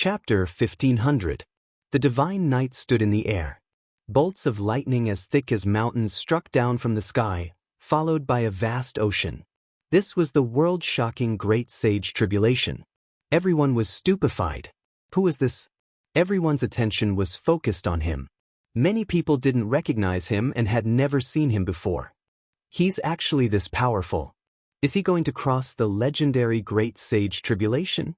Chapter 1500. The divine night stood in the air. Bolts of lightning as thick as mountains struck down from the sky, followed by a vast ocean. This was the world-shocking Great Sage Tribulation. Everyone was stupefied. Who was this? Everyone's attention was focused on him. Many people didn't recognize him and had never seen him before. He's actually this powerful. Is he going to cross the legendary Great Sage Tribulation?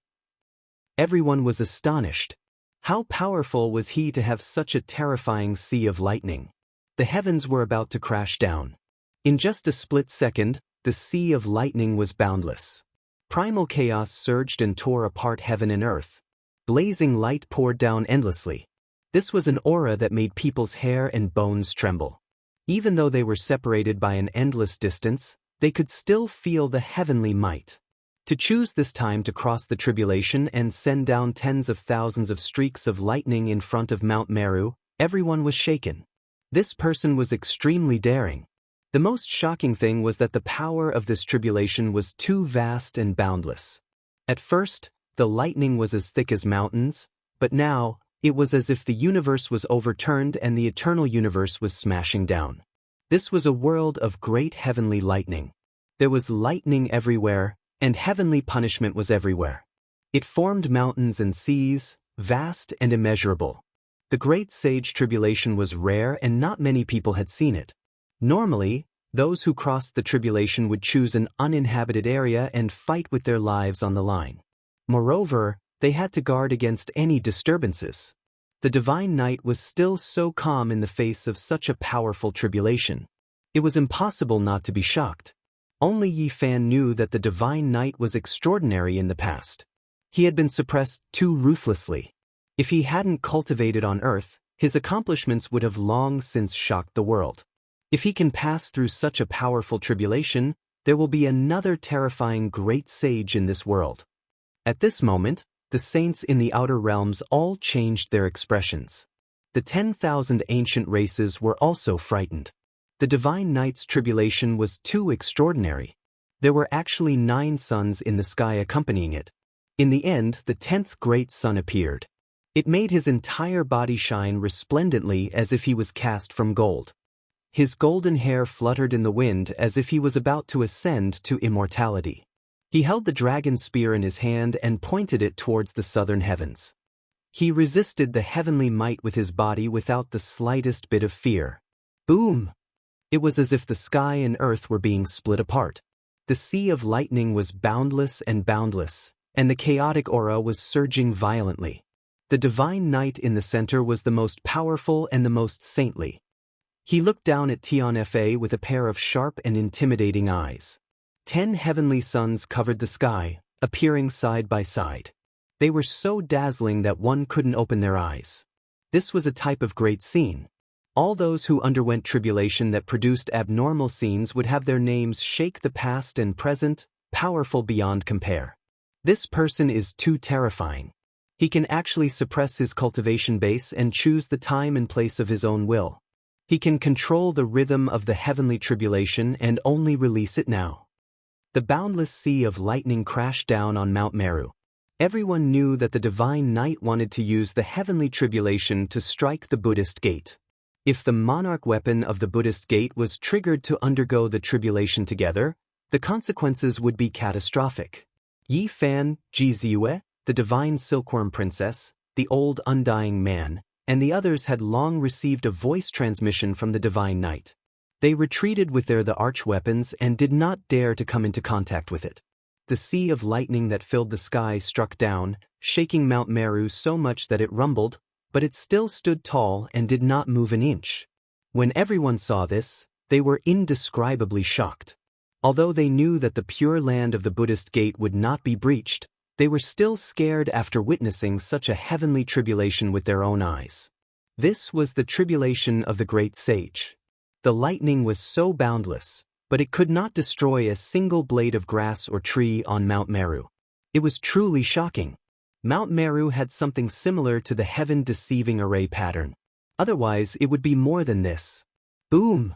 Everyone was astonished. How powerful was he to have such a terrifying sea of lightning? The heavens were about to crash down. In just a split second, the sea of lightning was boundless. Primal chaos surged and tore apart heaven and earth. Blazing light poured down endlessly. This was an aura that made people's hair and bones tremble. Even though they were separated by an endless distance, they could still feel the heavenly might. To choose this time to cross the tribulation and send down tens of thousands of streaks of lightning in front of Mount Meru, everyone was shaken. This person was extremely daring. The most shocking thing was that the power of this tribulation was too vast and boundless. At first, the lightning was as thick as mountains, but now, it was as if the universe was overturned and the eternal universe was smashing down. This was a world of great heavenly lightning. There was lightning everywhere, and heavenly punishment was everywhere. It formed mountains and seas, vast and immeasurable. The Great Sage Tribulation was rare and not many people had seen it. Normally, those who crossed the tribulation would choose an uninhabited area and fight with their lives on the line. Moreover, they had to guard against any disturbances. The divine night was still so calm in the face of such a powerful tribulation. It was impossible not to be shocked. Only Yi Fan knew that the divine night was extraordinary in the past. He had been suppressed too ruthlessly. If he hadn't cultivated on earth, his accomplishments would have long since shocked the world. If he can pass through such a powerful tribulation, there will be another terrifying great sage in this world. At this moment, the saints in the outer realms all changed their expressions. The 10,000 ancient races were also frightened. The divine night's tribulation was too extraordinary. There were actually 9 suns in the sky accompanying it. In the end, the 10th great sun appeared. It made his entire body shine resplendently as if he was cast from gold. His golden hair fluttered in the wind as if he was about to ascend to immortality. He held the dragon spear in his hand and pointed it towards the southern heavens. He resisted the heavenly might with his body without the slightest bit of fear. Boom! It was as if the sky and earth were being split apart. The sea of lightning was boundless, and the chaotic aura was surging violently. The divine night in the center was the most powerful and the most saintly. He looked down at Xianxia with a pair of sharp and intimidating eyes. 10 heavenly suns covered the sky, appearing side by side. They were so dazzling that one couldn't open their eyes. This was a type of great scene. All those who underwent tribulation that produced abnormal scenes would have their names shake the past and present, powerful beyond compare. This person is too terrifying. He can actually suppress his cultivation base and choose the time and place of his own will. He can control the rhythm of the heavenly tribulation and only release it now. The boundless sea of lightning crashed down on Mount Meru. Everyone knew that the divine night wanted to use the heavenly tribulation to strike the Buddhist gate. If the monarch weapon of the Buddhist gate was triggered to undergo the tribulation together, the consequences would be catastrophic. Yi Fan, Ji Ziyue, the divine silkworm princess, the old undying man, and the others had long received a voice transmission from the divine night. They retreated with their arch-weapons and did not dare to come into contact with it. The sea of lightning that filled the sky struck down, shaking Mount Meru so much that it rumbled, but it still stood tall and did not move an inch. When everyone saw this, they were indescribably shocked. Although they knew that the pure land of the Buddhist gate would not be breached, they were still scared after witnessing such a heavenly tribulation with their own eyes. This was the tribulation of the great sage. The lightning was so boundless, but it could not destroy a single blade of grass or tree on Mount Meru. It was truly shocking. Mount Meru had something similar to the heaven-deceiving array pattern. Otherwise, it would be more than this. Boom!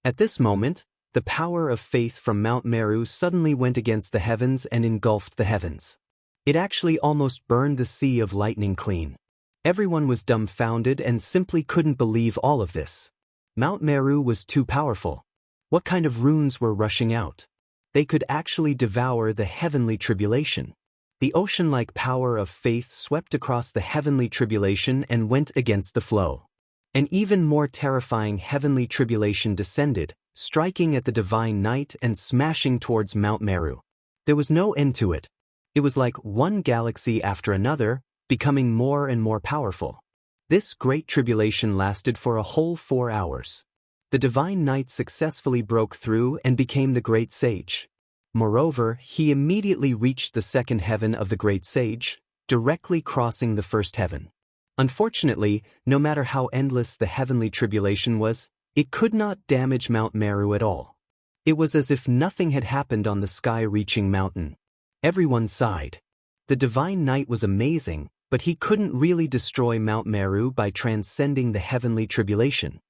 At this moment, the power of faith from Mount Meru suddenly went against the heavens and engulfed the heavens. It actually almost burned the sea of lightning clean. Everyone was dumbfounded and simply couldn't believe all of this. Mount Meru was too powerful. What kind of runes were rushing out? They could actually devour the heavenly tribulation. The ocean-like power of faith swept across the heavenly tribulation and went against the flow. An even more terrifying heavenly tribulation descended, striking at the divine night and smashing towards Mount Meru. There was no end to it. It was like one galaxy after another, becoming more and more powerful. This great tribulation lasted for a whole 4 hours. The divine knight successfully broke through and became the great sage. Moreover, he immediately reached the second heaven of the great sage, directly crossing the first heaven. Unfortunately, no matter how endless the heavenly tribulation was, it could not damage Mount Meru at all. It was as if nothing had happened on the sky-reaching mountain. Everyone sighed. The divine knight was amazing, but he couldn't really destroy Mount Meru by transcending the heavenly tribulation.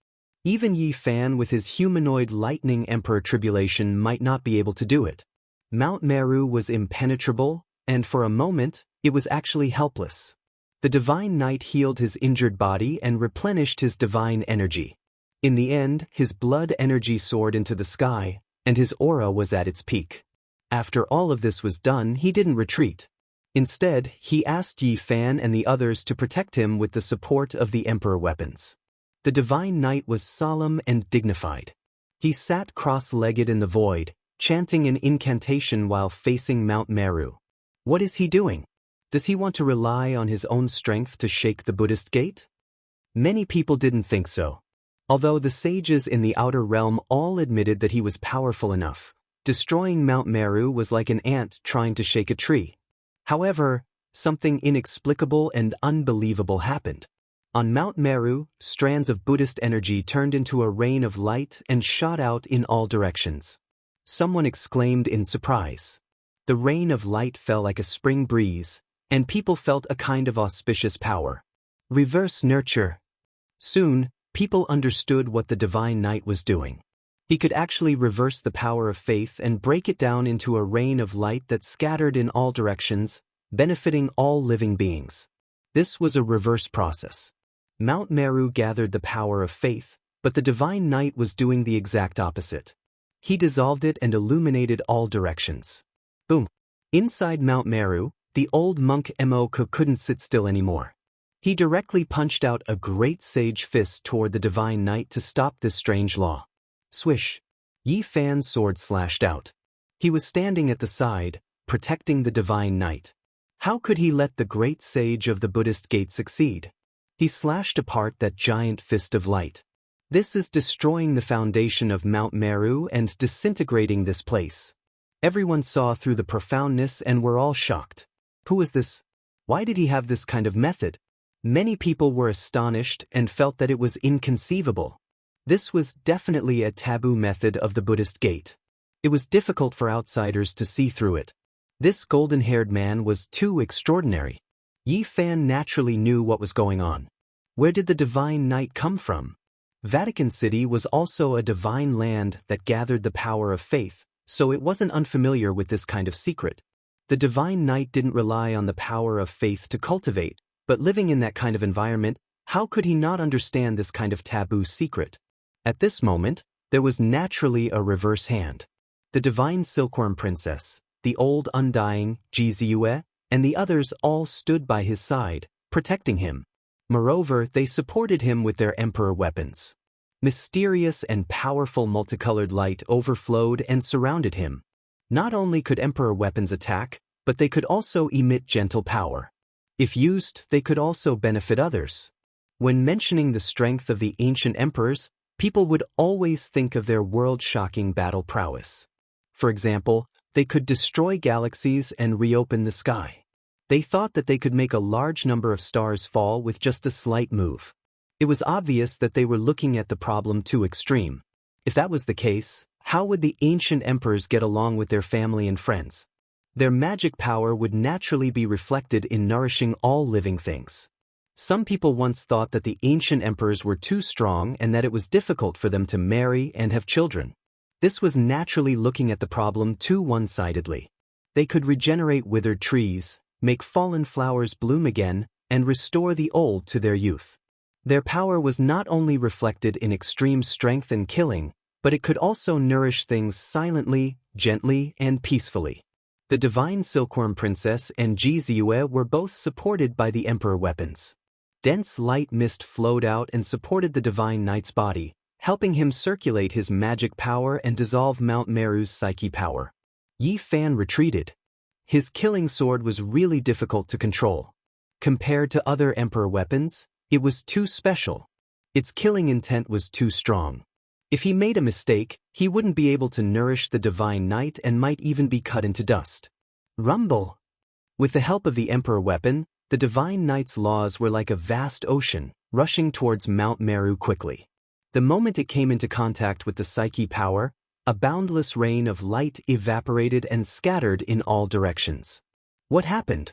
Even Yi Fan with his humanoid lightning emperor tribulation might not be able to do it. Mount Meru was impenetrable, and for a moment, it was actually helpless. The divine knight healed his injured body and replenished his divine energy. In the end, his blood energy soared into the sky, and his aura was at its peak. After all of this was done, he didn't retreat. Instead, he asked Yi Fan and the others to protect him with the support of the emperor weapons. The divine knight was solemn and dignified. He sat cross-legged in the void, chanting an incantation while facing Mount Meru. What is he doing? Does he want to rely on his own strength to shake the Buddhist gate? Many people didn't think so. Although the sages in the outer realm all admitted that he was powerful enough, destroying Mount Meru was like an ant trying to shake a tree. However, something inexplicable and unbelievable happened. On Mount Meru, strands of Buddhist energy turned into a rain of light and shot out in all directions. Someone exclaimed in surprise. The rain of light fell like a spring breeze, and people felt a kind of auspicious power. Reverse nurture. Soon, people understood what the divine knight was doing. He could actually reverse the power of faith and break it down into a rain of light that scattered in all directions, benefiting all living beings. This was a reverse process. Mount Meru gathered the power of faith, but the divine knight was doing the exact opposite. He dissolved it and illuminated all directions. Boom! Inside Mount Meru, the old monk Moku couldn't sit still anymore. He directly punched out a great sage fist toward the divine knight to stop this strange law. Swish! Yi Fan's sword slashed out. He was standing at the side, protecting the divine knight. How could he let the great sage of the Buddhist gate succeed? He slashed apart that giant fist of light. This is destroying the foundation of Mount Meru and disintegrating this place. Everyone saw through the profoundness and were all shocked. Who is this? Why did he have this kind of method? Many people were astonished and felt that it was inconceivable. This was definitely a taboo method of the Buddhist gate. It was difficult for outsiders to see through it. This golden-haired man was too extraordinary. Yi Fan naturally knew what was going on. Where did the divine knight come from? Vatican City was also a divine land that gathered the power of faith, so it wasn't unfamiliar with this kind of secret. The divine knight didn't rely on the power of faith to cultivate, but living in that kind of environment, how could he not understand this kind of taboo secret? At this moment, there was naturally a reverse hand. The divine silkworm princess, the old undying Jizue, and the others all stood by his side, protecting him. Moreover, they supported him with their emperor weapons. Mysterious and powerful multicolored light overflowed and surrounded him. Not only could emperor weapons attack, but they could also emit gentle power. If used, they could also benefit others. When mentioning the strength of the ancient emperors, people would always think of their world-shocking battle prowess. For example, they could destroy galaxies and reopen the sky. They thought that they could make a large number of stars fall with just a slight move. It was obvious that they were looking at the problem too extreme. If that was the case, how would the ancient emperors get along with their family and friends? Their magic power would naturally be reflected in nourishing all living things. Some people once thought that the ancient emperors were too strong and that it was difficult for them to marry and have children. This was naturally looking at the problem too one-sidedly. They could regenerate withered trees, make fallen flowers bloom again, and restore the old to their youth. Their power was not only reflected in extreme strength and killing, but it could also nourish things silently, gently, and peacefully. The divine silkworm princess and Jizue were both supported by the emperor weapons. Dense light mist flowed out and supported the divine knight's body, helping him circulate his magic power and dissolve Mount Meru's psyche power. Yi Fan retreated. His killing sword was really difficult to control. Compared to other emperor weapons, it was too special. Its killing intent was too strong. If he made a mistake, he wouldn't be able to nourish the divine knight and might even be cut into dust. Rumble! With the help of the emperor weapon, the divine knight's laws were like a vast ocean, rushing towards Mount Meru quickly. The moment it came into contact with the psyche power, a boundless rain of light evaporated and scattered in all directions. What happened?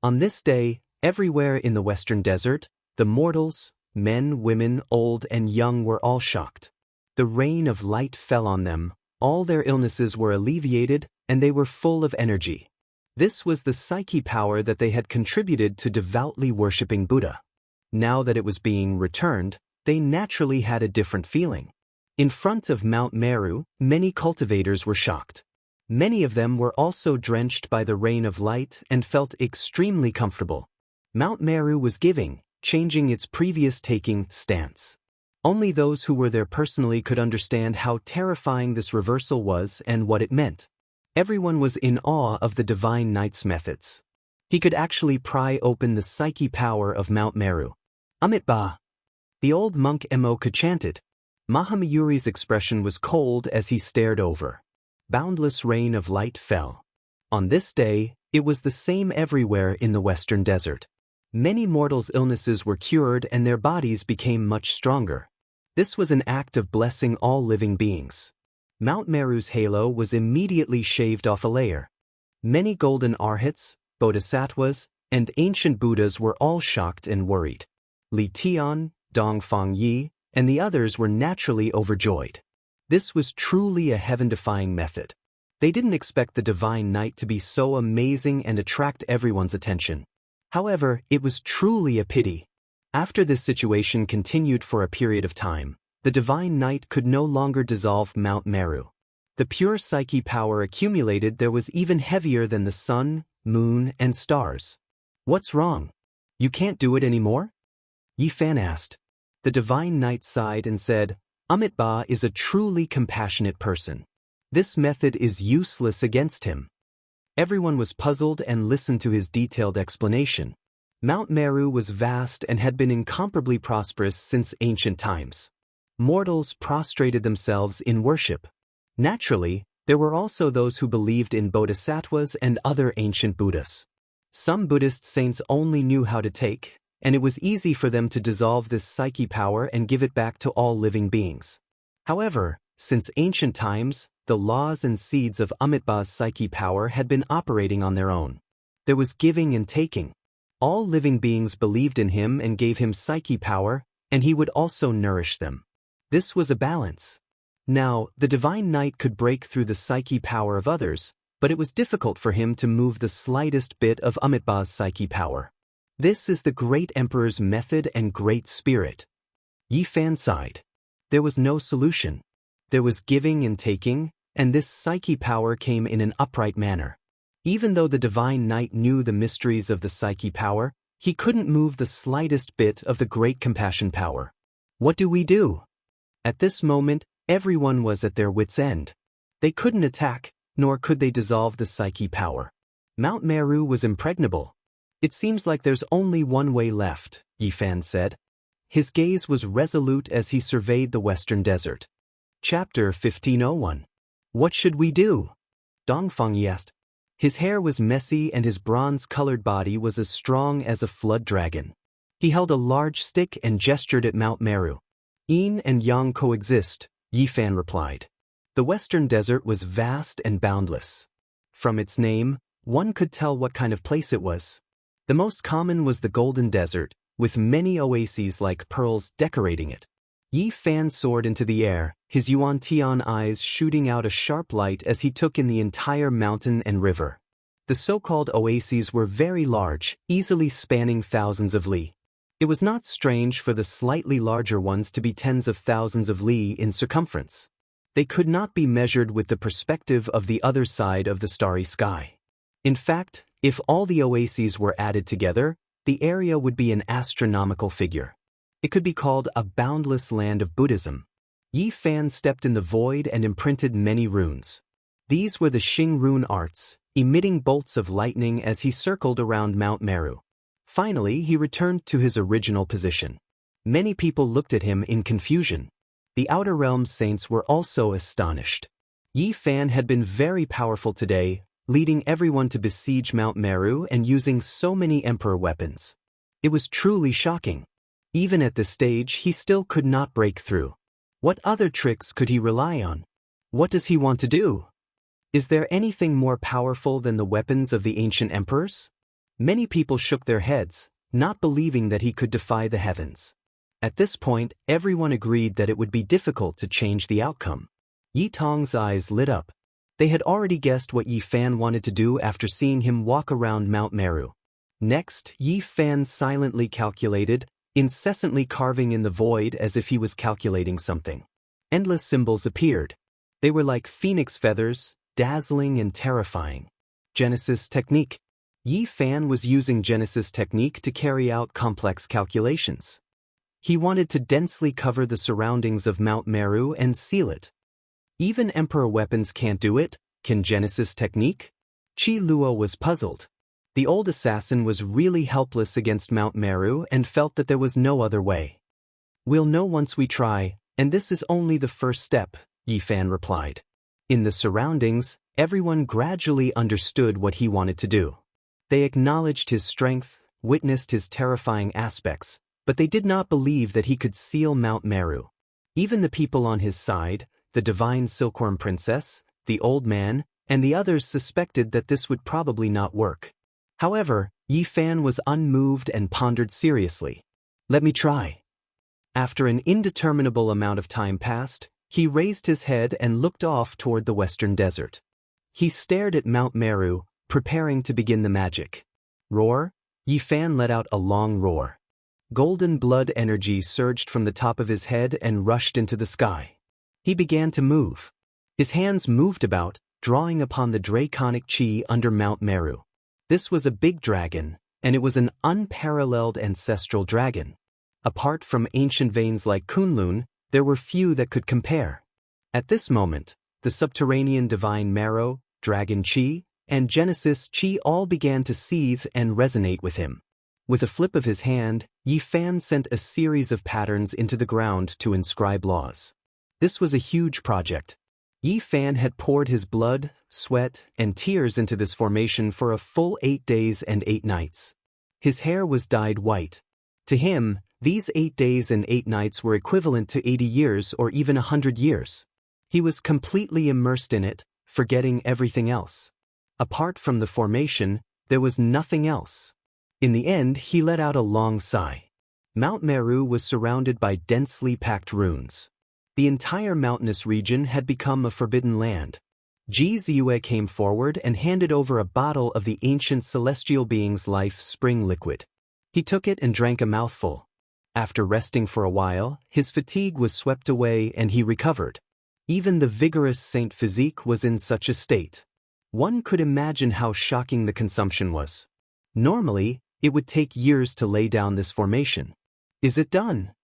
On this day, everywhere in the western desert, the mortals, men, women, old and young were all shocked. The rain of light fell on them, all their illnesses were alleviated, and they were full of energy. This was the psyche power that they had contributed to devoutly worshipping Buddha. Now that it was being returned, they naturally had a different feeling. In front of Mount Meru, many cultivators were shocked. Many of them were also drenched by the rain of light and felt extremely comfortable. Mount Meru was giving, changing its previous taking stance. Only those who were there personally could understand how terrifying this reversal was and what it meant. Everyone was in awe of the divine knight's methods. He could actually pry open the psyche power of Mount Meru. Amitabha! The old monk Emoka chanted. Mahamayuri's expression was cold as he stared over. Boundless rain of light fell. On this day, it was the same everywhere in the western desert. Many mortals' illnesses were cured and their bodies became much stronger. This was an act of blessing all living beings. Mount Meru's halo was immediately shaved off a layer. Many golden arhats, bodhisattvas, and ancient Buddhas were all shocked and worried. Li Tian, Dongfang Yi, and the others were naturally overjoyed. This was truly a heaven-defying method. They didn't expect the divine knight to be so amazing and attract everyone's attention. However, it was truly a pity. After this situation continued for a period of time, the divine knight could no longer dissolve Mount Meru. The pure psyche power accumulated there was even heavier than the sun, moon, and stars. What's wrong? You can't do it anymore? Yi Fan asked. The divine knight sighed and said, Amitabha is a truly compassionate person. This method is useless against him. Everyone was puzzled and listened to his detailed explanation. Mount Meru was vast and had been incomparably prosperous since ancient times. Mortals prostrated themselves in worship. Naturally, there were also those who believed in bodhisattvas and other ancient Buddhas. Some Buddhist saints only knew how to take, and it was easy for them to dissolve this psyche power and give it back to all living beings. However, since ancient times, the laws and seeds of Amitabha's psyche power had been operating on their own. There was giving and taking. All living beings believed in him and gave him psyche power, and he would also nourish them. This was a balance. Now, the divine knight could break through the psyche power of others, but it was difficult for him to move the slightest bit of Amitabha's psyche power. This is the great emperor's method and great spirit. Yi Fan sighed. There was no solution. There was giving and taking, and this psyche power came in an upright manner. Even though the divine knight knew the mysteries of the psyche power, he couldn't move the slightest bit of the great compassion power. What do we do? At this moment, everyone was at their wits' end. They couldn't attack, nor could they dissolve the psyche power. Mount Meru was impregnable. It seems like there's only one way left, Yi Fan said. His gaze was resolute as he surveyed the western desert. Chapter 1501. What should we do? Dongfang Yi asked. His hair was messy and his bronze-colored body was as strong as a flood dragon. He held a large stick and gestured at Mount Meru. Yin and Yang coexist, Yi Fan replied. The western desert was vast and boundless. From its name, one could tell what kind of place it was. The most common was the Golden Desert, with many oases like pearls decorating it. Yi Fan soared into the air, his Yuan Tian eyes shooting out a sharp light as he took in the entire mountain and river. The so-called oases were very large, easily spanning thousands of li. It was not strange for the slightly larger ones to be tens of thousands of li in circumference. They could not be measured with the perspective of the other side of the starry sky. In fact, if all the oases were added together, the area would be an astronomical figure. It could be called a boundless land of Buddhism. Yi Fan stepped in the void and imprinted many runes. These were the Xing rune arts, emitting bolts of lightning as he circled around Mount Meru. Finally, he returned to his original position. Many people looked at him in confusion. The Outer Realms saints were also astonished. Yi Fan had been very powerful today, leading everyone to besiege Mount Meru and using so many emperor weapons. It was truly shocking. Even at this stage, he still could not break through. What other tricks could he rely on? What does he want to do? Is there anything more powerful than the weapons of the ancient emperors? Many people shook their heads, not believing that he could defy the heavens. At this point, everyone agreed that it would be difficult to change the outcome. Yi Tong's eyes lit up. They had already guessed what Yi Fan wanted to do after seeing him walk around Mount Meru. Next, Yi Fan silently calculated, incessantly carving in the void as if he was calculating something. Endless symbols appeared. They were like phoenix feathers, dazzling and terrifying. Genesis technique. Yi Fan was using Genesis technique to carry out complex calculations. He wanted to densely cover the surroundings of Mount Meru and seal it. Even emperor weapons can't do it, can Genesis technique? Qi Luo was puzzled. The old assassin was really helpless against Mount Meru and felt that there was no other way. We'll know once we try, and this is only the first step, Yi Fan replied. In the surroundings, everyone gradually understood what he wanted to do. They acknowledged his strength, witnessed his terrifying aspects, but they did not believe that he could seal Mount Meru. Even the people on his side, the divine silkworm princess, the old man, and the others suspected that this would probably not work. However, Yi Fan was unmoved and pondered seriously. Let me try. After an indeterminable amount of time passed, he raised his head and looked off toward the western desert. He stared at Mount Meru, preparing to begin the magic. Roar! Yi Fan let out a long roar. Golden blood energy surged from the top of his head and rushed into the sky. He began to move. His hands moved about, drawing upon the draconic chi under Mount Meru. This was a big dragon, and it was an unparalleled ancestral dragon. Apart from ancient veins like Kunlun, there were few that could compare. At this moment, the subterranean divine marrow, dragon chi, and Genesis chi all began to seethe and resonate with him. With a flip of his hand, Yi Fan sent a series of patterns into the ground to inscribe laws. This was a huge project. Yi Fan had poured his blood, sweat, and tears into this formation for a full 8 days and 8 nights. His hair was dyed white. To him, these 8 days and 8 nights were equivalent to 80 years or even 100 years. He was completely immersed in it, forgetting everything else. Apart from the formation, there was nothing else. In the end, he let out a long sigh. Mount Meru was surrounded by densely packed runes. The entire mountainous region had become a forbidden land. Ji Ziyue came forward and handed over a bottle of the ancient celestial being's life spring liquid. He took it and drank a mouthful. After resting for a while, his fatigue was swept away and he recovered. Even the vigorous Saint Physique was in such a state. One could imagine how shocking the consumption was. Normally, it would take years to lay down this formation. Is it done?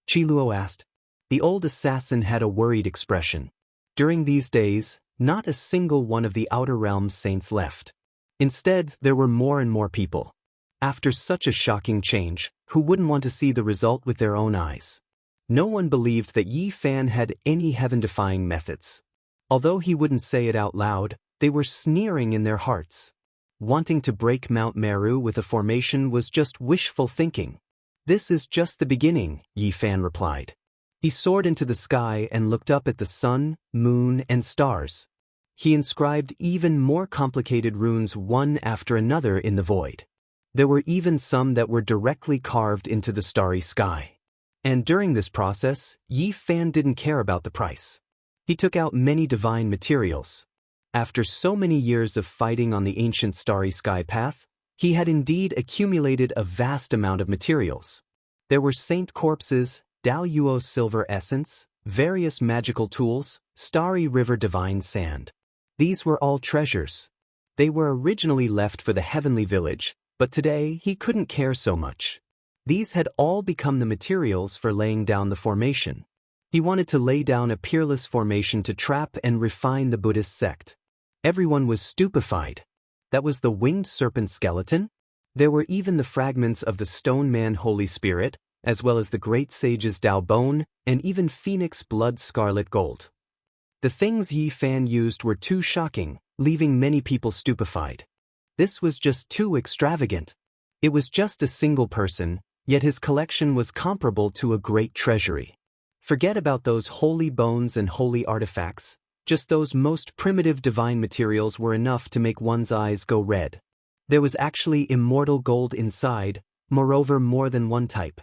Qi Luo asked. The old assassin had a worried expression. During these days, not a single one of the Outer Realms saints left. Instead, there were more and more people. After such a shocking change, who wouldn't want to see the result with their own eyes? No one believed that Yi Fan had any heaven-defying methods. Although he wouldn't say it out loud, they were sneering in their hearts. Wanting to break Mount Meru with a formation was just wishful thinking. This is just the beginning, Yi Fan replied. He soared into the sky and looked up at the sun, moon, and stars. He inscribed even more complicated runes one after another in the void. There were even some that were directly carved into the starry sky. And during this process, Yi Fan didn't care about the price. He took out many divine materials. After so many years of fighting on the ancient starry sky path, he had indeed accumulated a vast amount of materials. There were saint corpses, Dao Yuo silver essence, various magical tools, starry river divine sand. These were all treasures. They were originally left for the heavenly village, but today he couldn't care so much. These had all become the materials for laying down the formation. He wanted to lay down a peerless formation to trap and refine the Buddhist sect. Everyone was stupefied. That was the winged serpent skeleton? There were even the fragments of the stone man Holy Spirit, as well as the great sage's Dao bone, and even phoenix blood scarlet gold. The things Yi Fan used were too shocking, leaving many people stupefied. This was just too extravagant. It was just a single person, yet his collection was comparable to a great treasury. Forget about those holy bones and holy artifacts, just those most primitive divine materials were enough to make one's eyes go red. There was actually immortal gold inside, moreover more than one type.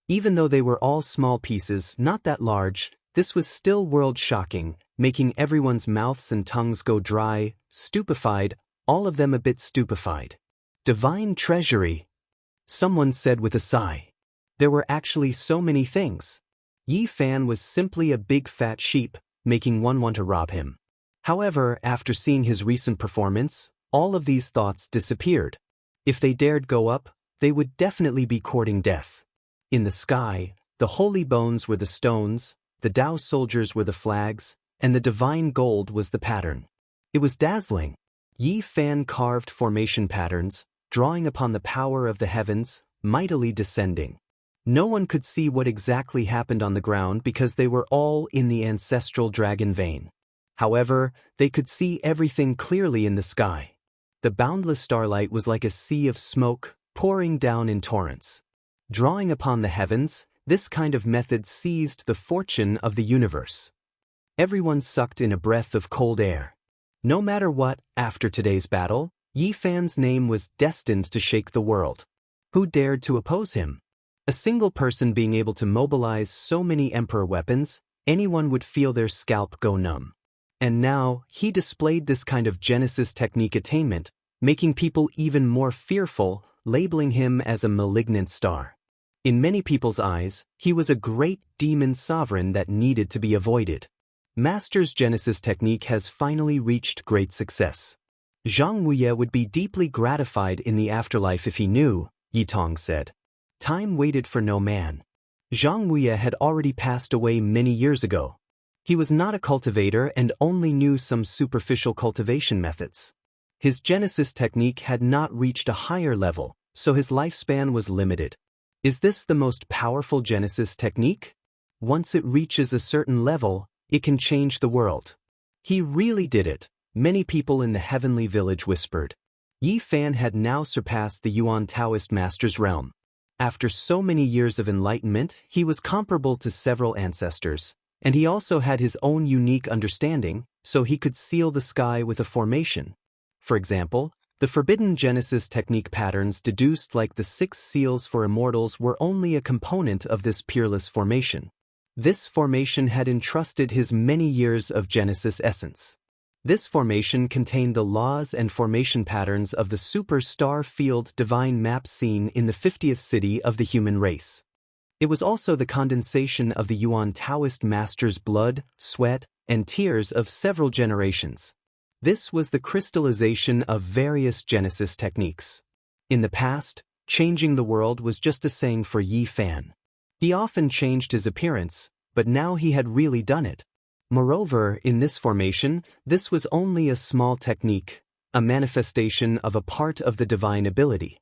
Even though they were all small pieces, not that large, this was still world-shocking, making everyone's mouths and tongues go dry, stupefied, all of them a bit stupefied. Divine treasury, someone said with a sigh. There were actually so many things. Yi Fan was simply a big fat sheep, making one want to rob him. However, after seeing his recent performance, all of these thoughts disappeared. If they dared go up, they would definitely be courting death. In the sky, the holy bones were the stones, the Dao soldiers were the flags, and the divine gold was the pattern. It was dazzling. Yi Fan carved formation patterns, drawing upon the power of the heavens, mightily descending. No one could see what exactly happened on the ground because they were all in the ancestral dragon vein. However, they could see everything clearly in the sky. The boundless starlight was like a sea of smoke, pouring down in torrents. Drawing upon the heavens, this kind of method seized the fortune of the universe. Everyone sucked in a breath of cold air. No matter what, after today's battle, Yi Fan's name was destined to shake the world. Who dared to oppose him? A single person being able to mobilize so many emperor weapons, anyone would feel their scalp go numb. And now, he displayed this kind of Genesis technique attainment, making people even more fearful, labeling him as a malignant star. In many people's eyes, he was a great demon sovereign that needed to be avoided. Master's Genesis technique has finally reached great success. Zhang Wuye would be deeply gratified in the afterlife if he knew, Yi Tong said. Time waited for no man. Zhang Wuye had already passed away many years ago. He was not a cultivator and only knew some superficial cultivation methods. His Genesis technique had not reached a higher level, so his lifespan was limited. Is this the most powerful Genesis technique? Once it reaches a certain level, it can change the world. He really did it, many people in the heavenly village whispered. Yi Fan had now surpassed the Yuan Taoist master's realm. After so many years of enlightenment, he was comparable to several ancestors, and he also had his own unique understanding, so he could seal the sky with a formation. For example, the forbidden Genesis technique patterns deduced like the 6 seals for immortals were only a component of this peerless formation. This formation had entrusted his many years of Genesis essence. This formation contained the laws and formation patterns of the superstar field divine map seen in the 50th city of the human race. It was also the condensation of the Yuan Taoist master's blood, sweat, and tears of several generations. This was the crystallization of various Genesis techniques. In the past, changing the world was just a saying for Yi Fan. He often changed his appearance, but now he had really done it. Moreover, in this formation, this was only a small technique, a manifestation of a part of the divine ability.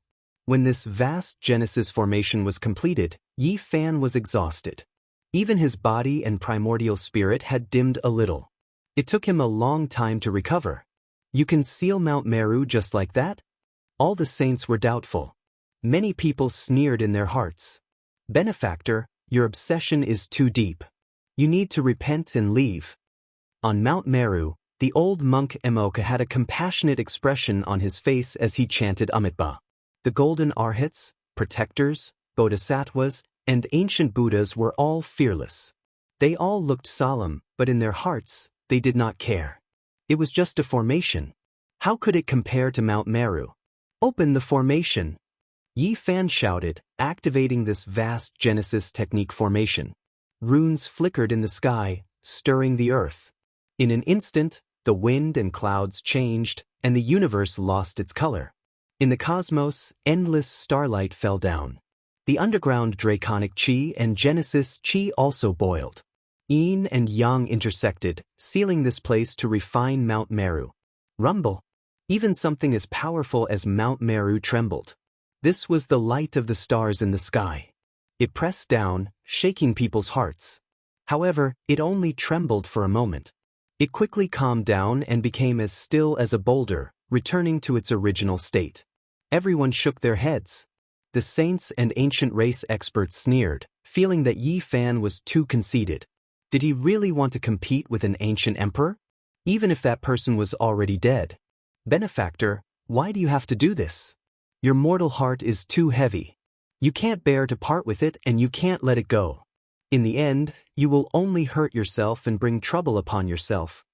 When this vast Genesis formation was completed, Yi Fan was exhausted. Even his body and primordial spirit had dimmed a little. It took him a long time to recover. You can seal Mount Meru just like that? All the saints were doubtful. Many people sneered in their hearts. Benefactor, your obsession is too deep. You need to repent and leave. On Mount Meru, the old monk Emoka had a compassionate expression on his face as he chanted Amitabha. The golden arhats, protectors, bodhisattvas, and ancient Buddhas were all fearless. They all looked solemn, but in their hearts, they did not care. It was just a formation. How could it compare to Mount Meru? Open the formation! Yi Fan shouted, activating this vast Genesis technique formation. Runes flickered in the sky, stirring the earth. In an instant, the wind and clouds changed, and the universe lost its color. In the cosmos, endless starlight fell down. The underground draconic chi and Genesis chi also boiled. Yin and Yang intersected, sealing this place to refine Mount Meru. Rumble! Even something as powerful as Mount Meru trembled. This was the light of the stars in the sky. It pressed down, shaking people's hearts. However, it only trembled for a moment. It quickly calmed down and became as still as a boulder, returning to its original state. Everyone shook their heads. The saints and ancient race experts sneered, feeling that Yi Fan was too conceited. Did he really want to compete with an ancient emperor? Even if that person was already dead. Benefactor, why do you have to do this? Your mortal heart is too heavy. You can't bear to part with it and you can't let it go. In the end, you will only hurt yourself and bring trouble upon yourself.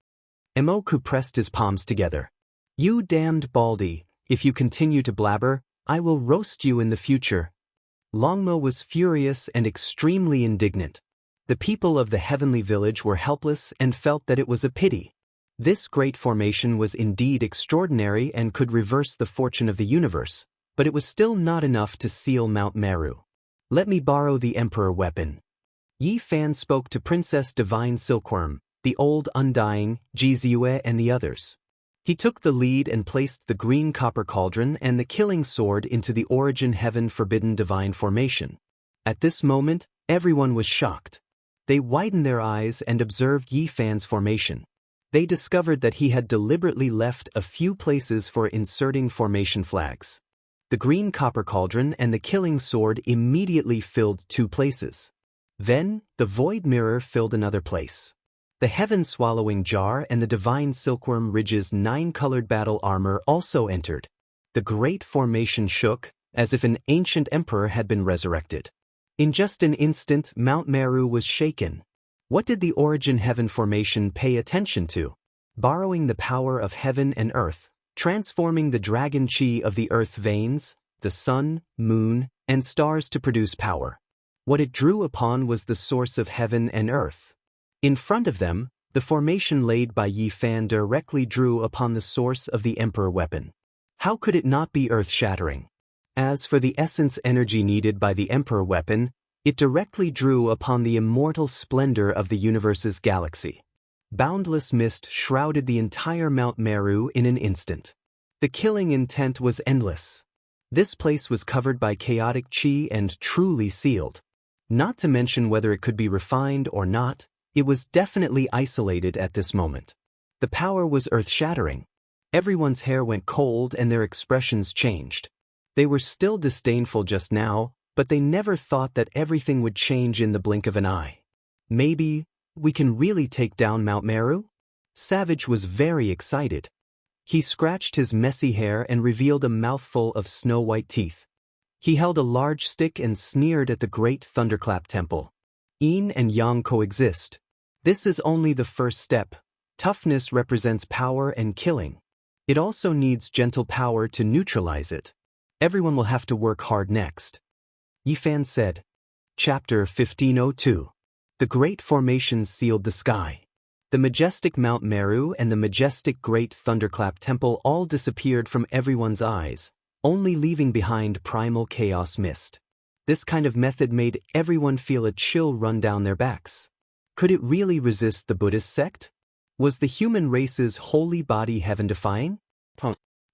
Emoku pressed his palms together. You damned baldy, if you continue to blabber, I will roast you in the future. Longmo was furious and extremely indignant. The people of the heavenly village were helpless and felt that it was a pity. This great formation was indeed extraordinary and could reverse the fortune of the universe, but it was still not enough to seal Mount Meru. Let me borrow the Emperor weapon. Yi Fan spoke to Princess Divine Silkworm, the Old Undying, Jiziue and the others. He took the lead and placed the green copper cauldron and the killing sword into the Origin Heaven Forbidden Divine Formation. At this moment, everyone was shocked. They widened their eyes and observed Yi Fan's formation. They discovered that he had deliberately left a few places for inserting formation flags. The green copper cauldron and the killing sword immediately filled 2 places. Then, the void mirror filled another place. The heaven-swallowing jar and the divine silkworm ridge's 9-colored battle armor also entered. The great formation shook, as if an ancient emperor had been resurrected. In just an instant, Mount Meru was shaken. What did the Origin Heaven formation pay attention to? Borrowing the power of heaven and earth, transforming the dragon chi of the earth veins, the sun, moon, and stars to produce power. What it drew upon was the source of heaven and earth. In front of them, the formation laid by Yi Fan directly drew upon the source of the Emperor weapon. How could it not be earth-shattering? As for the essence energy needed by the Emperor weapon, it directly drew upon the immortal splendor of the universe's galaxy. Boundless mist shrouded the entire Mount Meru in an instant. The killing intent was endless. This place was covered by chaotic chi and truly sealed. Not to mention whether it could be refined or not, it was definitely isolated at this moment. The power was earth-shattering. Everyone's hair went cold and their expressions changed. They were still disdainful just now, but they never thought that everything would change in the blink of an eye. Maybe we can really take down Mount Meru? Savage was very excited. He scratched his messy hair and revealed a mouthful of snow-white teeth. He held a large stick and sneered at the great Thunderclap Temple. Yin and Yang coexist. This is only the first step. Toughness represents power and killing. It also needs gentle power to neutralize it. Everyone will have to work hard next. Yi Fan said. Chapter 1502. The Great Formations sealed the sky. The majestic Mount Meru and the majestic Great Thunderclap Temple all disappeared from everyone's eyes, only leaving behind primal chaos mist. This kind of method made everyone feel a chill run down their backs. Could it really resist the Buddhist sect? Was the human race's holy body heaven-defying?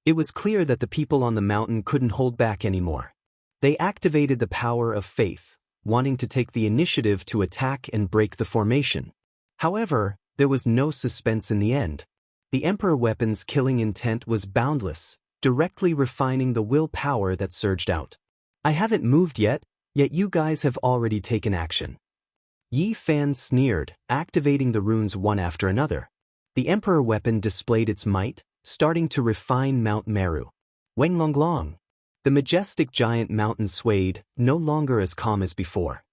It was clear that the people on the mountain couldn't hold back anymore. They activated the power of faith, wanting to take the initiative to attack and break the formation. However, there was no suspense in the end. The Emperor weapon's killing intent was boundless, directly refining the willpower that surged out. I haven't moved yet you guys have already taken action. Yi Fan sneered, activating the runes one after another. The Emperor weapon displayed its might, starting to refine Mount Meru. Wenglonglong. The majestic giant mountain swayed, no longer as calm as before.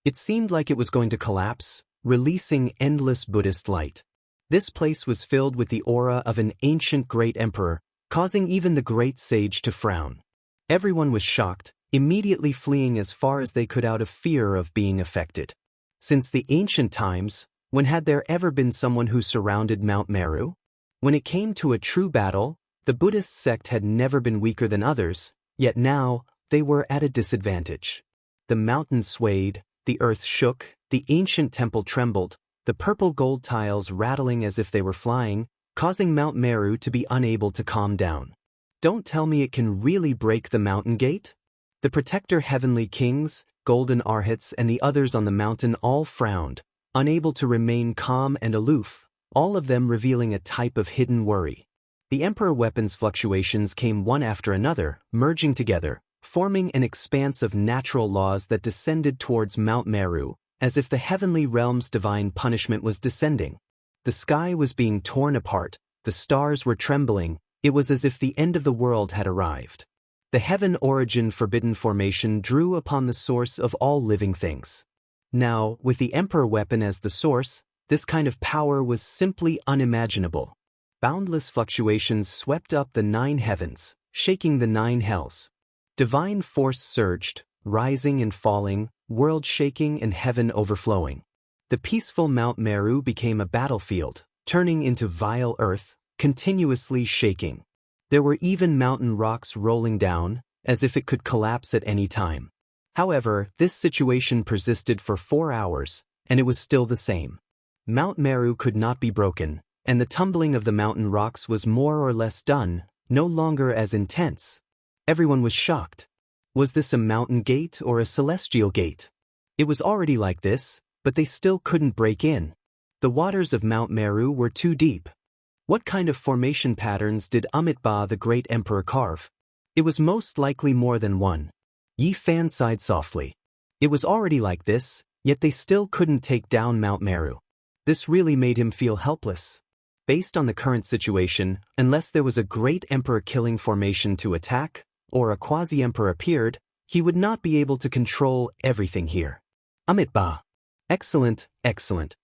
It seemed like it was going to collapse, releasing endless Buddhist light. This place was filled with the aura of an ancient great emperor, causing even the great sage to frown. Everyone was shocked, immediately fleeing as far as they could out of fear of being affected. Since the ancient times, when had there ever been someone who surrounded Mount Meru? When it came to a true battle, the Buddhist sect had never been weaker than others, yet now, they were at a disadvantage. The mountain swayed, the earth shook, the ancient temple trembled, the purple gold tiles rattling as if they were flying, causing Mount Meru to be unable to calm down. Don't tell me it can really break the mountain gate? The protector heavenly kings, golden arhats and the others on the mountain all frowned, unable to remain calm and aloof, all of them revealing a type of hidden worry. The emperor weapons fluctuations came one after another, merging together, forming an expanse of natural laws that descended towards Mount Meru, as if the heavenly realm's divine punishment was descending. The sky was being torn apart, the stars were trembling, it was as if the end of the world had arrived. The heaven origin forbidden formation drew upon the source of all living things. Now, with the emperor weapon as the source, this kind of power was simply unimaginable. Boundless fluctuations swept up the 9 heavens, shaking the 9 hells. Divine force surged, rising and falling, world shaking and heaven overflowing. The peaceful Mount Meru became a battlefield, turning into vile earth, continuously shaking. There were even mountain rocks rolling down, as if it could collapse at any time. However, this situation persisted for 4 hours, and it was still the same. Mount Meru could not be broken, and the tumbling of the mountain rocks was more or less done, no longer as intense. Everyone was shocked. Was this a mountain gate or a celestial gate? It was already like this, but they still couldn't break in. The waters of Mount Meru were too deep. What kind of formation patterns did Amitabha the great emperor carve? It was most likely more than one. Yi Fan sighed softly. It was already like this, yet they still couldn't take down Mount Meru. This really made him feel helpless. Based on the current situation, unless there was a great emperor-killing formation to attack, or a quasi-emperor appeared, he would not be able to control everything here. Amitabha. Excellent, excellent.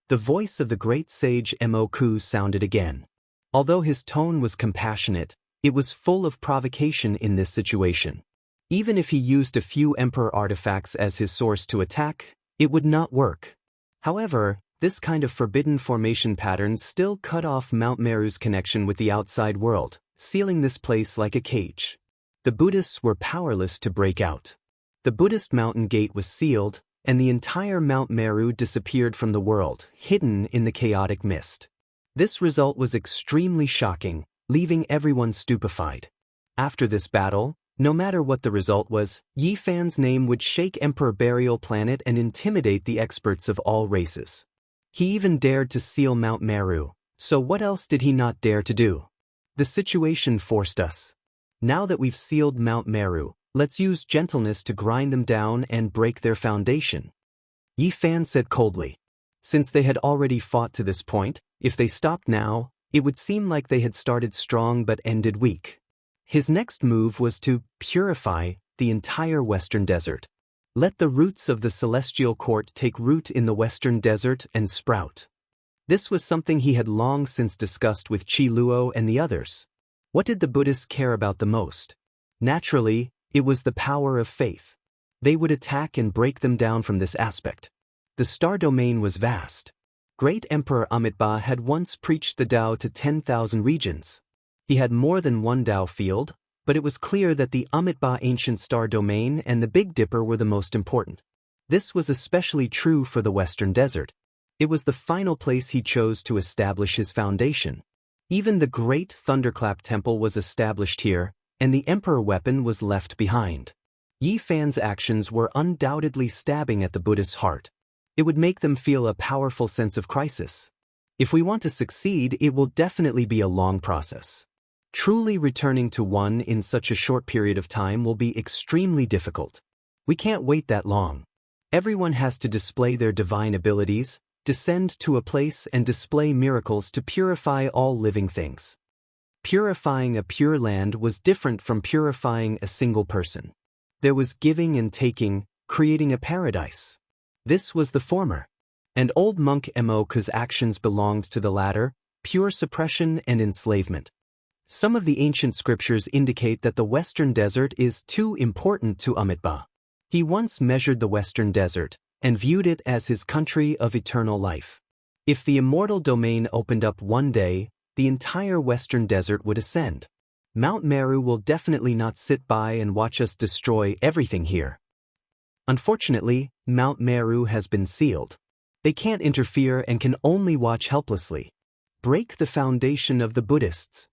The voice of the great sage Moku sounded again. Although his tone was compassionate, it was full of provocation in this situation. Even if he used a few emperor artifacts as his source to attack, it would not work. However, this kind of forbidden formation pattern still cut off Mount Meru's connection with the outside world, sealing this place like a cage. The Buddhists were powerless to break out. The Buddhist mountain gate was sealed, and the entire Mount Meru disappeared from the world, hidden in the chaotic mist. This result was extremely shocking, leaving everyone stupefied. After this battle, no matter what the result was, Yi Fan's name would shake Emperor Burial Planet and intimidate the experts of all races. He even dared to seal Mount Meru, so what else did he not dare to do? The situation forced us. Now that we've sealed Mount Meru, let's use gentleness to grind them down and break their foundation. Yi Fan said coldly. Since they had already fought to this point, if they stopped now, it would seem like they had started strong but ended weak. His next move was to purify the entire Western Desert. Let the roots of the Celestial Court take root in the Western Desert and sprout. This was something he had long since discussed with Qi Luo and the others. What did the Buddhists care about the most? Naturally, it was the power of faith. They would attack and break them down from this aspect. The star domain was vast. Great Emperor Amitabha had once preached the Tao to 10,000 regions. He had more than one Tao field, but it was clear that the Amitabha ancient star domain and the Big Dipper were the most important. This was especially true for the Western Desert. It was the final place he chose to establish his foundation. Even the great Thunderclap Temple was established here, and the Emperor weapon was left behind. Yi Fan's actions were undoubtedly stabbing at the Buddhist heart. It would make them feel a powerful sense of crisis. If we want to succeed, it will definitely be a long process. Truly returning to one in such a short period of time will be extremely difficult. We can't wait that long. Everyone has to display their divine abilities, descend to a place and display miracles to purify all living things. Purifying a pure land was different from purifying a single person. There was giving and taking, creating a paradise. This was the former. and old monk Moku's actions belonged to the latter, pure suppression and enslavement. Some of the ancient scriptures indicate that the Western Desert is too important to Amitabha. He once measured the Western Desert and viewed it as his country of eternal life. If the immortal domain opened up one day, the entire Western Desert would ascend. Mount Meru will definitely not sit by and watch us destroy everything here. Unfortunately, Mount Meru has been sealed. They can't interfere and can only watch helplessly. Break the foundation of the Buddhists.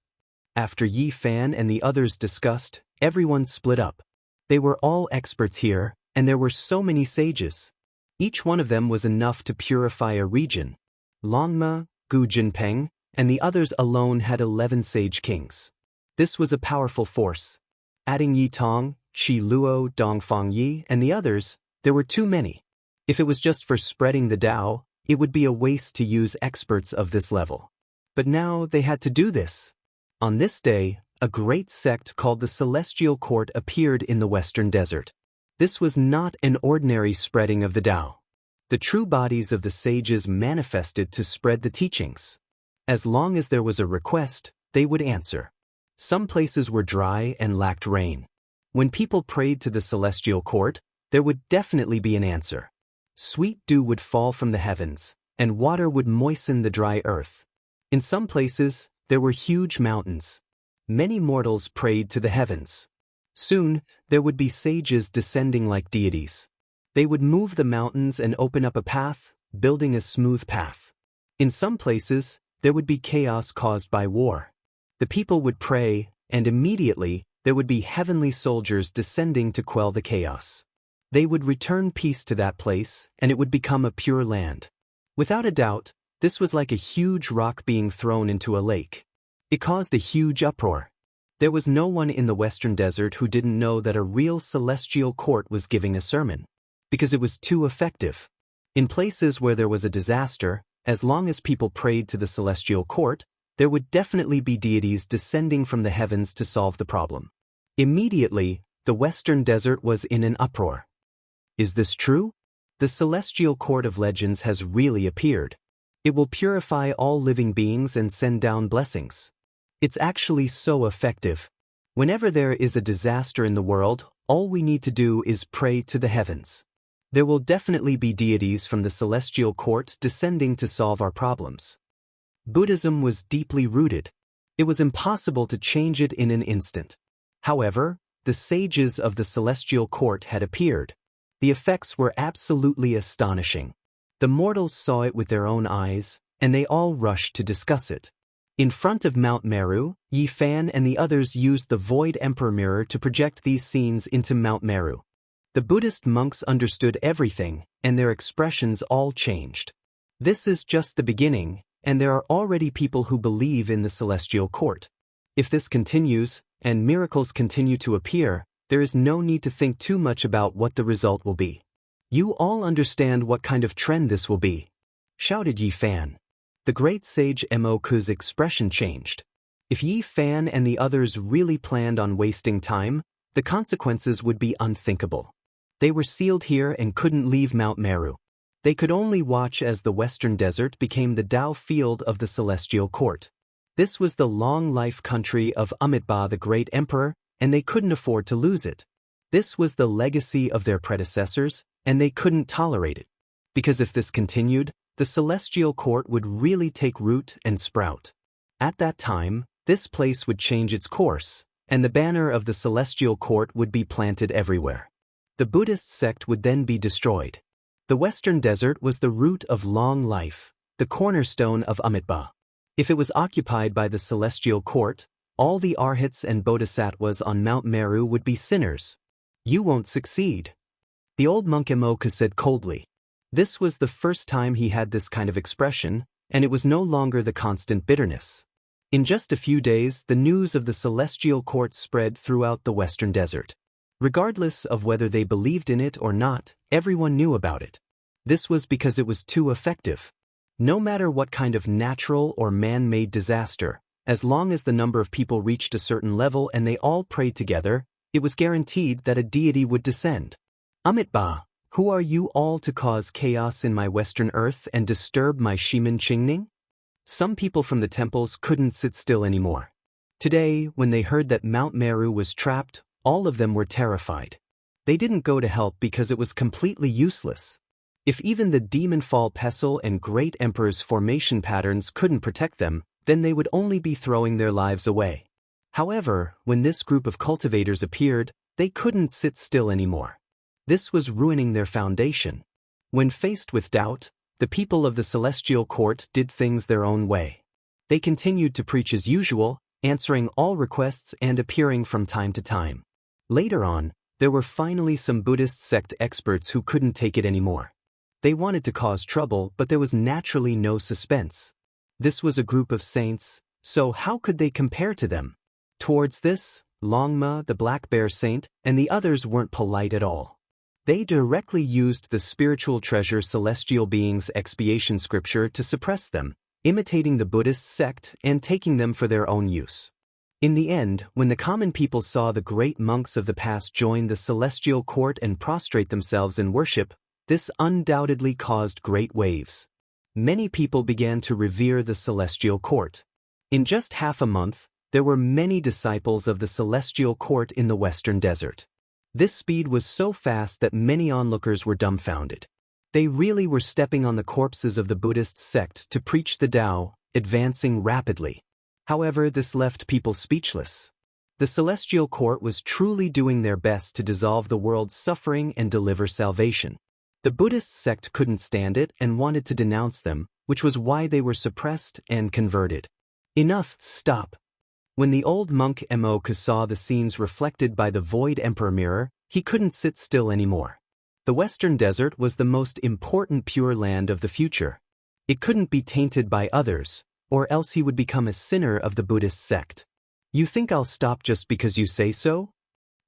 After Yi Fan and the others discussed, everyone split up. They were all experts here, and there were so many sages. Each one of them was enough to purify a region. Longma, Gu Jinpeng, and the others alone had 11 sage kings. This was a powerful force. Adding Yi Tong, Qi Luo, Dongfang Yi, and the others, there were too many. If it was just for spreading the Tao, it would be a waste to use experts of this level. But now they had to do this. On this day, a great sect called the Celestial Court appeared in the Western Desert. This was not an ordinary spreading of the Tao. The true bodies of the sages manifested to spread the teachings. As long as there was a request, they would answer. Some places were dry and lacked rain. When people prayed to the Celestial Court, there would definitely be an answer. Sweet dew would fall from the heavens, and water would moisten the dry earth. In some places, there were huge mountains. Many mortals prayed to the heavens. Soon, there would be sages descending like deities. They would move the mountains and open up a path, building a smooth path. In some places, there would be chaos caused by war. The people would pray, and immediately, there would be heavenly soldiers descending to quell the chaos. They would return peace to that place, and it would become a pure land. Without a doubt, this was like a huge rock being thrown into a lake. It caused a huge uproar. There was no one in the Western Desert who didn't know that a real celestial court was giving a sermon, because it was too effective. In places where there was a disaster, as long as people prayed to the celestial court, there would definitely be deities descending from the heavens to solve the problem. Immediately, the Western Desert was in an uproar. Is this true? The celestial court of legends has really appeared. It will purify all living beings and send down blessings. It's actually so effective. Whenever there is a disaster in the world, all we need to do is pray to the heavens. There will definitely be deities from the celestial court descending to solve our problems. Buddhism was deeply rooted. It was impossible to change it in an instant. However, the sages of the celestial court had appeared. The effects were absolutely astonishing. The mortals saw it with their own eyes, and they all rushed to discuss it. In front of Mount Meru, Yi Fan and the others used the Void Emperor mirror to project these scenes into Mount Meru. The Buddhist monks understood everything, and their expressions all changed. This is just the beginning, and there are already people who believe in the celestial court. If this continues, and miracles continue to appear, there is no need to think too much about what the result will be. You all understand what kind of trend this will be, shouted Yi Fan. The great sage Moku's expression changed. If Yi Fan and the others really planned on wasting time, the consequences would be unthinkable. They were sealed here and couldn't leave Mount Meru. They could only watch as the Western Desert became the Tao field of the Celestial Court. This was the long-life country of Amitabha the Great Emperor, and they couldn't afford to lose it. This was the legacy of their predecessors, and they couldn't tolerate it. Because if this continued, the Celestial Court would really take root and sprout. At that time, this place would change its course, and the banner of the Celestial Court would be planted everywhere. The Buddhist sect would then be destroyed. The Western Desert was the root of long life, the cornerstone of Amitabha. If it was occupied by the Celestial Court, all the Arhats and Bodhisattvas on Mount Meru would be sinners. You won't succeed. The old monk Moku said coldly. This was the first time he had this kind of expression, and it was no longer the constant bitterness. In just a few days, the news of the Celestial Court spread throughout the Western Desert. Regardless of whether they believed in it or not, everyone knew about it. This was because it was too effective. No matter what kind of natural or man-made disaster, as long as the number of people reached a certain level and they all prayed together, it was guaranteed that a deity would descend. Amitabha, Who are you all to cause chaos in my western earth and disturb my Shimin Qingning? Some people from the temples couldn't sit still anymore. Today, when they heard that Mount Meru was trapped, all of them were terrified. They didn't go to help because it was completely useless. If even the Demon Fall Pestle and Great Emperor's formation patterns couldn't protect them, then they would only be throwing their lives away. However, when this group of cultivators appeared, they couldn't sit still anymore. This was ruining their foundation. When faced with doubt, the people of the Celestial Court did things their own way. They continued to preach as usual, answering all requests and appearing from time to time. Later on, there were finally some Buddhist sect experts who couldn't take it anymore. They wanted to cause trouble, but there was naturally no suspense. This was a group of saints, so how could they compare to them? Towards this, Longma, the Black Bear Saint, and the others weren't polite at all. They directly used the spiritual treasure Celestial Beings expiation scripture to suppress them, imitating the Buddhist sect and taking them for their own use. In the end, when the common people saw the great monks of the past join the Celestial Court and prostrate themselves in worship, this undoubtedly caused great waves. Many people began to revere the Celestial Court. In just half a month, there were many disciples of the Celestial Court in the Western Desert. This speed was so fast that many onlookers were dumbfounded. They really were stepping on the corpses of the Buddhist sect to preach the Tao, advancing rapidly. However, this left people speechless. The Celestial Court was truly doing their best to dissolve the world's suffering and deliver salvation. The Buddhist sect couldn't stand it and wanted to denounce them, which was why they were suppressed and converted. Enough, stop. When the old monk Moku saw the scenes reflected by the Void Emperor mirror, he couldn't sit still anymore. The Western Desert was the most important pure land of the future. It couldn't be tainted by others, or else he would become a sinner of the Buddhist sect. You think I'll stop just because you say so?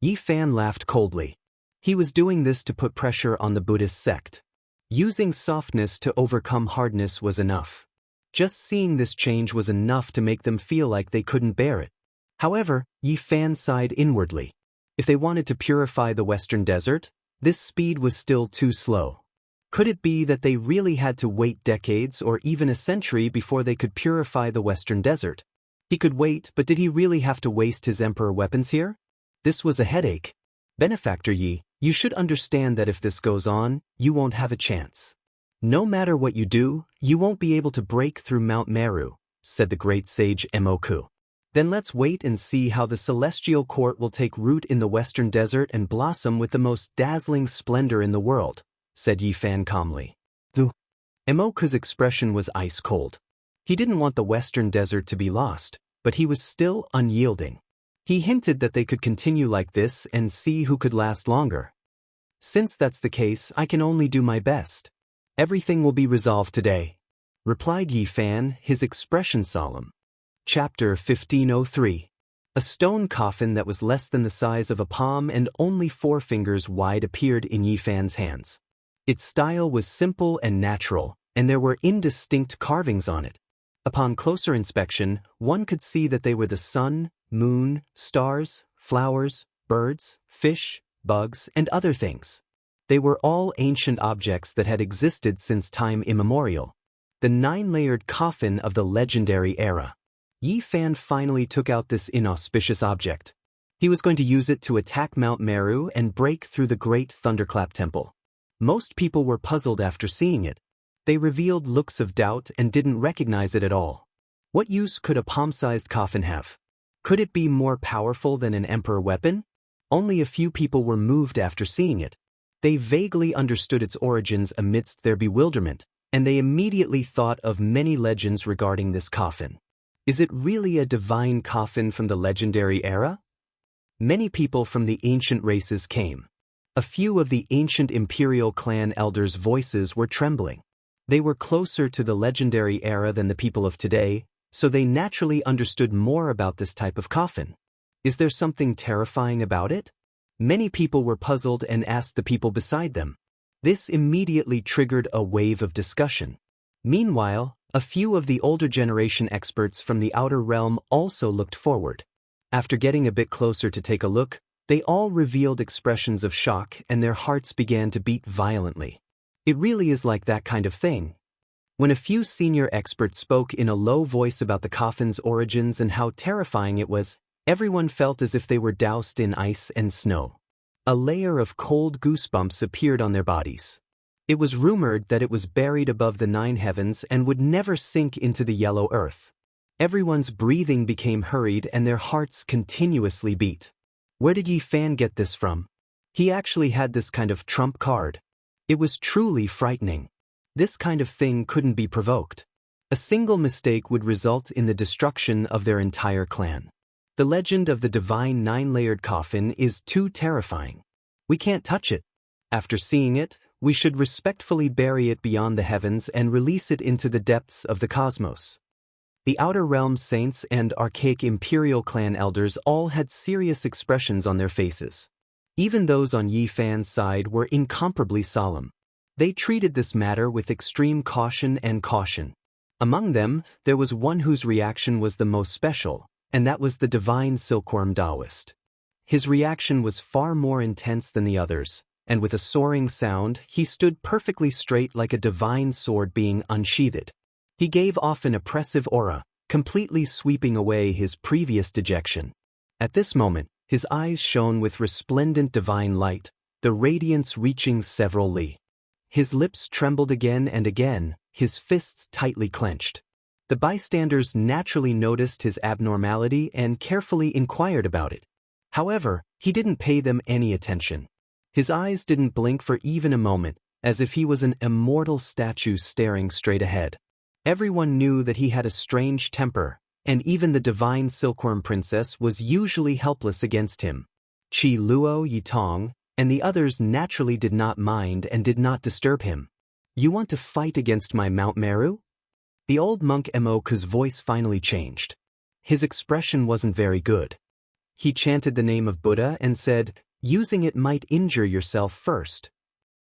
Yi Fan laughed coldly. He was doing this to put pressure on the Buddhist sect. Using softness to overcome hardness was enough. Just seeing this change was enough to make them feel like they couldn't bear it. However, Yi Fan sighed inwardly. If they wanted to purify the Western Desert, this speed was still too slow. Could it be that they really had to wait decades or even a century before they could purify the Western Desert? He could wait, but did he really have to waste his Emperor weapons here? This was a headache. Benefactor Yi, you should understand that if this goes on, you won't have a chance. No matter what you do, you won't be able to break through Mount Meru, said the great sage Moku. Then let's wait and see how the Celestial Court will take root in the Western Desert and blossom with the most dazzling splendor in the world, said Yi Fan calmly. Moku's expression was ice cold. He didn't want the Western Desert to be lost, but he was still unyielding. He hinted that they could continue like this and see who could last longer. Since that's the case, I can only do my best. Everything will be resolved today, replied Yi Fan, his expression solemn. Chapter 1503. A stone coffin that was less than the size of a palm and only 4 fingers wide appeared in Yi Fan's hands. Its style was simple and natural, and there were indistinct carvings on it. Upon closer inspection, one could see that they were the sun, moon, stars, flowers, birds, fish, bugs, and other things. They were all ancient objects that had existed since time immemorial. The 9-layered coffin of the legendary era. Yi Fan finally took out this inauspicious object. He was going to use it to attack Mount Meru and break through the Great Thunderclap Temple. Most people were puzzled after seeing it. They revealed looks of doubt and didn't recognize it at all. What use could a palm-sized coffin have? Could it be more powerful than an emperor weapon? Only a few people were moved after seeing it. They vaguely understood its origins amidst their bewilderment, and they immediately thought of many legends regarding this coffin. Is it really a divine coffin from the legendary era? Many people from the ancient races came. A few of the ancient imperial clan elders' voices were trembling. They were closer to the legendary era than the people of today, so they naturally understood more about this type of coffin. Is there something terrifying about it? Many people were puzzled and asked the people beside them. This immediately triggered a wave of discussion. Meanwhile, a few of the older generation experts from the outer realm also looked forward. After getting a bit closer to take a look, They all revealed expressions of shock and their hearts began to beat violently. It really is like that kind of thing. When a few senior experts spoke in a low voice about the coffin's origins and how terrifying it was, everyone felt as if they were doused in ice and snow. A layer of cold goosebumps appeared on their bodies. It was rumored that it was buried above the 9 heavens and would never sink into the yellow earth. Everyone's breathing became hurried and their hearts continuously beat. Where did Yi Fan get this from? He actually had this kind of trump card. It was truly frightening. This kind of thing couldn't be provoked. A single mistake would result in the destruction of their entire clan. The legend of the divine 9-layered coffin is too terrifying. We can't touch it. After seeing it, we should respectfully bury it beyond the heavens and release it into the depths of the cosmos. The Outer Realm saints and archaic imperial clan elders all had serious expressions on their faces. Even those on Yi Fan's side were incomparably solemn. They treated this matter with extreme caution and caution. Among them, there was one whose reaction was the most special, and that was the divine silkworm Taoist. His reaction was far more intense than the others, and with a soaring sound, he stood perfectly straight like a divine sword being unsheathed. He gave off an oppressive aura, completely sweeping away his previous dejection. At this moment, his eyes shone with resplendent divine light, the radiance reaching several li. His lips trembled again and again, his fists tightly clenched. The bystanders naturally noticed his abnormality and carefully inquired about it. However, he didn't pay them any attention. His eyes didn't blink for even a moment, as if he was an immortal statue staring straight ahead. Everyone knew that he had a strange temper, and even the divine silkworm princess was usually helpless against him. Qi Luo Yitong and the others naturally did not mind and did not disturb him. You want to fight against my Mount Meru? The old monk Moku's voice finally changed. His expression wasn't very good. He chanted the name of Buddha and said, using it might injure yourself first.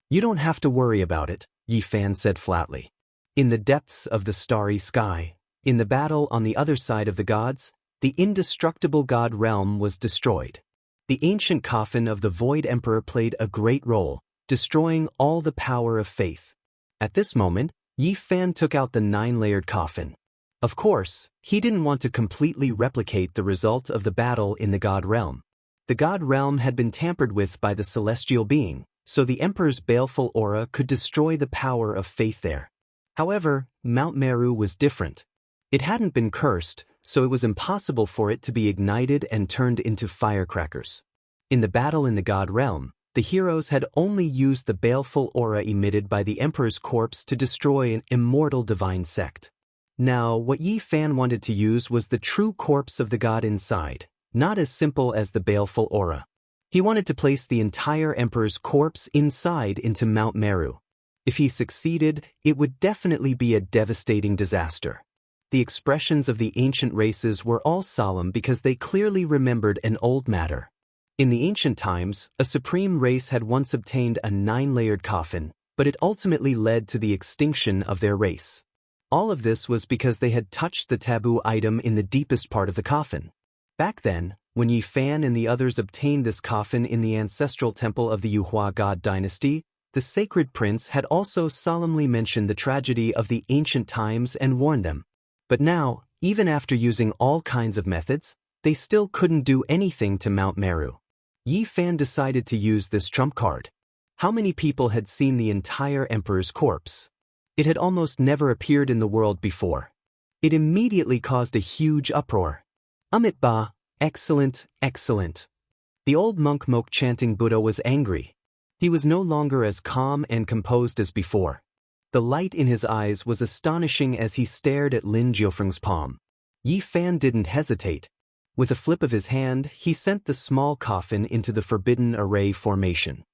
You don't have to worry about it, Yi Fan said flatly. In the depths of the starry sky, in the battle on the other side of the gods, the indestructible god realm was destroyed. The ancient coffin of the Void Emperor played a great role, destroying all the power of faith. At this moment, Yi Fan took out the 9-layered coffin. Of course, he didn't want to completely replicate the result of the battle in the god realm. The god realm had been tampered with by the celestial being, so the Emperor's baleful aura could destroy the power of faith there. However, Mount Meru was different. It hadn't been cursed, so it was impossible for it to be ignited and turned into firecrackers. In the battle in the god realm, the heroes had only used the baleful aura emitted by the Emperor's corpse to destroy an immortal divine sect. Now, what Yi Fan wanted to use was the true corpse of the god inside, not as simple as the baleful aura. He wanted to place the entire Emperor's corpse inside into Mount Meru. If he succeeded, it would definitely be a devastating disaster. The expressions of the ancient races were all solemn because they clearly remembered an old matter. In the ancient times, a supreme race had once obtained a 9-layered coffin, but it ultimately led to the extinction of their race. All of this was because they had touched the taboo item in the deepest part of the coffin. Back then, when Yi Fan and the others obtained this coffin in the ancestral temple of the Yuhua god dynasty, the sacred prince had also solemnly mentioned the tragedy of the ancient times and warned them. But now, even after using all kinds of methods, they still couldn't do anything to Mount Meru. Yi Fan decided to use this trump card. How many people had seen the entire Emperor's corpse? It had almost never appeared in the world before. It immediately caused a huge uproar. Ba, excellent, excellent. The old monk Mok chanting Buddha was angry. He was no longer as calm and composed as before. The light in his eyes was astonishing as he stared at Lin Jiufeng's palm. Yi Fan didn't hesitate. With a flip of his hand, he sent the small coffin into the forbidden array formation.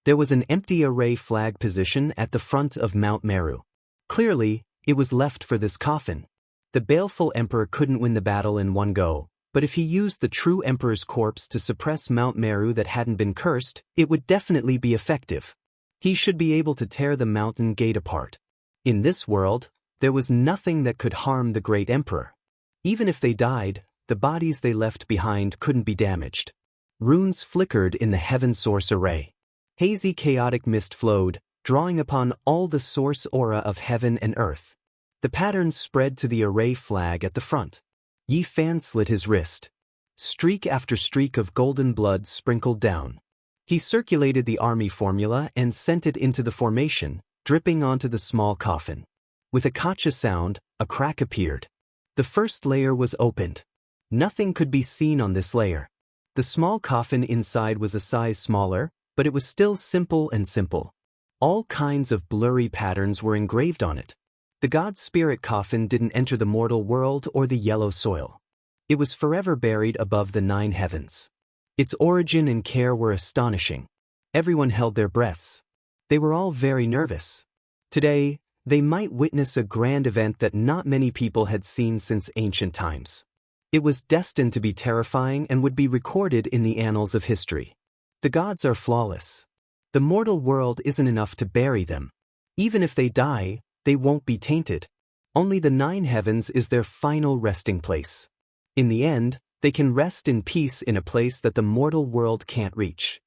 There was an empty array flag position at the front of Mount Meru. Clearly, it was left for this coffin. The baleful emperor couldn't win the battle in one go, but if he used the true emperor's corpse to suppress Mount Meru that hadn't been cursed, it would definitely be effective. He should be able to tear the mountain gate apart. In this world, there was nothing that could harm the great emperor. Even if they died, the bodies they left behind couldn't be damaged. Runes flickered in the heaven source array. Hazy chaotic mist flowed, drawing upon all the source aura of heaven and earth. The patterns spread to the array flag at the front. Yi Fan slit his wrist. Streak after streak of golden blood sprinkled down. He circulated the army formula and sent it into the formation, dripping onto the small coffin. With a kacha sound, a crack appeared. The first layer was opened. Nothing could be seen on this layer. The small coffin inside was a size smaller, but it was still simple and simple. All kinds of blurry patterns were engraved on it. The god spirit coffin didn't enter the mortal world or the yellow soil. It was forever buried above the 9 heavens. Its origin and care were astonishing. Everyone held their breaths. They were all very nervous. Today, they might witness a grand event that not many people had seen since ancient times. It was destined to be terrifying and would be recorded in the annals of history. The gods are flawless. The mortal world isn't enough to bury them. Even if they die, they won't be tainted. Only the 9 heavens is their final resting place. In the end, they can rest in peace in a place that the mortal world can't reach.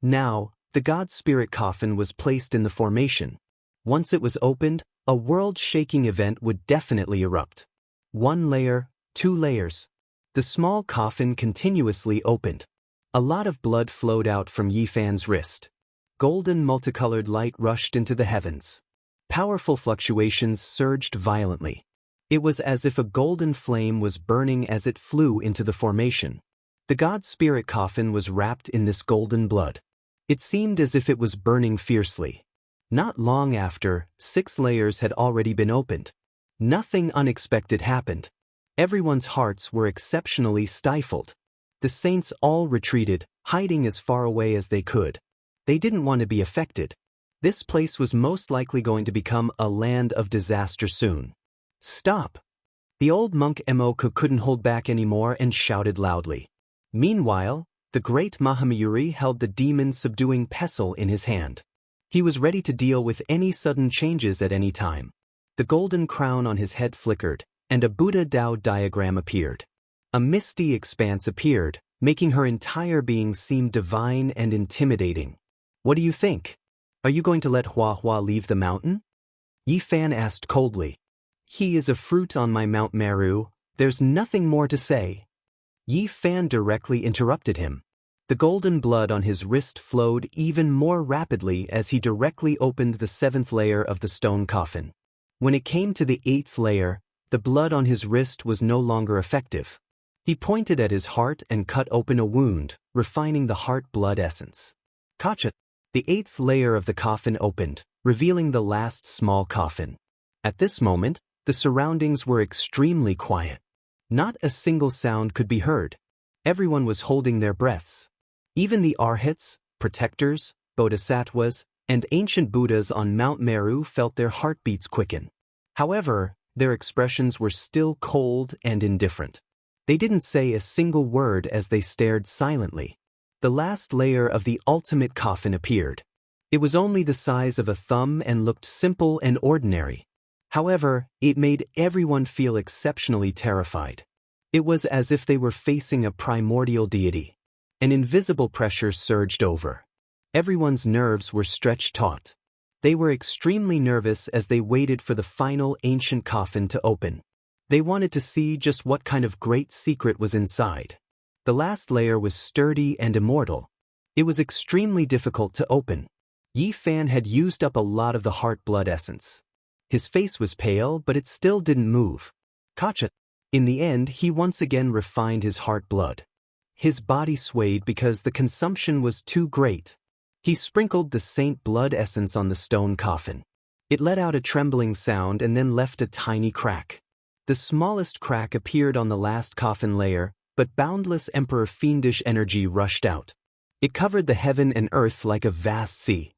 Now, the god spirit coffin was placed in the formation. Once it was opened, a world-shaking event would definitely erupt. 1 layer, 2 layers. The small coffin continuously opened. A lot of blood flowed out from Yi Fan's wrist. Golden multicolored light rushed into the heavens. Powerful fluctuations surged violently. It was as if a golden flame was burning as it flew into the formation. The god spirit coffin was wrapped in this golden blood. It seemed as if it was burning fiercely. Not long after, 6 layers had already been opened. Nothing unexpected happened. Everyone's hearts were exceptionally stifled. The saints all retreated, hiding as far away as they could. They didn't want to be affected. This place was most likely going to become a land of disaster soon. Stop! The old monk Moku couldn't hold back anymore and shouted loudly. Meanwhile, the great Mahamayuri held the demon-subduing pestle in his hand. He was ready to deal with any sudden changes at any time. The golden crown on his head flickered, and a Buddha Tao diagram appeared. A misty expanse appeared, making her entire being seem divine and intimidating. What do you think? Are you going to let Hua Hua leave the mountain? Yi Fan asked coldly. He is a fruit on my Mount Meru, there's nothing more to say. Yi Fan directly interrupted him. The golden blood on his wrist flowed even more rapidly as he directly opened the 7th layer of the stone coffin. When it came to the 8th layer, the blood on his wrist was no longer effective. He pointed at his heart and cut open a wound, refining the heart blood essence. Kacha! The 8th layer of the coffin opened, revealing the last small coffin. At this moment, the surroundings were extremely quiet. Not a single sound could be heard. Everyone was holding their breaths. Even the arhats, protectors, bodhisattvas, and ancient Buddhas on Mount Meru felt their heartbeats quicken. However, their expressions were still cold and indifferent. They didn't say a single word as they stared silently. The last layer of the ultimate coffin appeared. It was only the size of a thumb and looked simple and ordinary. However, it made everyone feel exceptionally terrified. It was as if they were facing a primordial deity. An invisible pressure surged over. Everyone's nerves were stretched taut. They were extremely nervous as they waited for the final ancient coffin to open. They wanted to see just what kind of great secret was inside. The last layer was sturdy and immortal. It was extremely difficult to open. Yi Fan had used up a lot of the heart blood essence. His face was pale, but it still didn't move. Kacha. In the end, he once again refined his heart blood. His body swayed because the consumption was too great. He sprinkled the saint blood essence on the stone coffin. It let out a trembling sound and then left a tiny crack. The smallest crack appeared on the last coffin layer, but boundless emperor fiendish energy rushed out. It covered the heaven and earth like a vast sea.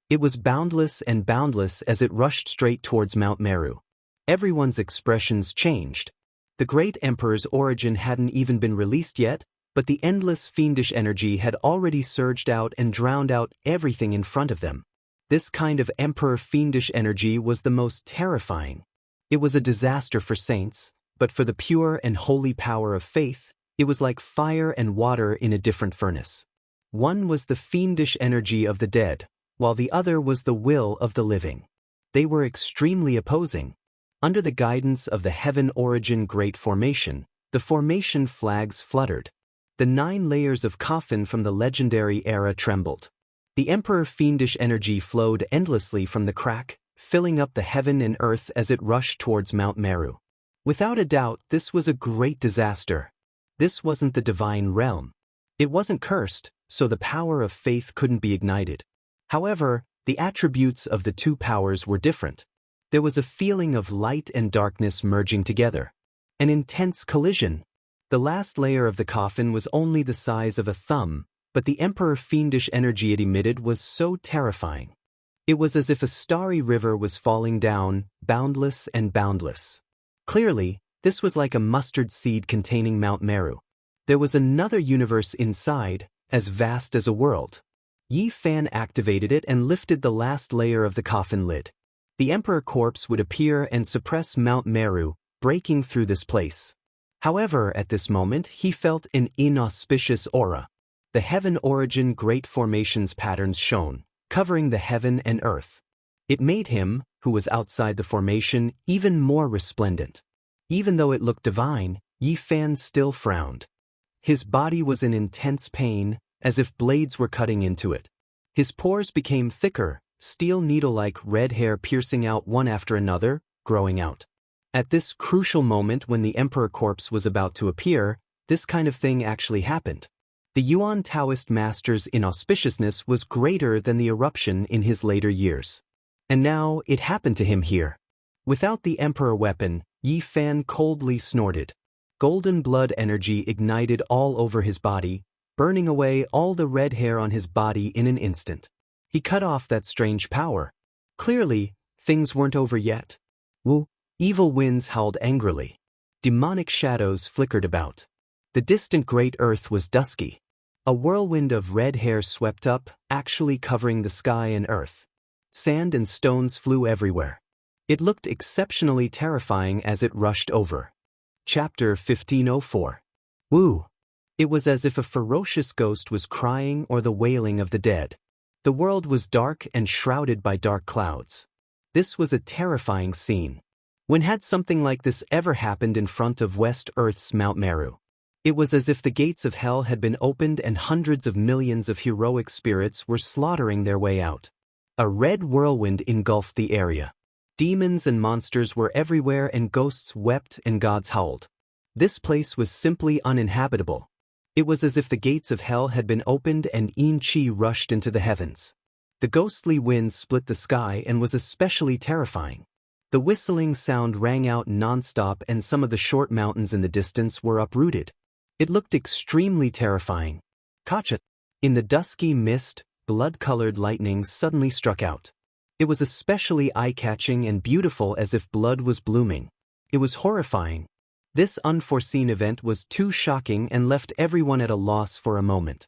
It was boundless and boundless as it rushed straight towards Mount Meru. Everyone's expressions changed. The great emperor's origin hadn't even been released yet, but the endless fiendish energy had already surged out and drowned out everything in front of them. This kind of emperor fiendish energy was the most terrifying. It was a disaster for saints, but for the pure and holy power of faith, It was like fire and water in a different furnace. One was the fiendish energy of the dead, while the other was the will of the living. They were extremely opposing. Under the guidance of the Heaven Origin Great Formation, the formation flags fluttered. The 9 layers of coffin from the legendary era trembled. The Emperor fiendish energy flowed endlessly from the crack, filling up the heaven and earth as it rushed towards Mount Meru. Without a doubt, this was a great disaster. This wasn't the divine realm. It wasn't cursed, so the power of faith couldn't be ignited. However, the attributes of the two powers were different. There was a feeling of light and darkness merging together. An intense collision. The last layer of the coffin was only the size of a thumb, but the Emperor fiendish energy it emitted was so terrifying. It was as if a starry river was falling down, boundless and boundless. Clearly, this was like a mustard seed containing Mount Meru. There was another universe inside, as vast as a world. Yi Fan activated it and lifted the last layer of the coffin lid. The Emperor corpse would appear and suppress Mount Meru, breaking through this place. However, at this moment, he felt an inauspicious aura. The Heaven Origin Great Formations patterns shone, covering the heaven and earth. It made him, who was outside the formation, even more resplendent. Even though it looked divine, Yi Fan still frowned. His body was in intense pain, as if blades were cutting into it. His pores became thicker, steel needle-like red hair piercing out one after another, growing out. At this crucial moment when the Emperor corpse was about to appear, this kind of thing actually happened. The Yuan Taoist master's inauspiciousness was greater than the eruption in his later years. And now, it happened to him here. Without the Emperor weapon, Yi Fan coldly snorted. Golden blood energy ignited all over his body, burning away all the red hair on his body in an instant. He cut off that strange power. Clearly, things weren't over yet. Wu, evil winds howled angrily. Demonic shadows flickered about. The distant great earth was dusky. A whirlwind of red hair swept up, actually covering the sky and earth. Sand and stones flew everywhere. It looked exceptionally terrifying as it rushed over. Chapter 1504. Wu. It was as if a ferocious ghost was crying or the wailing of the dead. The world was dark and shrouded by dark clouds. This was a terrifying scene. When had something like this ever happened in front of West Earth's Mount Meru? It was as if the gates of hell had been opened and hundreds of millions of heroic spirits were slaughtering their way out. A red whirlwind engulfed the area. Demons and monsters were everywhere and ghosts wept and gods howled. This place was simply uninhabitable. It was as if the gates of hell had been opened and Yin Qi rushed into the heavens. The ghostly wind split the sky and was especially terrifying. The whistling sound rang out non-stop and some of the short mountains in the distance were uprooted. It looked extremely terrifying. Kacha. In the dusky mist, blood-colored lightning suddenly struck out. It was especially eye-catching and beautiful as if blood was blooming. It was horrifying. This unforeseen event was too shocking and left everyone at a loss for a moment.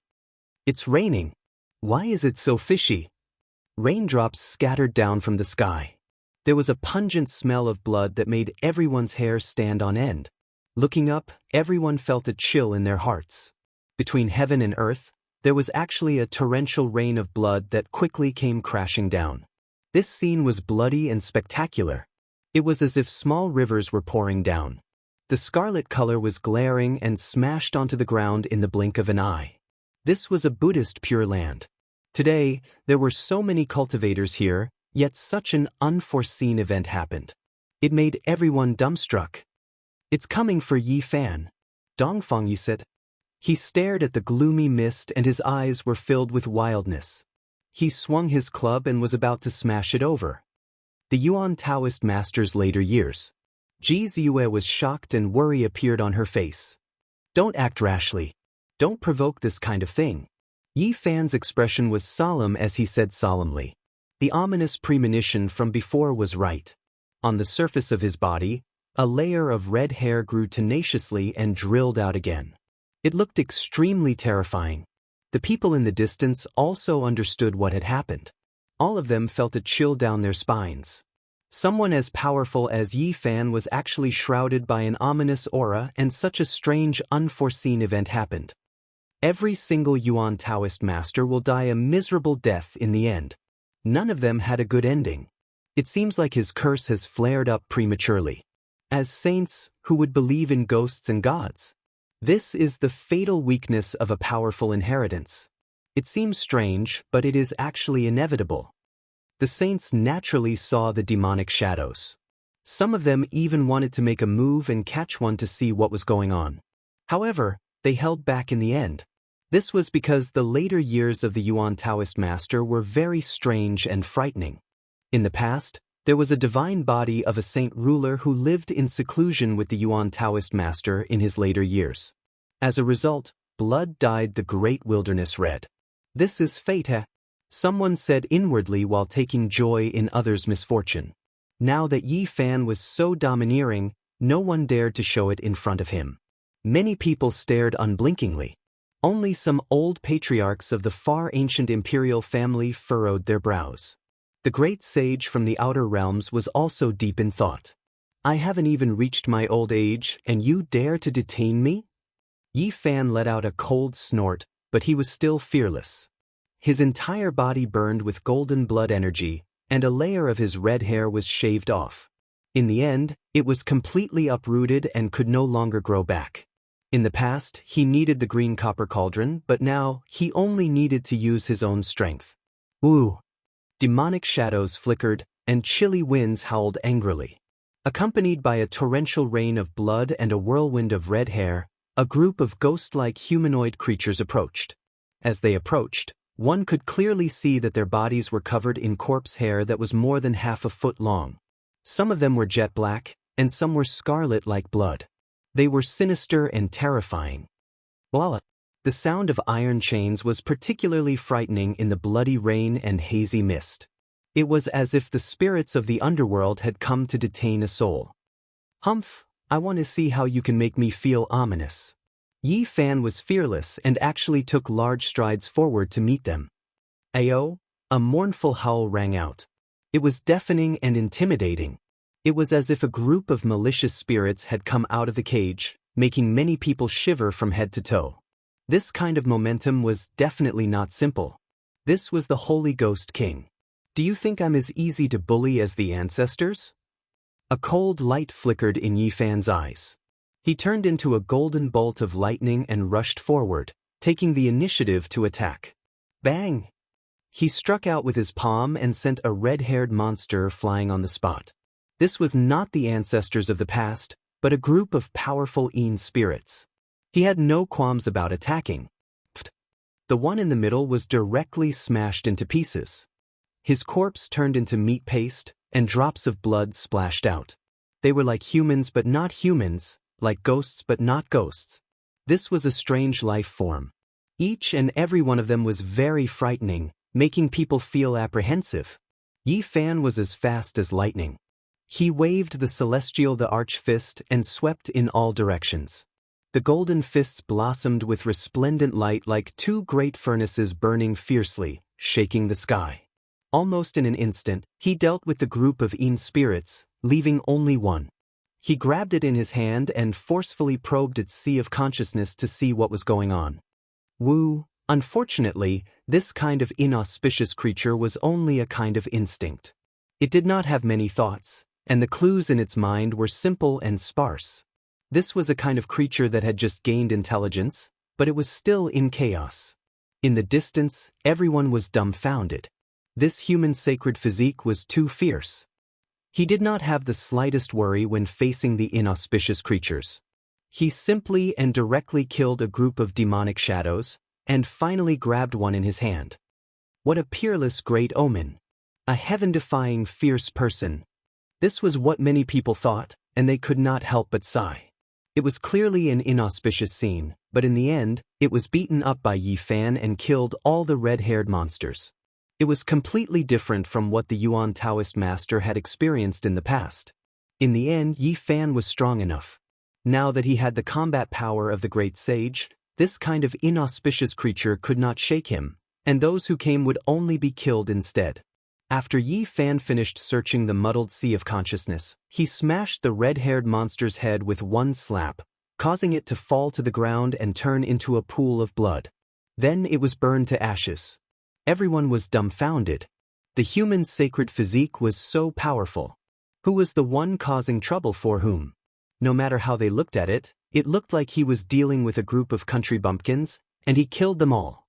It's raining. Why is it so fishy? Raindrops scattered down from the sky. There was a pungent smell of blood that made everyone's hair stand on end. Looking up, everyone felt a chill in their hearts. Between heaven and earth, there was actually a torrential rain of blood that quickly came crashing down. This scene was bloody and spectacular. It was as if small rivers were pouring down. The scarlet color was glaring and smashed onto the ground in the blink of an eye. This was a Buddhist Pure Land. Today, there were so many cultivators here, yet such an unforeseen event happened. It made everyone dumbstruck. It's coming for Yi Fan. Dongfang Yi said. He stared at the gloomy mist and his eyes were filled with wildness. He swung his club and was about to smash it over. The Yuan Taoist master's later years. Ji Ziyue was shocked and worry appeared on her face. Don't act rashly. Don't provoke this kind of thing. Yi Fan's expression was solemn as he said solemnly. The ominous premonition from before was right. On the surface of his body, a layer of red hair grew tenaciously and drilled out again. It looked extremely terrifying. The people in the distance also understood what had happened. All of them felt a chill down their spines. Someone as powerful as Yi Fan was actually shrouded by an ominous aura, and such a strange, unforeseen event happened. Every single Yuan Taoist master will die a miserable death in the end. None of them had a good ending. It seems like his curse has flared up prematurely. As saints, who would believe in ghosts and gods? This is the fatal weakness of a powerful inheritance. It seems strange, but it is actually inevitable. The saints naturally saw the demonic shadows. Some of them even wanted to make a move and catch one to see what was going on. However, they held back in the end. This was because the later years of the Yuan Taoist master were very strange and frightening. In the past, there was a divine body of a saint ruler who lived in seclusion with the Yuan Taoist master in his later years. As a result, blood dyed the great wilderness red. This is fate, someone said inwardly while taking joy in others' misfortune. Now that Yi Fan was so domineering, no one dared to show it in front of him. Many people stared unblinkingly. Only some old patriarchs of the far ancient imperial family furrowed their brows. The great sage from the outer realms was also deep in thought. I haven't even reached my old age, and you dare to detain me? Yi Fan let out a cold snort, but he was still fearless. His entire body burned with golden blood energy, and a layer of his red hair was shaved off. In the end, it was completely uprooted and could no longer grow back. In the past, he needed the green copper cauldron, but now, he only needed to use his own strength. Woo! Demonic shadows flickered, and chilly winds howled angrily. Accompanied by a torrential rain of blood and a whirlwind of red hair, a group of ghost-like humanoid creatures approached. As they approached, one could clearly see that their bodies were covered in corpse hair that was more than half a foot long. Some of them were jet black, and some were scarlet like blood. They were sinister and terrifying. Voila! The sound of iron chains was particularly frightening in the bloody rain and hazy mist. It was as if the spirits of the underworld had come to detain a soul. Humph, I want to see how you can make me feel ominous. Yi Fan was fearless and actually took large strides forward to meet them. Ayo! A mournful howl rang out. It was deafening and intimidating. It was as if a group of malicious spirits had come out of the cage, making many people shiver from head to toe. This kind of momentum was definitely not simple. This was the Holy Ghost King. Do you think I'm as easy to bully as the ancestors? A cold light flickered in Yi Fan's eyes. He turned into a golden bolt of lightning and rushed forward, taking the initiative to attack. Bang! He struck out with his palm and sent a red-haired monster flying on the spot. This was not the ancestors of the past, but a group of powerful Yin spirits. He had no qualms about attacking. The one in the middle was directly smashed into pieces. His corpse turned into meat paste, and drops of blood splashed out. They were like humans but not humans, like ghosts but not ghosts. This was a strange life form. Each and every one of them was very frightening, making people feel apprehensive. Yi Fan was as fast as lightning. He waved the celestial the arch fist and swept in all directions. The golden fists blossomed with resplendent light like two great furnaces burning fiercely, shaking the sky. Almost in an instant, he dealt with the group of Yin spirits, leaving only one. He grabbed it in his hand and forcefully probed its sea of consciousness to see what was going on. Woo! Unfortunately, this kind of inauspicious creature was only a kind of instinct. It did not have many thoughts, and the clues in its mind were simple and sparse. This was a kind of creature that had just gained intelligence, but it was still in chaos. In the distance, everyone was dumbfounded. This human sacred physique was too fierce. He did not have the slightest worry when facing the inauspicious creatures. He simply and directly killed a group of demonic shadows, and finally grabbed one in his hand. What a peerless great omen! A heaven-defying fierce person. This was what many people thought, and they could not help but sigh. It was clearly an inauspicious scene, but in the end, it was beaten up by Yi Fan and killed all the red-haired monsters. It was completely different from what the Yuan Taoist master had experienced in the past. In the end, Yi Fan was strong enough. Now that he had the combat power of the great sage, this kind of inauspicious creature could not shake him, and those who came would only be killed instead. After Yi Fan finished searching the muddled sea of consciousness, he smashed the red-haired monster's head with one slap, causing it to fall to the ground and turn into a pool of blood. Then it was burned to ashes. Everyone was dumbfounded. The human's sacred physique was so powerful. Who was the one causing trouble for whom? No matter how they looked at it, it looked like he was dealing with a group of country bumpkins, and he killed them all.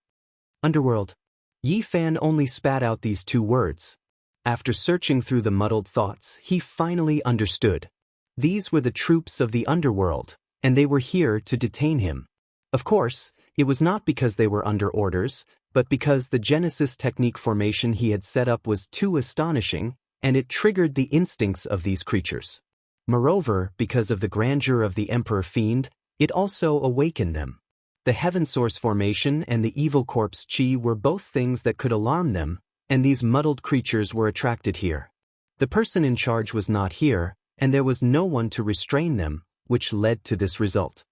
Underworld. Yi Fan only spat out these two words. After searching through the muddled thoughts, he finally understood. These were the troops of the underworld, and they were here to detain him. Of course, it was not because they were under orders, but because the Genesis technique formation he had set up was too astonishing, and it triggered the instincts of these creatures. Moreover, because of the grandeur of the Emperor Fiend, it also awakened them. The Heaven Source formation and the Evil Corpse Chi were both things that could alarm them, and these muddled creatures were attracted here. The person in charge was not here, and there was no one to restrain them, which led to this result.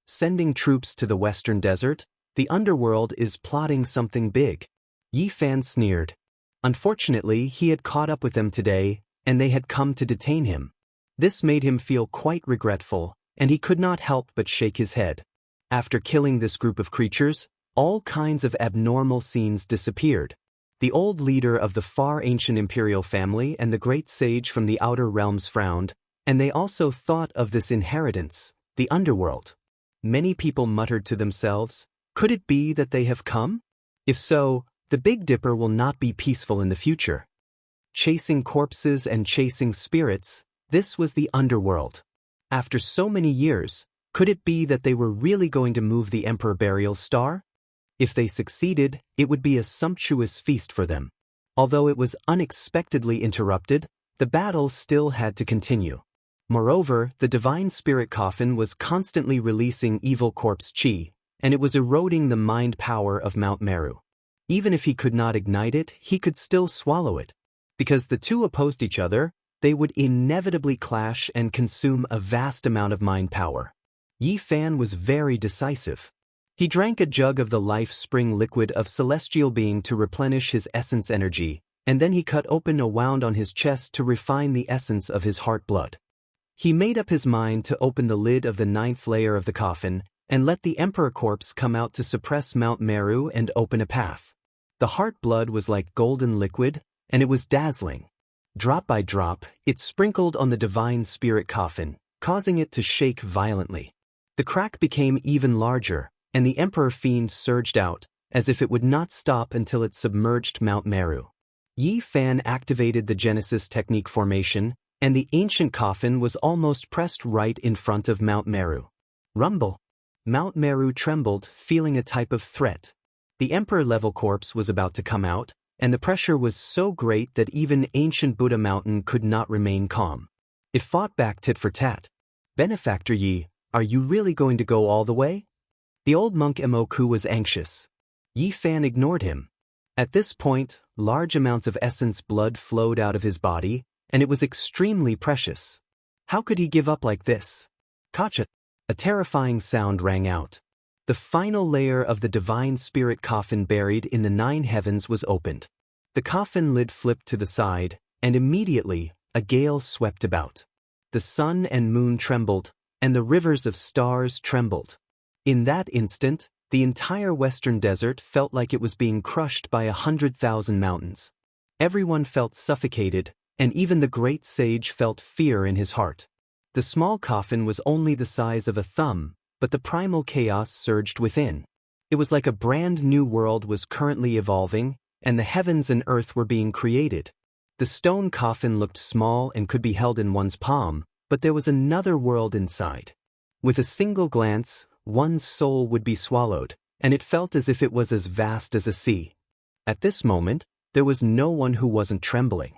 Sending troops to the Western Desert, the underworld is plotting something big. Yi Fan sneered. Unfortunately, he had caught up with them today, and they had come to detain him. This made him feel quite regretful, and he could not help but shake his head. After killing this group of creatures, all kinds of abnormal scenes disappeared. The old leader of the far ancient imperial family and the great sage from the outer realms frowned, and they also thought of this inheritance, the underworld. Many people muttered to themselves, could it be that they have come? If so, the Big Dipper will not be peaceful in the future. Chasing corpses and chasing spirits, this was the underworld. After so many years, could it be that they were really going to move the Emperor Burial Star? If they succeeded, it would be a sumptuous feast for them. Although it was unexpectedly interrupted, the battle still had to continue. Moreover, the Divine Spirit Coffin was constantly releasing Evil Corpse Chi, and it was eroding the mind power of Mount Meru. Even if he could not ignite it, he could still swallow it. Because the two opposed each other, they would inevitably clash and consume a vast amount of mind power. Yi Fan was very decisive. He drank a jug of the life spring liquid of celestial being to replenish his essence energy, and then he cut open a wound on his chest to refine the essence of his heart blood. He made up his mind to open the lid of the 9th layer of the coffin, and let the Emperor Corpse come out to suppress Mount Meru and open a path. The heart blood was like golden liquid, and it was dazzling. Drop by drop, it sprinkled on the Divine Spirit Coffin, causing it to shake violently. The crack became even larger, and the Emperor Fiend surged out, as if it would not stop until it submerged Mount Meru. Yi Fan activated the Genesis technique formation, and the ancient coffin was almost pressed right in front of Mount Meru. Rumble! Mount Meru trembled, feeling a type of threat. The Emperor-level corpse was about to come out, and the pressure was so great that even ancient Buddha Mountain could not remain calm. It fought back tit for tat. Benefactor Yi, are you really going to go all the way? The old monk Emoku was anxious. Yi Fan ignored him. At this point, large amounts of essence blood flowed out of his body, and it was extremely precious. How could he give up like this? Kacha! A terrifying sound rang out. The final layer of the Divine Spirit Coffin buried in the 9 heavens was opened. The coffin lid flipped to the side, and immediately, a gale swept about. The sun and moon trembled, and the rivers of stars trembled. In that instant, the entire western desert felt like it was being crushed by 100,000 mountains. Everyone felt suffocated, and even the great sage felt fear in his heart. The small coffin was only the size of a thumb, but the primal chaos surged within. It was like a brand new world was currently evolving, and the heavens and earth were being created. The stone coffin looked small and could be held in one's palm, but there was another world inside. With a single glance, one's soul would be swallowed, and it felt as if it was as vast as a sea. At this moment, there was no one who wasn't trembling.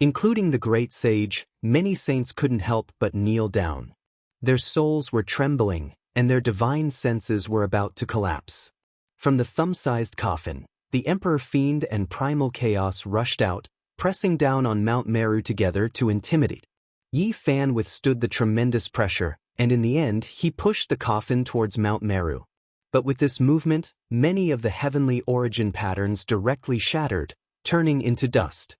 Including the great sage, many saints couldn't help but kneel down. Their souls were trembling, and their divine senses were about to collapse. From the thumb-sized coffin, the Emperor Fiend and Primal Chaos rushed out, pressing down on Mount Meru together to intimidate. Yi Fan withstood the tremendous pressure, and in the end he pushed the coffin towards Mount Meru. But with this movement, many of the heavenly origin patterns directly shattered, turning into dust.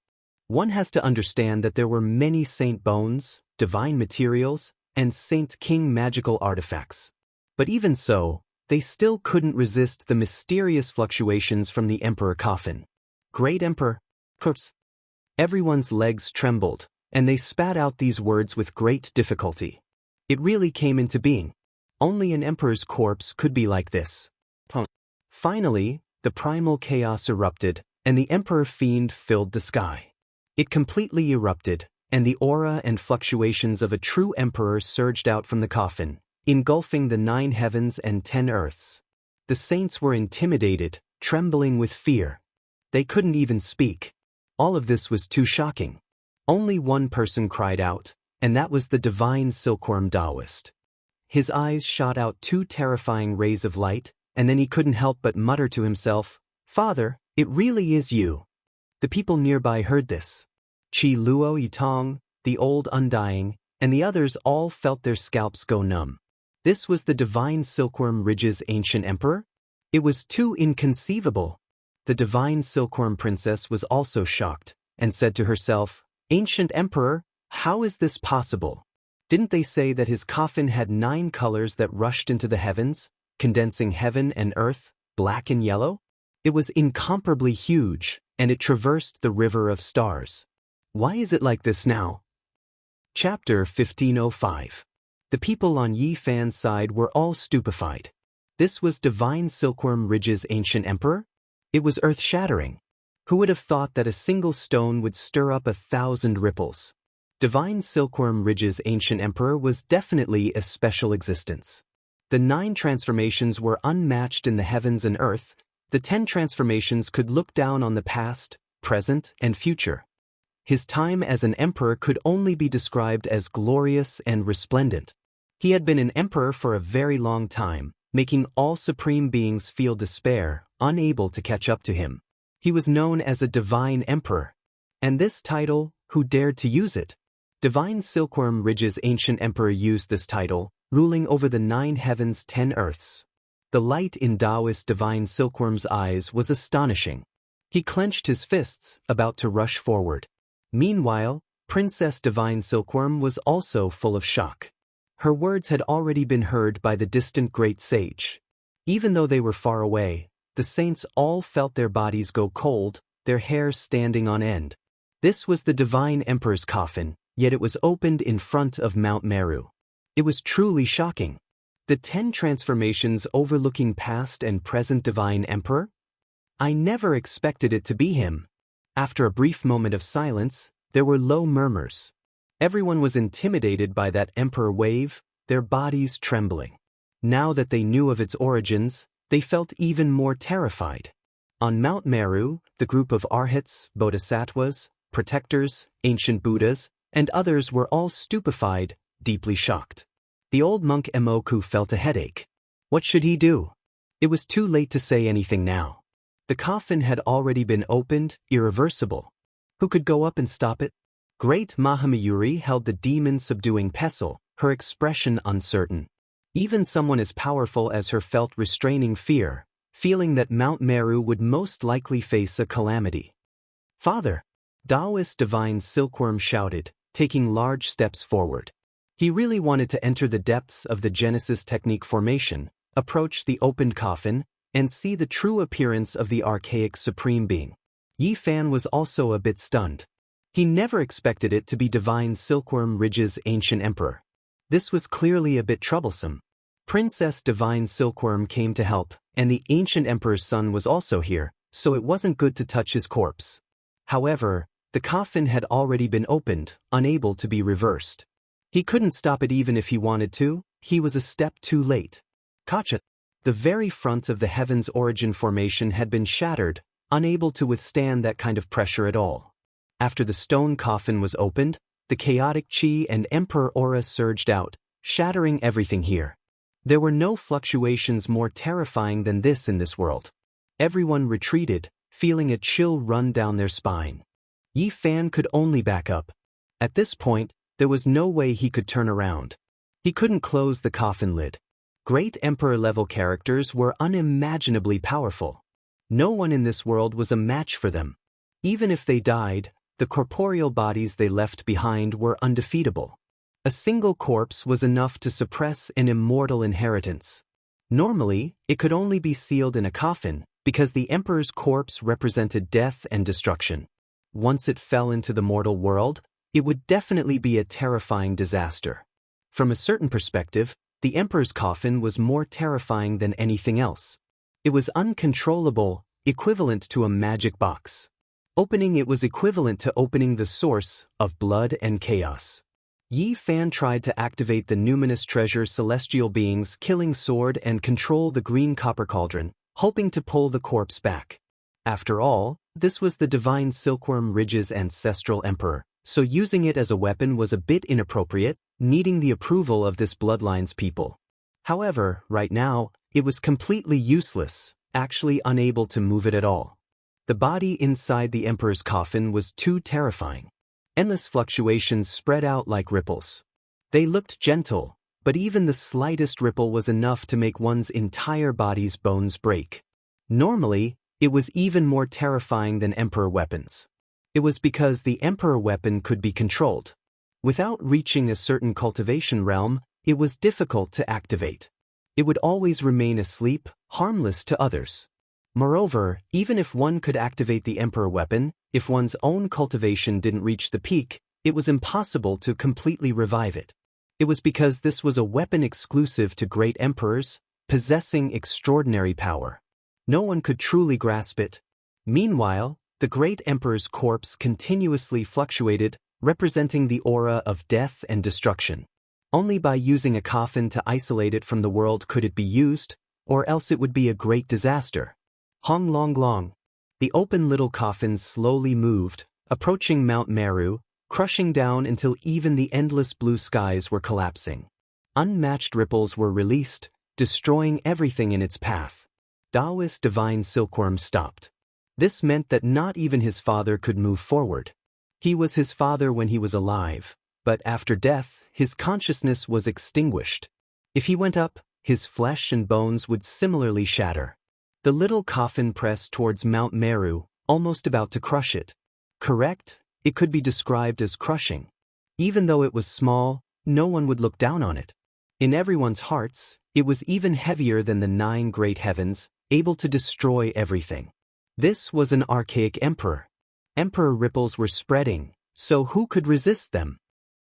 One has to understand that there were many saint bones, divine materials, and Saint King magical artifacts. But even so, they still couldn't resist the mysterious fluctuations from the Emperor coffin. Great Emperor, corpse. Everyone's legs trembled, and they spat out these words with great difficulty. It really came into being. Only an emperor's corpse could be like this. Finally, the primal chaos erupted, and the emperor fiend filled the sky. It completely erupted, and the aura and fluctuations of a true emperor surged out from the coffin, engulfing the 9 heavens and 10 earths. The saints were intimidated, trembling with fear. They couldn't even speak. All of this was too shocking. Only one person cried out, and that was the divine silkworm Taoist. His eyes shot out 2 terrifying rays of light, and then he couldn't help but mutter to himself, "Father, it really is you." The people nearby heard this. Qi Luo Yitong, the old undying, and the others all felt their scalps go numb. This was the divine silkworm Ridge's ancient emperor? It was too inconceivable. The divine silkworm princess was also shocked, and said to herself, "Ancient emperor, how is this possible? Didn't they say that his coffin had 9 colors that rushed into the heavens, condensing heaven and earth, black and yellow? It was incomparably huge, and it traversed the river of stars. Why is it like this now?" Chapter 1505. The people on Yi Fan's side were all stupefied. This was divine silkworm Ridge's ancient emperor? It was earth-shattering. Who would have thought that a single stone would stir up 1,000 ripples? Divine silkworm Ridge's ancient emperor was definitely a special existence. The 9 transformations were unmatched in the heavens and earth. The 10 transformations could look down on the past, present, and future. His time as an emperor could only be described as glorious and resplendent. He had been an emperor for a very long time, making all supreme beings feel despair, unable to catch up to him. He was known as a divine emperor. And this title, who dared to use it? Divine silkworm Ridge's ancient emperor used this title, ruling over the 9 heavens 10 earths. The light in Taoist divine silkworm's eyes was astonishing. He clenched his fists, about to rush forward. Meanwhile, Princess Divine Silkworm was also full of shock. Her words had already been heard by the distant great sage. Even though they were far away, the saints all felt their bodies go cold, their hair standing on end. This was the divine emperor's coffin, yet it was opened in front of Mount Meru. It was truly shocking. The 10 transformations overlooking past and present divine emperor? I never expected it to be him. After a brief moment of silence, there were low murmurs. Everyone was intimidated by that emperor wave, their bodies trembling. Now that they knew of its origins, they felt even more terrified. On Mount Meru, the group of arhats, bodhisattvas, protectors, ancient Buddhas, and others were all stupefied, deeply shocked. The old monk Emoku felt a headache. What should he do? It was too late to say anything now. The coffin had already been opened, irreversible. Who could go up and stop it? Great Mahamayuri held the demon-subduing pestle, her expression uncertain. Even someone as powerful as her felt restraining fear, feeling that Mount Meru would most likely face a calamity. "Father!" Taoist divine silkworm shouted, taking large steps forward. He really wanted to enter the depths of the Genesis technique formation, approach the opened coffin, and see the true appearance of the archaic supreme being. Yi Fan was also a bit stunned. He never expected it to be divine silkworm Ridge's ancient emperor. This was clearly a bit troublesome. Princess Divine Silkworm came to help, and the ancient emperor's son was also here, so it wasn't good to touch his corpse. However, the coffin had already been opened, unable to be reversed. He couldn't stop it even if he wanted to. He was a step too late. Kacha! The very front of the heaven's origin formation had been shattered, unable to withstand that kind of pressure at all. After the stone coffin was opened, the chaotic chi and emperor aura surged out, shattering everything here. There were no fluctuations more terrifying than this in this world. Everyone retreated, feeling a chill run down their spine. Yi Fan could only back up. At this point, there was no way he could turn around. He couldn't close the coffin lid. Great emperor-level characters were unimaginably powerful. No one in this world was a match for them. Even if they died, The corporeal bodies they left behind were undefeatable. A single corpse was enough to suppress an immortal inheritance. Normally, it could only be sealed in a coffin, because the emperor's corpse represented death and destruction. Once it fell into the mortal world, it would definitely be a terrifying disaster. From a certain perspective, the emperor's coffin was more terrifying than anything else. It was uncontrollable, equivalent to a magic box. Opening it was equivalent to opening the source of blood and chaos. Yi Fan tried to activate the numinous treasure celestial beings killing sword and control the green copper cauldron, hoping to pull the corpse back. After all, this was the divine Silkworm Ridge's ancestral emperor, so using it as a weapon was a bit inappropriate, needing the approval of this bloodline's people. However, right now, it was completely useless, actually unable to move it at all. The body inside the emperor's coffin was too terrifying. Endless fluctuations spread out like ripples. They looked gentle, but even the slightest ripple was enough to make one's entire body's bones break. Normally, it was even more terrifying than emperor weapons. It was because the emperor weapon could be controlled. Without reaching a certain cultivation realm, it was difficult to activate. It would always remain asleep, harmless to others. Moreover, even if one could activate the emperor weapon, if one's own cultivation didn't reach the peak, it was impossible to completely revive it. It was because this was a weapon exclusive to great emperors, possessing extraordinary power. No one could truly grasp it. Meanwhile, the great emperor's corpse continuously fluctuated, representing the aura of death and destruction. Only by using a coffin to isolate it from the world could it be used, or else it would be a great disaster. Hong Long Long. The open little coffin slowly moved, approaching Mount Meru, crushing down until even the endless blue skies were collapsing. Unmatched ripples were released, destroying everything in its path. Taoist divine silkworm stopped. This meant that not even his father could move forward. He was his father when he was alive, but after death, his consciousness was extinguished. If he went up, his flesh and bones would similarly shatter. The little coffin pressed towards Mount Meru, almost about to crush it. Correct, it could be described as crushing. Even though it was small, no one would look down on it. In everyone's hearts, it was even heavier than the 9 great heavens, able to destroy everything. This was an archaic emperor. Emperor ripples were spreading, so who could resist them?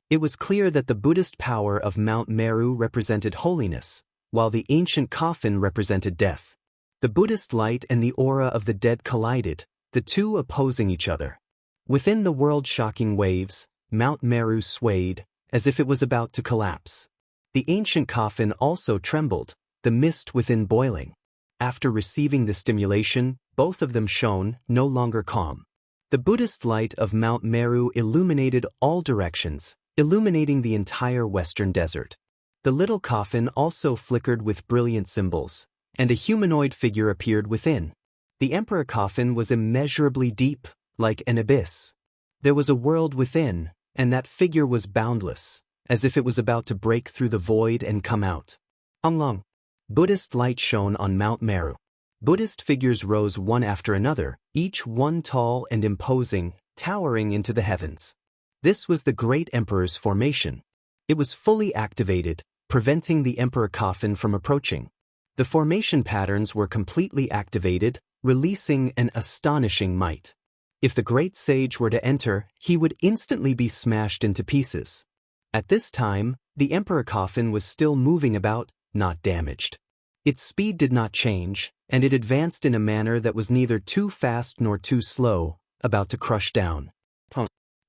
It was clear that the Buddhist power of Mount Meru represented holiness, while the ancient coffin represented death. The Buddhist light and the aura of the dead collided, the two opposing each other. Within the world-shocking waves, Mount Meru swayed, as if it was about to collapse. The ancient coffin also trembled, the mist within boiling. After receiving the stimulation, both of them shone, no longer calm. The Buddhist light of Mount Meru illuminated all directions, illuminating the entire western desert. The little coffin also flickered with brilliant symbols, and a humanoid figure appeared within. The emperor coffin was immeasurably deep, like an abyss. There was a world within, and that figure was boundless, as if it was about to break through the void and come out. Anglong. Buddhist light shone on Mount Meru. Buddhist figures rose one after another, each one tall and imposing, towering into the heavens. This was the great emperor's formation. It was fully activated, preventing the emperor coffin from approaching. The formation patterns were completely activated, releasing an astonishing might. If the great sage were to enter, he would instantly be smashed into pieces. At this time, the emperor coffin was still moving about, not damaged. Its speed did not change, and it advanced in a manner that was neither too fast nor too slow, about to crush down.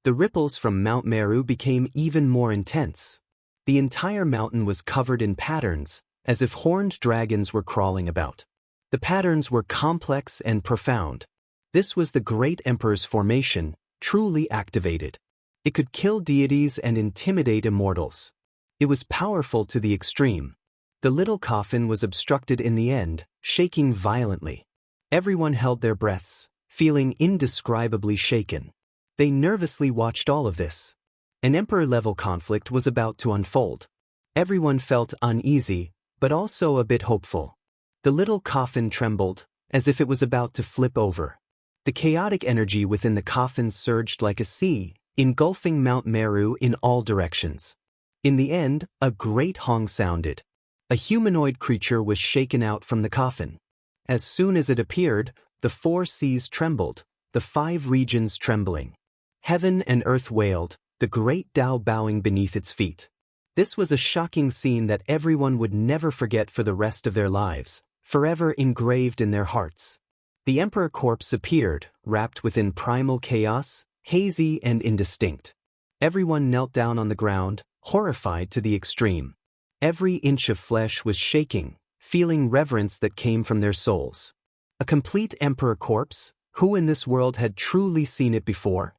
The ripples from Mount Meru became even more intense. The entire mountain was covered in patterns, as if horned dragons were crawling about. The patterns were complex and profound. This was the great emperor's formation, truly activated. It could kill deities and intimidate immortals. It was powerful to the extreme. The little coffin was obstructed in the end, shaking violently. Everyone held their breaths, feeling indescribably shaken. They nervously watched all of this. An emperor-level conflict was about to unfold. Everyone felt uneasy, but also a bit hopeful. The little coffin trembled, as if it was about to flip over. The chaotic energy within the coffin surged like a sea, engulfing Mount Meru in all directions. In the end, a great hong sounded. A humanoid creature was shaken out from the coffin. As soon as it appeared, the 4 seas trembled, the 5 regions trembling. Heaven and earth wailed, the great Tao bowing beneath its feet. This was a shocking scene that everyone would never forget for the rest of their lives, forever engraved in their hearts. The emperor corpse appeared, wrapped within primal chaos, hazy and indistinct. Everyone knelt down on the ground, horrified to the extreme. Every inch of flesh was shaking, feeling reverence that came from their souls. A complete emperor corpse? Who in this world had truly seen it before?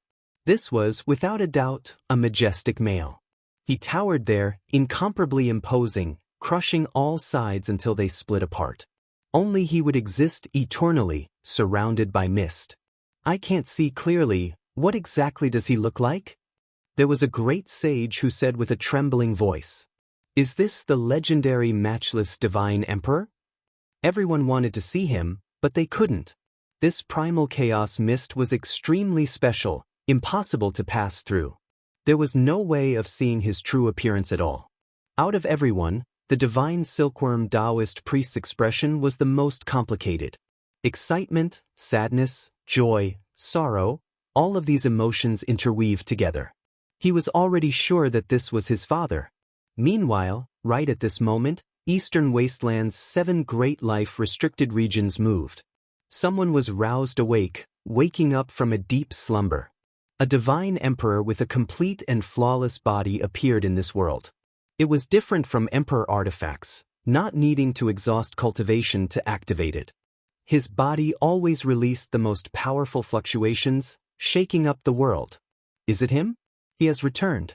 This was, without a doubt, a majestic male. He towered there, incomparably imposing, crushing all sides until they split apart. Only he would exist eternally, surrounded by mist. I can't see clearly. What exactly does he look like? There was a great sage who said with a trembling voice, "Is this the legendary matchless divine emperor?" Everyone wanted to see him, but they couldn't. This primal chaos mist was extremely special, impossible to pass through. There was no way of seeing his true appearance at all. Out of everyone, the divine silkworm Taoist priest's expression was the most complicated. Excitement, sadness, joy, sorrow, all of these emotions interweaved together. He was already sure that this was his father. Meanwhile, right at this moment, Eastern Wasteland's 7 great life-restricted regions moved. Someone was roused awake, waking up from a deep slumber. A divine emperor with a complete and flawless body appeared in this world. It was different from emperor artifacts, not needing to exhaust cultivation to activate it. His body always released the most powerful fluctuations, shaking up the world. Is it him? He has returned.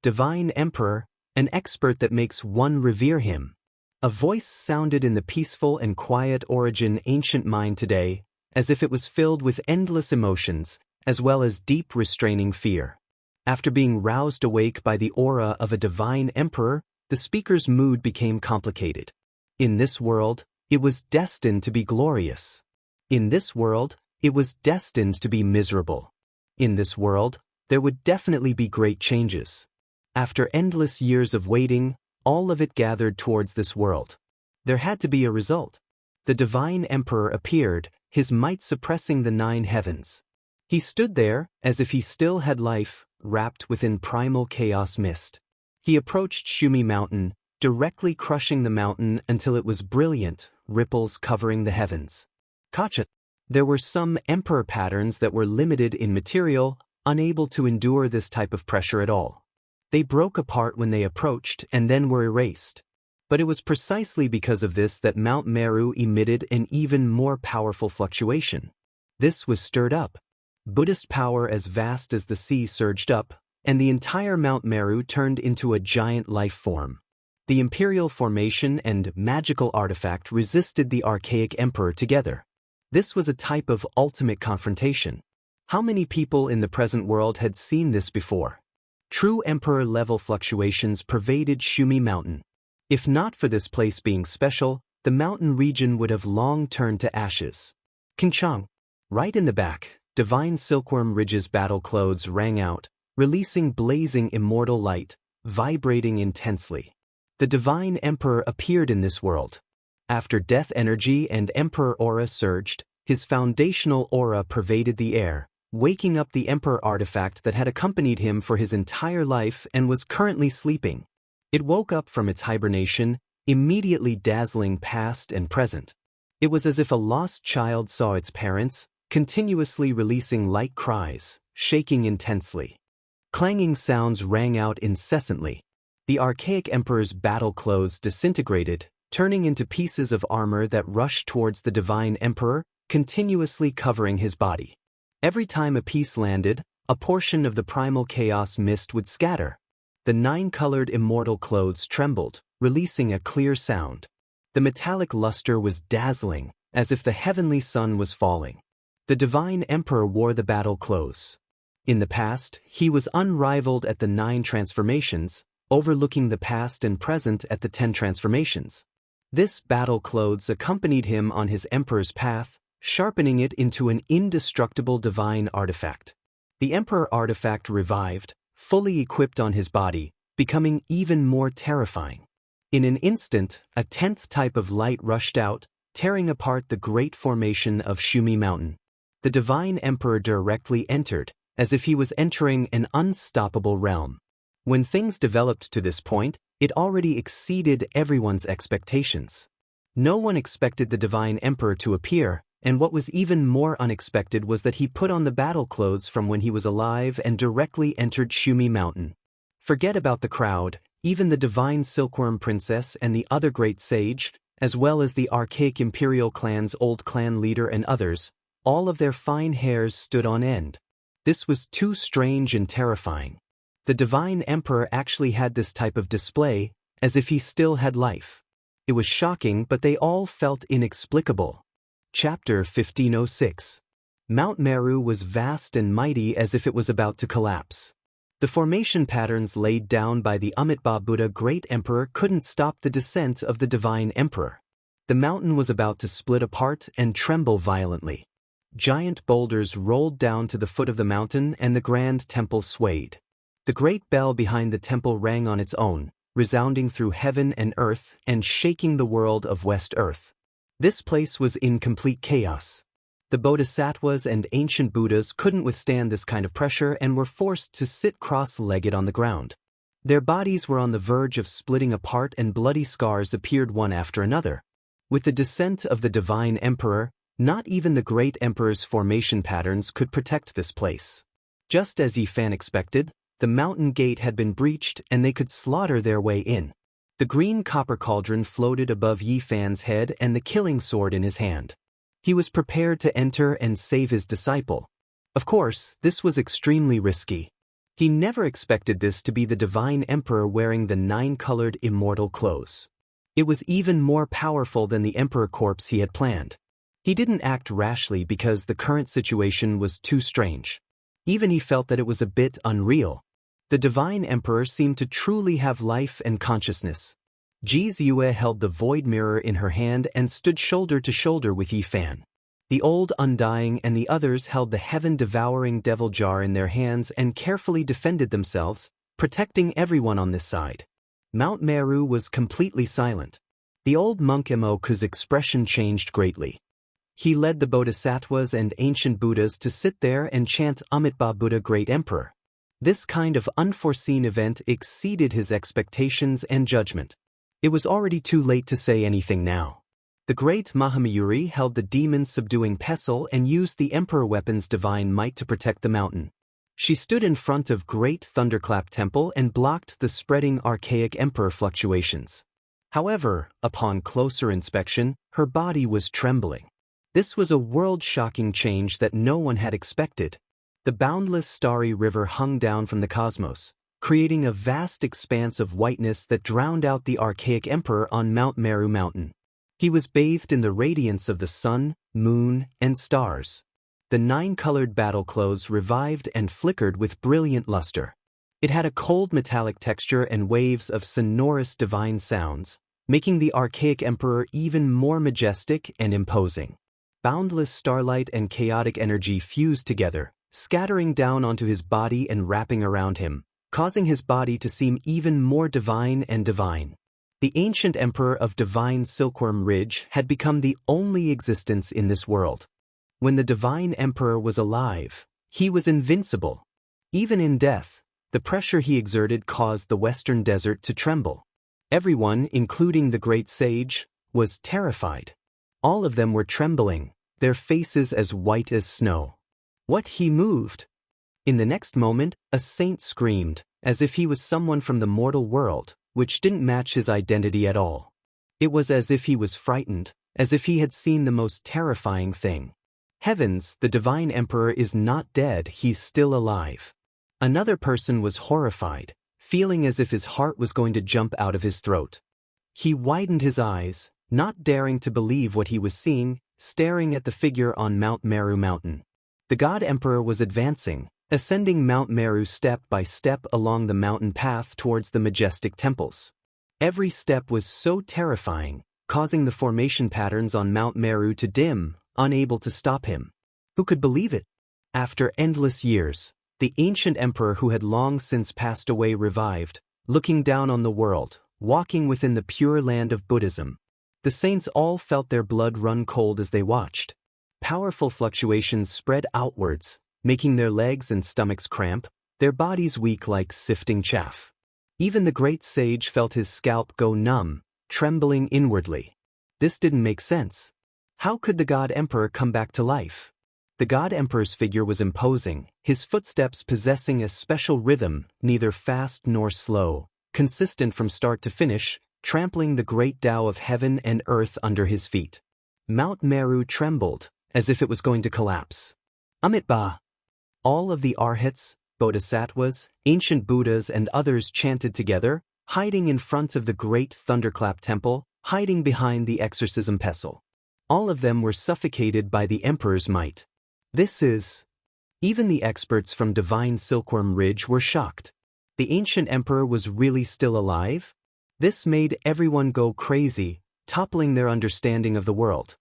Divine Emperor, an expert that makes one revere him. A voice sounded in the peaceful and quiet origin ancient mind today, as if it was filled with endless emotions, as well as deep restraining fear. After being roused awake by the aura of a divine emperor, the speaker's mood became complicated. In this world, it was destined to be glorious. In this world, it was destined to be miserable. In this world, there would definitely be great changes. After endless years of waiting, all of it gathered towards this world. There had to be a result. The divine emperor appeared, his might suppressing the 9 heavens. He stood there, as if he still had life, wrapped within primal chaos mist. He approached Shumi Mountain, directly crushing the mountain until it was brilliant, ripples covering the heavens. Kacha. There were some emperor patterns that were limited in material, unable to endure this type of pressure at all. They broke apart when they approached and then were erased. But it was precisely because of this that Mount Meru emitted an even more powerful fluctuation. This was stirred up. Buddhist power as vast as the sea surged up, and the entire Mount Meru turned into a giant life form. The imperial formation and magical artifact resisted the archaic emperor together. This was a type of ultimate confrontation. How many people in the present world had seen this before? True emperor-level fluctuations pervaded Shumi Mountain. If not for this place being special, the mountain region would have long turned to ashes. Kinchang. Right in the back, divine silkworm Ridge's battle clothes rang out, releasing blazing immortal light, vibrating intensely. The divine emperor appeared in this world. After death energy and emperor aura surged, his foundational aura pervaded the air, waking up the emperor artifact that had accompanied him for his entire life and was currently sleeping. It woke up from its hibernation, immediately dazzling past and present. It was as if a lost child saw its parents, continuously releasing light cries, shaking intensely. Clanging sounds rang out incessantly. The archaic emperor's battle clothes disintegrated, turning into pieces of armor that rushed towards the divine emperor, continuously covering his body. Every time a piece landed, a portion of the primal chaos mist would scatter. The 9-colored immortal clothes trembled, releasing a clear sound. The metallic luster was dazzling, as if the heavenly sun was falling. The divine emperor wore the battle clothes. In the past, he was unrivaled at the 9 transformations, overlooking the past and present at the 10 transformations. This battle clothes accompanied him on his emperor's path, sharpening it into an indestructible divine artifact. The Emperor artifact revived, fully equipped on his body, becoming even more terrifying. In an instant, a 10th type of light rushed out, tearing apart the great formation of Shumi Mountain. The Divine Emperor directly entered, as if he was entering an unstoppable realm. When things developed to this point, it already exceeded everyone's expectations. No one expected the Divine Emperor to appear, and what was even more unexpected was that he put on the battle clothes from when he was alive and directly entered Shumi Mountain. Forget about the crowd, even the Divine Silkworm Princess and the other great sage, as well as the archaic Imperial clan's old clan leader and others, all of their fine hairs stood on end. This was too strange and terrifying. The Divine Emperor actually had this type of display, as if he still had life. It was shocking, but they all felt inexplicable. Chapter 1506. Mount Meru was vast and mighty as if it was about to collapse. The formation patterns laid down by the Amitabha Buddha Great Emperor couldn't stop the descent of the Divine Emperor. The mountain was about to split apart and tremble violently. Giant boulders rolled down to the foot of the mountain and the grand temple swayed. The great bell behind the temple rang on its own, resounding through heaven and earth and shaking the world of West Earth. This place was in complete chaos. The Bodhisattvas and ancient Buddhas couldn't withstand this kind of pressure and were forced to sit cross-legged on the ground. Their bodies were on the verge of splitting apart and bloody scars appeared one after another. With the descent of the Divine Emperor, not even the Great Emperor's formation patterns could protect this place. Just as Yifan expected, the mountain gate had been breached and they could slaughter their way in. The green copper cauldron floated above Yifan's head and the killing sword in his hand. He was prepared to enter and save his disciple. Of course, this was extremely risky. He never expected this to be the Divine Emperor wearing the 9-colored immortal clothes. It was even more powerful than the Emperor corpse he had planned. He didn't act rashly because the current situation was too strange. Even he felt that it was a bit unreal. The Divine Emperor seemed to truly have life and consciousness. Ji Ziyue held the void mirror in her hand and stood shoulder to shoulder with Yifan. The old Undying and the others held the heaven-devouring devil jar in their hands and carefully defended themselves, protecting everyone on this side. Mount Meru was completely silent. The old monk Imoku's expression changed greatly. He led the Bodhisattvas and ancient Buddhas to sit there and chant Amitabha Buddha Great Emperor. This kind of unforeseen event exceeded his expectations and judgment. It was already too late to say anything now. The great Mahamayuri held the demon-subduing pestle and used the Emperor weapon's divine might to protect the mountain. She stood in front of Great Thunderclap Temple and blocked the spreading archaic Emperor fluctuations. However, upon closer inspection, her body was trembling. This was a world-shocking change that no one had expected. The boundless starry river hung down from the cosmos, creating a vast expanse of whiteness that drowned out the archaic Emperor on Mount Meru Mountain. He was bathed in the radiance of the sun, moon, and stars. The 9-colored battle clothes revived and flickered with brilliant luster. It had a cold metallic texture and waves of sonorous divine sounds, making the archaic Emperor even more majestic and imposing. Boundless starlight and chaotic energy fused together, scattering down onto his body and wrapping around him, causing his body to seem even more divine and divine. The ancient Emperor of Divine Silkworm Ridge had become the only existence in this world. When the Divine Emperor was alive, he was invincible. Even in death, the pressure he exerted caused the western desert to tremble. Everyone, including the great sage, was terrified. All of them were trembling, their faces as white as snow. What he moved? In the next moment, a saint screamed, as if he was someone from the mortal world, which didn't match his identity at all. It was as if he was frightened, as if he had seen the most terrifying thing. Heavens, the Divine Emperor is not dead, he's still alive. Another person was horrified, feeling as if his heart was going to jump out of his throat. He widened his eyes, not daring to believe what he was seeing, staring at the figure on Mount Meru Mountain. The God Emperor was advancing, ascending Mount Meru step by step along the mountain path towards the majestic temples. Every step was so terrifying, causing the formation patterns on Mount Meru to dim, unable to stop him. Who could believe it? After endless years, the ancient emperor who had long since passed away revived, looking down on the world, walking within the pure land of Buddhism. The saints all felt their blood run cold as they watched. Powerful fluctuations spread outwards, making their legs and stomachs cramp, their bodies weak like sifting chaff. Even the great sage felt his scalp go numb, trembling inwardly. This didn't make sense. How could the God Emperor come back to life? The God Emperor's figure was imposing, his footsteps possessing a special rhythm, neither fast nor slow, consistent from start to finish, trampling the great Tao of heaven and earth under his feet. Mount Meru trembled, as if it was going to collapse. Amitabha! All of the arhats, bodhisattvas, ancient Buddhas and others chanted together, hiding in front of the great thunderclap temple, hiding behind the exorcism pestle. All of them were suffocated by the emperor's might. Even the experts from Divine Silkworm Ridge were shocked. The ancient emperor was really still alive? This made everyone go crazy, toppling their understanding of the world.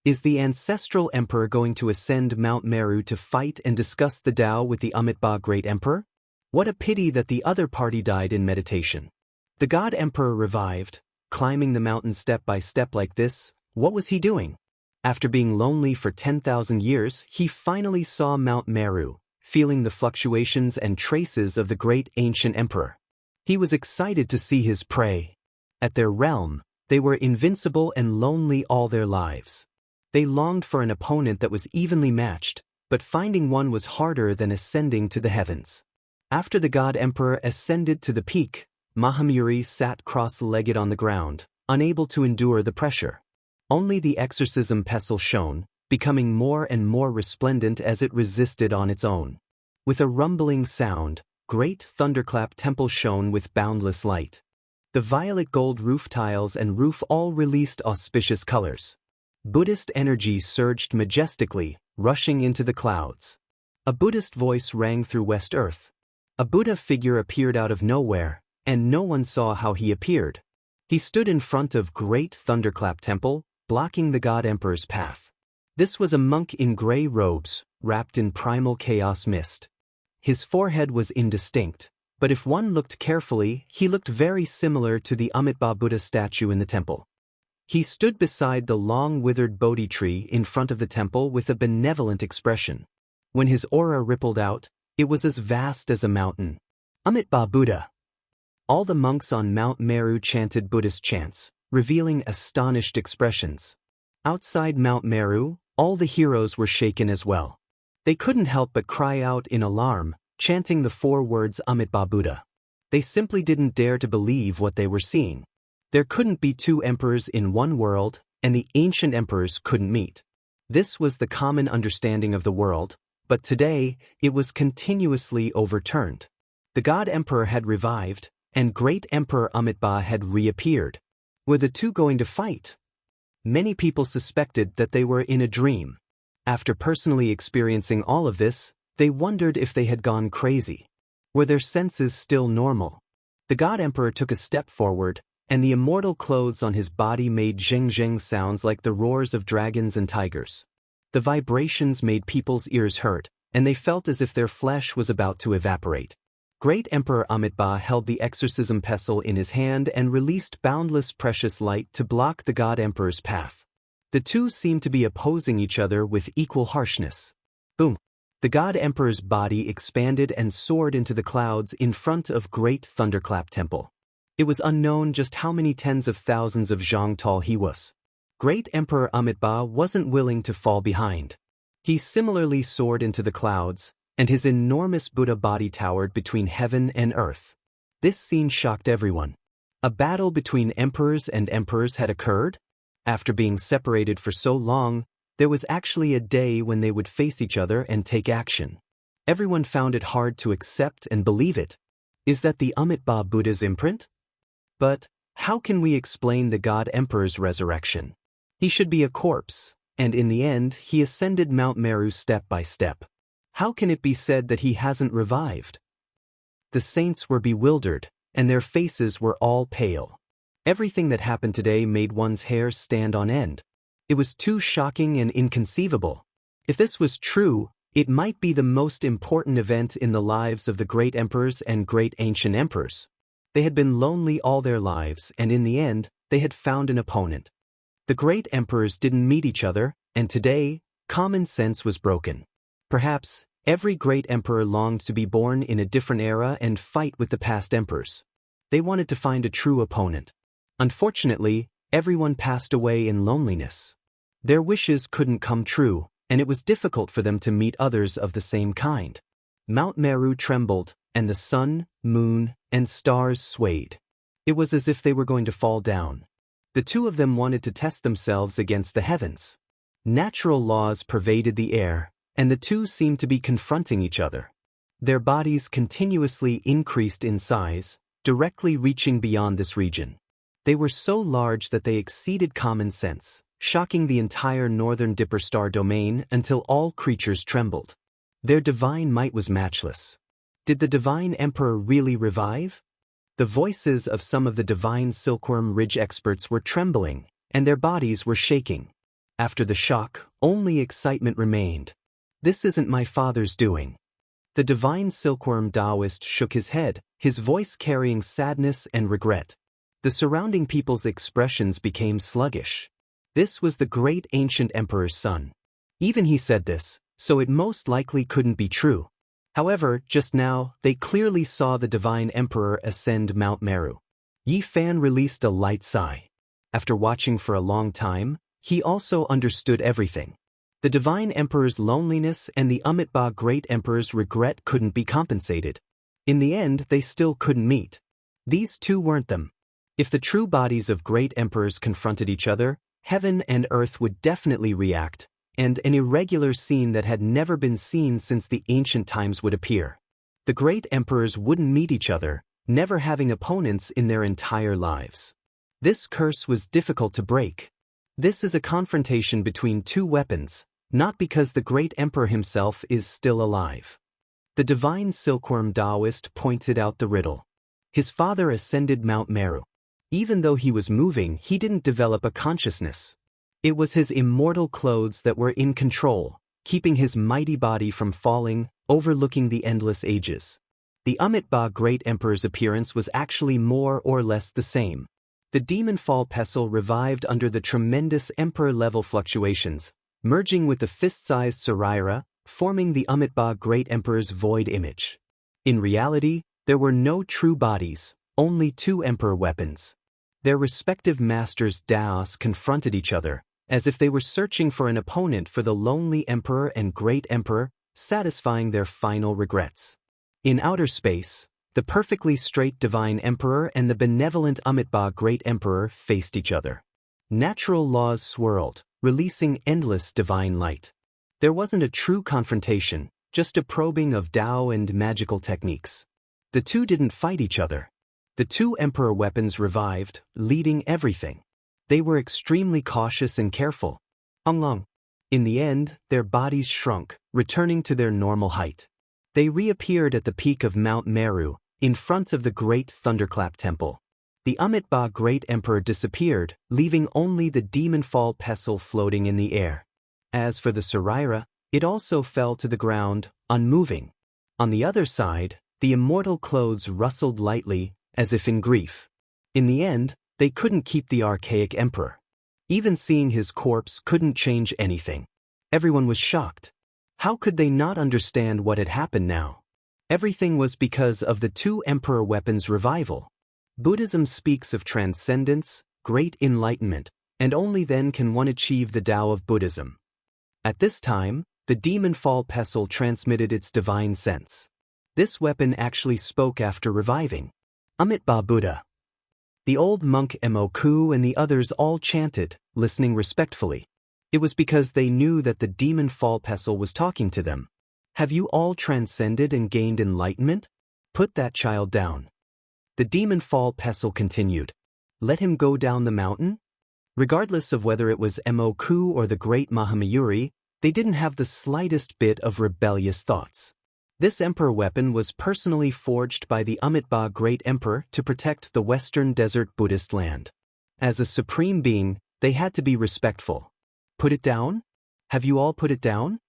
Is the ancestral emperor going to ascend Mount Meru to fight and discuss the Tao with the Amitabha great emperor? What a pity that the other party died in meditation. The God Emperor revived, climbing the mountain step by step like this. What was he doing? After being lonely for 10,000 years, he finally saw Mount Meru, feeling the fluctuations and traces of the great ancient emperor. He was excited to see his prey. At their realm, they were invincible and lonely all their lives. They longed for an opponent that was evenly matched, but finding one was harder than ascending to the heavens. After the God Emperor ascended to the peak, Mahamuri sat cross-legged on the ground, unable to endure the pressure. Only the exorcism pestle shone, becoming more and more resplendent as it resisted on its own. With a rumbling sound, great thunderclap temple shone with boundless light. The violet gold roof tiles and roof all released auspicious colors. Buddhist energy surged majestically, rushing into the clouds. A Buddhist voice rang through West Earth. A Buddha figure appeared out of nowhere, and no one saw how he appeared. He stood in front of great thunderclap temple, blocking the God Emperor's path. This was a monk in gray robes, wrapped in primal chaos mist. His forehead was indistinct, but if one looked carefully, he looked very similar to the Amitabha Buddha statue in the temple. He stood beside the long withered Bodhi tree in front of the temple with a benevolent expression. When his aura rippled out, it was as vast as a mountain. Amitabha Buddha. All the monks on Mount Meru chanted Buddhist chants, revealing astonished expressions. Outside Mount Meru, all the heroes were shaken as well. They couldn't help but cry out in alarm, chanting the 4 words Amitabha Buddha. They simply didn't dare to believe what they were seeing. There couldn't be 2 emperors in one world, and the ancient emperors couldn't meet. This was the common understanding of the world, but today, it was continuously overturned. The God Emperor had revived, and Great Emperor Amitabha had reappeared. Were the 2 going to fight? Many people suspected that they were in a dream. After personally experiencing all of this, they wondered if they had gone crazy. Were their senses still normal? The God Emperor took a step forward, and the immortal clothes on his body made zheng-zheng sounds like the roars of dragons and tigers. The vibrations made people's ears hurt, and they felt as if their flesh was about to evaporate. Great Emperor Amitabha held the exorcism pestle in his hand and released boundless precious light to block the God Emperor's path. The 2 seemed to be opposing each other with equal harshness. Boom! The God Emperor's body expanded and soared into the clouds in front of Great Thunderclap Temple. It was unknown just how many tens of thousands of zhang tall he was. Great Emperor Amitabha wasn't willing to fall behind. He similarly soared into the clouds, and his enormous Buddha body towered between heaven and earth. This scene shocked everyone. A battle between emperors and emperors had occurred? After being separated for so long, there was actually a day when they would face each other and take action. Everyone found it hard to accept and believe it. Is that the Amitabha Buddha's imprint? But how can we explain the God Emperor's resurrection? He should be a corpse, and in the end he ascended Mount Meru step by step. How can it be said that he hasn't revived? The saints were bewildered, and their faces were all pale. Everything that happened today made one's hair stand on end. It was too shocking and inconceivable. If this was true, it might be the most important event in the lives of the great emperors and great ancient emperors. They had been lonely all their lives, and in the end, they had found an opponent. The great emperors didn't meet each other, and today, common sense was broken. Perhaps, every great emperor longed to be born in a different era and fight with the past emperors. They wanted to find a true opponent. Unfortunately, everyone passed away in loneliness. Their wishes couldn't come true, and it was difficult for them to meet others of the same kind. Mount Meru trembled, and the sun, moon, and stars swayed. It was as if they were going to fall down. The two of them wanted to test themselves against the heavens. Natural laws pervaded the air, and the two seemed to be confronting each other. Their bodies continuously increased in size, directly reaching beyond this region. They were so large that they exceeded common sense, shocking the entire northern Dipper star domain until all creatures trembled. Their divine might was matchless. Did the divine emperor really revive? The voices of some of the divine Silkworm Ridge experts were trembling, and their bodies were shaking. After the shock, only excitement remained. This isn't my father's doing. The divine Silkworm Taoist shook his head, his voice carrying sadness and regret. The surrounding people's expressions became sluggish. This was the great ancient emperor's son. Even he said this, so it most likely couldn't be true. However, just now, they clearly saw the divine emperor ascend Mount Meru. Yi Fan released a light sigh. After watching for a long time, he also understood everything. The divine emperor's loneliness and the Amitabha great emperor's regret couldn't be compensated. In the end, they still couldn't meet. These two weren't them. If the true bodies of great emperors confronted each other, heaven and earth would definitely react, and an irregular scene that had never been seen since the ancient times would appear. The great emperors wouldn't meet each other, never having opponents in their entire lives. This curse was difficult to break. This is a confrontation between two weapons, not because the great emperor himself is still alive. The divine Silkworm Taoist pointed out the riddle. His father ascended Mount Meru. Even though he was moving, he didn't develop a consciousness. It was his immortal clothes that were in control, keeping his mighty body from falling, overlooking the endless ages. The Amitabha great emperor's appearance was actually more or less the same. The demon fall pestle revived under the tremendous emperor-level fluctuations, merging with the fist-sized Saraira, forming the Amitabha great emperor's void image. In reality, there were no true bodies, only two emperor weapons. Their respective masters Daos confronted each other, as if they were searching for an opponent for the lonely emperor and great emperor, satisfying their final regrets. In outer space, the perfectly straight divine emperor and the benevolent Amitabha great emperor faced each other. Natural laws swirled, releasing endless divine light. There wasn't a true confrontation, just a probing of Tao and magical techniques. The two didn't fight each other. The two emperor weapons revived, leading everything. They were extremely cautious and careful. Long. In the end, their bodies shrunk, returning to their normal height. They reappeared at the peak of Mount Meru, in front of the great Thunderclap Temple. The Amitabha great emperor disappeared, leaving only the demon fall pestle floating in the air. As for the Saraira, it also fell to the ground, unmoving. On the other side, the immortal clothes rustled lightly, as if in grief. In the end, they couldn't keep the archaic emperor. Even seeing his corpse couldn't change anything. Everyone was shocked. How could they not understand what had happened now? Everything was because of the two emperor weapons' revival. Buddhism speaks of transcendence, great enlightenment, and only then can one achieve the Tao of Buddhism. At this time, the demon fall pestle transmitted its divine sense. This weapon actually spoke after reviving. Amitabha Buddha. The old monk Moku and the others all chanted, listening respectfully. It was because they knew that the demon fall pestle was talking to them. Have you all transcended and gained enlightenment? Put that child down. The demon fall pestle continued. Let him go down the mountain? Regardless of whether it was Moku or the great Mahamayuri, they didn't have the slightest bit of rebellious thoughts. This emperor weapon was personally forged by the Amitabha great emperor to protect the Western Desert Buddhist land. As a supreme being, they had to be respectful. Put it down? Have you all put it down?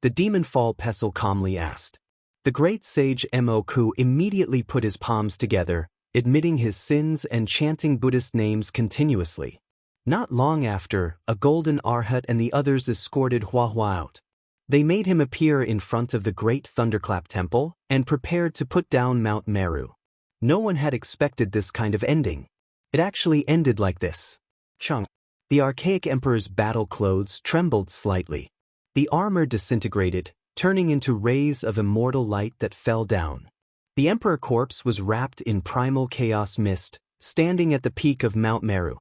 The demon fall pestle calmly asked. The great sage Moku immediately put his palms together, admitting his sins and chanting Buddhist names continuously. Not long after, a golden arhat and the others escorted Hua out. They made him appear in front of the great thunderclap temple and prepared to put down Mount Meru. No one had expected this kind of ending. It actually ended like this. Chung. The archaic emperor's battle clothes trembled slightly. The armor disintegrated, turning into rays of immortal light that fell down. The emperor corpse was wrapped in primal chaos mist, standing at the peak of Mount Meru.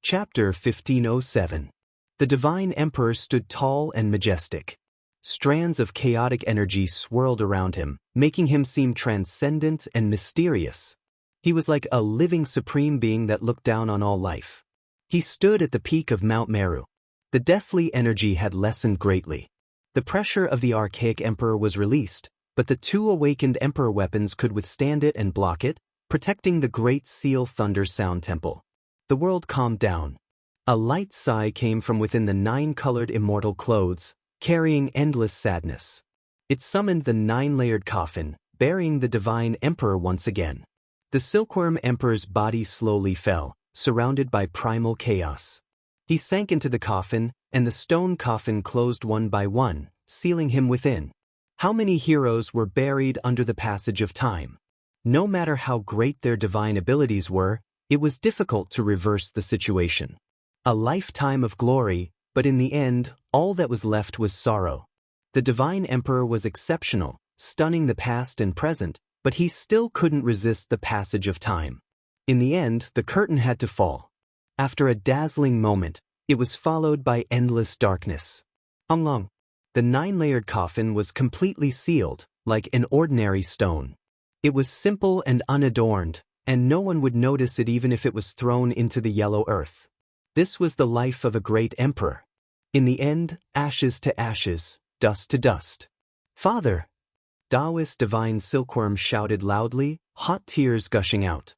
Chapter 1507. The divine emperor stood tall and majestic. Strands of chaotic energy swirled around him, making him seem transcendent and mysterious. He was like a living supreme being that looked down on all life. He stood at the peak of Mount Meru. The deathly energy had lessened greatly. The pressure of the archaic emperor was released, but the two awakened emperor weapons could withstand it and block it, protecting the great seal thunder sound temple. The world calmed down. A light sigh came from within the 9-colored immortal clothes, carrying endless sadness. It summoned the 9-layered coffin, burying the divine emperor once again. The silkworm emperor's body slowly fell, surrounded by primal chaos. He sank into the coffin, and the stone coffin closed one by one, sealing him within. How many heroes were buried under the passage of time? No matter how great their divine abilities were, it was difficult to reverse the situation. A lifetime of glory, but in the end, all that was left was sorrow. The divine emperor was exceptional, stunning the past and present, but he still couldn't resist the passage of time. In the end, the curtain had to fall. After a dazzling moment, it was followed by endless darkness. Long. The 9-layered coffin was completely sealed, like an ordinary stone. It was simple and unadorned, and no one would notice it even if it was thrown into the yellow earth. This was the life of a great emperor. In the end, ashes to ashes, dust to dust. Father! Taoist divine silkworm shouted loudly, hot tears gushing out.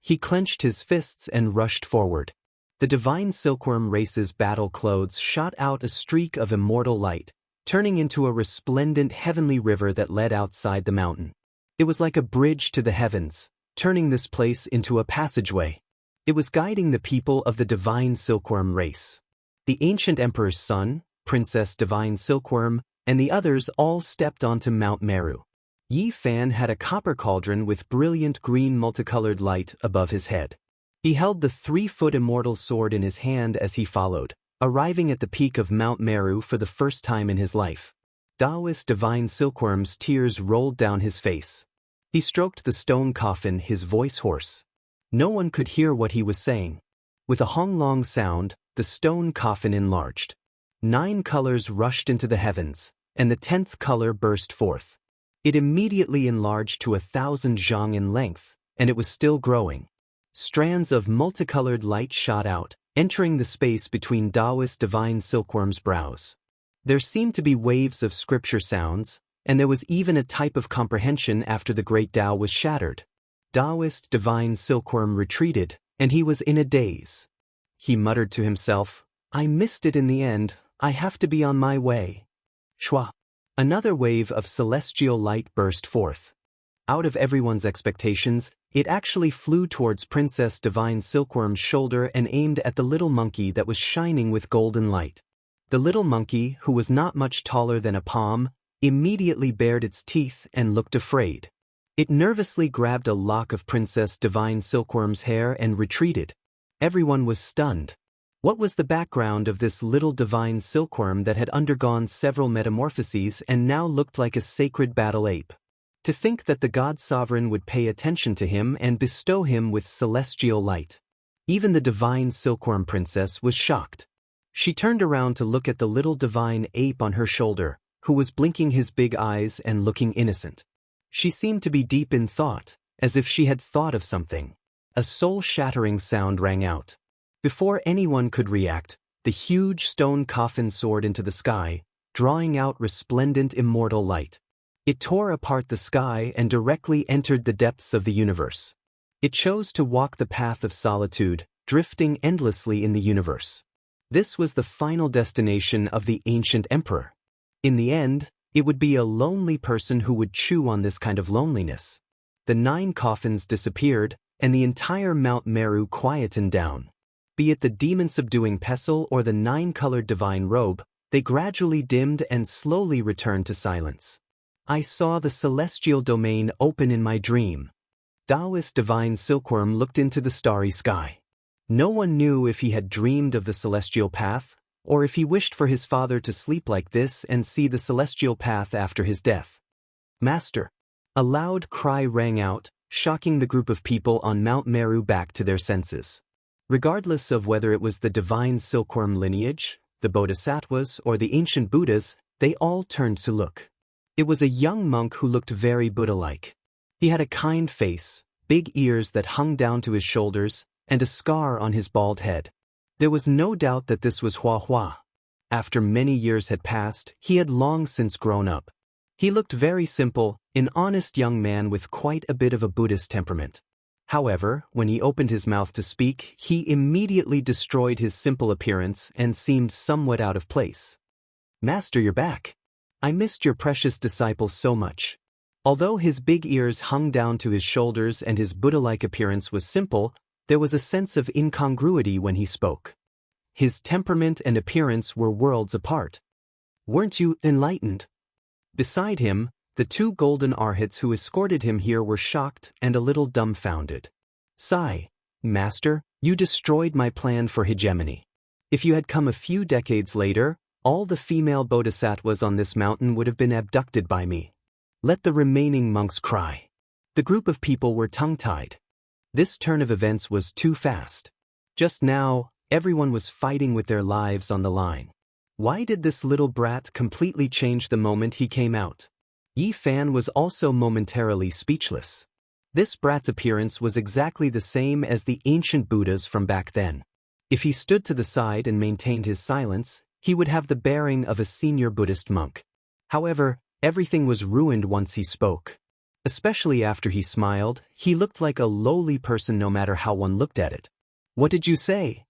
He clenched his fists and rushed forward. The divine silkworm race's battle clothes shot out a streak of immortal light, turning into a resplendent heavenly river that led outside the mountain. It was like a bridge to the heavens, turning this place into a passageway. It was guiding the people of the divine silkworm race. The ancient emperor's son, Princess Divine Silkworm, and the others all stepped onto Mount Meru. Yi Fan had a copper cauldron with brilliant green multicolored light above his head. He held the 3-foot immortal sword in his hand as he followed, arriving at the peak of Mount Meru for the first time in his life. Taoist Divine Silkworm's tears rolled down his face. He stroked the stone coffin, his voice hoarse. No one could hear what he was saying. With a honglong sound, the stone coffin enlarged. 9 colors rushed into the heavens, and the 10th color burst forth. It immediately enlarged to 1,000 zhang in length, and it was still growing. Strands of multicolored light shot out, entering the space between Taoist Divine Silkworm's brows. There seemed to be waves of scripture sounds, and there was even a type of comprehension after the great Tao was shattered. Taoist Divine Silkworm retreated, and he was in a daze. He muttered to himself, "I missed it in the end, I have to be on my way." Shwa! Another wave of celestial light burst forth. Out of everyone's expectations, it actually flew towards Princess Divine Silkworm's shoulder and aimed at the little monkey that was shining with golden light. The little monkey, who was not much taller than a palm, immediately bared its teeth and looked afraid. It nervously grabbed a lock of Princess Divine Silkworm's hair and retreated. Everyone was stunned. What was the background of this little divine silkworm that had undergone several metamorphoses and now looked like a sacred battle ape? To think that the God Sovereign would pay attention to him and bestow him with celestial light. Even the divine silkworm princess was shocked. She turned around to look at the little divine ape on her shoulder, who was blinking his big eyes and looking innocent. She seemed to be deep in thought, as if she had thought of something. A soul-shattering sound rang out. Before anyone could react, the huge stone coffin soared into the sky, drawing out resplendent immortal light. It tore apart the sky and directly entered the depths of the universe. It chose to walk the path of solitude, drifting endlessly in the universe. This was the final destination of the ancient emperor. In the end, it would be a lonely person who would chew on this kind of loneliness. The 9 coffins disappeared, and the entire Mount Meru quietened down. Be it the demon-subduing pestle or the 9-colored divine robe, they gradually dimmed and slowly returned to silence. I saw the celestial domain open in my dream. Taoist divine silkworm looked into the starry sky. No one knew if he had dreamed of the celestial path, or if he wished for his father to sleep like this and see the celestial path after his death. Master! A loud cry rang out, shocking the group of people on Mount Meru back to their senses. Regardless of whether it was the divine silkworm lineage, the bodhisattvas, or the ancient Buddhas, they all turned to look. It was a young monk who looked very Buddha-like. He had a kind face, big ears that hung down to his shoulders, and a scar on his bald head. There was no doubt that this was Hua Hua. After many years had passed, he had long since grown up. He looked very simple, an honest young man with quite a bit of a Buddhist temperament. However, when he opened his mouth to speak, he immediately destroyed his simple appearance and seemed somewhat out of place. Master, you're back. I missed your precious disciple so much. Although his big ears hung down to his shoulders and his Buddha-like appearance was simple, there was a sense of incongruity when he spoke. His temperament and appearance were worlds apart. Weren't you enlightened? Beside him, the 2 golden arhats who escorted him here were shocked and a little dumbfounded. Sigh, Master, you destroyed my plan for hegemony. If you had come a few decades later, all the female bodhisattvas on this mountain would have been abducted by me. Let the remaining monks cry. The group of people were tongue-tied. This turn of events was too fast. Just now, everyone was fighting with their lives on the line. Why did this little brat completely change the moment he came out? Yi Fan was also momentarily speechless. This brat's appearance was exactly the same as the ancient Buddhas from back then. If he stood to the side and maintained his silence, he would have the bearing of a senior Buddhist monk. However, everything was ruined once he spoke. Especially after he smiled, he looked like a lowly person no matter how one looked at it. What did you say?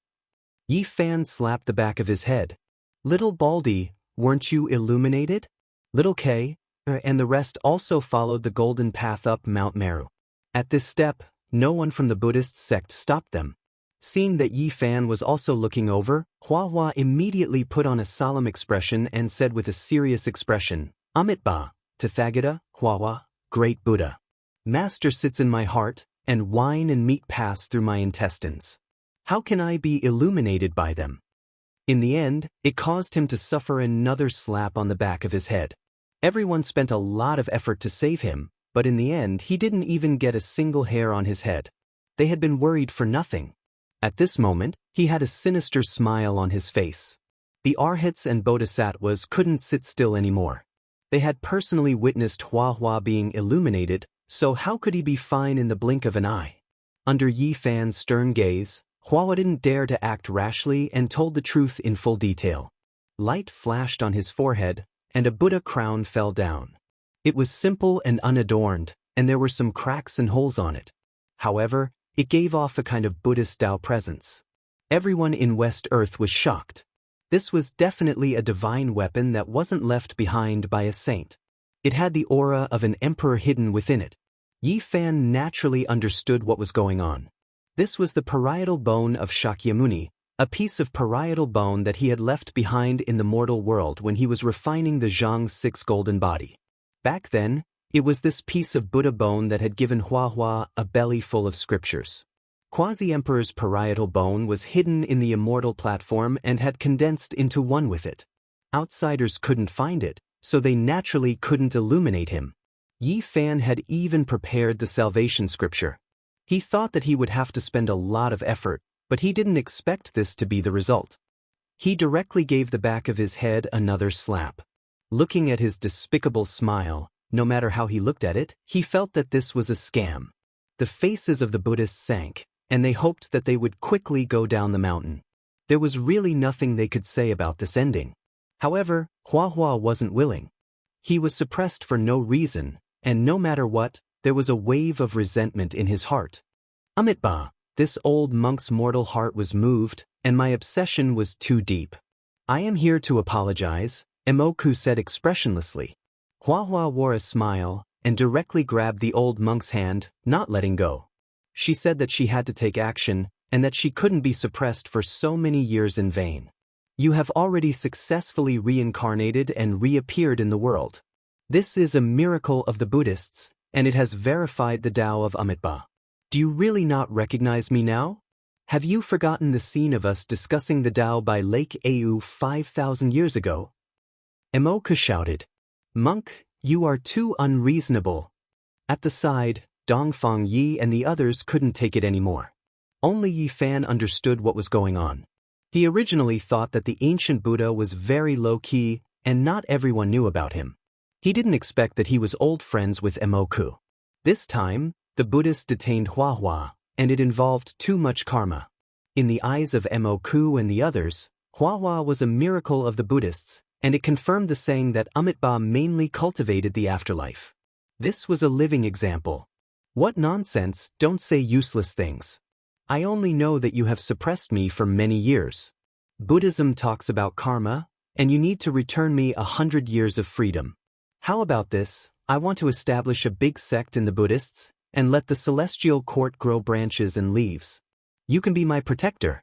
Yi Fan slapped the back of his head. Little Baldy, weren't you illuminated? Little K, and the rest also followed the golden path up Mount Meru. At this step, no one from the Buddhist sect stopped them. Seeing that Yi Fan was also looking over, Hua Hua immediately put on a solemn expression and said with a serious expression, Amitabha, Tathagata, Hua Hua, Great Buddha. Master sits in my heart, and wine and meat pass through my intestines. How can I be illuminated by them? In the end, it caused him to suffer another slap on the back of his head. Everyone spent a lot of effort to save him, but in the end he didn't even get a single hair on his head. They had been worried for nothing. At this moment, he had a sinister smile on his face. The arhats and bodhisattvas couldn't sit still anymore. They had personally witnessed Hua Hua being illuminated, so how could he be fine in the blink of an eye? Under Yi Fan's stern gaze, Hua Hua didn't dare to act rashly and told the truth in full detail. Light flashed on his forehead, and a Buddha crown fell down. It was simple and unadorned, and there were some cracks and holes on it. However, it gave off a kind of Buddhist Tao presence. Everyone in West Earth was shocked. This was definitely a divine weapon that wasn't left behind by a saint. It had the aura of an emperor hidden within it. Yi Fan naturally understood what was going on. This was the parietal bone of Shakyamuni, a piece of parietal bone that he had left behind in the mortal world when he was refining the Zhang's 6 golden body. Back then, it was this piece of Buddha bone that had given Hua Hua a belly full of scriptures. Quasi-Emperor's parietal bone was hidden in the immortal platform and had condensed into one with it. Outsiders couldn't find it, so they naturally couldn't illuminate him. Yi Fan had even prepared the salvation scripture. He thought that he would have to spend a lot of effort, but he didn't expect this to be the result. He directly gave the back of his head another slap. Looking at his despicable smile, no matter how he looked at it, he felt that this was a scam. The faces of the Buddhists sank, and they hoped that they would quickly go down the mountain. There was really nothing they could say about this ending. However, Hua Hua wasn't willing. He was suppressed for no reason, and no matter what, there was a wave of resentment in his heart. Amitabha, this old monk's mortal heart was moved, and my obsession was too deep. I am here to apologize, Emoku said expressionlessly. Hua wore a smile and directly grabbed the old monk's hand, not letting go. She said that she had to take action and that she couldn't be suppressed for so many years in vain. You have already successfully reincarnated and reappeared in the world. This is a miracle of the Buddhists, and it has verified the Tao of Amitabha. Do you really not recognize me now? Have you forgotten the scene of us discussing the Tao by Lake Au 5,000 years ago? Emoku shouted. Monk, you are too unreasonable. At the side, Dongfang Yi and the others couldn't take it anymore. Only Yi Fan understood what was going on. He originally thought that the ancient Buddha was very low-key and not everyone knew about him. He didn't expect that he was old friends with Emoku. This time, the Buddhists detained Hua, and it involved too much karma. In the eyes of Emoku and the others, Hua was a miracle of the Buddhists, and it confirmed the saying that Amitabha mainly cultivated the afterlife. This was a living example. What nonsense, don't say useless things. I only know that you have suppressed me for many years. Buddhism talks about karma, and you need to return me 100 years of freedom. How about this? I want to establish a big sect in the Buddhists, and let the celestial court grow branches and leaves. You can be my protector.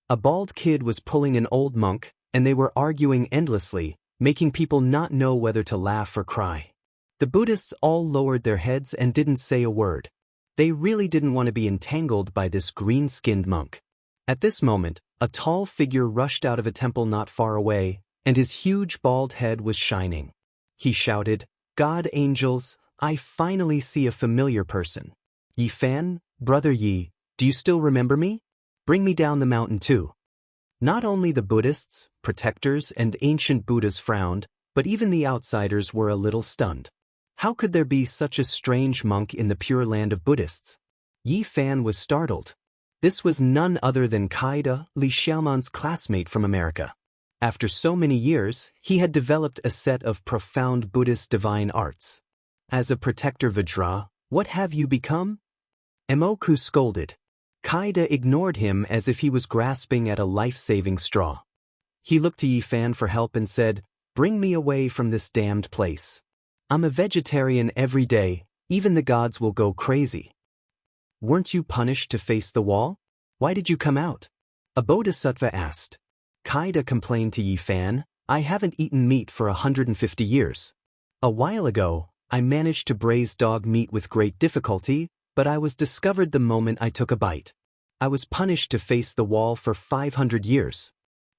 A bald kid was pulling an old monk, and they were arguing endlessly, making people not know whether to laugh or cry. The Buddhists all lowered their heads and didn't say a word. They really didn't want to be entangled by this green-skinned monk. At this moment, a tall figure rushed out of a temple not far away, and his huge bald head was shining. He shouted, God angels, I finally see a familiar person. Yi Fan, Brother Yi, do you still remember me? Bring me down the mountain too. Not only the Buddhists, protectors, and ancient Buddhas frowned, but even the outsiders were a little stunned. How could there be such a strange monk in the pure land of Buddhists? Yi Fan was startled. This was none other than Kaida, Li Xiaoman's classmate from America. After so many years, he had developed a set of profound Buddhist divine arts. As a protector Vajra, what have you become? Emoku scolded. Kaida ignored him as if he was grasping at a life-saving straw. He looked to Yi Fan for help and said, Bring me away from this damned place. I'm a vegetarian every day, even the gods will go crazy. Weren't you punished to face the wall? Why did you come out? A bodhisattva asked. Kaida complained to Yi Fan, I haven't eaten meat for 150 years. A while ago, I managed to braise dog meat with great difficulty, but I was discovered the moment I took a bite. I was punished to face the wall for 500 years.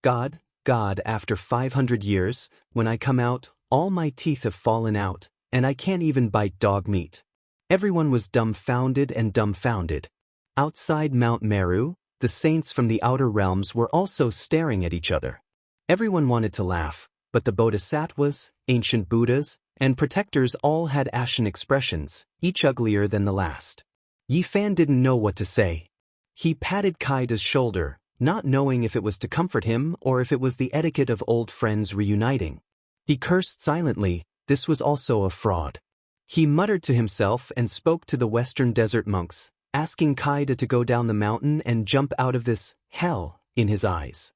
God, after 500 years, when I come out, all my teeth have fallen out, and I can't even bite dog meat. Everyone was dumbfounded and dumbfounded. Outside Mount Meru, the saints from the outer realms were also staring at each other. Everyone wanted to laugh, but the bodhisattvas, ancient Buddhas, and protectors all had ashen expressions, each uglier than the last. Yi Fan didn't know what to say. He patted Kaida's shoulder, not knowing if it was to comfort him or if it was the etiquette of old friends reuniting. He cursed silently, this was also a fraud. He muttered to himself and spoke to the Western Desert monks, asking Kaida to go down the mountain and jump out of this hell in his eyes.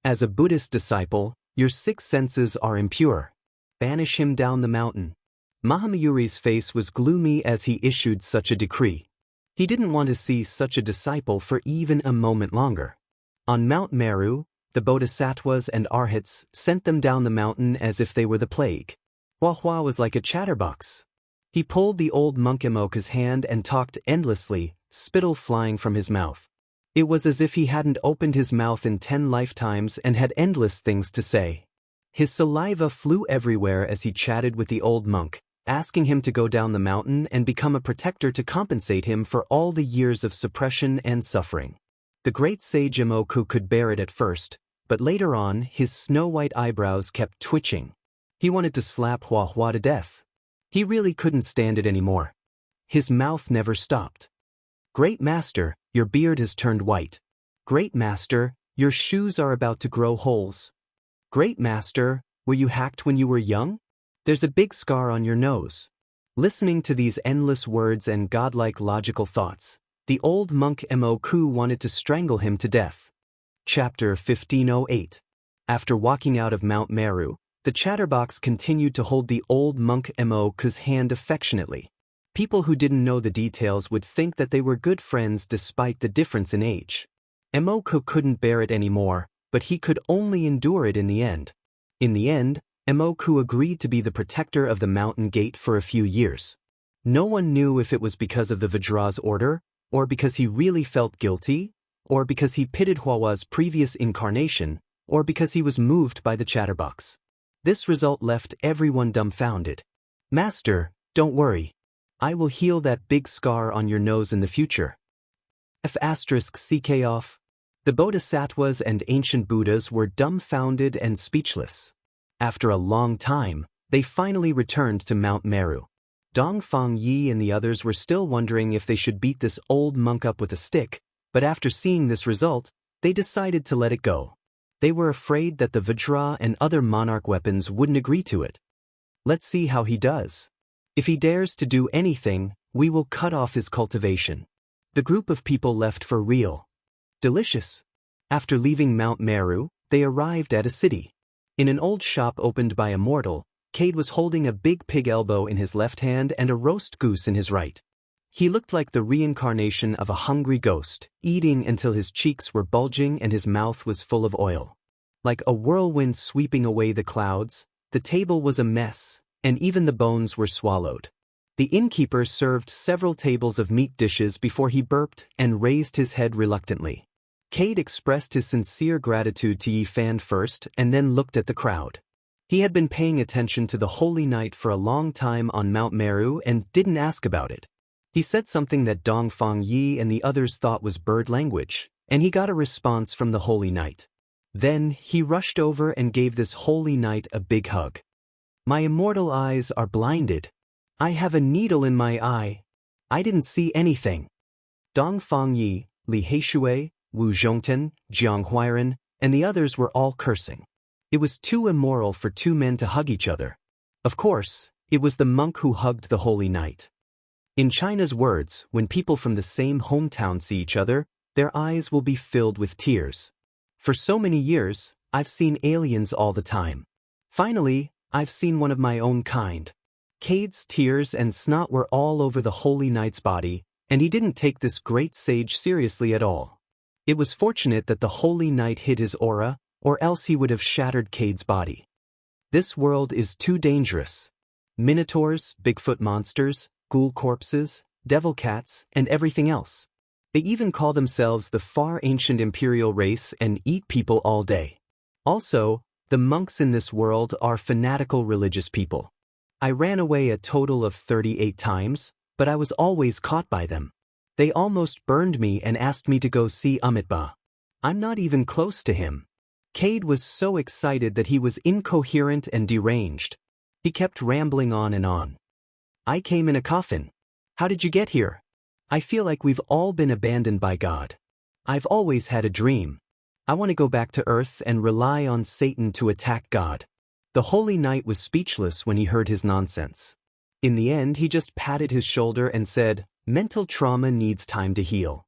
As a Buddhist disciple, your 6 senses are impure. Banish him down the mountain. Mahamayuri's face was gloomy as he issued such a decree. He didn't want to see such a disciple for even a moment longer. On Mount Meru, the bodhisattvas and arhats sent them down the mountain as if they were the plague. Hua was like a chatterbox. He pulled the old monk Emoku's hand and talked endlessly, spittle flying from his mouth. It was as if he hadn't opened his mouth in 10 lifetimes and had endless things to say. His saliva flew everywhere as he chatted with the old monk, asking him to go down the mountain and become a protector to compensate him for all the years of suppression and suffering. The great sage Emoku could bear it at first, but later on his snow-white eyebrows kept twitching. He wanted to slap Hua to death. He really couldn't stand it anymore. His mouth never stopped. Great Master, your beard has turned white. Great Master, your shoes are about to grow holes. Great Master, were you hacked when you were young? There's a big scar on your nose. Listening to these endless words and godlike logical thoughts, the old monk Emoku wanted to strangle him to death. Chapter 1508. After walking out of Mount Meru, the chatterbox continued to hold the old monk Moku's hand affectionately. People who didn't know the details would think that they were good friends despite the difference in age. Moku couldn't bear it anymore, but he could only endure it in the end. In the end, Moku agreed to be the protector of the mountain gate for a few years. No one knew if it was because of the Vajra's order, or because he really felt guilty, or because he pitied Huahua's previous incarnation, or because he was moved by the chatterbox. This result left everyone dumbfounded. "Master, don't worry. I will heal that big scar on your nose in the future." CK. The Bodhisattvas and ancient Buddhas were dumbfounded and speechless. After a long time, they finally returned to Mount Meru. Dongfang Yi and the others were still wondering if they should beat this old monk up with a stick, but after seeing this result, they decided to let it go. They were afraid that the Vajra and other monarch weapons wouldn't agree to it. "Let's see how he does. If he dares to do anything, we will cut off his cultivation." The group of people left for real. Delicious. After leaving Mount Meru, they arrived at a city. In an old shop opened by a mortal, Cade was holding a big pig elbow in his left hand and a roast goose in his right. He looked like the reincarnation of a hungry ghost, eating until his cheeks were bulging and his mouth was full of oil. Like a whirlwind sweeping away the clouds, the table was a mess, and even the bones were swallowed. The innkeeper served several tables of meat dishes before he burped and raised his head reluctantly. Cade expressed his sincere gratitude to Yi Fan first and then looked at the crowd. He had been paying attention to the holy night for a long time on Mount Meru and didn't ask about it. He said something that Dongfang Yi and the others thought was bird language, and he got a response from the holy knight. Then he rushed over and gave this holy knight a big hug. "My immortal eyes are blinded. I have a needle in my eye. I didn't see anything." Dongfang Yi, Li Heishui, Wu Zhongten, Jiang Huairen, and the others were all cursing. It was too immoral for two men to hug each other. Of course, it was the monk who hugged the holy knight. In China's words, when people from the same hometown see each other, their eyes will be filled with tears. For so many years, I've seen aliens all the time. Finally, I've seen one of my own kind. Cade's tears and snot were all over the holy knight's body, and he didn't take this great sage seriously at all. It was fortunate that the holy knight hid his aura, or else he would have shattered Cade's body. This world is too dangerous. Minotaurs, Bigfoot monsters, ghoul corpses, devil cats, and everything else. They even call themselves the far ancient imperial race and eat people all day. Also, the monks in this world are fanatical religious people. I ran away a total of 38 times, but I was always caught by them. They almost burned me and asked me to go see Amitabha. I'm not even close to him. Cade was so excited that he was incoherent and deranged. He kept rambling on and on. "I came in a coffin. How did you get here? I feel like we've all been abandoned by God. I've always had a dream. I want to go back to Earth and rely on Satan to attack God." The holy knight was speechless when he heard his nonsense. In the end, he just patted his shoulder and said, "Mental trauma needs time to heal."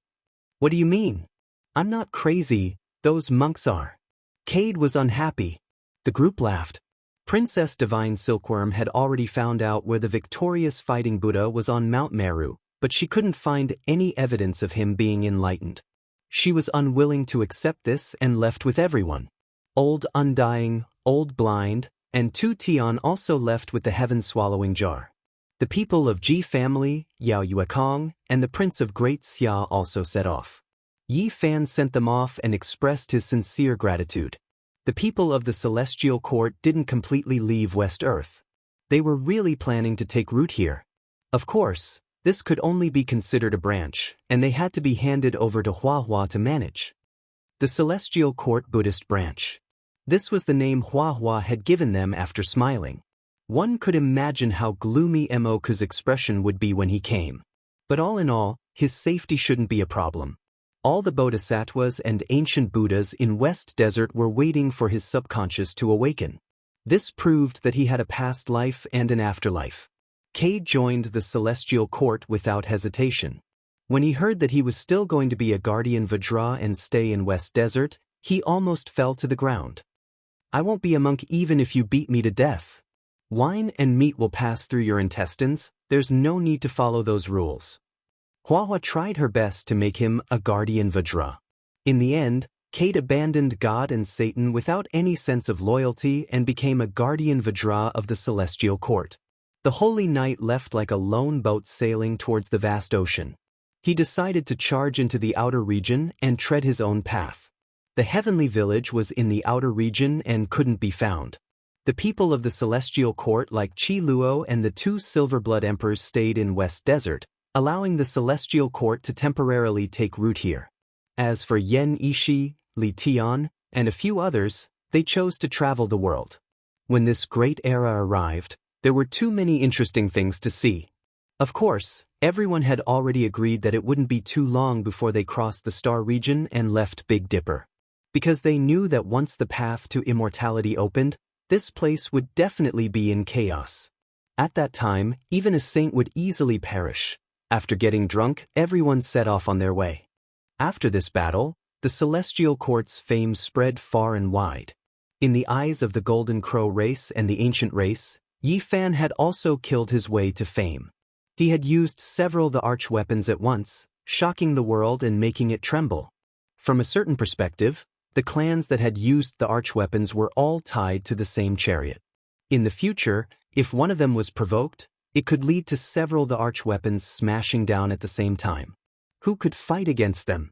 "What do you mean? I'm not crazy, those monks are." Cade was unhappy. The group laughed. Princess Divine Silkworm had already found out where the victorious fighting Buddha was on Mount Meru, but she couldn't find any evidence of him being enlightened. She was unwilling to accept this and left with everyone. Old Undying, Old Blind, and Tu Tian also left with the heaven-swallowing jar. The people of Ji family, Yao Yuekong, and the Prince of Great Xia also set off. Yi Fan sent them off and expressed his sincere gratitude. The people of the Celestial Court didn't completely leave West Earth. They were really planning to take root here. Of course, this could only be considered a branch, and they had to be handed over to Huahua to manage. The Celestial Court Buddhist Branch. This was the name Huahua had given them after smiling. One could imagine how gloomy Moku's expression would be when he came. But all in all, his safety shouldn't be a problem. All the Bodhisattvas and ancient Buddhas in West Desert were waiting for his subconscious to awaken. This proved that he had a past life and an afterlife. Cade joined the Celestial Court without hesitation. When he heard that he was still going to be a guardian Vajra and stay in West Desert, He almost fell to the ground. I won't be a monk even if you beat me to death. Wine and meat will pass through your intestines, there's no need to follow those rules. Huahua tried her best to make him a guardian Vajra. In the end, Kate abandoned God and Satan without any sense of loyalty and became a guardian Vajra of the celestial court. The holy knight left like a lone boat sailing towards the vast ocean. He decided to charge into the outer region and tread his own path. The heavenly village was in the outer region and couldn't be found. The people of the celestial court like Qi Luo and the two Silverblood emperors stayed in West Desert, allowing the celestial court to temporarily take root here. As for Yen Yishi, Li Tian, and a few others, they chose to travel the world. When this great era arrived, there were too many interesting things to see. Of course, everyone had already agreed that it wouldn't be too long before they crossed the star region and left Big Dipper. Because they knew that once the path to immortality opened, this place would definitely be in chaos. At that time, even a saint would easily perish. After getting drunk, everyone set off on their way. After this battle, the celestial court's fame spread far and wide. In the eyes of the Golden Crow race and the ancient race, Yi Fan had also killed his way to fame. He had used several of the arch-weapons at once, shocking the world and making it tremble. From a certain perspective, the clans that had used the arch-weapons were all tied to the same chariot. In the future, if one of them was provoked, it could lead to several of the arch-weapons smashing down at the same time. Who could fight against them?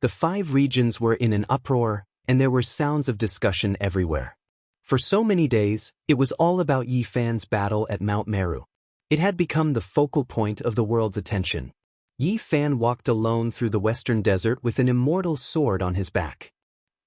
The 5 regions were in an uproar, and there were sounds of discussion everywhere. For so many days, it was all about Yi Fan's battle at Mount Meru. It had become the focal point of the world's attention. Yi Fan walked alone through the western desert with an immortal sword on his back.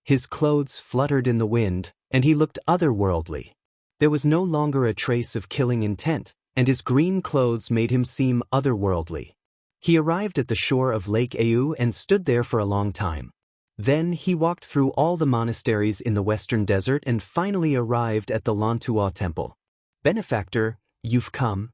His clothes fluttered in the wind, and he looked otherworldly. There was no longer a trace of killing intent, and his green clothes made him seem otherworldly. He arrived at the shore of Lake Au and stood there for a long time. Then he walked through all the monasteries in the western desert and finally arrived at the Lantua temple. Benefactor, you've come.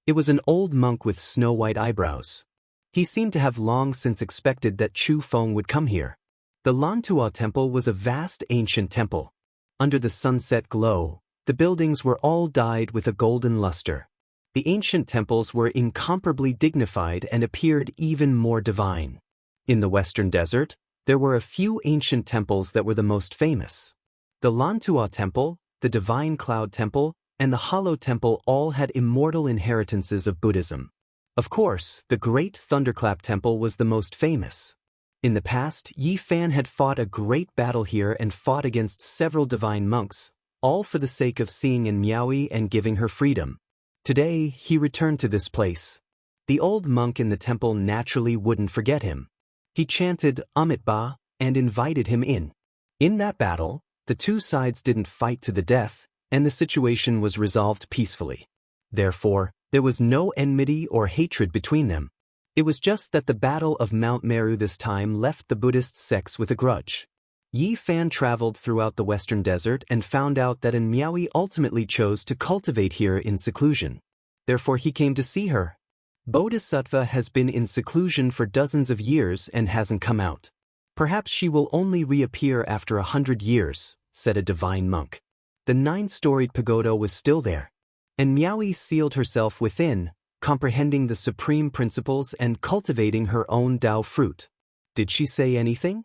It was an old monk with snow-white eyebrows. He seemed to have long since expected that Chu Feng would come here. The Lantua temple was a vast ancient temple. Under the sunset glow, the buildings were all dyed with a golden luster. The ancient temples were incomparably dignified and appeared even more divine. In the western desert, there were a few ancient temples that were the most famous. The Lantua temple, the Divine Cloud temple, and the Hollow temple all had immortal inheritances of Buddhism. Of course, the Great Thunderclap temple was the most famous. In the past, Yi Fan had fought a great battle here and fought against several divine monks, all for the sake of seeing in Miaoi and giving her freedom. Today, he returned to this place. The old monk in the temple naturally wouldn't forget him. He chanted Amitabha and invited him in. In that battle, the two sides didn't fight to the death, and the situation was resolved peacefully. Therefore, there was no enmity or hatred between them. It was just that the Battle of Mount Meru this time left the Buddhist sects with a grudge. Yi Fan traveled throughout the western desert and found out that Miaoi ultimately chose to cultivate here in seclusion. Therefore he came to see her. Bodhisattva has been in seclusion for dozens of years and hasn't come out. Perhaps she will only reappear after 100 years, said a divine monk. The 9-storied pagoda was still there, and Miaoi sealed herself within, comprehending the supreme principles and cultivating her own Tao fruit. Did she say anything?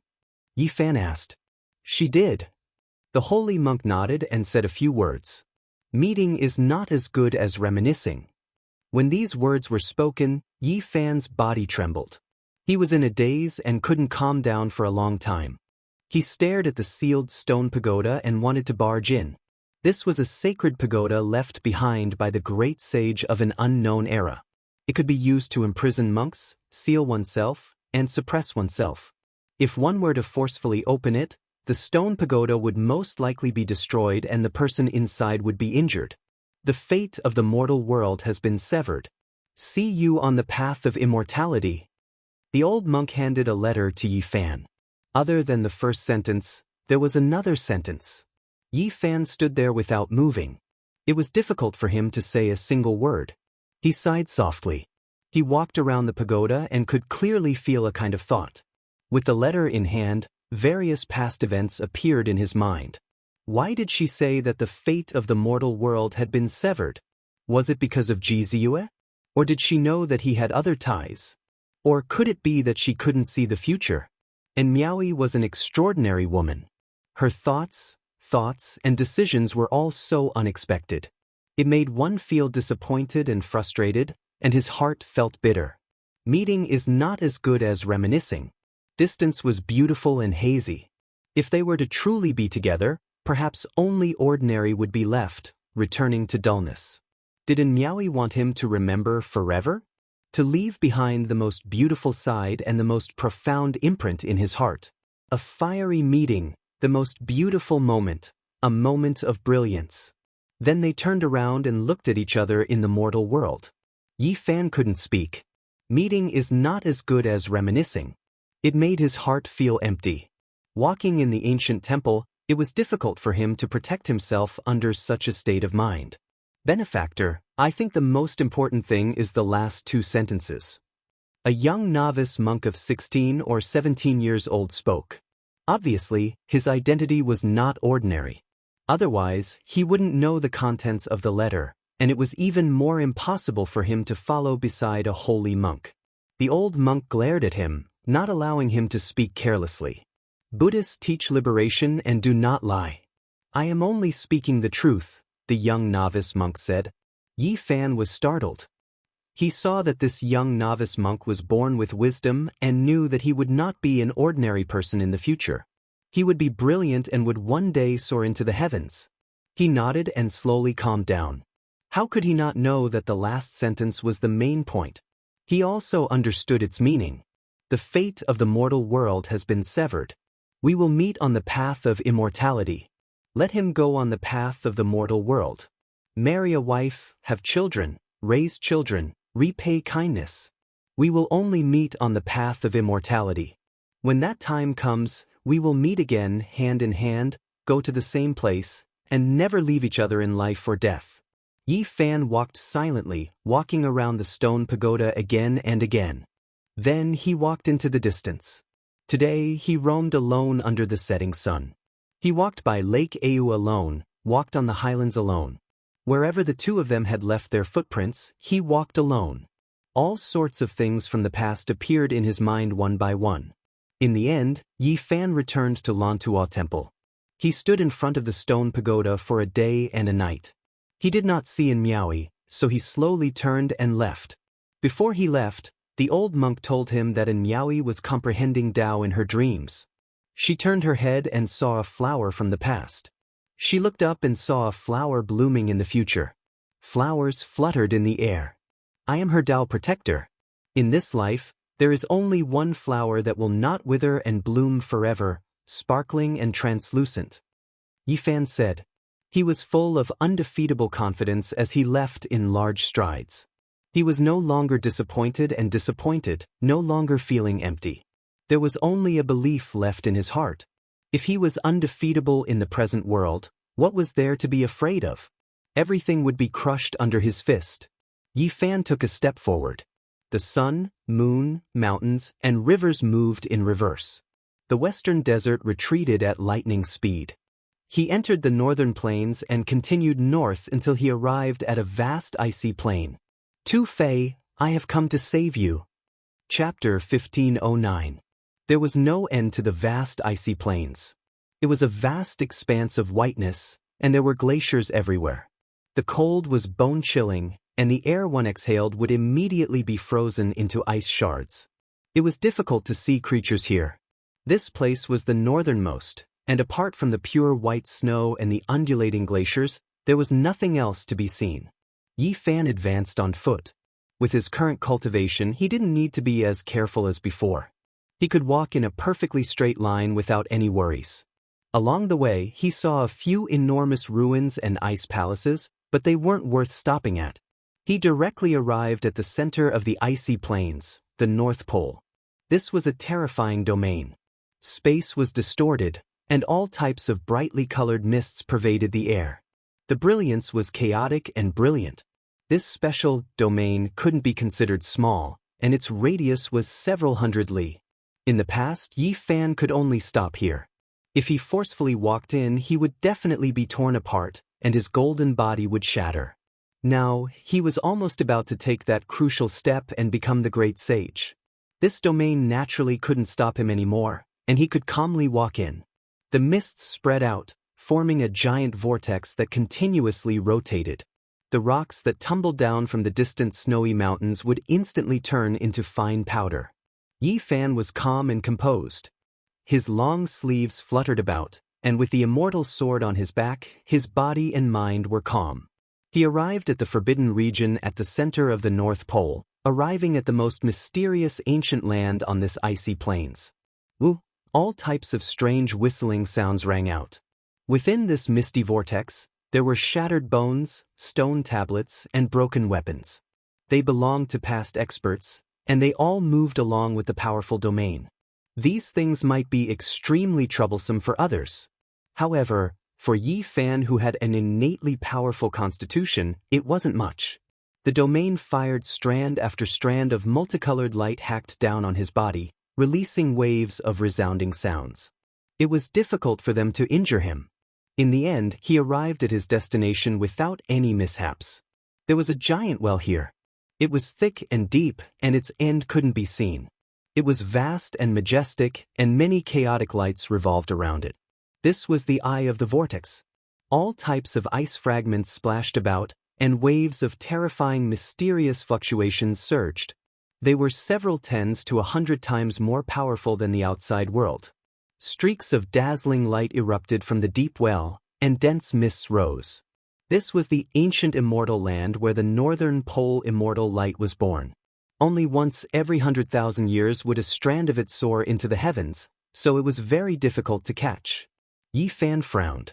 Yi Fan asked. She did. The holy monk nodded and said a few words. Meeting is not as good as reminiscing. When these words were spoken, Yi Fan's body trembled. He was in a daze and couldn't calm down for a long time. He stared at the sealed stone pagoda and wanted to barge in. This was a sacred pagoda left behind by the great sage of an unknown era. It could be used to imprison monks, seal oneself, and suppress oneself. If one were to forcefully open it, the stone pagoda would most likely be destroyed and the person inside would be injured. The fate of the mortal world has been severed. See you on the path of immortality. The old monk handed a letter to Yi Fan. Other than the first sentence, there was another sentence. Yi Fan stood there without moving. It was difficult for him to say a single word. He sighed softly. He walked around the pagoda and could clearly feel a kind of thought. With the letter in hand, various past events appeared in his mind. Why did she say that the fate of the mortal world had been severed? Was it because of Jiziue? Or did she know that he had other ties? Or could it be that she couldn't see the future? And Miaoi was an extraordinary woman. Her thoughts, and decisions were all so unexpected. It made one feel disappointed and frustrated, and his heart felt bitter. Meeting is not as good as reminiscing. Distance was beautiful and hazy. If they were to truly be together, perhaps only ordinary would be left, returning to dullness. Did Miaoi want him to remember forever? To leave behind the most beautiful side and the most profound imprint in his heart? A fiery meeting, the most beautiful moment, a moment of brilliance. Then they turned around and looked at each other in the mortal world. Yi Fan couldn't speak. Meeting is not as good as reminiscing. It made his heart feel empty. Walking in the ancient temple, it was difficult for him to protect himself under such a state of mind. Benefactor, I think the most important thing is the last two sentences. A young novice monk of 16 or 17 years old spoke. Obviously, his identity was not ordinary. Otherwise, he wouldn't know the contents of the letter, and it was even more impossible for him to follow beside a holy monk. The old monk glared at him, not allowing him to speak carelessly. Buddhists teach liberation and do not lie. I am only speaking the truth, the young novice monk said. Yi Fan was startled. He saw that this young novice monk was born with wisdom and knew that he would not be an ordinary person in the future. He would be brilliant and would one day soar into the heavens. He nodded and slowly calmed down. How could he not know that the last sentence was the main point? He also understood its meaning. The fate of the mortal world has been severed. We will meet on the path of immortality. Let him go on the path of the mortal world. Marry a wife, have children, raise children, repay kindness. We will only meet on the path of immortality. When that time comes, we will meet again hand in hand, go to the same place, and never leave each other in life or death. Yi Fan walked silently, walking around the stone pagoda again and again. Then he walked into the distance. Today he roamed alone under the setting sun. He walked by Lake Au alone, walked on the highlands alone. Wherever the two of them had left their footprints, he walked alone. All sorts of things from the past appeared in his mind one by one. In the end, Yi Fan returned to Lantua Temple. He stood in front of the stone pagoda for a day and a night. He did not see Miaoi, so he slowly turned and left. Before he left, the old monk told him that Miaoi was comprehending Tao in her dreams. She turned her head and saw a flower from the past. She looked up and saw a flower blooming in the future. Flowers fluttered in the air. I am her Tao protector. In this life, there is only one flower that will not wither and bloom forever, sparkling and translucent. Yi Fan said. He was full of undefeatable confidence as he left in large strides. He was no longer disappointed, no longer feeling empty. There was only a belief left in his heart. If he was undefeatable in the present world, what was there to be afraid of? Everything would be crushed under his fist. Yi Fan took a step forward. The sun, moon, mountains, and rivers moved in reverse. The western desert retreated at lightning speed. He entered the northern plains and continued north until he arrived at a vast icy plain. Tu Fei, I have come to save you. Chapter 1509. There was no end to the vast icy plains. It was a vast expanse of whiteness, and there were glaciers everywhere. The cold was bone-chilling, and the air one exhaled would immediately be frozen into ice shards. It was difficult to see creatures here. This place was the northernmost, and apart from the pure white snow and the undulating glaciers, there was nothing else to be seen. Yi Fan advanced on foot. With his current cultivation, he didn't need to be as careful as before. He could walk in a perfectly straight line without any worries. Along the way, he saw a few enormous ruins and ice palaces, but they weren't worth stopping at. He directly arrived at the center of the icy plains, the North Pole. This was a terrifying domain. Space was distorted, and all types of brightly colored mists pervaded the air. The brilliance was chaotic and brilliant. This special domain couldn't be considered small, and its radius was several hundred li. In the past, Yi Fan could only stop here. If he forcefully walked in, he would definitely be torn apart, and his golden body would shatter. Now, he was almost about to take that crucial step and become the great sage. This domain naturally couldn't stop him anymore, and he could calmly walk in. The mists spread out, forming a giant vortex that continuously rotated. The rocks that tumbled down from the distant snowy mountains would instantly turn into fine powder. Yi Fan was calm and composed. His long sleeves fluttered about, and with the immortal sword on his back, his body and mind were calm. He arrived at the forbidden region at the center of the North Pole, arriving at the most mysterious ancient land on this icy plains. Woo! All types of strange whistling sounds rang out. Within this misty vortex, there were shattered bones, stone tablets, and broken weapons. They belonged to past experts, and they all moved along with the powerful domain. These things might be extremely troublesome for others. However, for Yi Fan, who had an innately powerful constitution, it wasn't much. The domain fired strand after strand of multicolored light hacked down on his body, releasing waves of resounding sounds. It was difficult for them to injure him. In the end, he arrived at his destination without any mishaps. There was a giant well here. It was thick and deep, and its end couldn't be seen. It was vast and majestic, and many chaotic lights revolved around it. This was the eye of the vortex. All types of ice fragments splashed about, and waves of terrifying, mysterious fluctuations surged. They were several tens to 100 times more powerful than the outside world. Streaks of dazzling light erupted from the deep well, and dense mists rose. This was the ancient immortal land where the northern pole immortal light was born. Only once every 100,000 years would a strand of it soar into the heavens, so it was very difficult to catch. Yi Fan frowned.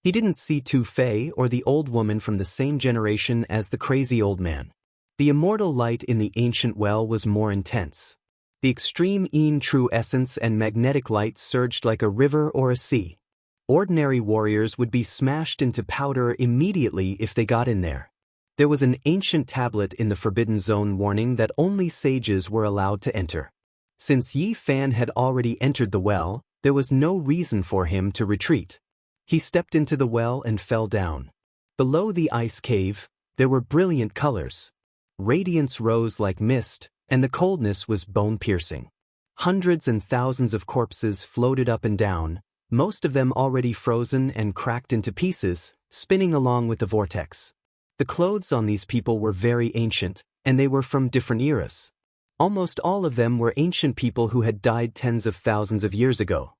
He didn't see Tu Fei or the old woman from the same generation as the crazy old man. The immortal light in the ancient well was more intense. The extreme true essence and magnetic light surged like a river or a sea. Ordinary warriors would be smashed into powder immediately if they got in there. There was an ancient tablet in the Forbidden Zone warning that only sages were allowed to enter. Since Yi Fan had already entered the well, there was no reason for him to retreat. He stepped into the well and fell down. Below the ice cave, there were brilliant colors. Radiance rose like mist, and the coldness was bone-piercing. Hundreds and thousands of corpses floated up and down, most of them already frozen and cracked into pieces, spinning along with the vortex. The clothes on these people were very ancient, and they were from different eras. Almost all of them were ancient people who had died tens of thousands of years ago.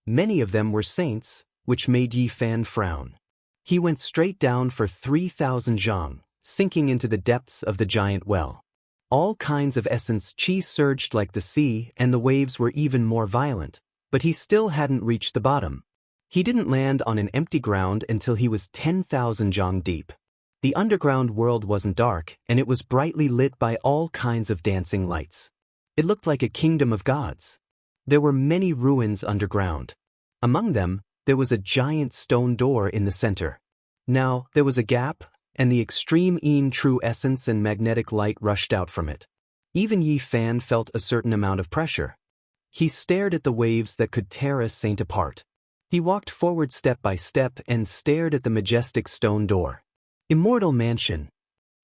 Many of them were saints, which made Yi Fan frown. He went straight down for 3,000 zhang, sinking into the depths of the giant well. All kinds of essence chi surged like the sea, and the waves were even more violent, but he still hadn't reached the bottom. He didn't land on an empty ground until he was 10,000 zhang deep. The underground world wasn't dark, and it was brightly lit by all kinds of dancing lights. It looked like a kingdom of gods. There were many ruins underground. Among them, there was a giant stone door in the center. Now, there was a gap, and the extreme true essence and magnetic light rushed out from it. Even Yi Fan felt a certain amount of pressure. He stared at the waves that could tear a saint apart. He walked forward step by step and stared at the majestic stone door. Immortal Mansion.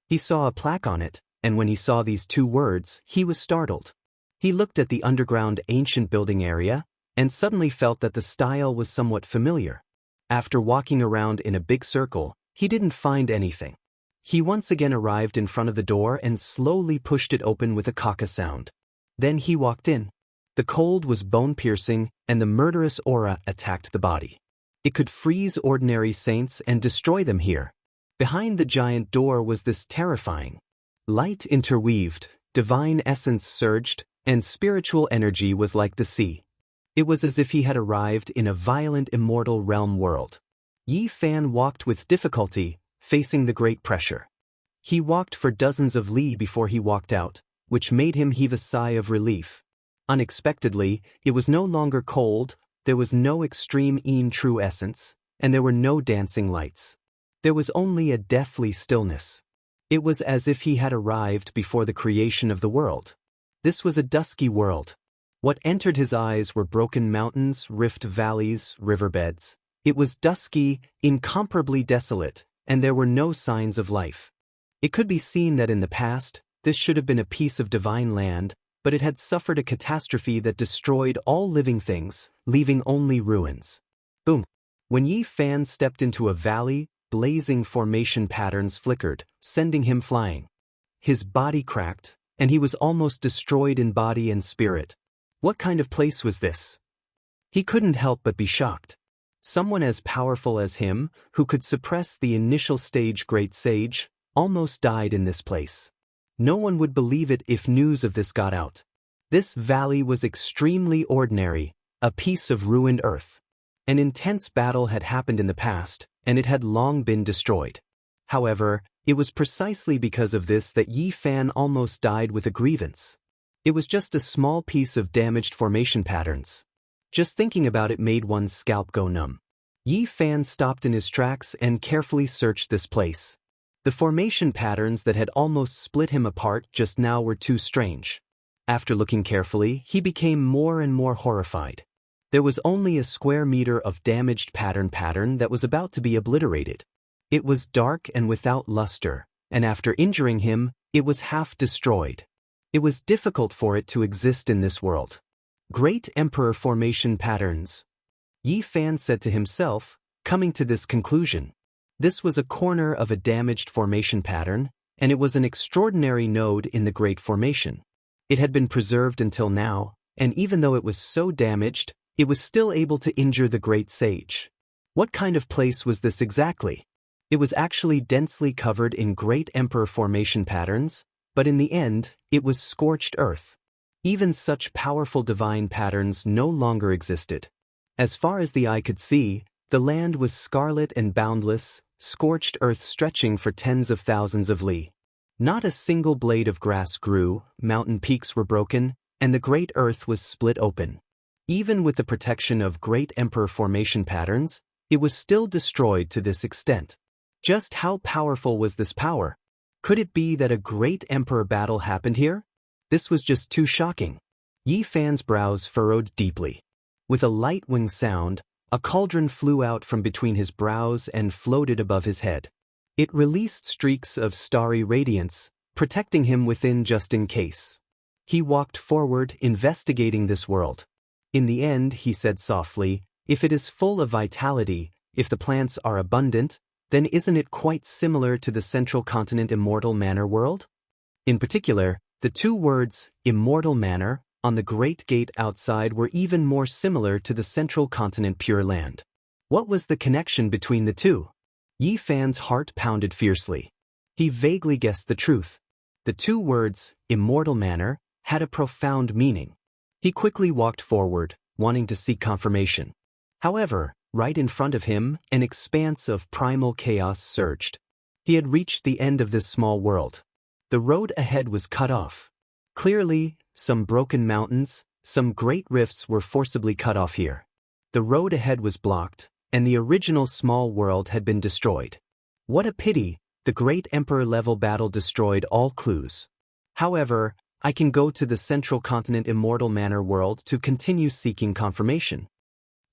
He saw a plaque on it, and when he saw these two words, he was startled. He looked at the underground ancient building area, and suddenly felt that the style was somewhat familiar. After walking around in a big circle, he didn't find anything. He once again arrived in front of the door and slowly pushed it open with a caca sound. Then he walked in. The cold was bone-piercing, and the murderous aura attacked the body. It could freeze ordinary saints and destroy them here. Behind the giant door was this terrifying. Light interweaved, divine essence surged, and spiritual energy was like the sea. It was as if he had arrived in a violent immortal realm world. Yi Fan walked with difficulty, facing the great pressure. He walked for dozens of li before he walked out, which made him heave a sigh of relief. Unexpectedly, it was no longer cold, there was no extreme true essence, and there were no dancing lights. There was only a deathly stillness. It was as if he had arrived before the creation of the world. This was a dusky world. What entered his eyes were broken mountains, rift valleys, riverbeds. It was dusky, incomparably desolate, and there were no signs of life. It could be seen that in the past, this should have been a piece of divine land, but it had suffered a catastrophe that destroyed all living things, leaving only ruins. Boom! When Yi Fan stepped into a valley, blazing formation patterns flickered, sending him flying. His body cracked, and he was almost destroyed in body and spirit. What kind of place was this? He couldn't help but be shocked. Someone as powerful as him, who could suppress the initial stage great sage, almost died in this place. No one would believe it if news of this got out. This valley was extremely ordinary, a piece of ruined earth. An intense battle had happened in the past, and it had long been destroyed. However, it was precisely because of this that Yi Fan almost died with a grievance. It was just a small piece of damaged formation patterns. Just thinking about it made one's scalp go numb. Yi Fan stopped in his tracks and carefully searched this place. The formation patterns that had almost split him apart just now were too strange. After looking carefully, he became more and more horrified. There was only a square meter of damaged pattern that was about to be obliterated. It was dark and without luster, and after injuring him, it was half destroyed. It was difficult for it to exist in this world. Great Emperor formation patterns. Yi Fan said to himself, coming to this conclusion. This was a corner of a damaged formation pattern, and it was an extraordinary node in the Great Formation. It had been preserved until now, and even though it was so damaged, it was still able to injure the Great Sage. What kind of place was this exactly? It was actually densely covered in Great Emperor formation patterns, but in the end, it was scorched earth. Even such powerful divine patterns no longer existed. As far as the eye could see, the land was scarlet and boundless, scorched earth stretching for tens of thousands of li. Not a single blade of grass grew, mountain peaks were broken, and the great earth was split open. Even with the protection of Great Emperor formation patterns, it was still destroyed to this extent. Just how powerful was this power? Could it be that a Great Emperor battle happened here? This was just too shocking. Yi Fan's brows furrowed deeply. With a light wing sound, a cauldron flew out from between his brows and floated above his head. It released streaks of starry radiance, protecting him within just in case. He walked forward, investigating this world. In the end, he said softly, if it is full of vitality, if the plants are abundant, then isn't it quite similar to the Central Continent Immortal Manor world? In particular, the two words, Immortal Manor, on the Great Gate outside were even more similar to the Central Continent Pure Land. What was the connection between the two? Yi Fan's heart pounded fiercely. He vaguely guessed the truth. The two words, Immortal Manor, had a profound meaning. He quickly walked forward, wanting to seek confirmation. However, right in front of him, an expanse of primal chaos surged. He had reached the end of this small world. The road ahead was cut off. Clearly, some broken mountains, some great rifts were forcibly cut off here. The road ahead was blocked, and the original small world had been destroyed. What a pity, the Great Emperor-level battle destroyed all clues. However, I can go to the Central Continent Immortal Manor world to continue seeking confirmation.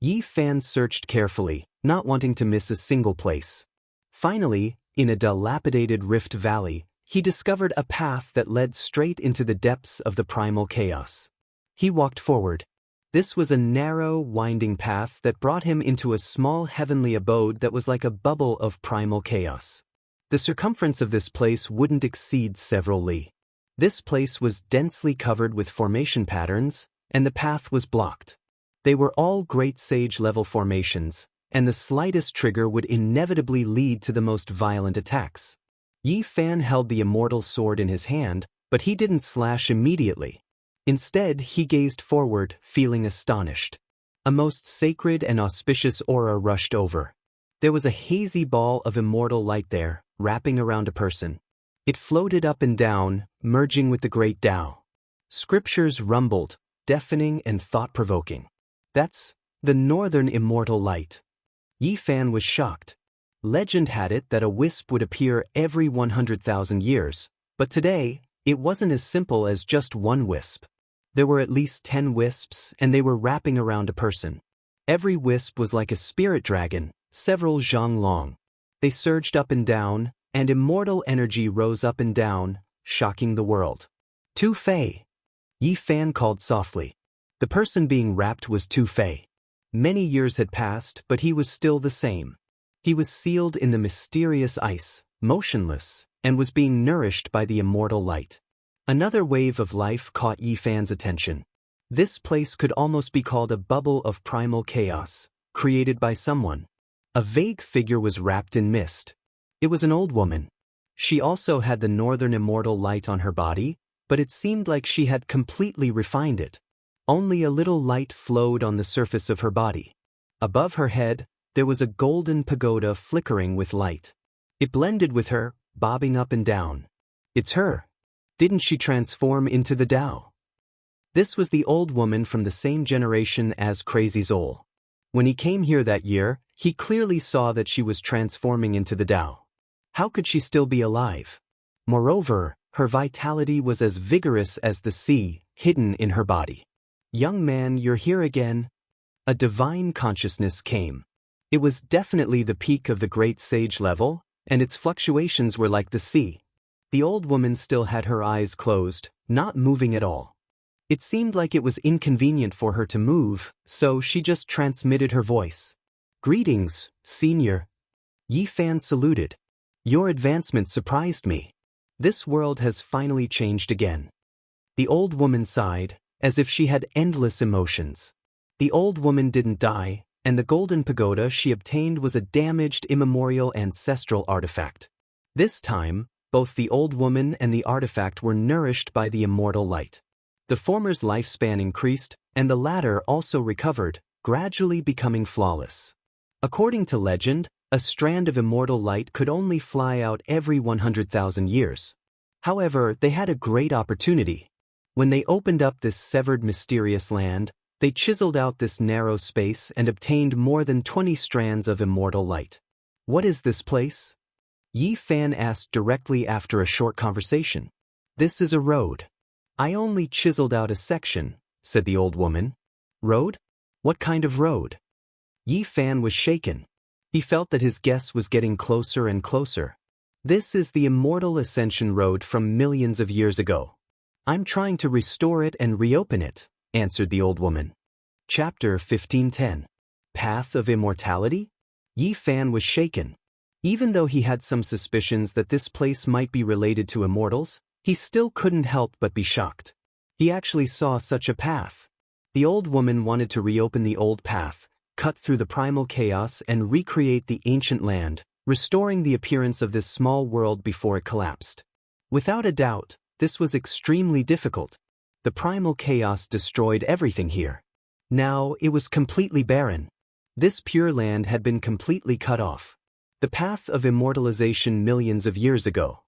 Yi Fan searched carefully, not wanting to miss a single place. Finally, in a dilapidated rift valley, he discovered a path that led straight into the depths of the primal chaos. He walked forward. This was a narrow, winding path that brought him into a small heavenly abode that was like a bubble of primal chaos. The circumference of this place wouldn't exceed several li. This place was densely covered with formation patterns, and the path was blocked. They were all Great Sage-level formations, and the slightest trigger would inevitably lead to the most violent attacks. Yi Fan held the immortal sword in his hand, but he didn't slash immediately. Instead, he gazed forward, feeling astonished. A most sacred and auspicious aura rushed over. There was a hazy ball of immortal light there, wrapping around a person. It floated up and down, merging with the great Tao. Scriptures rumbled, deafening and thought-provoking. That's the Northern Immortal Light. Yi Fan was shocked. Legend had it that a wisp would appear every 100,000 years, but today, it wasn't as simple as just one wisp. There were at least 10 wisps, and they were wrapping around a person. Every wisp was like a spirit dragon, several zhang long. They surged up and down, and immortal energy rose up and down, shocking the world. Tu Fei. Yi Fan called softly. The person being wrapped was Tu Fei. Many years had passed, but he was still the same. He was sealed in the mysterious ice, motionless, and was being nourished by the immortal light. Another wave of life caught Yi Fan's attention. This place could almost be called a bubble of primal chaos, created by someone. A vague figure was wrapped in mist. It was an old woman. She also had the northern immortal light on her body, but it seemed like she had completely refined it. Only a little light flowed on the surface of her body. Above her head, there was a golden pagoda flickering with light. It blended with her, bobbing up and down. It's her. Didn't she transform into the Tao? This was the old woman from the same generation as Crazy Zol. When he came here that year, he clearly saw that she was transforming into the Tao. How could she still be alive? Moreover, her vitality was as vigorous as the sea, hidden in her body. Young man, you're here again. A divine consciousness came. It was definitely the peak of the great sage level, and its fluctuations were like the sea. The old woman still had her eyes closed, not moving at all. It seemed like it was inconvenient for her to move, so she just transmitted her voice. Greetings, senior. Yi Fan saluted. Your advancement surprised me. This world has finally changed again. The old woman sighed, as if she had endless emotions. The old woman didn't die, and the golden pagoda she obtained was a damaged immemorial ancestral artifact. This time, both the old woman and the artifact were nourished by the immortal light. The former's lifespan increased, and the latter also recovered, gradually becoming flawless. According to legend, a strand of immortal light could only fly out every 100,000 years. However, they had a great opportunity. When they opened up this severed mysterious land, they chiseled out this narrow space and obtained more than 20 strands of immortal light. What is this place? Yi Fan asked directly after a short conversation. This is a road. I only chiseled out a section, said the old woman. Road? What kind of road? Yi Fan was shaken. He felt that his guess was getting closer and closer. This is the immortal ascension road from millions of years ago. I'm trying to restore it and reopen it, answered the old woman. Chapter 1510. Path of Immortality? Yi Fan was shaken. Even though he had some suspicions that this place might be related to immortals, he still couldn't help but be shocked. He actually saw such a path. The old woman wanted to reopen the old path, cut through the primal chaos and recreate the ancient land, restoring the appearance of this small world before it collapsed. Without a doubt, this was extremely difficult. The primal chaos destroyed everything here. Now, it was completely barren. This pure land had been completely cut off. The path of immortalization millions of years ago.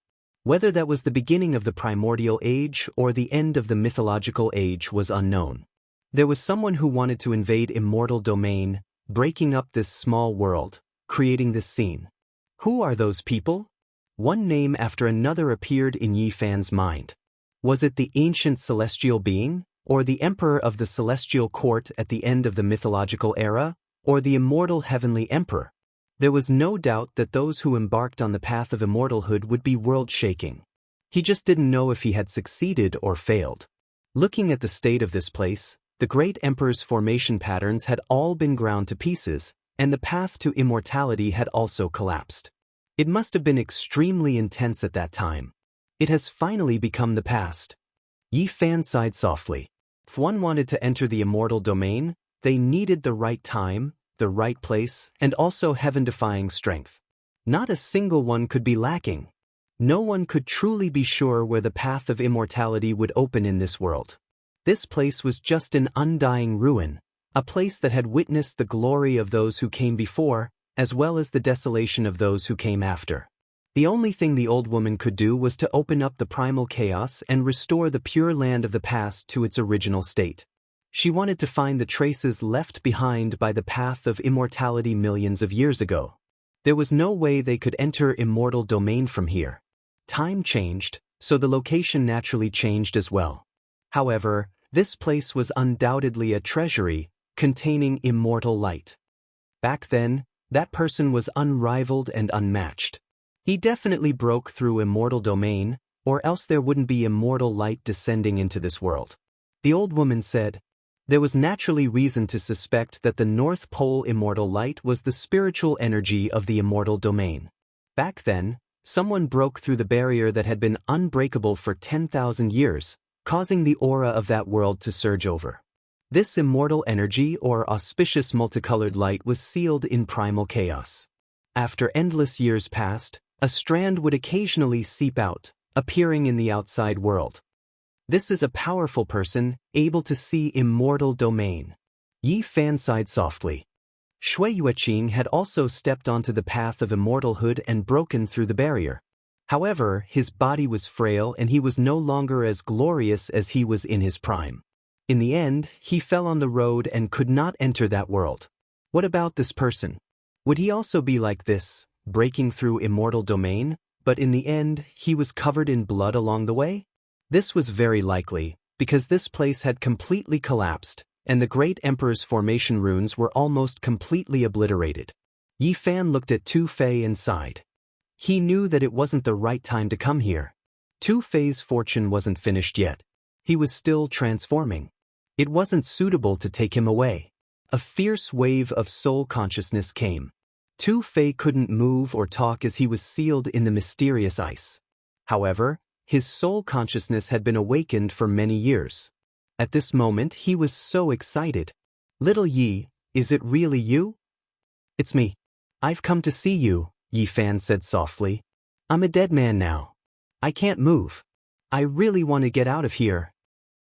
Whether that was the beginning of the primordial age or the end of the mythological age was unknown. There was someone who wanted to invade immortal domain, breaking up this small world, creating this scene. Who are those people? One name after another appeared in Yi Fan's mind. Was it the ancient celestial being, or the emperor of the celestial court at the end of the mythological era, or the immortal heavenly emperor? There was no doubt that those who embarked on the path of immortalhood would be world-shaking. He just didn't know if he had succeeded or failed. Looking at the state of this place, the great emperor's formation patterns had all been ground to pieces, and the path to immortality had also collapsed. It must have been extremely intense at that time. It has finally become the past. Yi Fan sighed softly. If one wanted to enter the immortal domain, they needed the right time, the right place, and also heaven-defying strength. Not a single one could be lacking. No one could truly be sure where the path of immortality would open in this world. This place was just an undying ruin, a place that had witnessed the glory of those who came before, as well as the desolation of those who came after. The only thing the old woman could do was to open up the primal chaos and restore the pure land of the past to its original state. She wanted to find the traces left behind by the path of immortality millions of years ago. There was no way they could enter immortal domain from here. Time changed, so the location naturally changed as well. However, This place was undoubtedly a treasury, containing immortal light. Back then, that person was unrivaled and unmatched. He definitely broke through immortal domain, or else there wouldn't be immortal light descending into this world. The old woman said, there was naturally reason to suspect that the North Pole immortal light was the spiritual energy of the immortal domain. Back then, someone broke through the barrier that had been unbreakable for 10,000 years, causing the aura of that world to surge over. This immortal energy or auspicious multicolored light was sealed in primal chaos. After endless years passed, a strand would occasionally seep out, appearing in the outside world. This is a powerful person, able to see immortal domain. Yi Fan sighed softly. Shui Yueqing had also stepped onto the path of immortalhood and broken through the barrier. However, his body was frail and he was no longer as glorious as he was in his prime. In the end, he fell on the road and could not enter that world. What about this person? Would he also be like this, breaking through immortal domain, but in the end, he was covered in blood along the way? This was very likely, because this place had completely collapsed, and the great emperor's formation runes were almost completely obliterated. Yi Fan looked at Tu Fei and sighed. He knew that it wasn't the right time to come here. Tu Fei's fortune wasn't finished yet. He was still transforming. It wasn't suitable to take him away. A fierce wave of soul consciousness came. Tu Fei couldn't move or talk as he was sealed in the mysterious ice. However, his soul consciousness had been awakened for many years. At this moment he was so excited. Little Yi, is it really you? It's me. I've come to see you, Yi Fan said softly. I'm a dead man now. I can't move. I really want to get out of here.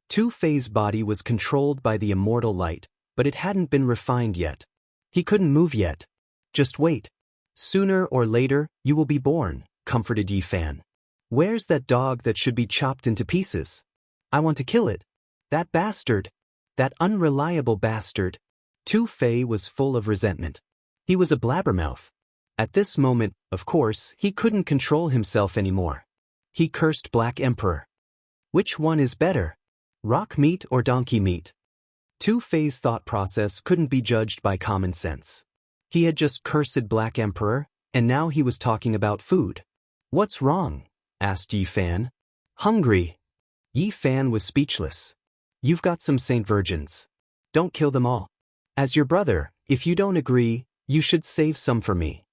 Tu Fei's body was controlled by the immortal light, but it hadn't been refined yet. He couldn't move yet. Just wait. Sooner or later, you will be born, comforted Yi Fan. Where's that dog that should be chopped into pieces? I want to kill it. That bastard. That unreliable bastard. Tu Fei was full of resentment. He was a blabbermouth. At this moment, of course, he couldn't control himself anymore. He cursed Black Emperor. Which one is better? Rock meat or donkey meat? Tu Fei's thought process couldn't be judged by common sense. He had just cursed Black Emperor, and now he was talking about food. What's wrong? Asked Yi Fan. Hungry. Yi Fan was speechless. You've got some Saint Virgins. Don't kill them all. As your brother, if you don't agree, you should save some for me.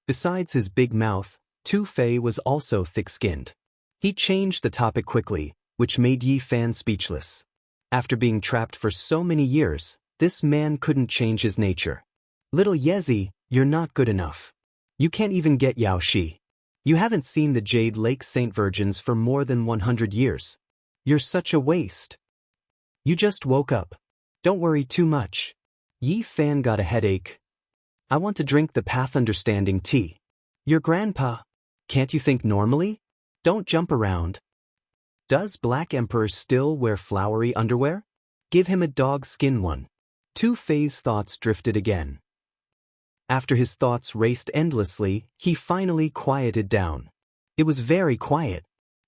Besides his big mouth, Tu Fei was also thick-skinned. He changed the topic quickly, which made Yi Fan speechless. After being trapped for so many years, this man couldn't change his nature. Little Yezi, you're not good enough. You can't even get Yao Shi. You haven't seen the Jade Lake Saint Virgins for more than 100 years. You're such a waste. You just woke up. Don't worry too much. Yi Fan got a headache. I want to drink the path understanding tea. Your grandpa. Can't you think normally? Don't jump around. Does Black Emperor still wear flowery underwear? Give him a dog skin one. Tu Fei's thoughts drifted again. After his thoughts raced endlessly, he finally quieted down. It was very quiet.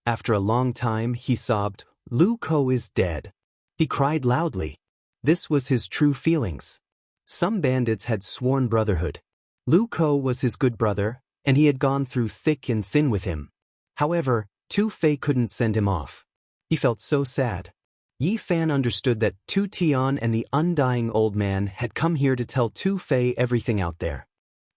After a long time, he sobbed, Lu Ko is dead. He cried loudly. This was his true feelings. Some bandits had sworn brotherhood. Lu Ko was his good brother, and he had gone through thick and thin with him. However, Tu Fei couldn't send him off. He felt so sad. Yi Fan understood that Tu Tian and the undying old man had come here to tell Tu Fei everything out there.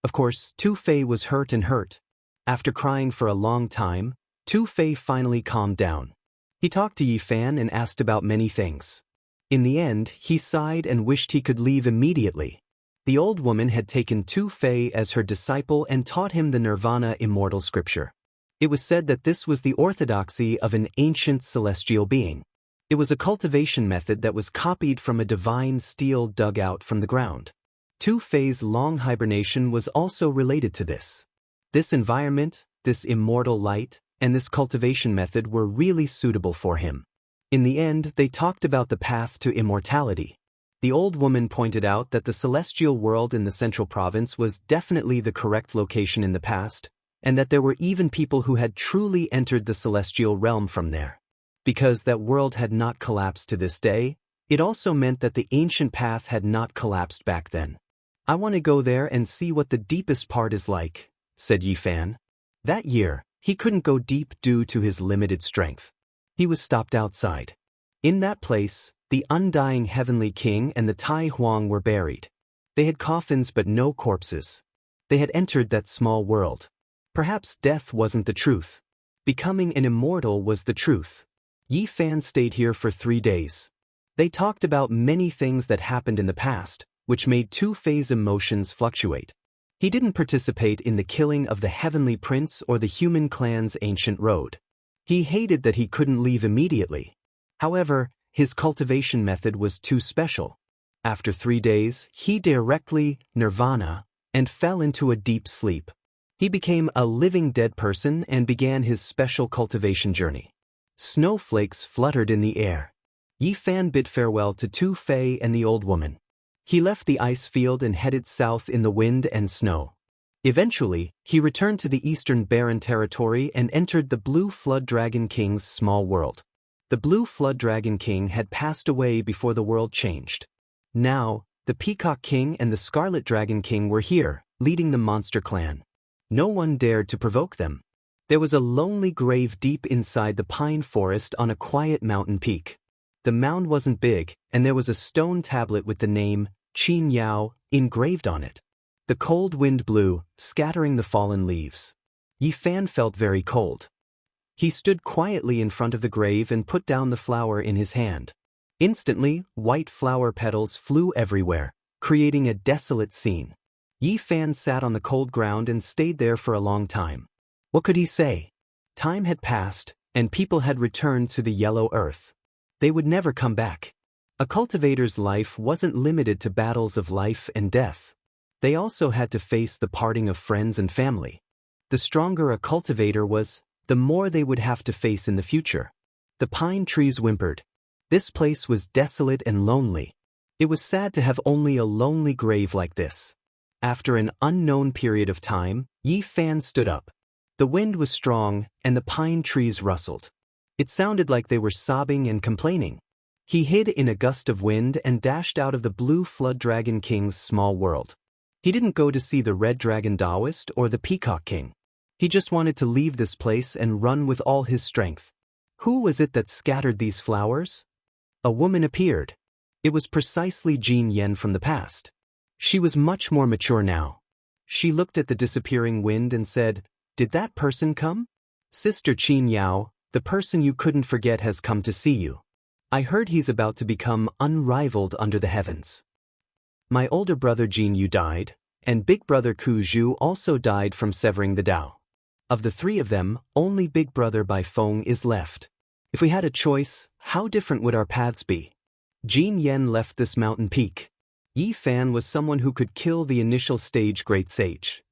Of course, Tu Fei was hurt. After crying for a long time, Tu Fei finally calmed down. He talked to Yi Fan and asked about many things. In the end, he sighed and wished he could leave immediately. The old woman had taken Tu Fei as her disciple and taught him the Nirvana immortal scripture. It was said that this was the orthodoxy of an ancient celestial being. It was a cultivation method that was copied from a divine steel dug out from the ground. Tu Fei's long hibernation was also related to this. This environment, this immortal light, and this cultivation method were really suitable for him. In the end, they talked about the path to immortality. The old woman pointed out that the celestial world in the central province was definitely the correct location in the past, and that there were even people who had truly entered the celestial realm from there. Because that world had not collapsed to this day, it also meant that the ancient path had not collapsed back then. I want to go there and see what the deepest part is like, said Yi Fan. That year, he couldn't go deep due to his limited strength. He was stopped outside. In that place, the undying heavenly king and the Tai Huang were buried. They had coffins but no corpses. They had entered that small world. Perhaps death wasn't the truth. Becoming an immortal was the truth. Yi Fan stayed here for 3 days. They talked about many things that happened in the past, which made two-phase emotions fluctuate. He didn't participate in the killing of the heavenly prince or the human clan's ancient road. He hated that he couldn't leave immediately. However, his cultivation method was too special. After 3 days, he directly nirvana and fell into a deep sleep. He became a living dead person and began his special cultivation journey. Snowflakes fluttered in the air. Yi Fan bid farewell to Tu Fei and the old woman. He left the ice field and headed south in the wind and snow. Eventually, he returned to the eastern barren territory and entered the Blue Flood Dragon King's small world. The Blue Flood Dragon King had passed away before the world changed. Now, the Peacock King and the Scarlet Dragon King were here, leading the monster clan. No one dared to provoke them. There was a lonely grave deep inside the pine forest on a quiet mountain peak. The mound wasn't big, and there was a stone tablet with the name Qin Yao engraved on it. The cold wind blew, scattering the fallen leaves. Yi Fan felt very cold. He stood quietly in front of the grave and put down the flower in his hand. Instantly, white flower petals flew everywhere, creating a desolate scene. Yi Fan sat on the cold ground and stayed there for a long time. What could he say? Time had passed, and people had returned to the yellow earth. They would never come back. A cultivator's life wasn't limited to battles of life and death. They also had to face the parting of friends and family. The stronger a cultivator was, the more they would have to face in the future. The pine trees whimpered. This place was desolate and lonely. It was sad to have only a lonely grave like this. After an unknown period of time, Yi Fan stood up. The wind was strong, and the pine trees rustled. It sounded like they were sobbing and complaining. He hid in a gust of wind and dashed out of the Blue Flood Dragon King's small world. He didn't go to see the Red Dragon Taoist or the Peacock King. He just wanted to leave this place and run with all his strength. Who was it that scattered these flowers? A woman appeared. It was precisely Jin Yen from the past. She was much more mature now. She looked at the disappearing wind and said, "Did that person come? Sister Qin Yao, the person you couldn't forget has come to see you. I heard he's about to become unrivaled under the heavens. My older brother Jin Yu died, and big brother Ku Zhu also died from severing the Tao. Of the 3 of them, only big brother Bai Feng is left. If we had a choice, how different would our paths be?" Jin Yen left this mountain peak. Yi Fan was someone who could kill the initial stage great sage.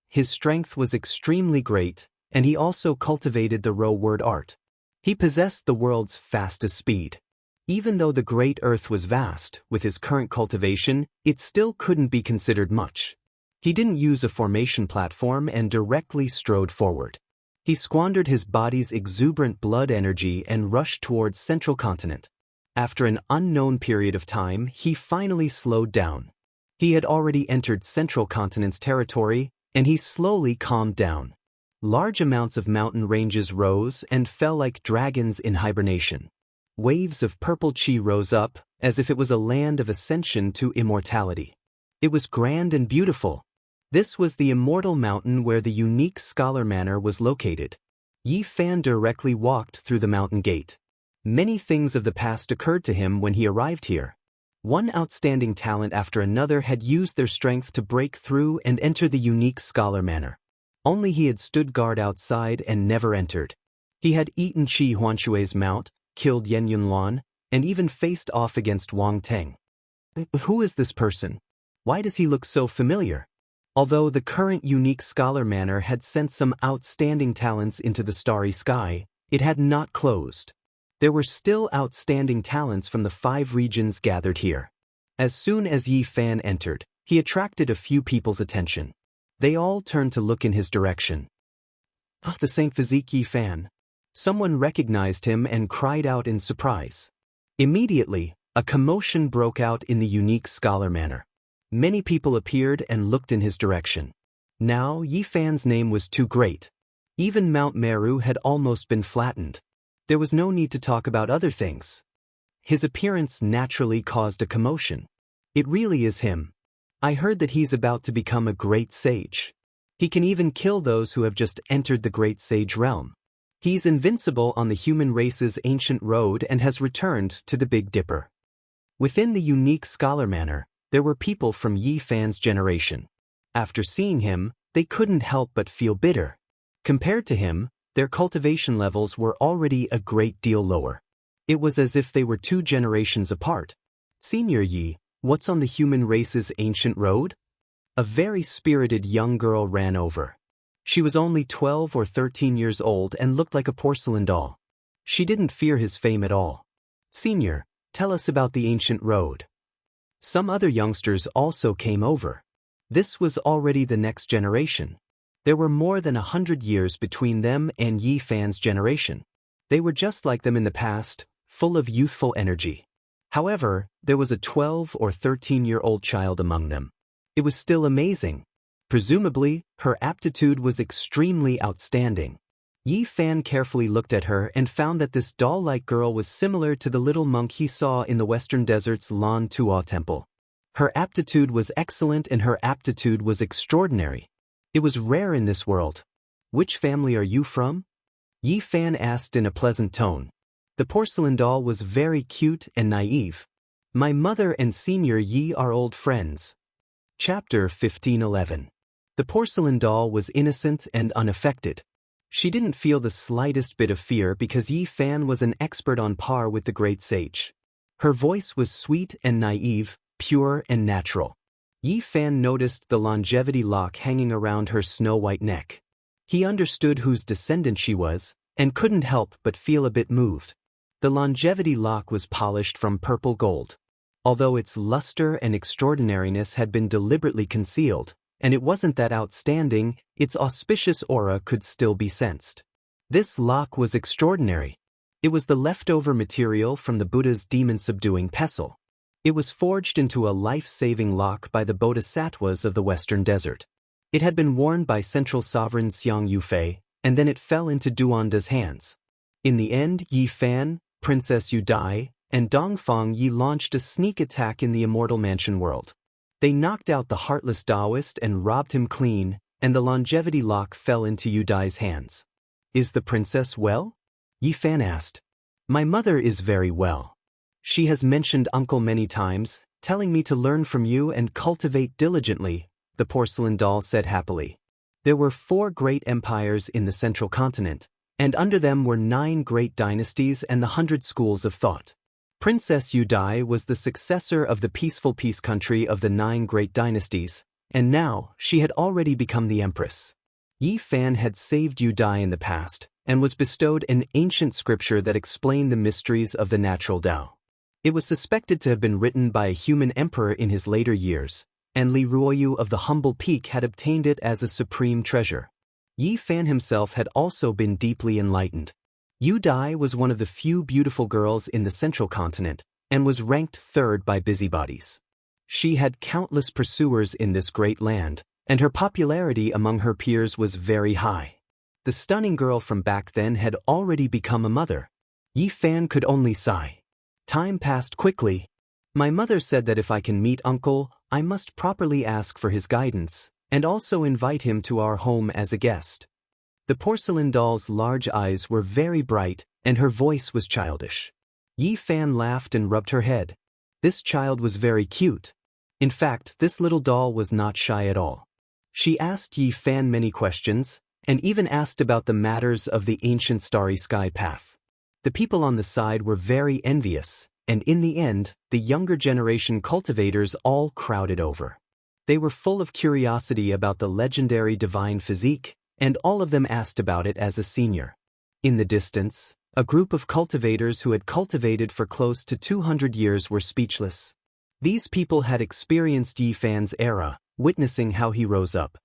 His strength was extremely great, and he also cultivated the row word art. He possessed the world's fastest speed. Even though the great earth was vast, with his current cultivation, it still couldn't be considered much. He didn't use a formation platform and directly strode forward. He squandered his body's exuberant blood energy and rushed towards Central Continent. After an unknown period of time, he finally slowed down. He had already entered Central Continent's territory, and he slowly calmed down. Large amounts of mountain ranges rose and fell like dragons in hibernation. Waves of purple chi rose up, as if it was a land of ascension to immortality. It was grand and beautiful. This was the immortal mountain where the unique scholar manor was located. Yi Fan directly walked through the mountain gate. Many things of the past occurred to him when he arrived here. One outstanding talent after another had used their strength to break through and enter the unique scholar manor. Only he had stood guard outside and never entered. He had eaten Qi Huanshui's mount, killed Yen Yunluan, and even faced off against Wang Teng. Who is this person? Why does he look so familiar? Although the current unique scholar manor had sent some outstanding talents into the starry sky, it had not closed. There were still outstanding talents from the 5 regions gathered here. As soon as Yi Fan entered, he attracted a few people's attention. They all turned to look in his direction. The same physique Yi Fan. Someone recognized him and cried out in surprise. Immediately, a commotion broke out in the unique scholar manor. Many people appeared and looked in his direction. Now, Yi Fan's name was too great. Even Mount Meru had almost been flattened. There was no need to talk about other things. His appearance naturally caused a commotion. It really is him. I heard that he's about to become a great sage. He can even kill those who have just entered the great sage realm. He's invincible on the human race's ancient road and has returned to the Big Dipper. Within the unique scholar manor, there were people from Yi Fan's generation. After seeing him, they couldn't help but feel bitter. Compared to him, their cultivation levels were already a great deal lower. It was as if they were 2 generations apart. Senior Yi, what's on the human race's ancient road? A very spirited young girl ran over. She was only 12 or 13 years old and looked like a porcelain doll. She didn't fear his fame at all. Senior, tell us about the ancient road. Some other youngsters also came over. This was already the next generation. There were more than 100 years between them and Yi Fan's generation. They were just like them in the past, full of youthful energy. However, there was a 12 or 13-year-old child among them. It was still amazing. Presumably, her aptitude was extremely outstanding. Yi Fan carefully looked at her and found that this doll-like girl was similar to the little monk he saw in the Western Desert's Lan Tuo temple. Her aptitude was excellent and her aptitude was extraordinary. It was rare in this world. Which family are you from? Yi Fan asked in a pleasant tone. The porcelain doll was very cute and naive. My mother and Senior Yi are old friends. Chapter 1511. The porcelain doll was innocent and unaffected. She didn't feel the slightest bit of fear because Yi Fan was an expert on par with the great sage. Her voice was sweet and naive, pure and natural. Yi Fan noticed the longevity lock hanging around her snow-white neck. He understood whose descendant she was, and couldn't help but feel a bit moved. The longevity lock was polished from purple gold. Although its luster and extraordinariness had been deliberately concealed, and it wasn't that outstanding, its auspicious aura could still be sensed. This lock was extraordinary. It was the leftover material from the Buddha's demon-subduing pestle. It was forged into a life-saving lock by the bodhisattvas of the Western Desert. It had been worn by central sovereign Xiang Yufei, and then it fell into Duanda's hands. In the end, Yi Fan, Princess Yu Dai, and Dongfang Yi launched a sneak attack in the Immortal Mansion world. They knocked out the heartless Taoist and robbed him clean, and the longevity lock fell into Yu Dai's hands. Is the princess well? Yi Fan asked. My mother is very well. She has mentioned uncle many times, telling me to learn from you and cultivate diligently, the porcelain doll said happily. There were 4 great empires in the central continent, and under them were 9 great dynasties and the 100 schools of thought. Princess Yu Dai was the successor of the peaceful peace country of the 9 great dynasties, and now she had already become the empress. Yi Fan had saved Yu Dai in the past, and was bestowed an ancient scripture that explained the mysteries of the natural Tao. It was suspected to have been written by a human emperor in his later years, and Li Ruoyu of the humble peak had obtained it as a supreme treasure. Yi Fan himself had also been deeply enlightened. Yu Dai was one of the few beautiful girls in the central continent, and was ranked 3rd by busybodies. She had countless pursuers in this great land, and her popularity among her peers was very high. The stunning girl from back then had already become a mother. Yi Fan could only sigh. Time passed quickly. My mother said that if I can meet uncle, I must properly ask for his guidance, and also invite him to our home as a guest. The porcelain doll's large eyes were very bright, and her voice was childish. Yi Fan laughed and rubbed her head. This child was very cute. In fact, this little doll was not shy at all. She asked Yi Fan many questions, and even asked about the matters of the ancient starry sky path. The people on the side were very envious, and in the end, the younger generation cultivators all crowded over. They were full of curiosity about the legendary divine physique, and all of them asked about it as a senior. In the distance, a group of cultivators who had cultivated for close to 200 years were speechless. These people had experienced Yi Fan's era, witnessing how he rose up.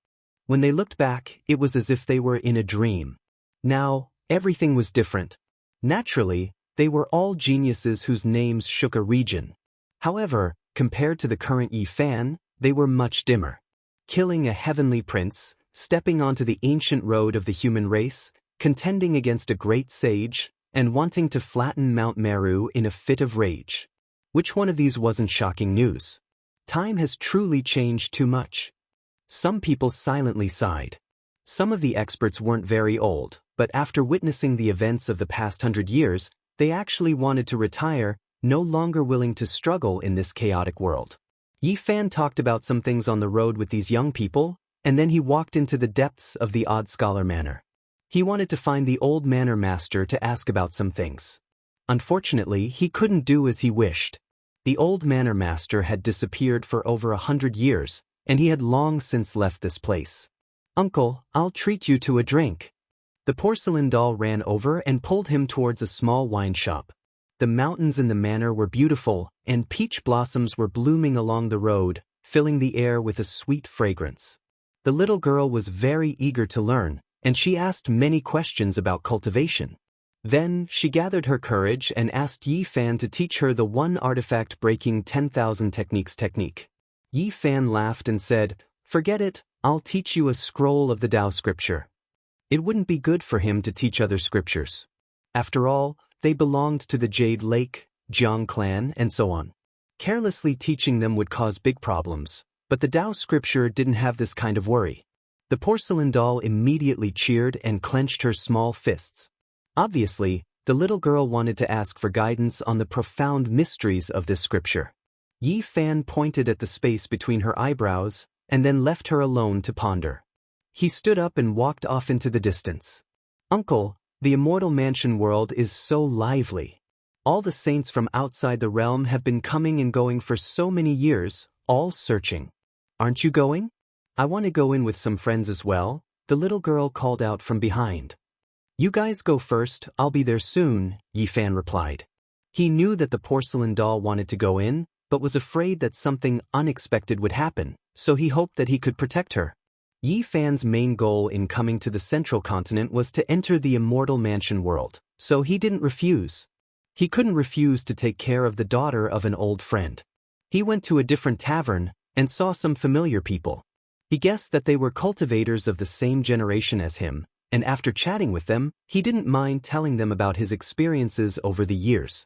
When they looked back, it was as if they were in a dream. Now, Everything was different. Naturally, they were all geniuses whose names shook a region. However, compared to the current Yi Fan, they were much dimmer. Killing a heavenly prince, stepping onto the ancient road of the human race, contending against a great sage, and wanting to flatten Mount Meru in a fit of rage. Which one of these wasn't shocking news? Time has truly changed too much. Some people silently sighed. Some of the experts weren't very old, but after witnessing the events of the past 100 years, they actually wanted to retire, no longer willing to struggle in this chaotic world. Yi Fan talked about some things on the road with these young people, and then he walked into the depths of the Odd Scholar Manor. He wanted to find the old manor master to ask about some things. Unfortunately, he couldn't do as he wished. The old manor master had disappeared for over 100 years, and he had long since left this place. "Uncle, I'll treat you to a drink." The porcelain doll ran over and pulled him towards a small wine shop. The mountains in the manor were beautiful, and peach blossoms were blooming along the road, filling the air with a sweet fragrance. The little girl was very eager to learn, and she asked many questions about cultivation. Then, she gathered her courage and asked Yi Fan to teach her the one artifact breaking 10,000 techniques technique. Yi Fan laughed and said, "Forget it, I'll teach you a scroll of the Tao scripture." It wouldn't be good for him to teach other scriptures. After all, they belonged to the Jade Lake, Jiang clan, and so on. Carelessly teaching them would cause big problems, but the Tao scripture didn't have this kind of worry. The porcelain doll immediately cheered and clenched her small fists. Obviously, the little girl wanted to ask for guidance on the profound mysteries of this scripture. Yi Fan pointed at the space between her eyebrows, and then left her alone to ponder. He stood up and walked off into the distance. "Uncle, the immortal mansion world is so lively. All the saints from outside the realm have been coming and going for so many years, all searching. Aren't you going?" "I want to go in with some friends as well," the little girl called out from behind. "You guys go first, I'll be there soon," Yi Fan replied. He knew that the porcelain doll wanted to go in, but was afraid that something unexpected would happen, so he hoped that he could protect her. Yi Fan's main goal in coming to the central continent was to enter the immortal mansion world, so he didn't refuse. He couldn't refuse to take care of the daughter of an old friend. He went to a different tavern and saw some familiar people. He guessed that they were cultivators of the same generation as him, and after chatting with them, he didn't mind telling them about his experiences over the years.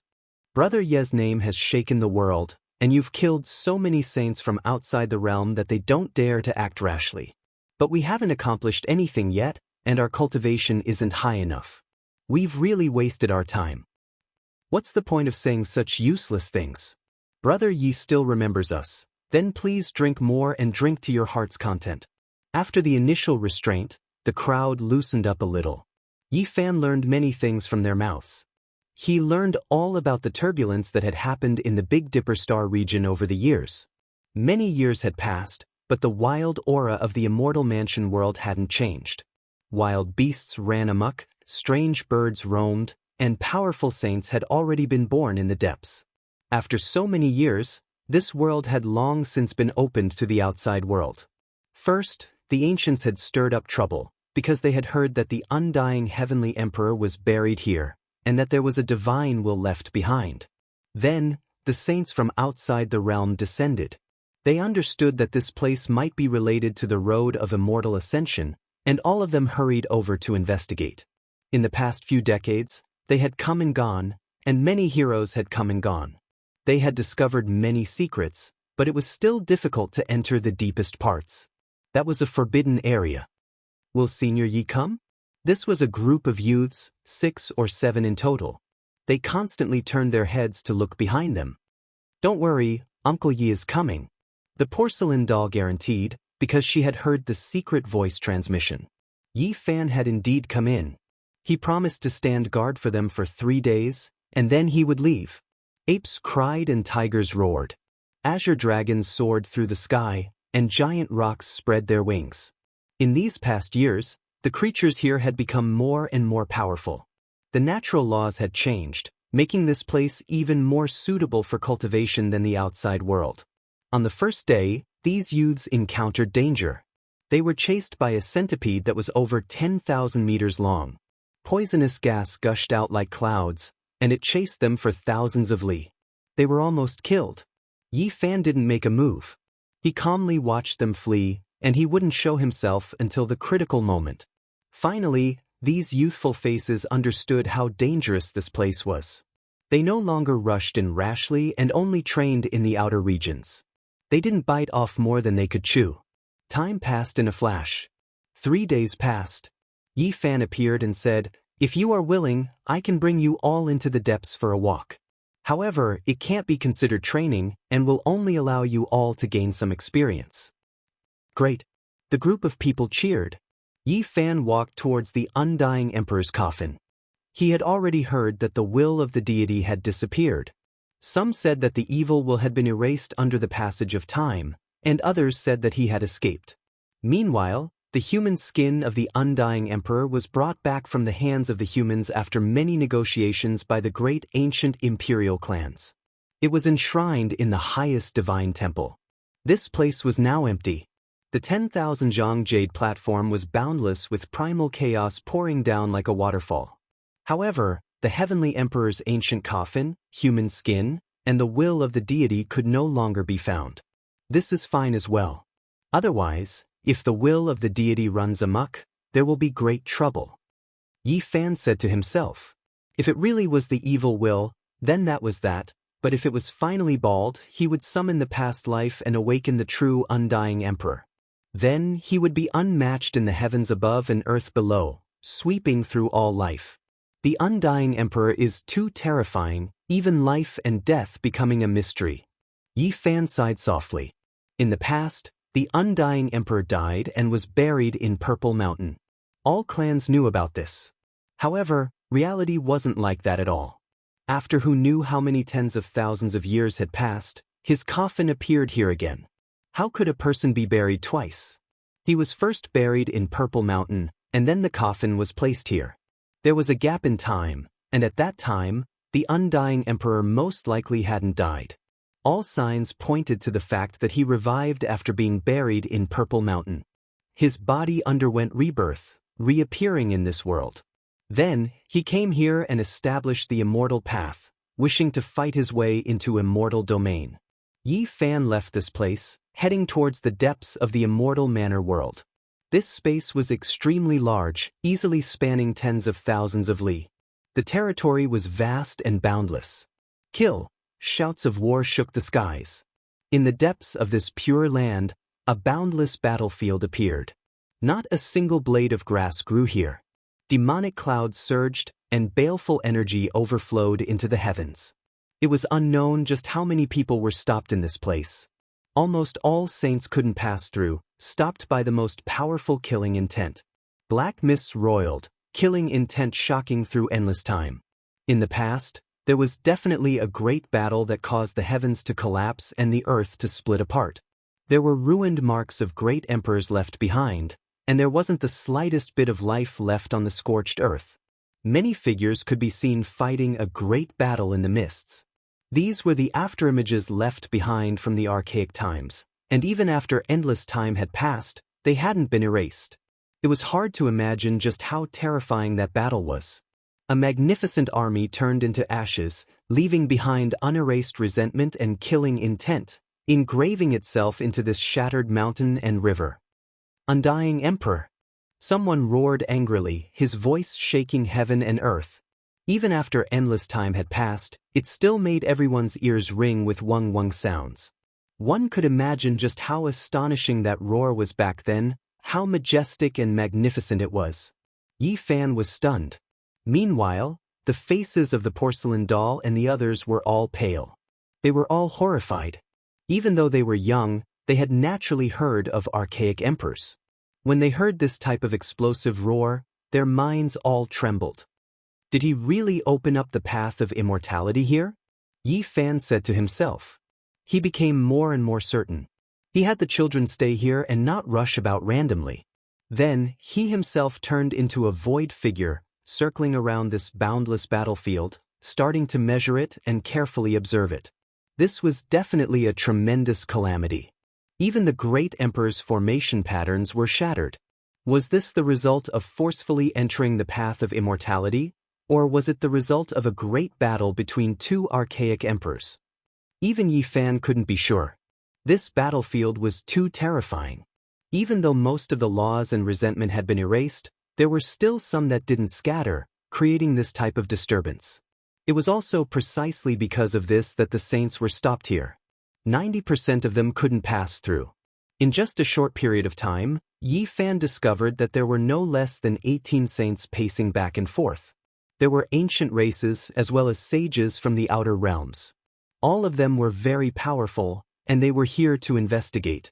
"Brother Ye's name has shaken the world, and you've killed so many saints from outside the realm that they don't dare to act rashly. But we haven't accomplished anything yet, and our cultivation isn't high enough. We've really wasted our time. What's the point of saying such useless things? Brother Yi still remembers us. Then please drink more and drink to your heart's content." After the initial restraint, the crowd loosened up a little. Yi Fan learned many things from their mouths. He learned all about the turbulence that had happened in the Big Dipper Star region over the years. Many years had passed, but the wild aura of the immortal mansion world hadn't changed. Wild beasts ran amok, strange birds roamed, and powerful saints had already been born in the depths. After so many years, this world had long since been opened to the outside world. First, the ancients had stirred up trouble, because they had heard that the undying heavenly emperor was buried here, and that there was a divine will left behind. Then, the saints from outside the realm descended. They understood that this place might be related to the road of immortal ascension, and all of them hurried over to investigate. In the past few decades, they had come and gone, and many heroes had come and gone. They had discovered many secrets, but it was still difficult to enter the deepest parts. That was a forbidden area. "Will Senior Yi come?" This was a group of youths, 6 or 7 in total. They constantly turned their heads to look behind them. "Don't worry, Uncle Yi is coming," the porcelain doll guaranteed, because she had heard the secret voice transmission. Yi Fan had indeed come in. He promised to stand guard for them for 3 days, and then he would leave. Apes cried and tigers roared. Azure dragons soared through the sky, and giant rocks spread their wings. In these past years, the creatures here had become more and more powerful. The natural laws had changed, making this place even more suitable for cultivation than the outside world. On the first day, these youths encountered danger. They were chased by a centipede that was over 10,000 meters long. Poisonous gas gushed out like clouds, and it chased them for thousands of li. They were almost killed. Yi Fan didn't make a move. He calmly watched them flee, and he wouldn't show himself until the critical moment. Finally, these youthful faces understood how dangerous this place was. They no longer rushed in rashly and only trained in the outer regions. They didn't bite off more than they could chew. Time passed in a flash. 3 days passed. Yi Fan appeared and said, "If you are willing, I can bring you all into the depths for a walk. However, it can't be considered training and will only allow you all to gain some experience." Great. The group of people cheered. Yi Fan walked towards the undying emperor's coffin. He had already heard that the will of the deity had disappeared. Some said that the evil will had been erased under the passage of time, and others said that he had escaped. Meanwhile, the human skin of the undying emperor was brought back from the hands of the humans after many negotiations by the great ancient imperial clans. It was enshrined in the highest divine temple. This place was now empty. The 10,000 zhang jade platform was boundless with primal chaos pouring down like a waterfall. However, the heavenly emperor's ancient coffin, human skin, and the will of the deity could no longer be found. This is fine as well. Otherwise, if the will of the deity runs amok, there will be great trouble. Yi Fan said to himself. If it really was the evil will, then that was that, but if it was finally bald, he would summon the past life and awaken the true undying emperor. Then he would be unmatched in the heavens above and earth below, sweeping through all life. The undying emperor is too terrifying, even life and death becoming a mystery. Yi Fan sighed softly. In the past, the undying emperor died and was buried in Purple Mountain. All clans knew about this. However, reality wasn't like that at all. After who knew how many tens of thousands of years had passed, his coffin appeared here again. How could a person be buried twice? He was first buried in Purple Mountain, and then the coffin was placed here. There was a gap in time, and at that time, the undying emperor most likely hadn't died. All signs pointed to the fact that he revived after being buried in Purple Mountain. His body underwent rebirth, reappearing in this world. Then, he came here and established the immortal path, wishing to fight his way into immortal domain. Yi Fan left this place, heading towards the depths of the immortal manor world. This space was extremely large, easily spanning tens of thousands of li. The territory was vast and boundless. Kill! Shouts of war shook the skies. In the depths of this pure land, a boundless battlefield appeared. Not a single blade of grass grew here. Demonic clouds surged, and baleful energy overflowed into the heavens. It was unknown just how many people were stopped in this place. Almost all saints couldn't pass through, stopped by the most powerful killing intent. Black mists roiled, killing intent shocking through endless time. In the past, there was definitely a great battle that caused the heavens to collapse and the earth to split apart. There were ruined marks of great emperors left behind, and there wasn't the slightest bit of life left on the scorched earth. Many figures could be seen fighting a great battle in the mists. These were the afterimages left behind from the archaic times, and even after endless time had passed, they hadn't been erased. It was hard to imagine just how terrifying that battle was. A magnificent army turned into ashes, leaving behind unerased resentment and killing intent, engraving itself into this shattered mountain and river. Undying Emperor! Someone roared angrily, his voice shaking heaven and earth. Even after endless time had passed, it still made everyone's ears ring with wung-wung sounds. One could imagine just how astonishing that roar was back then, how majestic and magnificent it was. Yi Fan was stunned. Meanwhile, the faces of the porcelain doll and the others were all pale. They were all horrified. Even though they were young, they had naturally heard of archaic emperors. When they heard this type of explosive roar, their minds all trembled. Did he really open up the path of immortality here? Yi Fan said to himself. He became more and more certain. He had the children stay here and not rush about randomly. Then, he himself turned into a void figure, circling around this boundless battlefield, starting to measure it and carefully observe it. This was definitely a tremendous calamity. Even the great emperor's formation patterns were shattered. Was this the result of forcefully entering the path of immortality, or was it the result of a great battle between two archaic emperors? Even Yi Fan couldn't be sure. This battlefield was too terrifying. Even though most of the laws and resentment had been erased, there were still some that didn't scatter, creating this type of disturbance. It was also precisely because of this that the saints were stopped here. 90% of them couldn't pass through. In just a short period of time, Yi Fan discovered that there were no less than 18 saints pacing back and forth. There were ancient races as well as sages from the outer realms. All of them were very powerful, and they were here to investigate.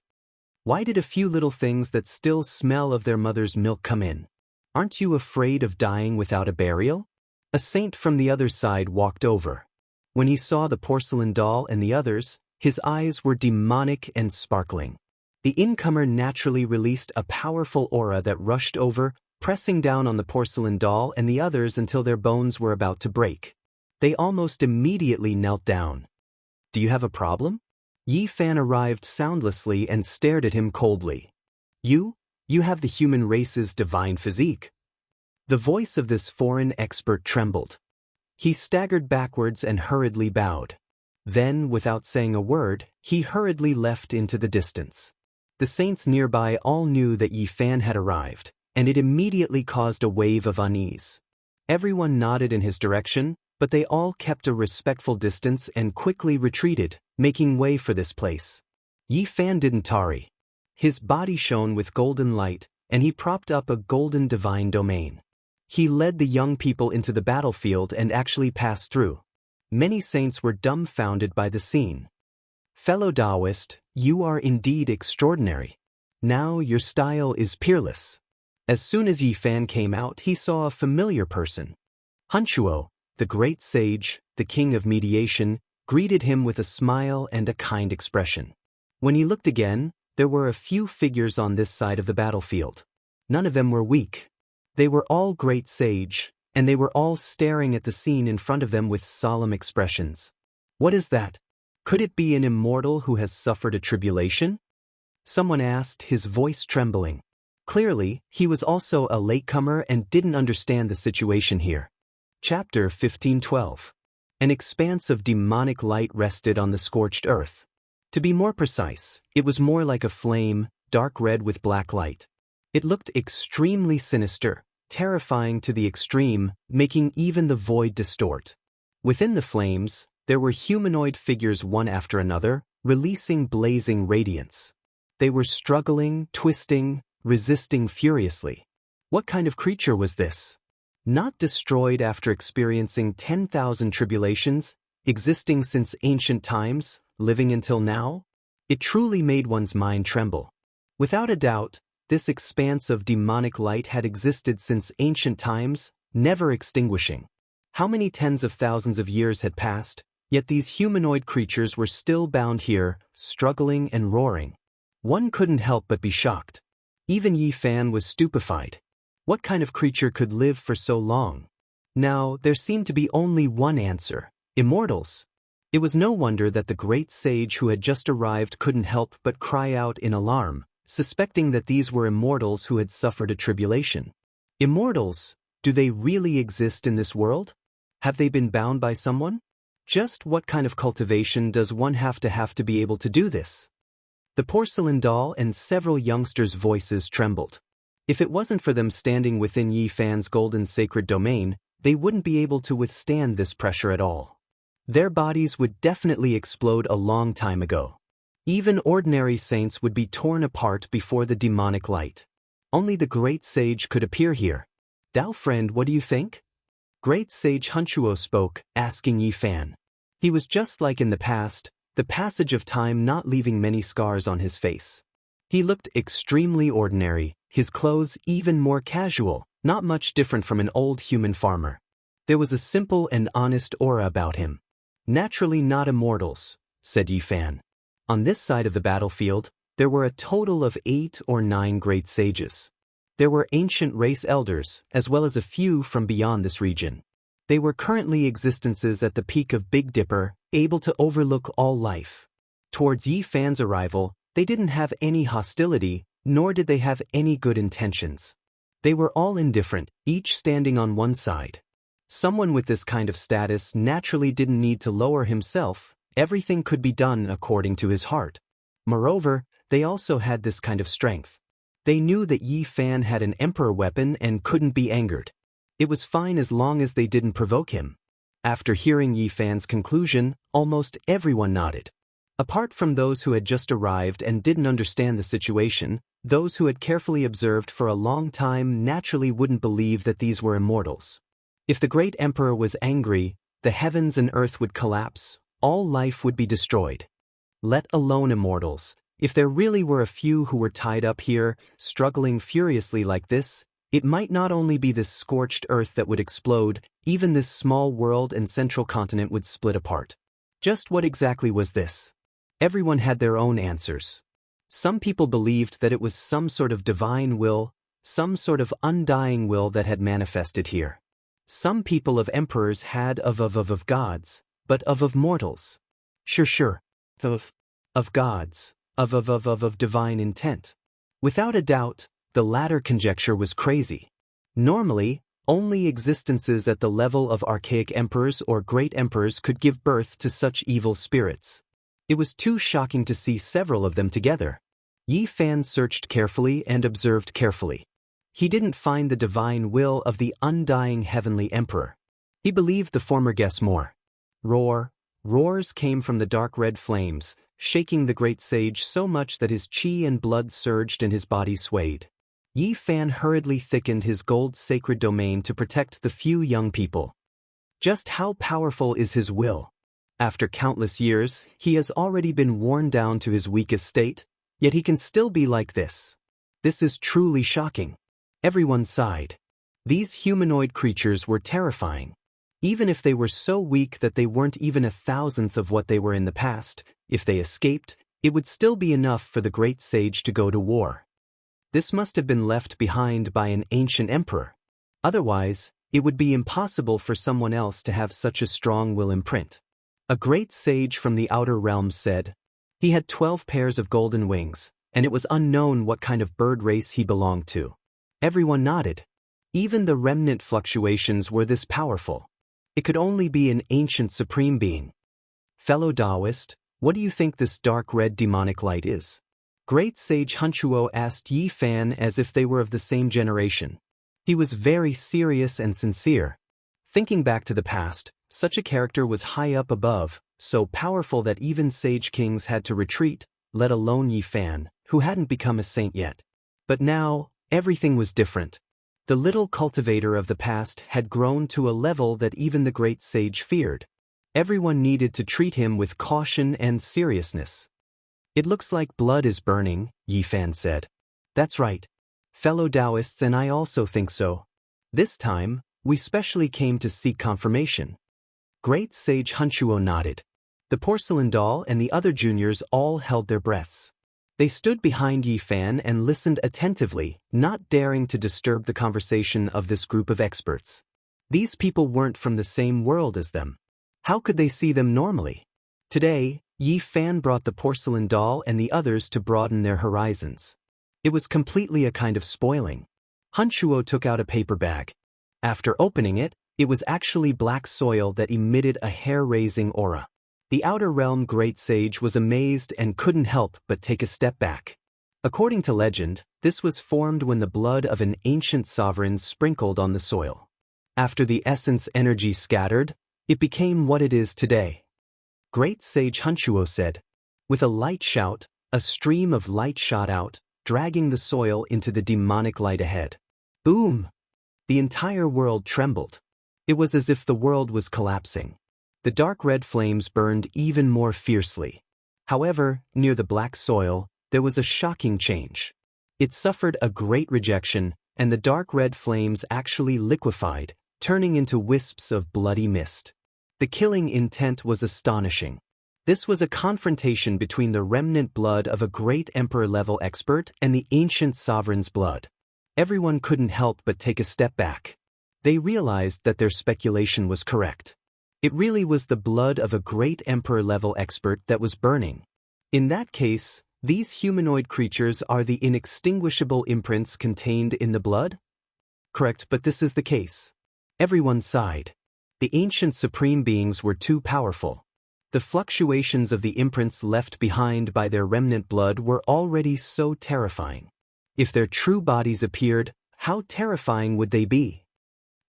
Why did a few little things that still smell of their mother's milk come in? Aren't you afraid of dying without a burial? A saint from the other side walked over. When he saw the porcelain doll and the others, his eyes were demonic and sparkling. The incomer naturally released a powerful aura that rushed over, pressing down on the porcelain doll and the others until their bones were about to break. They almost immediately knelt down. Do you have a problem? Yi Fan arrived soundlessly and stared at him coldly. You have the human race's divine physique. The voice of this foreign expert trembled. He staggered backwards and hurriedly bowed. Then, without saying a word, he hurriedly left into the distance. The saints nearby all knew that Yi Fan had arrived, and it immediately caused a wave of unease. Everyone nodded in his direction, but they all kept a respectful distance and quickly retreated, making way for this place. Yi Fan didn't tarry. His body shone with golden light, and he propped up a golden divine domain. He led the young people into the battlefield and actually passed through. Many saints were dumbfounded by the scene. Fellow Taoist, you are indeed extraordinary. Now your style is peerless. As soon as Yi Fan came out, he saw a familiar person. Hunchuo, the great sage, the king of mediation, greeted him with a smile and a kind expression. When he looked again, there were a few figures on this side of the battlefield. None of them were weak. They were all great sage, and they were all staring at the scene in front of them with solemn expressions. What is that? Could it be an immortal who has suffered a tribulation? Someone asked, his voice trembling. Clearly, he was also a latecomer and didn't understand the situation here. Chapter 15:12. An expanse of demonic light rested on the scorched earth. To be more precise, it was more like a flame, dark red with black light. It looked extremely sinister, terrifying to the extreme, making even the void distort. Within the flames, there were humanoid figures one after another, releasing blazing radiance. They were struggling, twisting, resisting furiously. What kind of creature was this? Not destroyed after experiencing 10,000 tribulations, existing since ancient times, living until now? It truly made one's mind tremble. Without a doubt, this expanse of demonic light had existed since ancient times, never extinguishing. How many tens of thousands of years had passed, yet these humanoid creatures were still bound here, struggling and roaring. One couldn't help but be shocked. Even Yi Fan was stupefied. What kind of creature could live for so long? Now, there seemed to be only one answer: immortals. It was no wonder that the great sage who had just arrived couldn't help but cry out in alarm, suspecting that these were immortals who had suffered a tribulation. Immortals? Do they really exist in this world? Have they been bound by someone? Just what kind of cultivation does one have to be able to do this? The porcelain doll and several youngsters' voices trembled. If it wasn't for them standing within Yi Fan's golden sacred domain, they wouldn't be able to withstand this pressure at all. Their bodies would definitely explode a long time ago. Even ordinary saints would be torn apart before the demonic light. Only the great sage could appear here. Dao friend, what do you think? Great sage Hunchuo spoke, asking Yi Fan. He was just like in the past, the passage of time not leaving many scars on his face. He looked extremely ordinary, his clothes even more casual, not much different from an old human farmer. There was a simple and honest aura about him. Naturally not immortals, said Yi Fan. On this side of the battlefield, there were a total of 8 or 9 great sages. There were ancient race elders, as well as a few from beyond this region. They were currently existences at the peak of Big Dipper, able to overlook all life. Towards Yi Fan's arrival, they didn't have any hostility, nor did they have any good intentions. They were all indifferent, each standing on one side. Someone with this kind of status naturally didn't need to lower himself, everything could be done according to his heart. Moreover, they also had this kind of strength. They knew that Yi Fan had an emperor weapon and couldn't be angered. It was fine as long as they didn't provoke him. After hearing Yi Fan's conclusion, almost everyone nodded. Apart from those who had just arrived and didn't understand the situation, those who had carefully observed for a long time naturally wouldn't believe that these were immortals. If the great emperor was angry, the heavens and earth would collapse, all life would be destroyed. Let alone immortals. If there really were a few who were tied up here, struggling furiously like this, it might not only be this scorched earth that would explode, even this small world and central continent would split apart. Just what exactly was this? Everyone had their own answers. Some people believed that it was some sort of divine will, some sort of undying will that had manifested here. Some people of emperors had of gods, but of mortals. Sure. Of gods, of divine intent. Without a doubt, the latter conjecture was crazy. Normally, only existences at the level of archaic emperors or great emperors could give birth to such evil spirits. It was too shocking to see several of them together. Yi Fan searched carefully and observed carefully. He didn't find the divine will of the undying heavenly emperor. He believed the former guess more. Roars came from the dark red flames, shaking the great sage so much that his chi and blood surged and his body swayed. Yi Fan hurriedly thickened his gold sacred domain to protect the few young people. Just how powerful is his will? After countless years, he has already been worn down to his weakest state, yet he can still be like this. This is truly shocking. Everyone sighed. These humanoid creatures were terrifying. Even if they were so weak that they weren't even 1,000th of what they were in the past, if they escaped, it would still be enough for the great sage to go to war. This must have been left behind by an ancient emperor. Otherwise, it would be impossible for someone else to have such a strong will imprint. A great sage from the outer realms said. He had 12 pairs of golden wings, and it was unknown what kind of bird race he belonged to. Everyone nodded. Even the remnant fluctuations were this powerful. It could only be an ancient supreme being. Fellow Taoist, what do you think this dark red demonic light is? Great Sage Hunchuo asked Yi Fan as if they were of the same generation. He was very serious and sincere. Thinking back to the past, such a character was high up above, so powerful that even sage kings had to retreat, let alone Yi Fan, who hadn't become a saint yet. But now, everything was different. The little cultivator of the past had grown to a level that even the great sage feared. Everyone needed to treat him with caution and seriousness. It looks like blood is burning, Yi Fan said. That's right. Fellow Taoists and I also think so. This time, we specially came to seek confirmation. Great Sage Hunchuo nodded. The porcelain doll and the other juniors all held their breaths. They stood behind Yi Fan and listened attentively, not daring to disturb the conversation of this group of experts. These people weren't from the same world as them. How could they see them normally? Today, Yi Fan brought the porcelain doll and the others to broaden their horizons. It was completely a kind of spoiling. Hunchuo took out a paper bag. After opening it, it was actually black soil that emitted a hair-raising aura. The Outer Realm Great Sage was amazed and couldn't help but take a step back. According to legend, this was formed when the blood of an ancient sovereign sprinkled on the soil. After the essence energy scattered, it became what it is today. Great Sage Hunchuo said. With a light shout, a stream of light shot out, dragging the soil into the demonic light ahead. Boom! The entire world trembled. It was as if the world was collapsing. The dark red flames burned even more fiercely. However, near the black soil, there was a shocking change. It suffered a great rejection, and the dark red flames actually liquefied, turning into wisps of bloody mist. The killing intent was astonishing. This was a confrontation between the remnant blood of a great emperor-level expert and the ancient sovereign's blood. Everyone couldn't help but take a step back. They realized that their speculation was correct. It really was the blood of a great emperor-level expert that was burning. In that case, These humanoid creatures are the inextinguishable imprints contained in the blood? Correct, but this is the case. Everyone sighed. The ancient supreme beings were too powerful. The fluctuations of the imprints left behind by their remnant blood were already so terrifying. If their true bodies appeared, how terrifying would they be?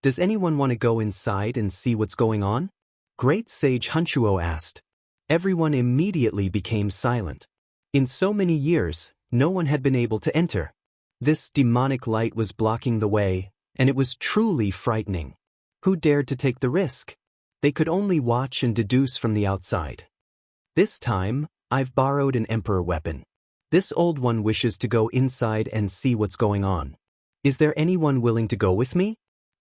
Does anyone want to go inside and see what's going on? Great Sage Hunchuo asked. Everyone immediately became silent. In so many years, no one had been able to enter. This demonic light was blocking the way, and it was truly frightening. Who dared to take the risk? They could only watch and deduce from the outside. This time, I've borrowed an emperor weapon. This old one wishes to go inside and see what's going on. Is there anyone willing to go with me?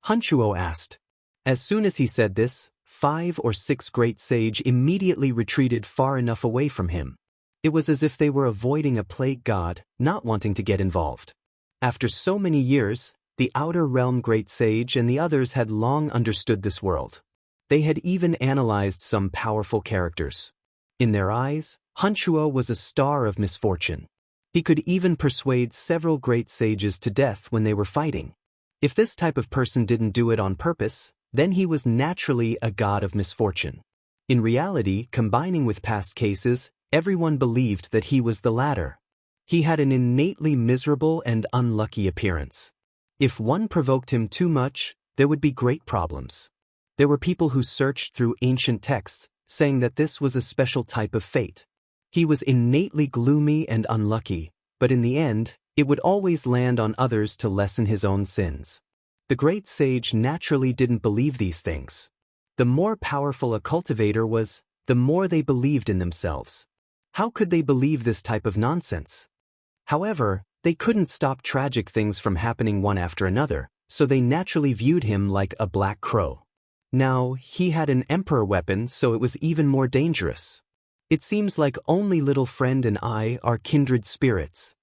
Hunchuo asked. As soon as he said this, 5 or 6 great sage immediately retreated far enough away from him. It was as if they were avoiding a plague god, not wanting to get involved. After so many years, the Outer Realm Great Sage and the others had long understood this world. They had even analyzed some powerful characters. In their eyes, Hunchuo was a star of misfortune. He could even persuade several great sages to death when they were fighting. If this type of person didn't do it on purpose, then he was naturally a god of misfortune. In reality, combining with past cases, everyone believed that he was the latter. He had an innately miserable and unlucky appearance. If one provoked him too much, there would be great problems. There were people who searched through ancient texts, saying that this was a special type of fate. He was innately gloomy and unlucky, but in the end, it would always land on others to lessen his own sins. The great sage naturally didn't believe these things. The more powerful a cultivator was, the more they believed in themselves. How could they believe this type of nonsense? However, they couldn't stop tragic things from happening one after another, so they naturally viewed him like a black crow. Now, he had an emperor weapon, so it was even more dangerous. It seems like only little friend and I are kindred spirits.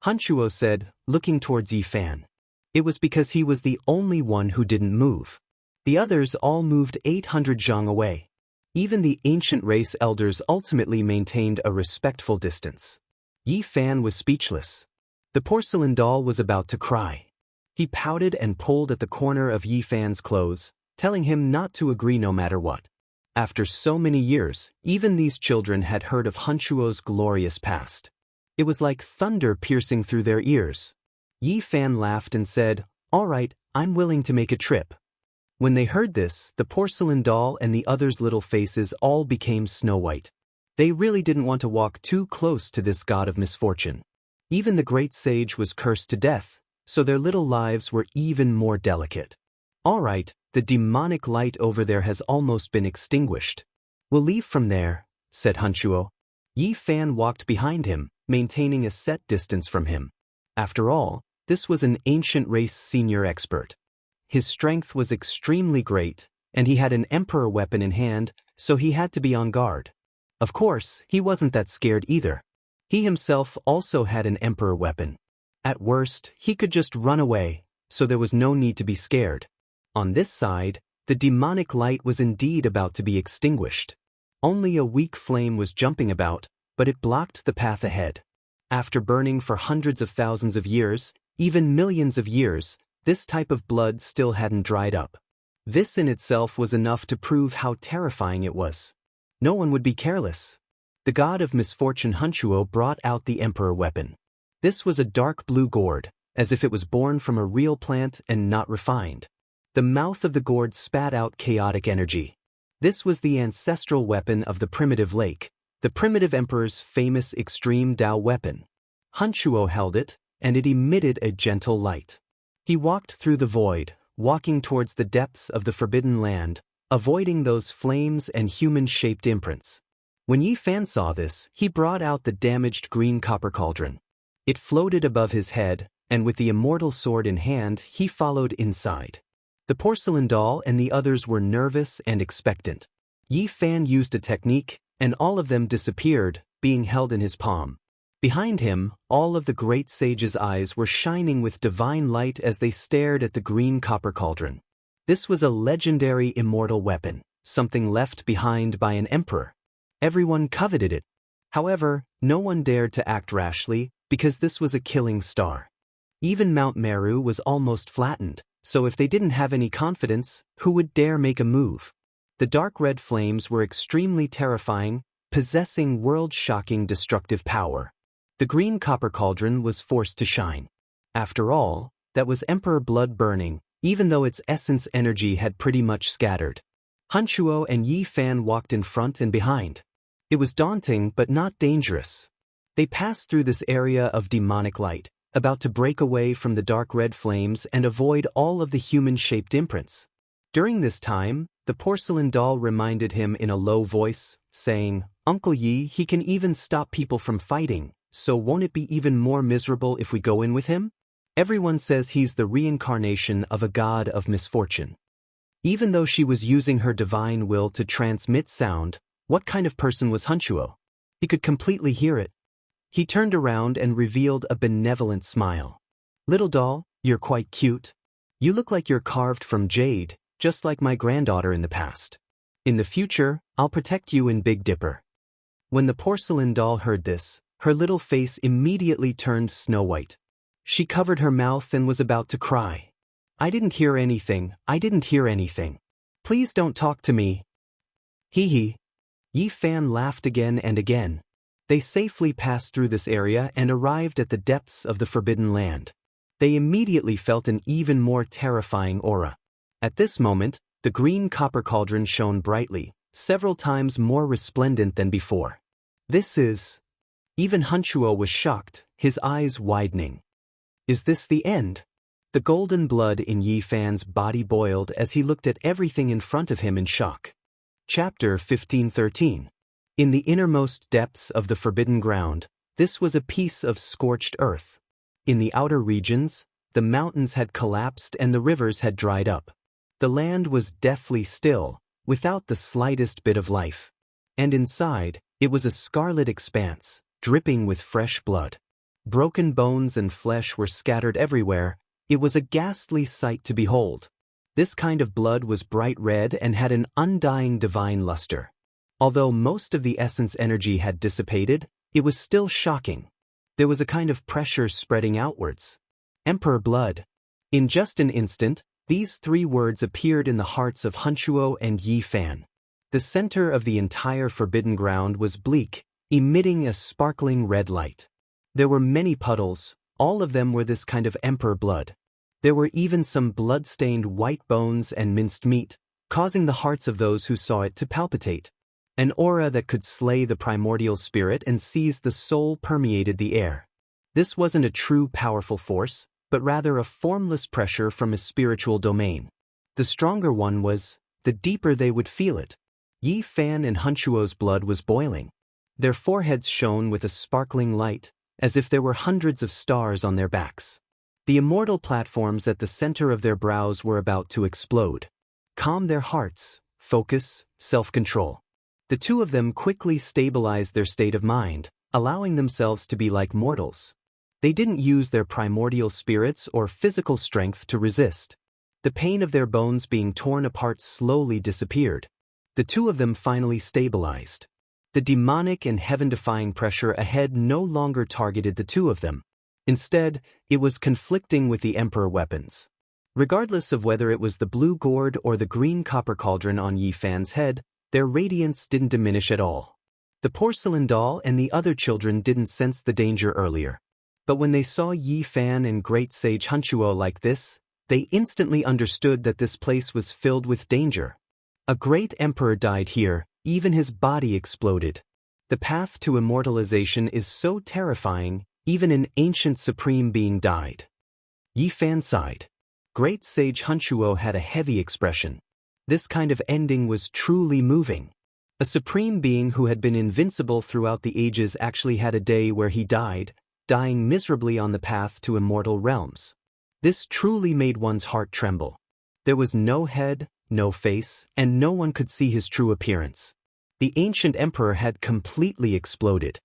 Hunchuo said, looking towards Yifan. It was because he was the only one who didn't move. The others all moved 800 zhang away. Even the ancient race elders ultimately maintained a respectful distance. Yifan was speechless. The porcelain doll was about to cry. He pouted and pulled at the corner of Yifan's clothes, telling him not to agree no matter what. After so many years, even these children had heard of Hunchuo's glorious past. It was like thunder piercing through their ears. Yifan laughed and said, "All right, I'm willing to make a trip." When they heard this, the porcelain doll and the others' little faces all became snow white. They really didn't want to walk too close to this god of misfortune. Even the great sage was cursed to death, so their little lives were even more delicate. All right, the demonic light over there has almost been extinguished. We'll leave from there, said Hunchuo. Yifan walked behind him, maintaining a set distance from him. After all, this was an ancient race senior expert. His strength was extremely great, and he had an emperor weapon in hand, so he had to be on guard. Of course, he wasn't that scared either. He himself also had an emperor weapon. At worst, he could just run away, so there was no need to be scared. On this side, the demonic light was indeed about to be extinguished. Only a weak flame was jumping about, but it blocked the path ahead. After burning for hundreds of thousands of years, even millions of years, this type of blood still hadn't dried up. This in itself was enough to prove how terrifying it was. No one would be careless. The god of misfortune Hunchuo brought out the emperor weapon. This was a dark blue gourd, as if it was born from a real plant and not refined. The mouth of the gourd spat out chaotic energy. This was the ancestral weapon of the primitive lake, the primitive emperor's famous extreme Dao weapon. Hunchuo held it, and it emitted a gentle light. He walked through the void, walking towards the depths of the forbidden land, avoiding those flames and human-shaped imprints. When Yifan saw this, he brought out the damaged green copper cauldron. It floated above his head, and with the immortal sword in hand, he followed inside. The porcelain doll and the others were nervous and expectant. Yifan used a technique, and all of them disappeared, being held in his palm. Behind him, all of the great sage's eyes were shining with divine light as they stared at the green copper cauldron. This was a legendary immortal weapon, something left behind by an emperor. Everyone coveted it. However, no one dared to act rashly, because this was a killing star. Even Mount Meru was almost flattened, so if they didn't have any confidence, who would dare make a move? The dark red flames were extremely terrifying, possessing world-shocking destructive power. The green copper cauldron was forced to shine. After all, that was emperor blood burning, even though its essence energy had pretty much scattered. Hanchuo and Yi Fan walked in front and behind. It was daunting but not dangerous. They passed through this area of demonic light, about to break away from the dark red flames and avoid all of the human-shaped imprints. During this time, the porcelain doll reminded him in a low voice, saying, "Uncle Yi, he can even stop people from fighting, so won't it be even more miserable if we go in with him? Everyone says he's the reincarnation of a god of misfortune." Even though she was using her divine will to transmit sound, what kind of person was Hanchuo? He could completely hear it. He turned around and revealed a benevolent smile. "Little doll, you're quite cute. You look like you're carved from jade, just like my granddaughter in the past. In the future, I'll protect you in Big Dipper." When the porcelain doll heard this, her little face immediately turned snow white. She covered her mouth and was about to cry. I didn't hear anything. Please don't talk to me." Hee hee. Yi Fan laughed again and again. They safely passed through this area and arrived at the depths of the Forbidden Land. They immediately felt an even more terrifying aura. At this moment, the green copper cauldron shone brightly, several times more resplendent than before. This is... Even Hanchuo was shocked, his eyes widening. Is this the end? The golden blood in Yi Fan's body boiled as he looked at everything in front of him in shock. Chapter 1513. In the innermost depths of the Forbidden Ground, this was a piece of scorched earth. In the outer regions, the mountains had collapsed and the rivers had dried up. The land was deathly still, without the slightest bit of life. And inside, it was a scarlet expanse, dripping with fresh blood. Broken bones and flesh were scattered everywhere. It was a ghastly sight to behold. This kind of blood was bright red and had an undying divine luster. Although most of the essence energy had dissipated, it was still shocking. There was a kind of pressure spreading outwards. Emperor blood. In just an instant, these three words appeared in the hearts of Hanchuo and Yi Fan. The center of the entire Forbidden Ground was bleak, emitting a sparkling red light. There were many puddles, all of them were this kind of emperor blood. There were even some blood-stained white bones and minced meat, causing the hearts of those who saw it to palpitate. An aura that could slay the primordial spirit and seize the soul permeated the air. This wasn't a true powerful force, but rather a formless pressure from a spiritual domain. The stronger one was, the deeper they would feel it. Yi Fan and Hanchuo's blood was boiling. Their foreheads shone with a sparkling light, as if there were hundreds of stars on their backs. The immortal platforms at the center of their brows were about to explode. Calm their hearts, focus, self-control. The two of them quickly stabilized their state of mind, allowing themselves to be like mortals. They didn't use their primordial spirits or physical strength to resist. The pain of their bones being torn apart slowly disappeared. The two of them finally stabilized. The demonic and heaven-defying pressure ahead no longer targeted the two of them. Instead, it was conflicting with the Emperor weapons. Regardless of whether it was the blue gourd or the green copper cauldron on Yi Fan's head, their radiance didn't diminish at all. The porcelain doll and the other children didn't sense the danger earlier. But when they saw Yi Fan and great sage Hanchuo like this, they instantly understood that this place was filled with danger. A great emperor died here, even his body exploded. The path to immortalization is so terrifying, even an ancient supreme being died. Yi Fan sighed. Great sage Hanchuo had a heavy expression. This kind of ending was truly moving. A supreme being who had been invincible throughout the ages actually had a day where he died, dying miserably on the path to immortal realms. This truly made one's heart tremble. There was no head, no face, and no one could see his true appearance. The ancient emperor had completely exploded.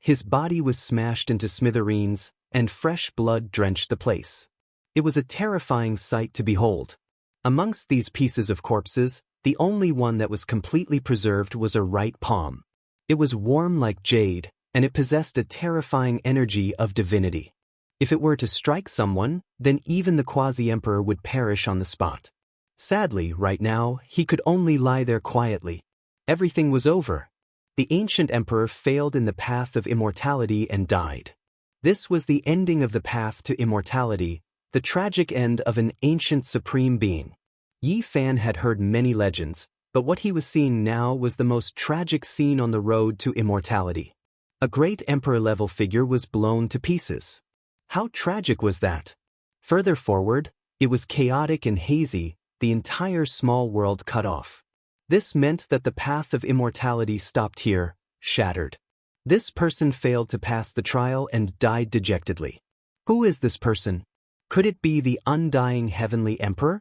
His body was smashed into smithereens, and fresh blood drenched the place. It was a terrifying sight to behold. Amongst these pieces of corpses, the only one that was completely preserved was a right palm. It was warm like jade, and it possessed a terrifying energy of divinity. If it were to strike someone, then even the quasi-emperor would perish on the spot. Sadly, right now, he could only lie there quietly. Everything was over. The ancient emperor failed in the path of immortality and died. This was the ending of the path to immortality, the tragic end of an ancient supreme being. Yi Fan had heard many legends, but what he was seeing now was the most tragic scene on the road to immortality. A great emperor-level figure was blown to pieces. How tragic was that? Further forward, it was chaotic and hazy, the entire small world cut off. This meant that the path of immortality stopped here, shattered. This person failed to pass the trial and died dejectedly. Who is this person? Could it be the undying heavenly emperor?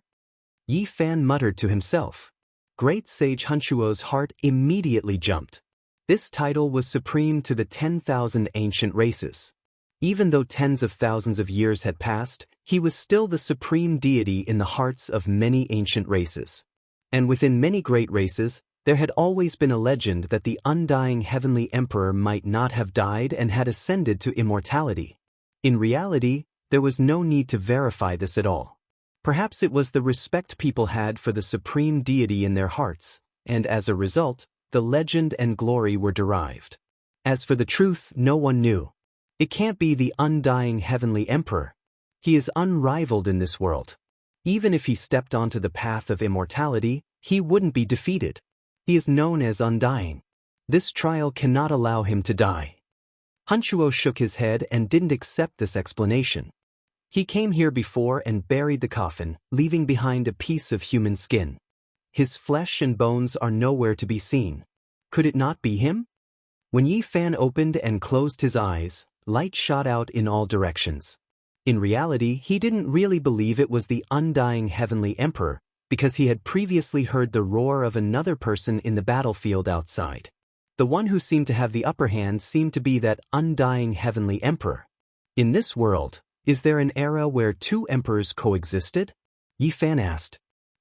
Yi Fan muttered to himself. Great sage Hunchuo's heart immediately jumped. This title was supreme to the 10,000 ancient races. Even though tens of thousands of years had passed, he was still the supreme deity in the hearts of many ancient races. And within many great races, there had always been a legend that the undying heavenly emperor might not have died and had ascended to immortality. In reality, there was no need to verify this at all. Perhaps it was the respect people had for the supreme deity in their hearts, and as a result, the legend and glory were derived. As for the truth, no one knew. It can't be the undying heavenly emperor. He is unrivaled in this world. Even if he stepped onto the path of immortality, he wouldn't be defeated. He is known as undying. This trial cannot allow him to die. Hunchuo shook his head and didn't accept this explanation. He came here before and buried the coffin, leaving behind a piece of human skin. His flesh and bones are nowhere to be seen. Could it not be him? When Yi Fan opened and closed his eyes, light shot out in all directions. In reality, he didn't really believe it was the undying heavenly emperor, because he had previously heard the roar of another person in the battlefield outside. The one who seemed to have the upper hand seemed to be that undying heavenly emperor. In this world, is there an era where two emperors coexisted? Yi Fan asked.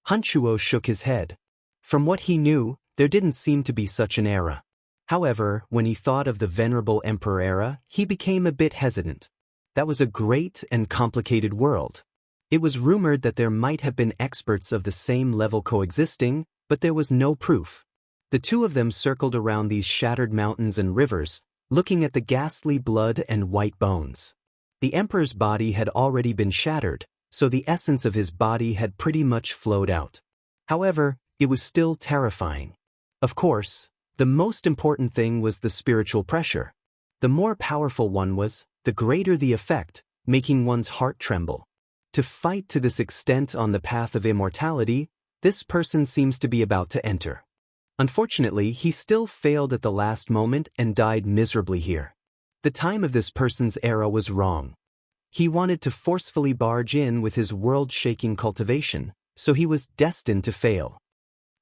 Hunchuo shook his head. From what he knew, there didn't seem to be such an era. However, when he thought of the venerable emperor era, he became a bit hesitant. That was a great and complicated world. It was rumored that there might have been experts of the same level coexisting, but there was no proof. The two of them circled around these shattered mountains and rivers, looking at the ghastly blood and white bones. The emperor's body had already been shattered, so the essence of his body had pretty much flowed out. However, it was still terrifying. Of course, the most important thing was the spiritual pressure. The more powerful one was, the greater the effect, making one's heart tremble. To fight to this extent on the path of immortality, this person seems to be about to enter. Unfortunately, he still failed at the last moment and died miserably here. The time of this person's era was wrong. He wanted to forcefully barge in with his world-shaking cultivation, so he was destined to fail.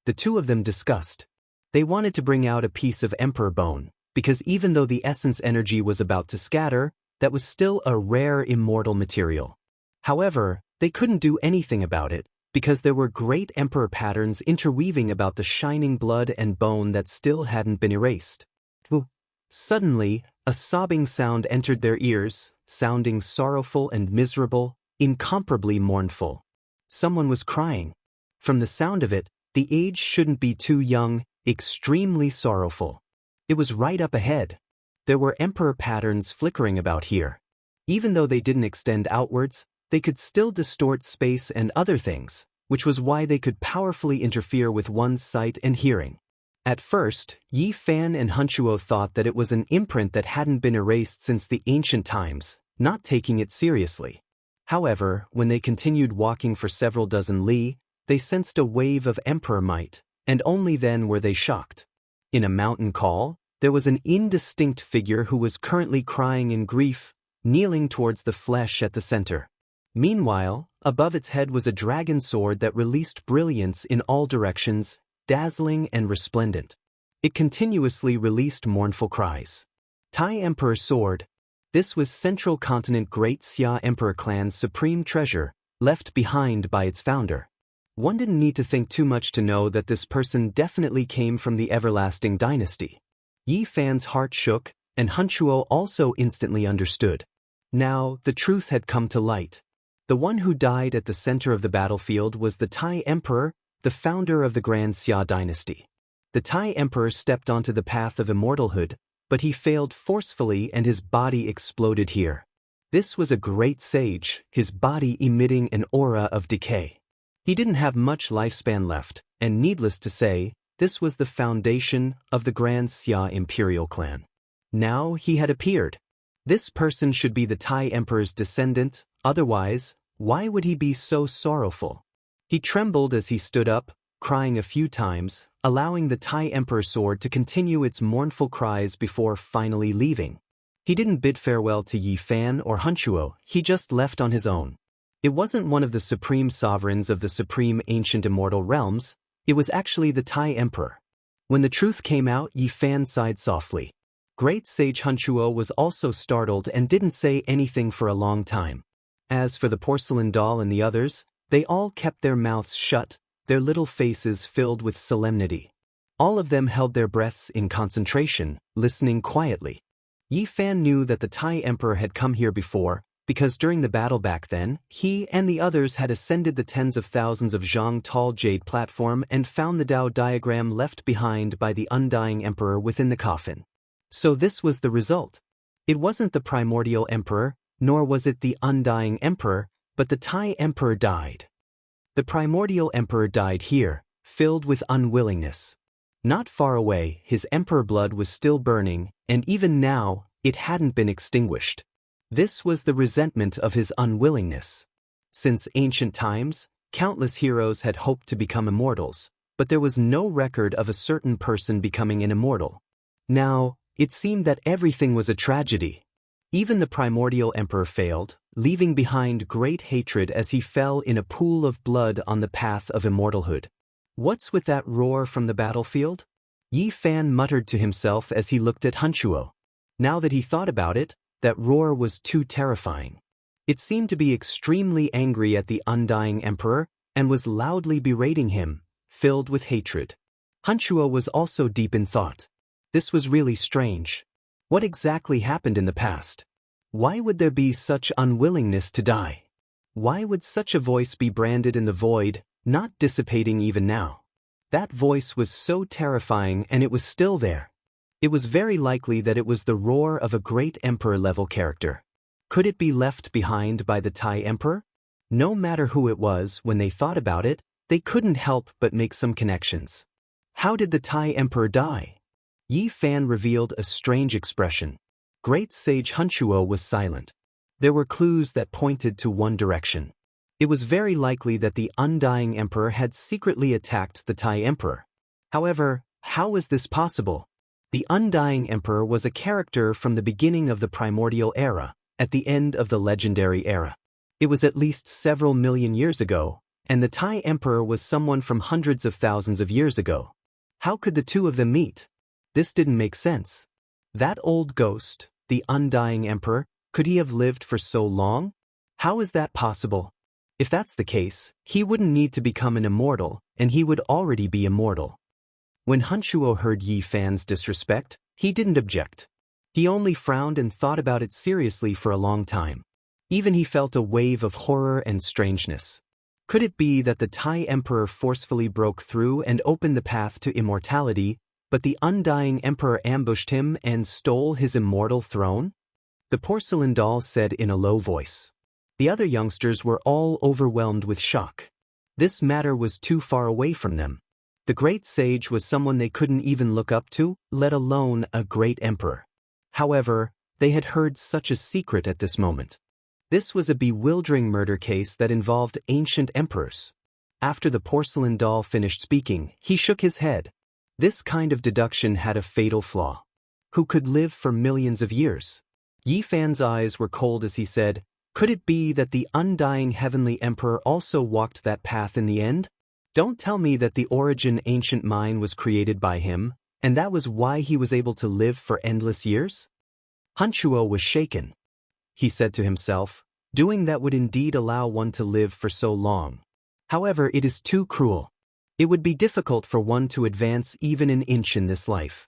The two of them discussed. They wanted to bring out a piece of emperor bone, because even though the essence energy was about to scatter, that was still a rare immortal material. However, they couldn't do anything about it, because there were great emperor patterns interweaving about the shining blood and bone that still hadn't been erased. Suddenly, a sobbing sound entered their ears, sounding sorrowful and miserable, incomparably mournful. Someone was crying. From the sound of it, the age shouldn't be too young, extremely sorrowful. It was right up ahead. There were emperor patterns flickering about here. Even though they didn't extend outwards, they could still distort space and other things, which was why they could powerfully interfere with one's sight and hearing. At first, Yi Fan and Hunchuo thought that it was an imprint that hadn't been erased since the ancient times, not taking it seriously. However, when they continued walking for several dozen li, they sensed a wave of emperor might, and only then were they shocked. In a mountain call, there was an indistinct figure who was currently crying in grief, kneeling towards the flesh at the center. Meanwhile, above its head was a dragon sword that released brilliance in all directions, dazzling and resplendent. It continuously released mournful cries. Tai Emperor Sword. This was Central Continent Great Xia Emperor Clan's supreme treasure, left behind by its founder. One didn't need to think too much to know that this person definitely came from the Everlasting Dynasty. Yi Fan's heart shook, and Hunchuo also instantly understood. Now, the truth had come to light. The one who died at the center of the battlefield was the Tai Emperor, the founder of the Grand Xia dynasty. The Tai Emperor stepped onto the path of immortalhood, but he failed forcefully and his body exploded here. This was a great sage, his body emitting an aura of decay. He didn't have much lifespan left, and needless to say, this was the foundation of the Grand Xia imperial clan. Now he had appeared. This person should be the Tai Emperor's descendant, otherwise, why would he be so sorrowful? He trembled as he stood up, crying a few times, allowing the Tai Emperor sword to continue its mournful cries before finally leaving. He didn't bid farewell to Yi Fan or Hunchuo, he just left on his own. It wasn't one of the supreme sovereigns of the supreme ancient immortal realms, it was actually the Tai Emperor. When the truth came out, Yi Fan sighed softly. Great Sage Hunchuo was also startled and didn't say anything for a long time. As for the porcelain doll and the others, they all kept their mouths shut, their little faces filled with solemnity. All of them held their breaths in concentration, listening quietly. Yi Fan knew that the Tai Emperor had come here before, because during the battle back then, he and the others had ascended the tens of thousands of zhang tall jade platform and found the Tao diagram left behind by the undying emperor within the coffin. So this was the result. It wasn't the primordial emperor, nor was it the undying emperor, but the Tai Emperor died. The primordial emperor died here, filled with unwillingness. Not far away, his emperor blood was still burning, and even now, it hadn't been extinguished. This was the resentment of his unwillingness. Since ancient times, countless heroes had hoped to become immortals, but there was no record of a certain person becoming an immortal. Now, it seemed that everything was a tragedy. Even the primordial emperor failed, leaving behind great hatred as he fell in a pool of blood on the path of immortalhood. What's with that roar from the battlefield? Yi Fan muttered to himself as he looked at Hunchuo. Now that he thought about it, that roar was too terrifying. It seemed to be extremely angry at the undying emperor, and was loudly berating him, filled with hatred. Hunchuo was also deep in thought. This was really strange. What exactly happened in the past? Why would there be such unwillingness to die? Why would such a voice be branded in the void, not dissipating even now? That voice was so terrifying and it was still there. It was very likely that it was the roar of a great emperor-level character. Could it be left behind by the Tai Emperor? No matter who it was, when they thought about it, they couldn't help but make some connections. How did the Tai Emperor die? Yi Fan revealed a strange expression. Great Sage Hunchuo was silent. There were clues that pointed to one direction. It was very likely that the undying emperor had secretly attacked the Tai Emperor. However, how was this possible? The undying emperor was a character from the beginning of the primordial era, at the end of the legendary era. It was at least several million years ago, and the Tai Emperor was someone from hundreds of thousands of years ago. How could the two of them meet? This didn't make sense. That old ghost, the undying emperor, could he have lived for so long? How is that possible? If that's the case, he wouldn't need to become an immortal, and he would already be immortal. When Hunchuo heard Yi Fan's disrespect, he didn't object. He only frowned and thought about it seriously for a long time. Even he felt a wave of horror and strangeness. Could it be that the Tai Emperor forcefully broke through and opened the path to immortality, but the undying emperor ambushed him and stole his immortal throne? The porcelain doll said in a low voice. The other youngsters were all overwhelmed with shock. This matter was too far away from them. The great sage was someone they couldn't even look up to, let alone a great emperor. However, they had heard such a secret at this moment. This was a bewildering murder case that involved ancient emperors. After the porcelain doll finished speaking, he shook his head. This kind of deduction had a fatal flaw. Who could live for millions of years? Yi Fan's eyes were cold as he said, "Could it be that the undying heavenly emperor also walked that path in the end? Don't tell me that the origin ancient mind was created by him, and that was why he was able to live for endless years?" Hunchuo was shaken. He said to himself, doing that would indeed allow one to live for so long. However, it is too cruel. It would be difficult for one to advance even an inch in this life.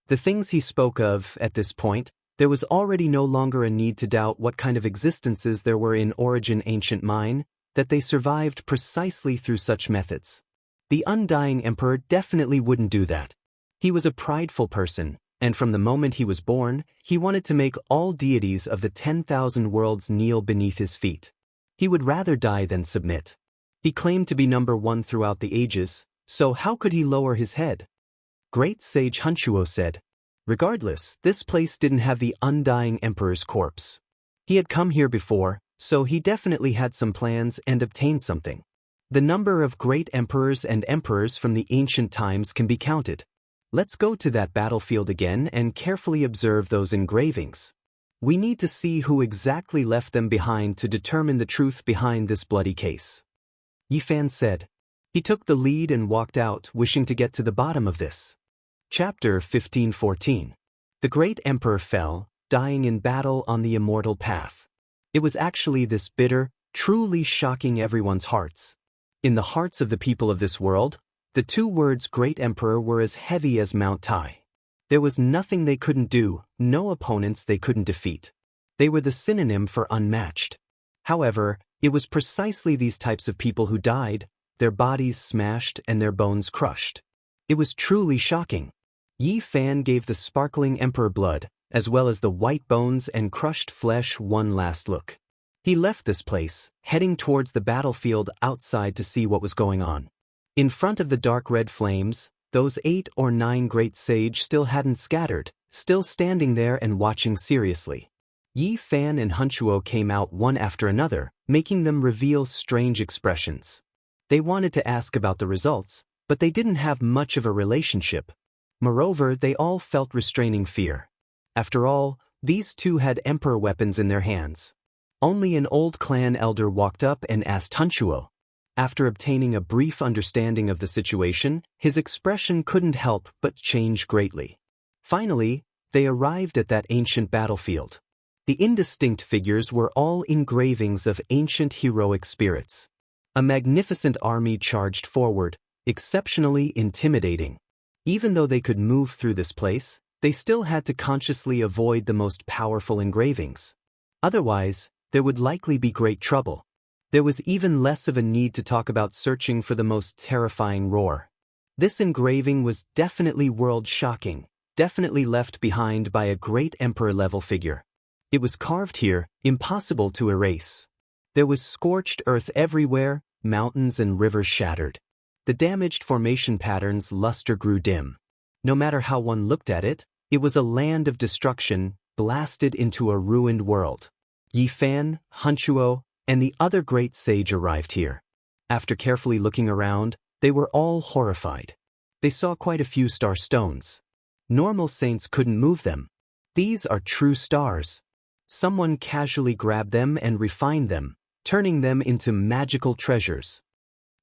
The things he spoke of, at this point, there was already no longer a need to doubt what kind of existences there were in Origin Ancient Mine, that they survived precisely through such methods. The Undying Emperor definitely wouldn't do that. He was a prideful person, and from the moment he was born, he wanted to make all deities of the 10,000 worlds kneel beneath his feet. He would rather die than submit. He claimed to be number one throughout the ages, so how could he lower his head? Great Sage Hunchuo said. Regardless, this place didn't have the Undying Emperor's corpse. He had come here before, so he definitely had some plans and obtained something. The number of great emperors and emperors from the ancient times can be counted. Let's go to that battlefield again and carefully observe those engravings. We need to see who exactly left them behind to determine the truth behind this bloody case. Yi Fan said. He took the lead and walked out, wishing to get to the bottom of this. Chapter 1514. The great emperor fell, dying in battle on the immortal path. It was actually this bitter, truly shocking everyone's hearts. In the hearts of the people of this world, the two words great emperor were as heavy as Mount Tai. There was nothing they couldn't do, no opponents they couldn't defeat. They were the synonym for unmatched. However, it was precisely these types of people who died, their bodies smashed and their bones crushed. It was truly shocking. Yi Fan gave the sparkling emperor blood, as well as the white bones and crushed flesh, one last look. He left this place, heading towards the battlefield outside to see what was going on. In front of the dark red flames, those 8 or 9 great sage still hadn't scattered, still standing there and watching seriously. Yi Fan and Hunchuo came out one after another, making them reveal strange expressions. They wanted to ask about the results, but they didn't have much of a relationship. Moreover, they all felt restraining fear. After all, these two had emperor weapons in their hands. Only an old clan elder walked up and asked Hunchuo. After obtaining a brief understanding of the situation, his expression couldn't help but change greatly. Finally, they arrived at that ancient battlefield. The indistinct figures were all engravings of ancient heroic spirits. A magnificent army charged forward, exceptionally intimidating. Even though they could move through this place, they still had to consciously avoid the most powerful engravings. Otherwise, there would likely be great trouble. There was even less of a need to talk about searching for the most terrifying roar. This engraving was definitely world-shocking, definitely left behind by a great emperor-level figure. It was carved here, impossible to erase. There was scorched earth everywhere, mountains and rivers shattered. The damaged formation pattern's luster grew dim. No matter how one looked at it, it was a land of destruction, blasted into a ruined world. Yi Fan, Hunchuo, and the other great sage arrived here. After carefully looking around, they were all horrified. They saw quite a few star stones. Normal saints couldn't move them. These are true stars. Someone casually grabbed them and refined them, turning them into magical treasures.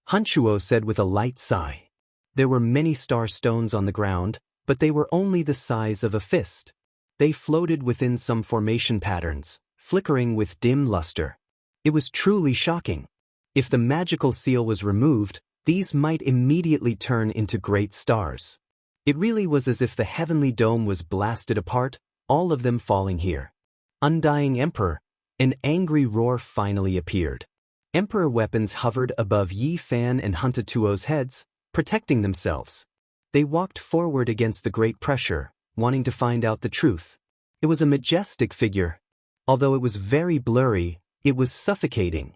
Hunchuo said with a light sigh. There were many star stones on the ground, but they were only the size of a fist. They floated within some formation patterns, flickering with dim luster. It was truly shocking. If the magical seal was removed, these might immediately turn into great stars. It really was as if the heavenly dome was blasted apart, all of them falling here. Undying Emperor, an angry roar finally appeared. Emperor weapons hovered above Yi Fan and Hunchuo's heads, protecting themselves. They walked forward against the great pressure, wanting to find out the truth. It was a majestic figure. Although it was very blurry, it was suffocating.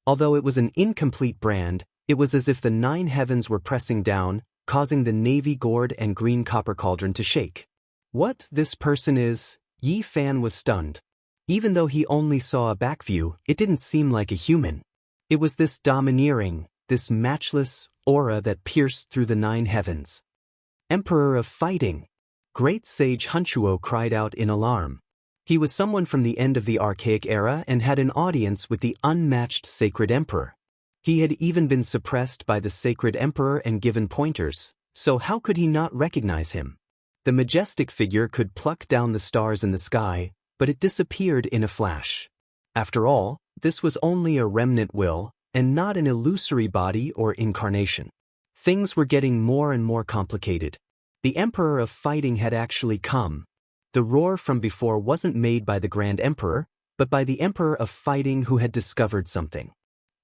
Although it was an incomplete brand, it was as if the 9 heavens were pressing down, causing the navy gourd and green copper cauldron to shake. What this person is? Yi Fan was stunned. Even though he only saw a back view, it didn't seem like a human. It was this domineering, this matchless aura that pierced through the 9 heavens. Emperor of Fighting! Great Sage Hunchuo cried out in alarm. He was someone from the end of the archaic era and had an audience with the unmatched Sacred Emperor. He had even been suppressed by the Sacred Emperor and given pointers, so how could he not recognize him? The majestic figure could pluck down the stars in the sky, but it disappeared in a flash. After all, this was only a remnant will, and not an illusory body or incarnation. Things were getting more and more complicated. The Emperor of Fighting had actually come. The roar from before wasn't made by the Grand Emperor, but by the Emperor of Fighting who had discovered something.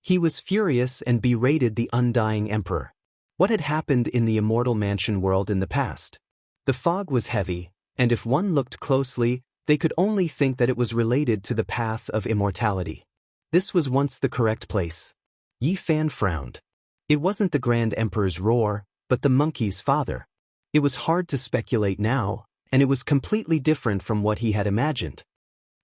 He was furious and berated the Undying Emperor. What had happened in the Immortal Mansion world in the past? The fog was heavy, and if one looked closely, they could only think that it was related to the path of immortality. This was once the correct place. Yi Fan frowned. It wasn't the Grand Emperor's roar, but the monkey's father. It was hard to speculate now, and it was completely different from what he had imagined.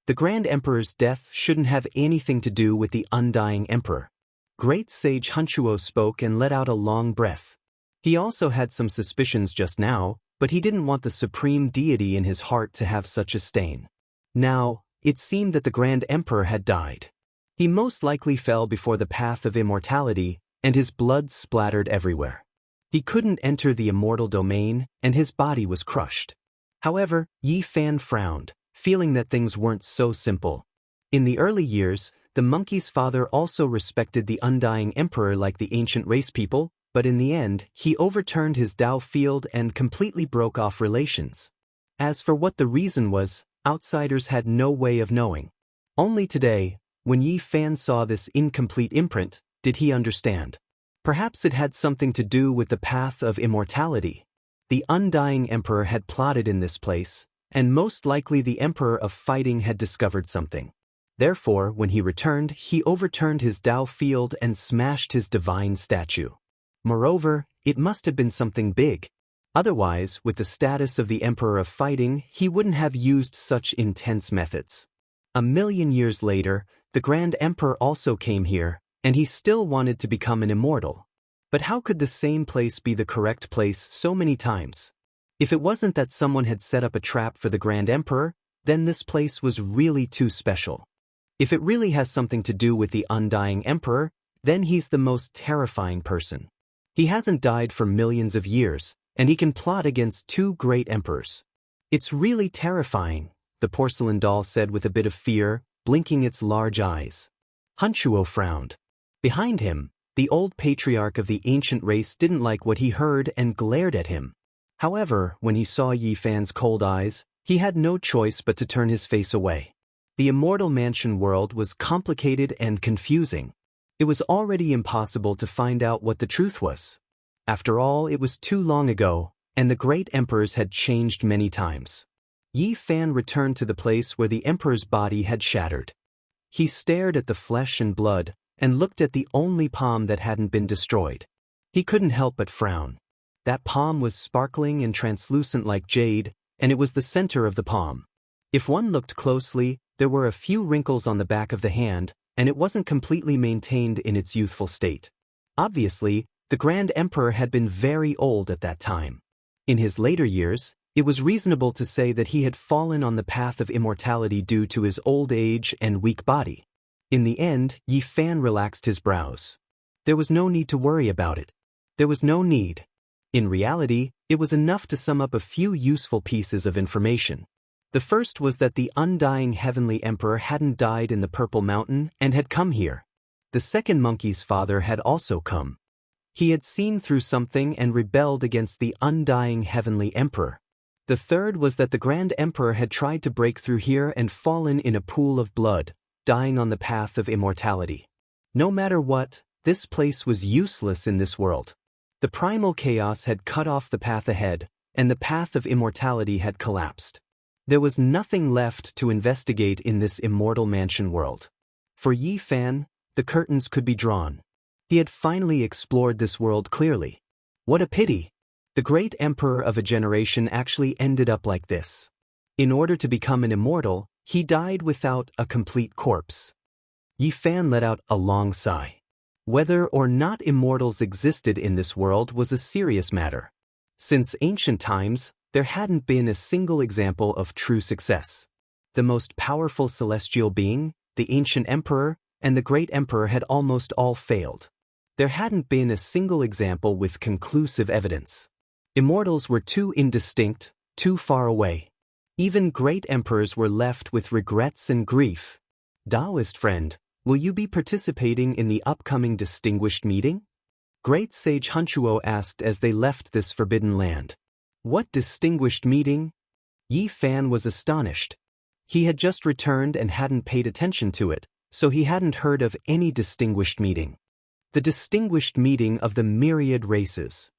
The Grand Emperor's death shouldn't have anything to do with the Undying Emperor. Great Sage Hunchuo spoke and let out a long breath. He also had some suspicions just now, but he didn't want the supreme deity in his heart to have such a stain. Now, it seemed that the Grand Emperor had died. He most likely fell before the path of immortality, and his blood splattered everywhere. He couldn't enter the immortal domain, and his body was crushed. However, Yi Fan frowned, feeling that things weren't so simple. In the early years, the monkey's father also respected the Undying Emperor like the ancient race people, but in the end, he overturned his Dao field and completely broke off relations. As for what the reason was, outsiders had no way of knowing. Only today, when Yi Fan saw this incomplete imprint, did he understand. Perhaps it had something to do with the path of immortality. The Undying Emperor had plotted in this place, and most likely the Emperor of Fighting had discovered something. Therefore, when he returned, he overturned his Dao field and smashed his divine statue. Moreover, it must have been something big. Otherwise, with the status of the Emperor of Fighting, he wouldn't have used such intense methods. 1,000,000 years later, the Grand Emperor also came here, and he still wanted to become an immortal. But how could the same place be the correct place so many times? If it wasn't that someone had set up a trap for the Grand Emperor, then this place was really too special. If it really has something to do with the Undying Emperor, then he's the most terrifying person. He hasn't died for millions of years, and he can plot against two great emperors. It's really terrifying, the porcelain doll said with a bit of fear, blinking its large eyes. Hunchuo frowned. Behind him, the old patriarch of the ancient race didn't like what he heard and glared at him. However, when he saw Yi Fan's cold eyes, he had no choice but to turn his face away. The Immortal Mansion world was complicated and confusing. It was already impossible to find out what the truth was. After all, it was too long ago, and the great emperors had changed many times. Yi Fan returned to the place where the emperor's body had shattered. He stared at the flesh and blood, and looked at the only palm that hadn't been destroyed. He couldn't help but frown. That palm was sparkling and translucent like jade, and it was the center of the palm. If one looked closely, there were a few wrinkles on the back of the hand, and it wasn't completely maintained in its youthful state. Obviously, the Grand Emperor had been very old at that time. In his later years, it was reasonable to say that he had fallen on the path of immortality due to his old age and weak body. In the end, Yi Fan relaxed his brows. There was no need to worry about it. There was no need. In reality, it was enough to sum up a few useful pieces of information. The first was that the Undying Heavenly Emperor hadn't died in the Purple Mountain and had come here. The second monkey's father had also come. He had seen through something and rebelled against the Undying Heavenly Emperor. The third was that the Grand Emperor had tried to break through here and fallen in a pool of blood, dying on the path of immortality. No matter what, this place was useless in this world. The primal chaos had cut off the path ahead, and the path of immortality had collapsed. There was nothing left to investigate in this Immortal Mansion world. For Yi Fan, the curtains could be drawn. He had finally explored this world clearly. What a pity! The great emperor of a generation actually ended up like this. In order to become an immortal, he died without a complete corpse. Yi Fan let out a long sigh. Whether or not immortals existed in this world was a serious matter. Since ancient times, there hadn't been a single example of true success. The most powerful celestial being, the ancient emperor, and the great emperor had almost all failed. There hadn't been a single example with conclusive evidence. Immortals were too indistinct, too far away. Even great emperors were left with regrets and grief. Taoist friend, will you be participating in the upcoming distinguished meeting? Great Sage Hunchuo asked as they left this forbidden land. What distinguished meeting? Yi Fan was astonished. He had just returned and hadn't paid attention to it, so he hadn't heard of any distinguished meeting. The distinguished meeting of the myriad races.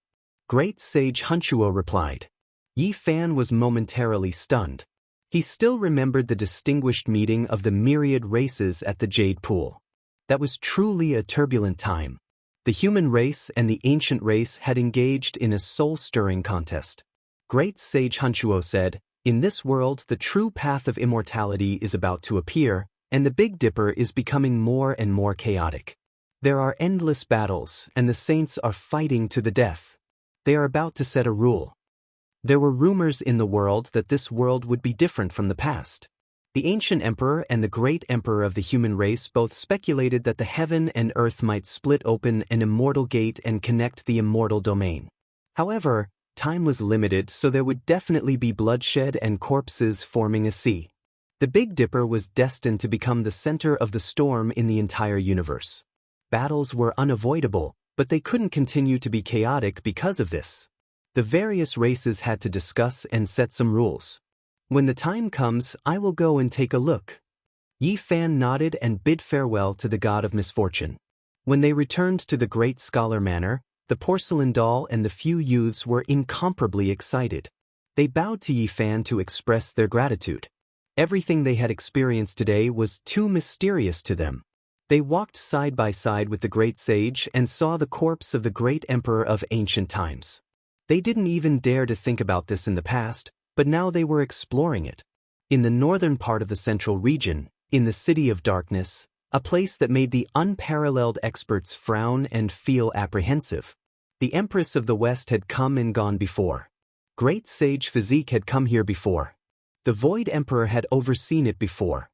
Great Sage Hunchuo replied. Yi Fan was momentarily stunned. He still remembered the distinguished meeting of the myriad races at the Jade Pool. That was truly a turbulent time. The human race and the ancient race had engaged in a soul-stirring contest. Great Sage Hunchuo said, "In this world the true path of immortality is about to appear, and the Big Dipper is becoming more and more chaotic. There are endless battles, and the saints are fighting to the death. They are about to set a rule." There were rumors in the world that this world would be different from the past. The ancient emperor and the great emperor of the human race both speculated that the heaven and earth might split open an immortal gate and connect the immortal domain. However, time was limited, so there would definitely be bloodshed and corpses forming a sea. The Big Dipper was destined to become the center of the storm in the entire universe. Battles were unavoidable, but they couldn't continue to be chaotic because of this. The various races had to discuss and set some rules. When the time comes, I will go and take a look. Yi Fan nodded and bid farewell to the god of misfortune. When they returned to the Great Scholar Manor, the porcelain doll and the few youths were incomparably excited. They bowed to Yi Fan to express their gratitude. Everything they had experienced today was too mysterious to them. They walked side by side with the great sage and saw the corpse of the great emperor of ancient times. They didn't even dare to think about this in the past, but now they were exploring it. In the northern part of the central region, in the City of Darkness, a place that made the unparalleled experts frown and feel apprehensive. The Empress of the West had come and gone before. Great Sage Physique had come here before. The Void Emperor had overseen it before.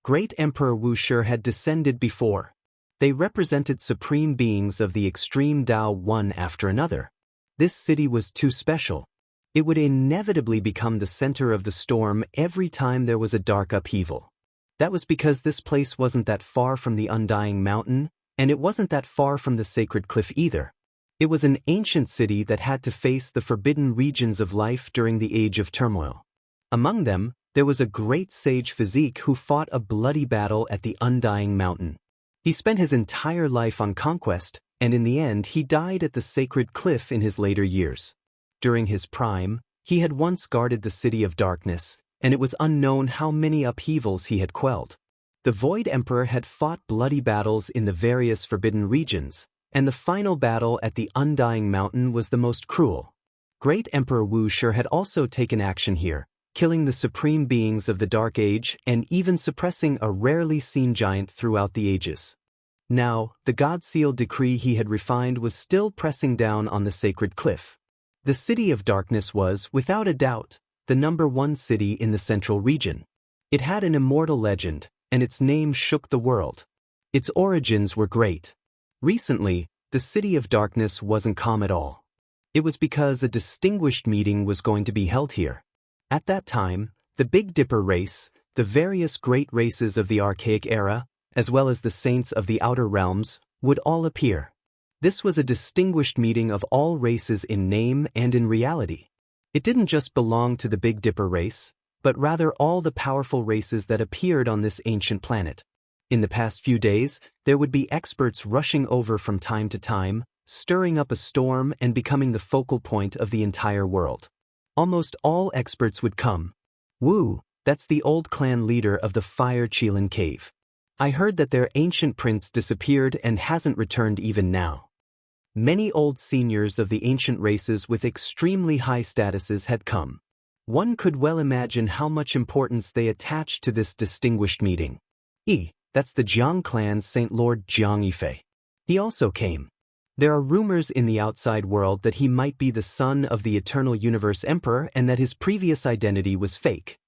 Great Emperor Wuxia had descended before. They represented supreme beings of the extreme Tao one after another. This city was too special. It would inevitably become the center of the storm every time there was a dark upheaval. That was because this place wasn't that far from the Undying Mountain, and it wasn't that far from the Sacred Cliff either. It was an ancient city that had to face the forbidden regions of life during the Age of Turmoil. Among them, there was a great sage Physique who fought a bloody battle at the Undying Mountain. He spent his entire life on conquest, and in the end he died at the Sacred Cliff in his later years. During his prime, he had once guarded the City of Darkness, and it was unknown how many upheavals he had quelled. The Void Emperor had fought bloody battles in the various forbidden regions, and the final battle at the Undying Mountain was the most cruel. Great Emperor Wuxia had also taken action here, killing the supreme beings of the Dark Age and even suppressing a rarely seen giant throughout the ages. Now, the God-sealed decree he had refined was still pressing down on the Sacred Cliff. The City of Darkness was, without a doubt, the #1 city in the central region. It had an immortal legend, and its name shook the world. Its origins were great. Recently, the City of Darkness wasn't calm at all. It was because a distinguished meeting was going to be held here. At that time, the Big Dipper race, the various great races of the Archaic era, as well as the saints of the Outer Realms, would all appear. This was a distinguished meeting of all races in name and in reality. It didn't just belong to the Big Dipper race, but rather all the powerful races that appeared on this ancient planet. In the past few days, there would be experts rushing over from time to time, stirring up a storm and becoming the focal point of the entire world. Almost all experts would come. Wu, that's the old clan leader of the Fire Qilin Cave. I heard that their ancient prince disappeared and hasn't returned even now. Many old seniors of the ancient races with extremely high statuses had come. One could well imagine how much importance they attached to this distinguished meeting. That's the Jiang clan's Saint Lord Jiang Yifei. He also came. There are rumors in the outside world that he might be the son of the Eternal Universe Emperor and that his previous identity was fake.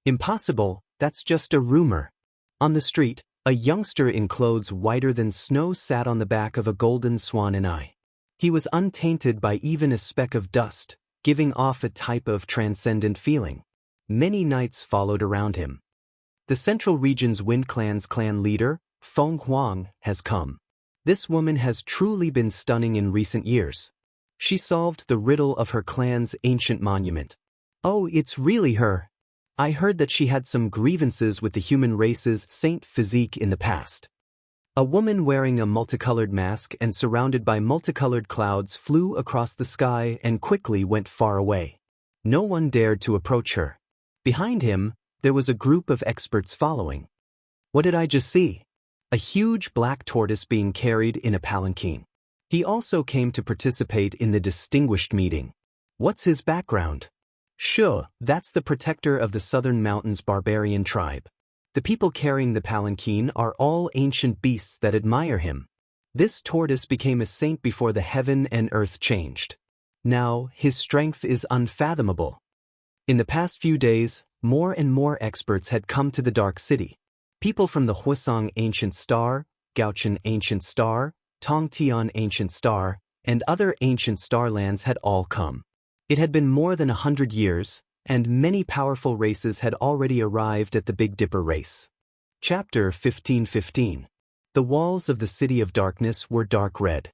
Impossible, that's just a rumor. On the street, a youngster in clothes whiter than snow sat on the back of a golden swan and eye. He was untainted by even a speck of dust, giving off a type of transcendent feeling. Many knights followed around him. The Central Region's Wind Clan's clan leader, Feng Huang, has come. This woman has truly been stunning in recent years. She solved the riddle of her clan's ancient monument. Oh, it's really her. I heard that she had some grievances with the human race's saint physique in the past. A woman wearing a multicolored mask and surrounded by multicolored clouds flew across the sky and quickly went far away. No one dared to approach her. Behind him, there was a group of experts following. What did I just see? A huge black tortoise being carried in a palanquin. He also came to participate in the distinguished meeting. What's his background? Sure, that's the protector of the Southern Mountains barbarian tribe. The people carrying the palanquin are all ancient beasts that admire him. This tortoise became a saint before the heaven and earth changed. Now, his strength is unfathomable. In the past few days, more and more experts had come to the Dark City. People from the Huasong Ancient Star, Gaochen Ancient Star, Tongtian Ancient Star, and other ancient starlands had all come. It had been more than 100 years, and many powerful races had already arrived at the Big Dipper race. Chapter 15:15. The walls of the City of Darkness were dark red.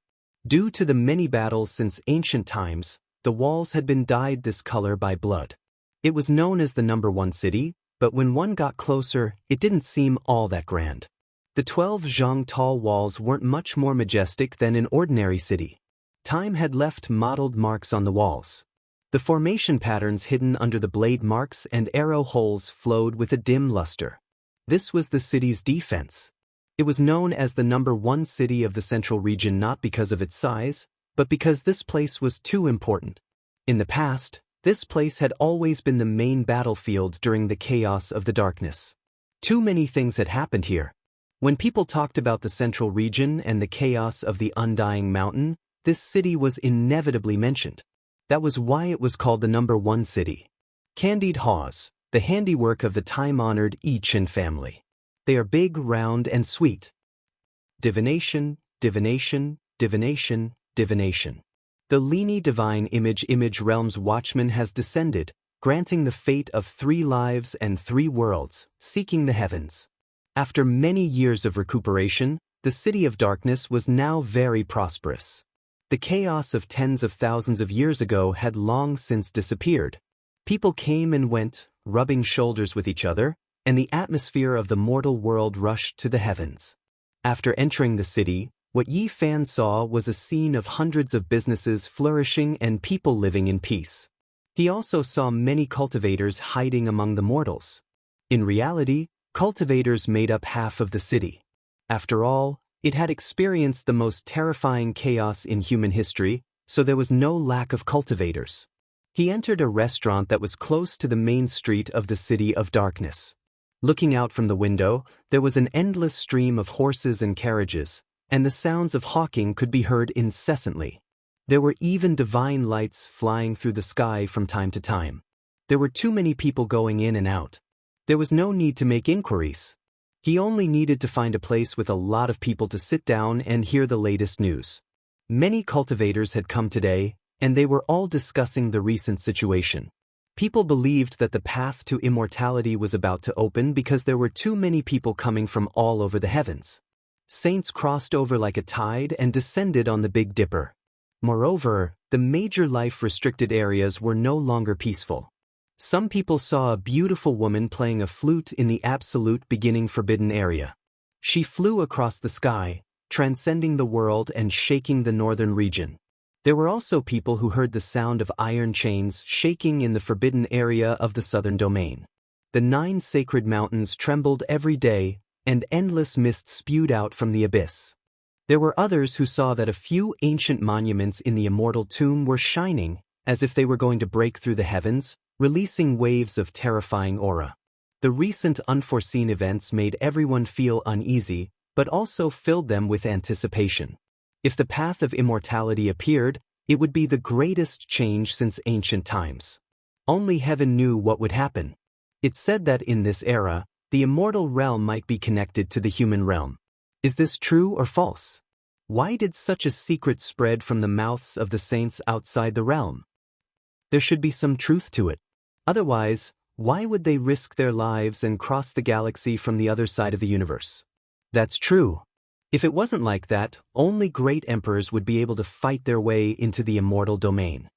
Due to the many battles since ancient times, the walls had been dyed this color by blood. It was known as the number 1 city, but when one got closer, it didn't seem all that grand. The 12 zhang tall walls weren't much more majestic than an ordinary city. Time had left mottled marks on the walls. The formation patterns hidden under the blade marks and arrow holes flowed with a dim luster. This was the city's defense. It was known as the number 1 city of the central region not because of its size, but because this place was too important. In the past, this place had always been the main battlefield during the chaos of the darkness. Too many things had happened here. When people talked about the central region and the chaos of the Undying Mountain, this city was inevitably mentioned. That was why it was called the number 1 city. Candied haws, the handiwork of the time-honored Ichin family. They are big, round, and sweet. Divination, divination, divination, divination. The Lini divine image realm's watchman has descended, granting the fate of 3 lives and 3 worlds, seeking the heavens. After many years of recuperation, the City of Darkness was now very prosperous. The chaos of tens of thousands of years ago had long since disappeared. People came and went, rubbing shoulders with each other, and the atmosphere of the mortal world rushed to the heavens. After entering the city, what Yi Fan saw was a scene of hundreds of businesses flourishing and people living in peace. He also saw many cultivators hiding among the mortals. In reality, cultivators made up half of the city. After all, it had experienced the most terrifying chaos in human history, so there was no lack of cultivators. He entered a restaurant that was close to the main street of the City of Darkness. Looking out from the window, there was an endless stream of horses and carriages, and the sounds of hawking could be heard incessantly. There were even divine lights flying through the sky from time to time. There were too many people going in and out. There was no need to make inquiries. He only needed to find a place with a lot of people to sit down and hear the latest news. Many cultivators had come today, and they were all discussing the recent situation. People believed that the path to immortality was about to open because there were too many people coming from all over the heavens. Saints crossed over like a tide and descended on the Big Dipper. Moreover, the major life-restricted areas were no longer peaceful. Some people saw a beautiful woman playing a flute in the absolute beginning forbidden area. She flew across the sky, transcending the world and shaking the northern region. There were also people who heard the sound of iron chains shaking in the forbidden area of the southern domain. The 9 sacred mountains trembled every day, and endless mist spewed out from the abyss. There were others who saw that a few ancient monuments in the immortal tomb were shining, as if they were going to break through the heavens, releasing waves of terrifying aura. The recent unforeseen events made everyone feel uneasy, but also filled them with anticipation. If the path of immortality appeared, it would be the greatest change since ancient times. Only heaven knew what would happen. It said that in this era, the immortal realm might be connected to the human realm. Is this true or false? Why did such a secret spread from the mouths of the saints outside the realm? There should be some truth to it. Otherwise, why would they risk their lives and cross the galaxy from the other side of the universe? That's true. If it wasn't like that, only great emperors would be able to fight their way into the immortal domain.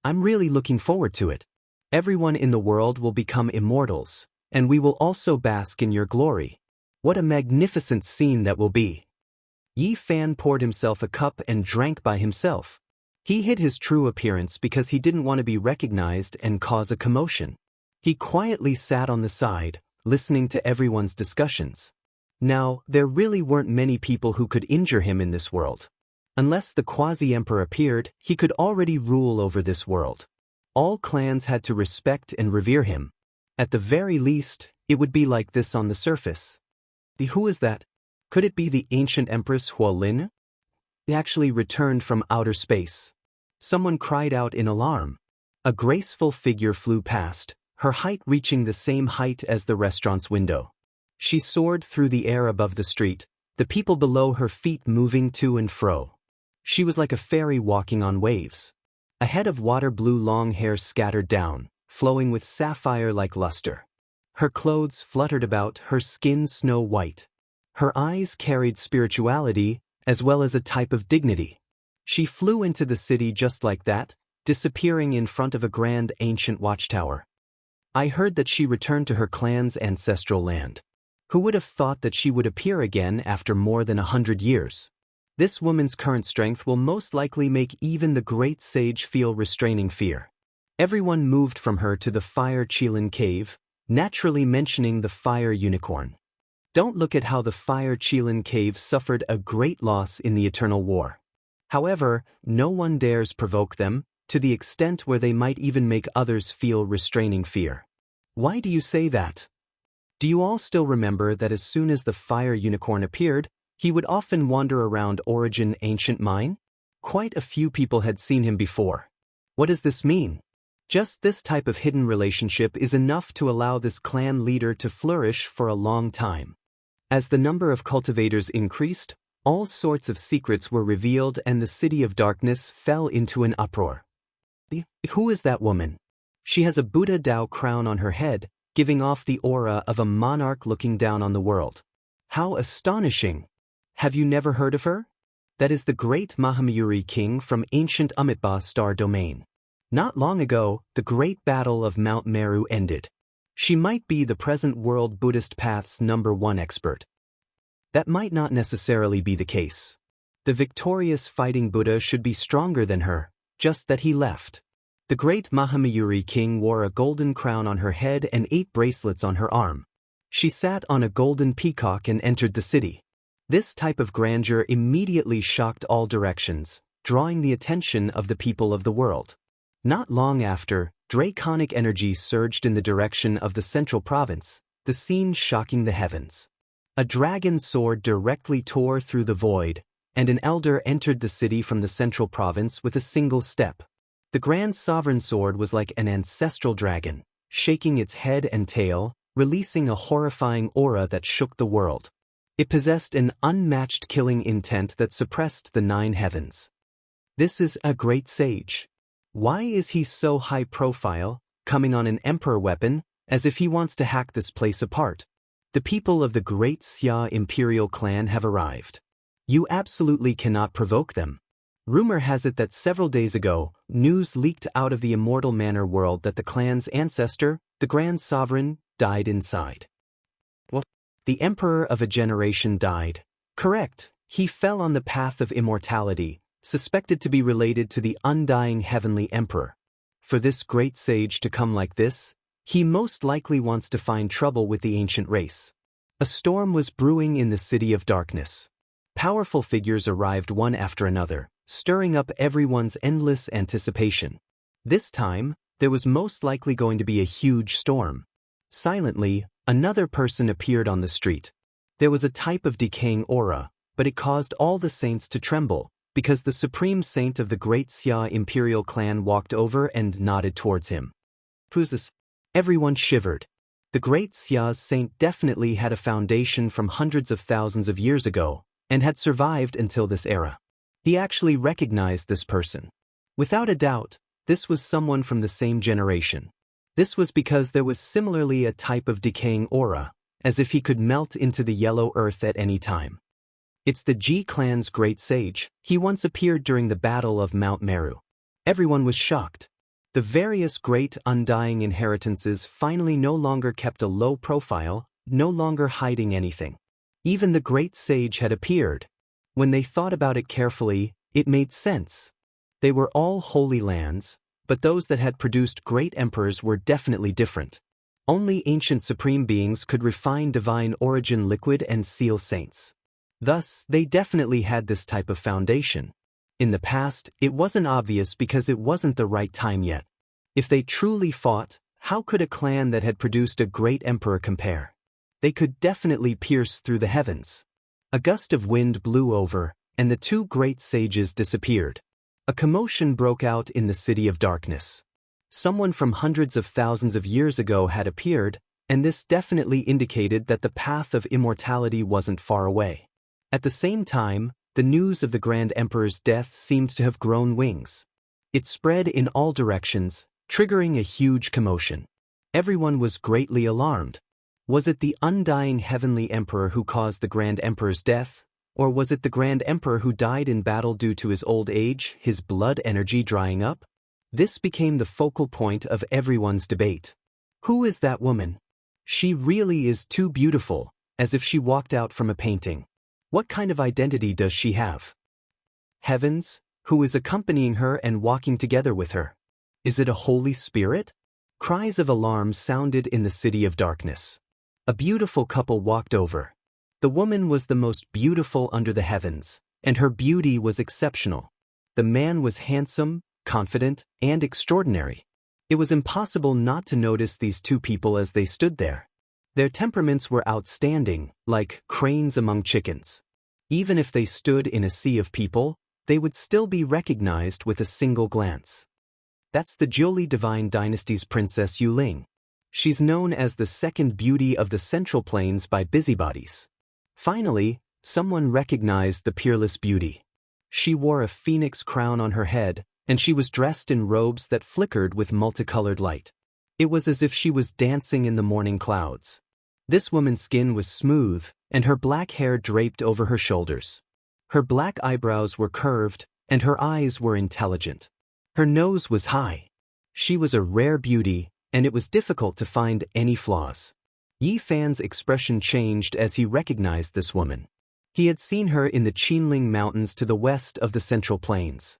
I'm really looking forward to it. Everyone in the world will become immortals, and we will also bask in your glory. What a magnificent scene that will be. Yi Fan poured himself a cup and drank by himself. He hid his true appearance because he didn't want to be recognized and cause a commotion. He quietly sat on the side, listening to everyone's discussions. Now, there really weren't many people who could injure him in this world. Unless the quasi-emperor appeared, he could already rule over this world. All clans had to respect and revere him. At the very least, it would be like this on the surface. Who is that? Could it be the ancient Empress Huolin? They actually returned from outer space. Someone cried out in alarm. A graceful figure flew past, her height reaching the same height as the restaurant's window. She soared through the air above the street, the people below her feet moving to and fro. She was like a fairy walking on waves. A head of water-blue long hair scattered down, flowing with sapphire-like luster. Her clothes fluttered about, her skin snow-white. Her eyes carried spirituality, as well as a type of dignity. She flew into the city just like that, disappearing in front of a grand ancient watchtower. I heard that she returned to her clan's ancestral land. Who would have thought that she would appear again after more than 100 years? This woman's current strength will most likely make even the great sage feel restraining fear. Everyone moved from her to the Fire Qilin cave, naturally mentioning the fire unicorn. Don't look at how the Fire Qilin cave suffered a great loss in the Eternal War. However, no one dares provoke them, to the extent where they might even make others feel restraining fear. Why do you say that? Do you all still remember that as soon as the fire unicorn appeared, he would often wander around Origin Ancient Mine? Quite a few people had seen him before. What does this mean? Just this type of hidden relationship is enough to allow this clan leader to flourish for a long time. As the number of cultivators increased, all sorts of secrets were revealed and the City of Darkness fell into an uproar. Who is that woman? She has a Buddha Dao crown on her head, giving off the aura of a monarch looking down on the world. How astonishing! Have you never heard of her? That is the great Mahamayuri king from ancient Amitabha star domain. Not long ago, the great battle of Mount Meru ended. She might be the present world Buddhist path's #1 expert. That might not necessarily be the case. The victorious fighting Buddha should be stronger than her, just that he left. The great Mahamayuri king wore a golden crown on her head and 8 bracelets on her arm. She sat on a golden peacock and entered the city. This type of grandeur immediately shocked all directions, drawing the attention of the people of the world. Not long after, draconic energy surged in the direction of the central province, the scene shocking the heavens. A dragon's sword directly tore through the void, and an elder entered the city from the central province with a single step. The grand sovereign sword was like an ancestral dragon, shaking its head and tail, releasing a horrifying aura that shook the world. It possessed an unmatched killing intent that suppressed the 9 heavens. This is a great sage. Why is he so high profile, coming on an emperor weapon, as if he wants to hack this place apart? The people of the great Xia imperial clan have arrived. You absolutely cannot provoke them. Rumor has it that several days ago, news leaked out of the immortal manor world that the clan's ancestor, the grand sovereign, died inside. What? The emperor of a generation died. Correct, he fell on the path of immortality, suspected to be related to the undying heavenly emperor. For this great sage to come like this, he most likely wants to find trouble with the ancient race. A storm was brewing in the City of Darkness. Powerful figures arrived one after another, stirring up everyone's endless anticipation. This time, there was most likely going to be a huge storm. Silently, another person appeared on the street. There was a type of decaying aura, but it caused all the saints to tremble, because the supreme saint of the great Xia imperial clan walked over and nodded towards him. Who's this? Everyone shivered. The great Xia's saint definitely had a foundation from hundreds of thousands of years ago, and had survived until this era. He actually recognized this person. Without a doubt, this was someone from the same generation. This was because there was similarly a type of decaying aura, as if he could melt into the yellow earth at any time. It's the Ji clan's great sage. He once appeared during the Battle of Mount Meru. Everyone was shocked. The various great undying inheritances finally no longer kept a low profile, no longer hiding anything. Even the great sage had appeared. When they thought about it carefully, it made sense. They were all holy lands, but those that had produced great emperors were definitely different. Only ancient supreme beings could refine divine origin liquid and seal saints. Thus, they definitely had this type of foundation. In the past, it wasn't obvious because it wasn't the right time yet. If they truly fought, how could a clan that had produced a great emperor compare? They could definitely pierce through the heavens. A gust of wind blew over, and the two great sages disappeared. A commotion broke out in the City of Darkness. Someone from hundreds of thousands of years ago had appeared, and this definitely indicated that the path of immortality wasn't far away. At the same time, the news of the Grand Emperor's death seemed to have grown wings. It spread in all directions, triggering a huge commotion. Everyone was greatly alarmed. Was it the undying heavenly emperor who caused the Grand Emperor's death, or was it the Grand Emperor who died in battle due to his old age, his blood energy drying up? This became the focal point of everyone's debate. Who is that woman? She really is too beautiful, as if she walked out from a painting. What kind of identity does she have? Heavens, who is accompanying her and walking together with her? Is it a Holy Spirit? Cries of alarm sounded in the City of Darkness. A beautiful couple walked over. The woman was the most beautiful under the heavens, and her beauty was exceptional. The man was handsome, confident, and extraordinary. It was impossible not to notice these two people as they stood there. Their temperaments were outstanding, like cranes among chickens. Even if they stood in a sea of people, they would still be recognized with a single glance. That's the Jiuli Divine Dynasty's Princess Yuling. She's known as the second beauty of the Central Plains by busybodies. Finally, someone recognized the peerless beauty. She wore a phoenix crown on her head, and she was dressed in robes that flickered with multicolored light. It was as if she was dancing in the morning clouds. This woman's skin was smooth, and her black hair draped over her shoulders. Her black eyebrows were curved, and her eyes were intelligent. Her nose was high. She was a rare beauty, and it was difficult to find any flaws. Yi Fan's expression changed as he recognized this woman. He had seen her in the Qinling Mountains to the west of the Central Plains.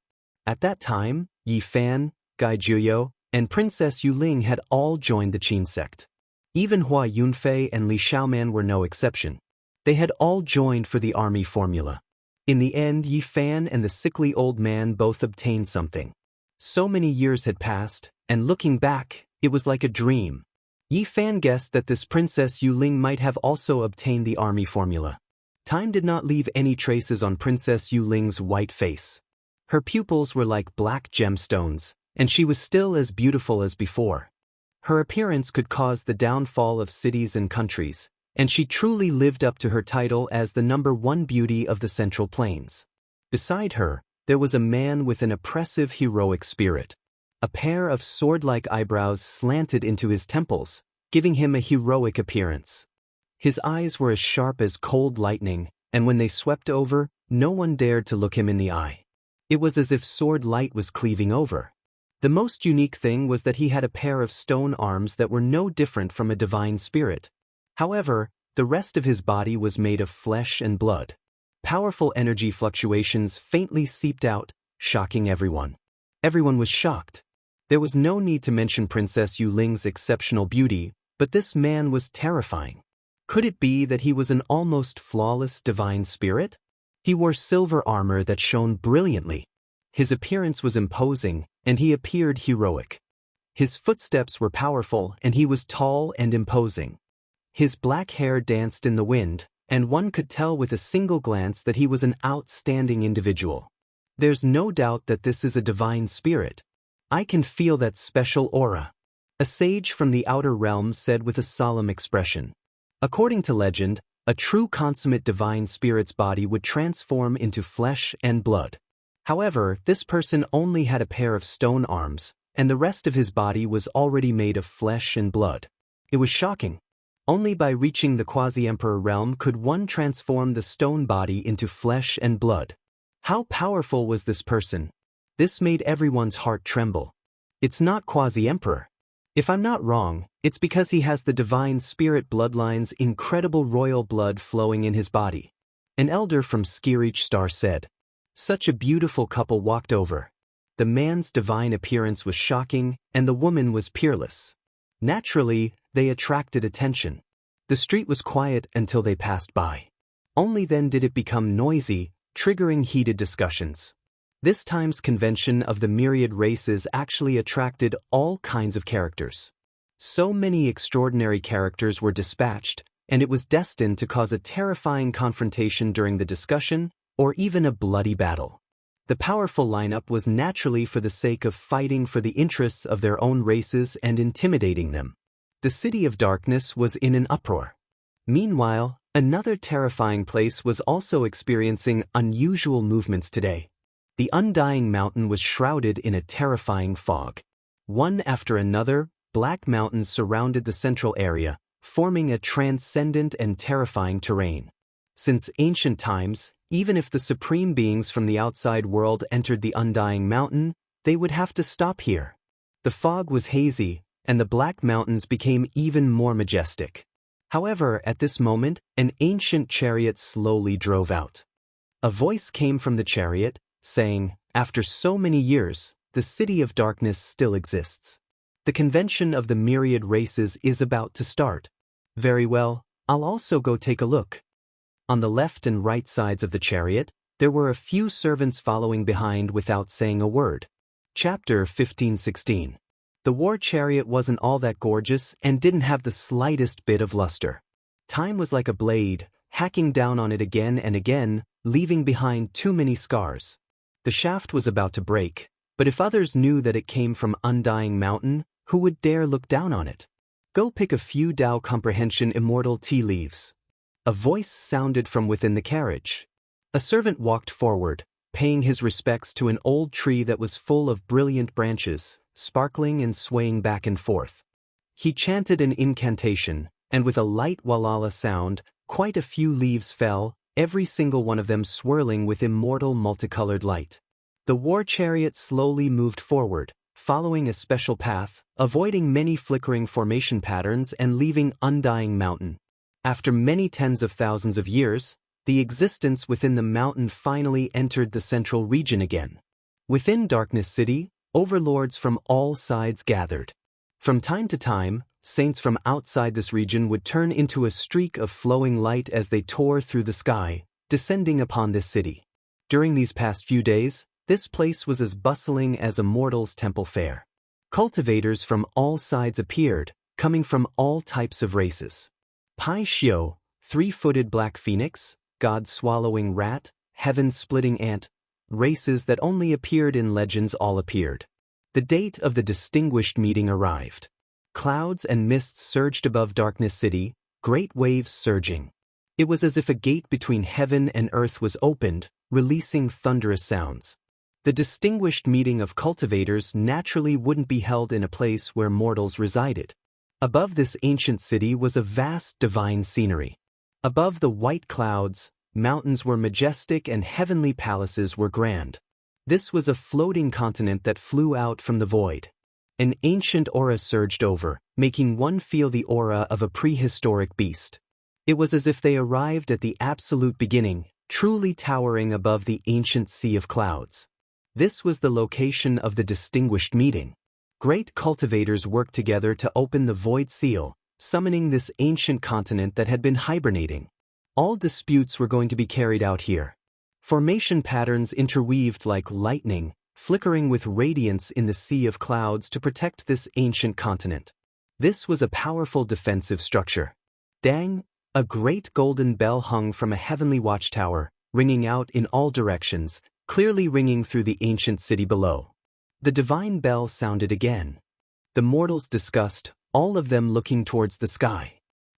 At that time, Yi Fan, Gai Juyo, and Princess Yuling had all joined the Qin sect. Even Hua Yunfei and Li Xiaoman were no exception. They had all joined for the army formula. In the end, Yi Fan and the sickly old man both obtained something. So many years had passed, and looking back, it was like a dream. Yi Fan guessed that this Princess Yuling might have also obtained the army formula. Time did not leave any traces on Princess Yuling's white face. Her pupils were like black gemstones, and she was still as beautiful as before. Her appearance could cause the downfall of cities and countries, and she truly lived up to her title as the #1 beauty of the Central Plains. Beside her, there was a man with an oppressive heroic spirit. A pair of sword-like eyebrows slanted into his temples, giving him a heroic appearance. His eyes were as sharp as cold lightning, and when they swept over, no one dared to look him in the eye. It was as if sword light was cleaving over. The most unique thing was that he had a pair of stone arms that were no different from a divine spirit. However, the rest of his body was made of flesh and blood. Powerful energy fluctuations faintly seeped out, shocking everyone. Everyone was shocked. There was no need to mention Princess Yuling's exceptional beauty, but this man was terrifying. Could it be that he was an almost flawless divine spirit? He wore silver armor that shone brilliantly. His appearance was imposing, and he appeared heroic. His footsteps were powerful, and he was tall and imposing. His black hair danced in the wind, and one could tell with a single glance that he was an outstanding individual. There's no doubt that this is a divine spirit. I can feel that special aura. A sage from the outer realm said with a solemn expression. According to legend, a true consummate divine spirit's body would transform into flesh and blood. However, this person only had a pair of stone arms, and the rest of his body was already made of flesh and blood. It was shocking. Only by reaching the quasi-emperor realm could one transform the stone body into flesh and blood. How powerful was this person? This made everyone's heart tremble. It's not quasi-emperor. If I'm not wrong, it's because he has the divine spirit bloodline's incredible royal blood flowing in his body. An elder from Skirich Star said. Such a beautiful couple walked over. The man's divine appearance was shocking, and the woman was peerless. Naturally, they attracted attention. The street was quiet until they passed by. Only then did it become noisy, triggering heated discussions. This time's convention of the myriad races actually attracted all kinds of characters. So many extraordinary characters were dispatched, and it was destined to cause a terrifying confrontation during the discussion, or even a bloody battle. The powerful lineup was naturally for the sake of fighting for the interests of their own races and intimidating them. The City of Darkness was in an uproar. Meanwhile, another terrifying place was also experiencing unusual movements today. The Undying Mountain was shrouded in a terrifying fog. One after another, black mountains surrounded the central area, forming a transcendent and terrifying terrain. Since ancient times, even if the supreme beings from the outside world entered the Undying Mountain, they would have to stop here. The fog was hazy, and the black mountains became even more majestic. However, at this moment, an ancient chariot slowly drove out. A voice came from the chariot, saying, "After so many years, the City of Darkness still exists. The convention of the myriad races is about to start. Very well, I'll also go take a look." On the left and right sides of the chariot, there were a few servants following behind without saying a word. Chapter 15:16. The war chariot wasn't all that gorgeous and didn't have the slightest bit of luster. Time was like a blade, hacking down on it again and again, leaving behind too many scars. The shaft was about to break, but if others knew that it came from Undying Mountain, who would dare look down on it? Go pick a few Tao Comprehension Immortal tea leaves. A voice sounded from within the carriage. A servant walked forward, paying his respects to an old tree that was full of brilliant branches, sparkling and swaying back and forth. He chanted an incantation, and with a light walala sound, quite a few leaves fell, every single one of them swirling with immortal multicolored light. The war chariot slowly moved forward, following a special path, avoiding many flickering formation patterns and leaving Undying Mountain. After many tens of thousands of years, the existence within the mountain finally entered the central region again. Within Darkness City, overlords from all sides gathered. From time to time, saints from outside this region would turn into a streak of flowing light as they tore through the sky, descending upon this city. During these past few days, this place was as bustling as a mortal's temple fair. Cultivators from all sides appeared, coming from all types of races. Pai Xiao, three-footed black phoenix, god-swallowing rat, heaven-splitting ant, races that only appeared in legends all appeared. The date of the distinguished meeting arrived. Clouds and mists surged above Darkness City, great waves surging. It was as if a gate between heaven and earth was opened, releasing thunderous sounds. The distinguished meeting of cultivators naturally wouldn't be held in a place where mortals resided. Above this ancient city was a vast divine scenery. Above the white clouds, mountains were majestic and heavenly palaces were grand. This was a floating continent that flew out from the void. An ancient aura surged over, making one feel the aura of a prehistoric beast. It was as if they arrived at the absolute beginning, truly towering above the ancient sea of clouds. This was the location of the distinguished meeting. Great cultivators worked together to open the void seal, summoning this ancient continent that had been hibernating. All disputes were going to be carried out here. Formation patterns interweaved like lightning, flickering with radiance in the sea of clouds to protect this ancient continent. This was a powerful defensive structure. Dang! A great golden bell hung from a heavenly watchtower, ringing out in all directions, clearly ringing through the ancient city below. The divine bell sounded again. The mortals discussed, all of them looking towards the sky.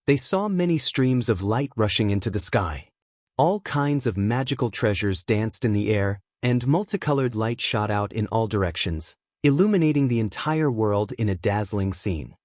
They saw many streams of light rushing into the sky. All kinds of magical treasures danced in the air, and multicolored light shot out in all directions, illuminating the entire world in a dazzling scene.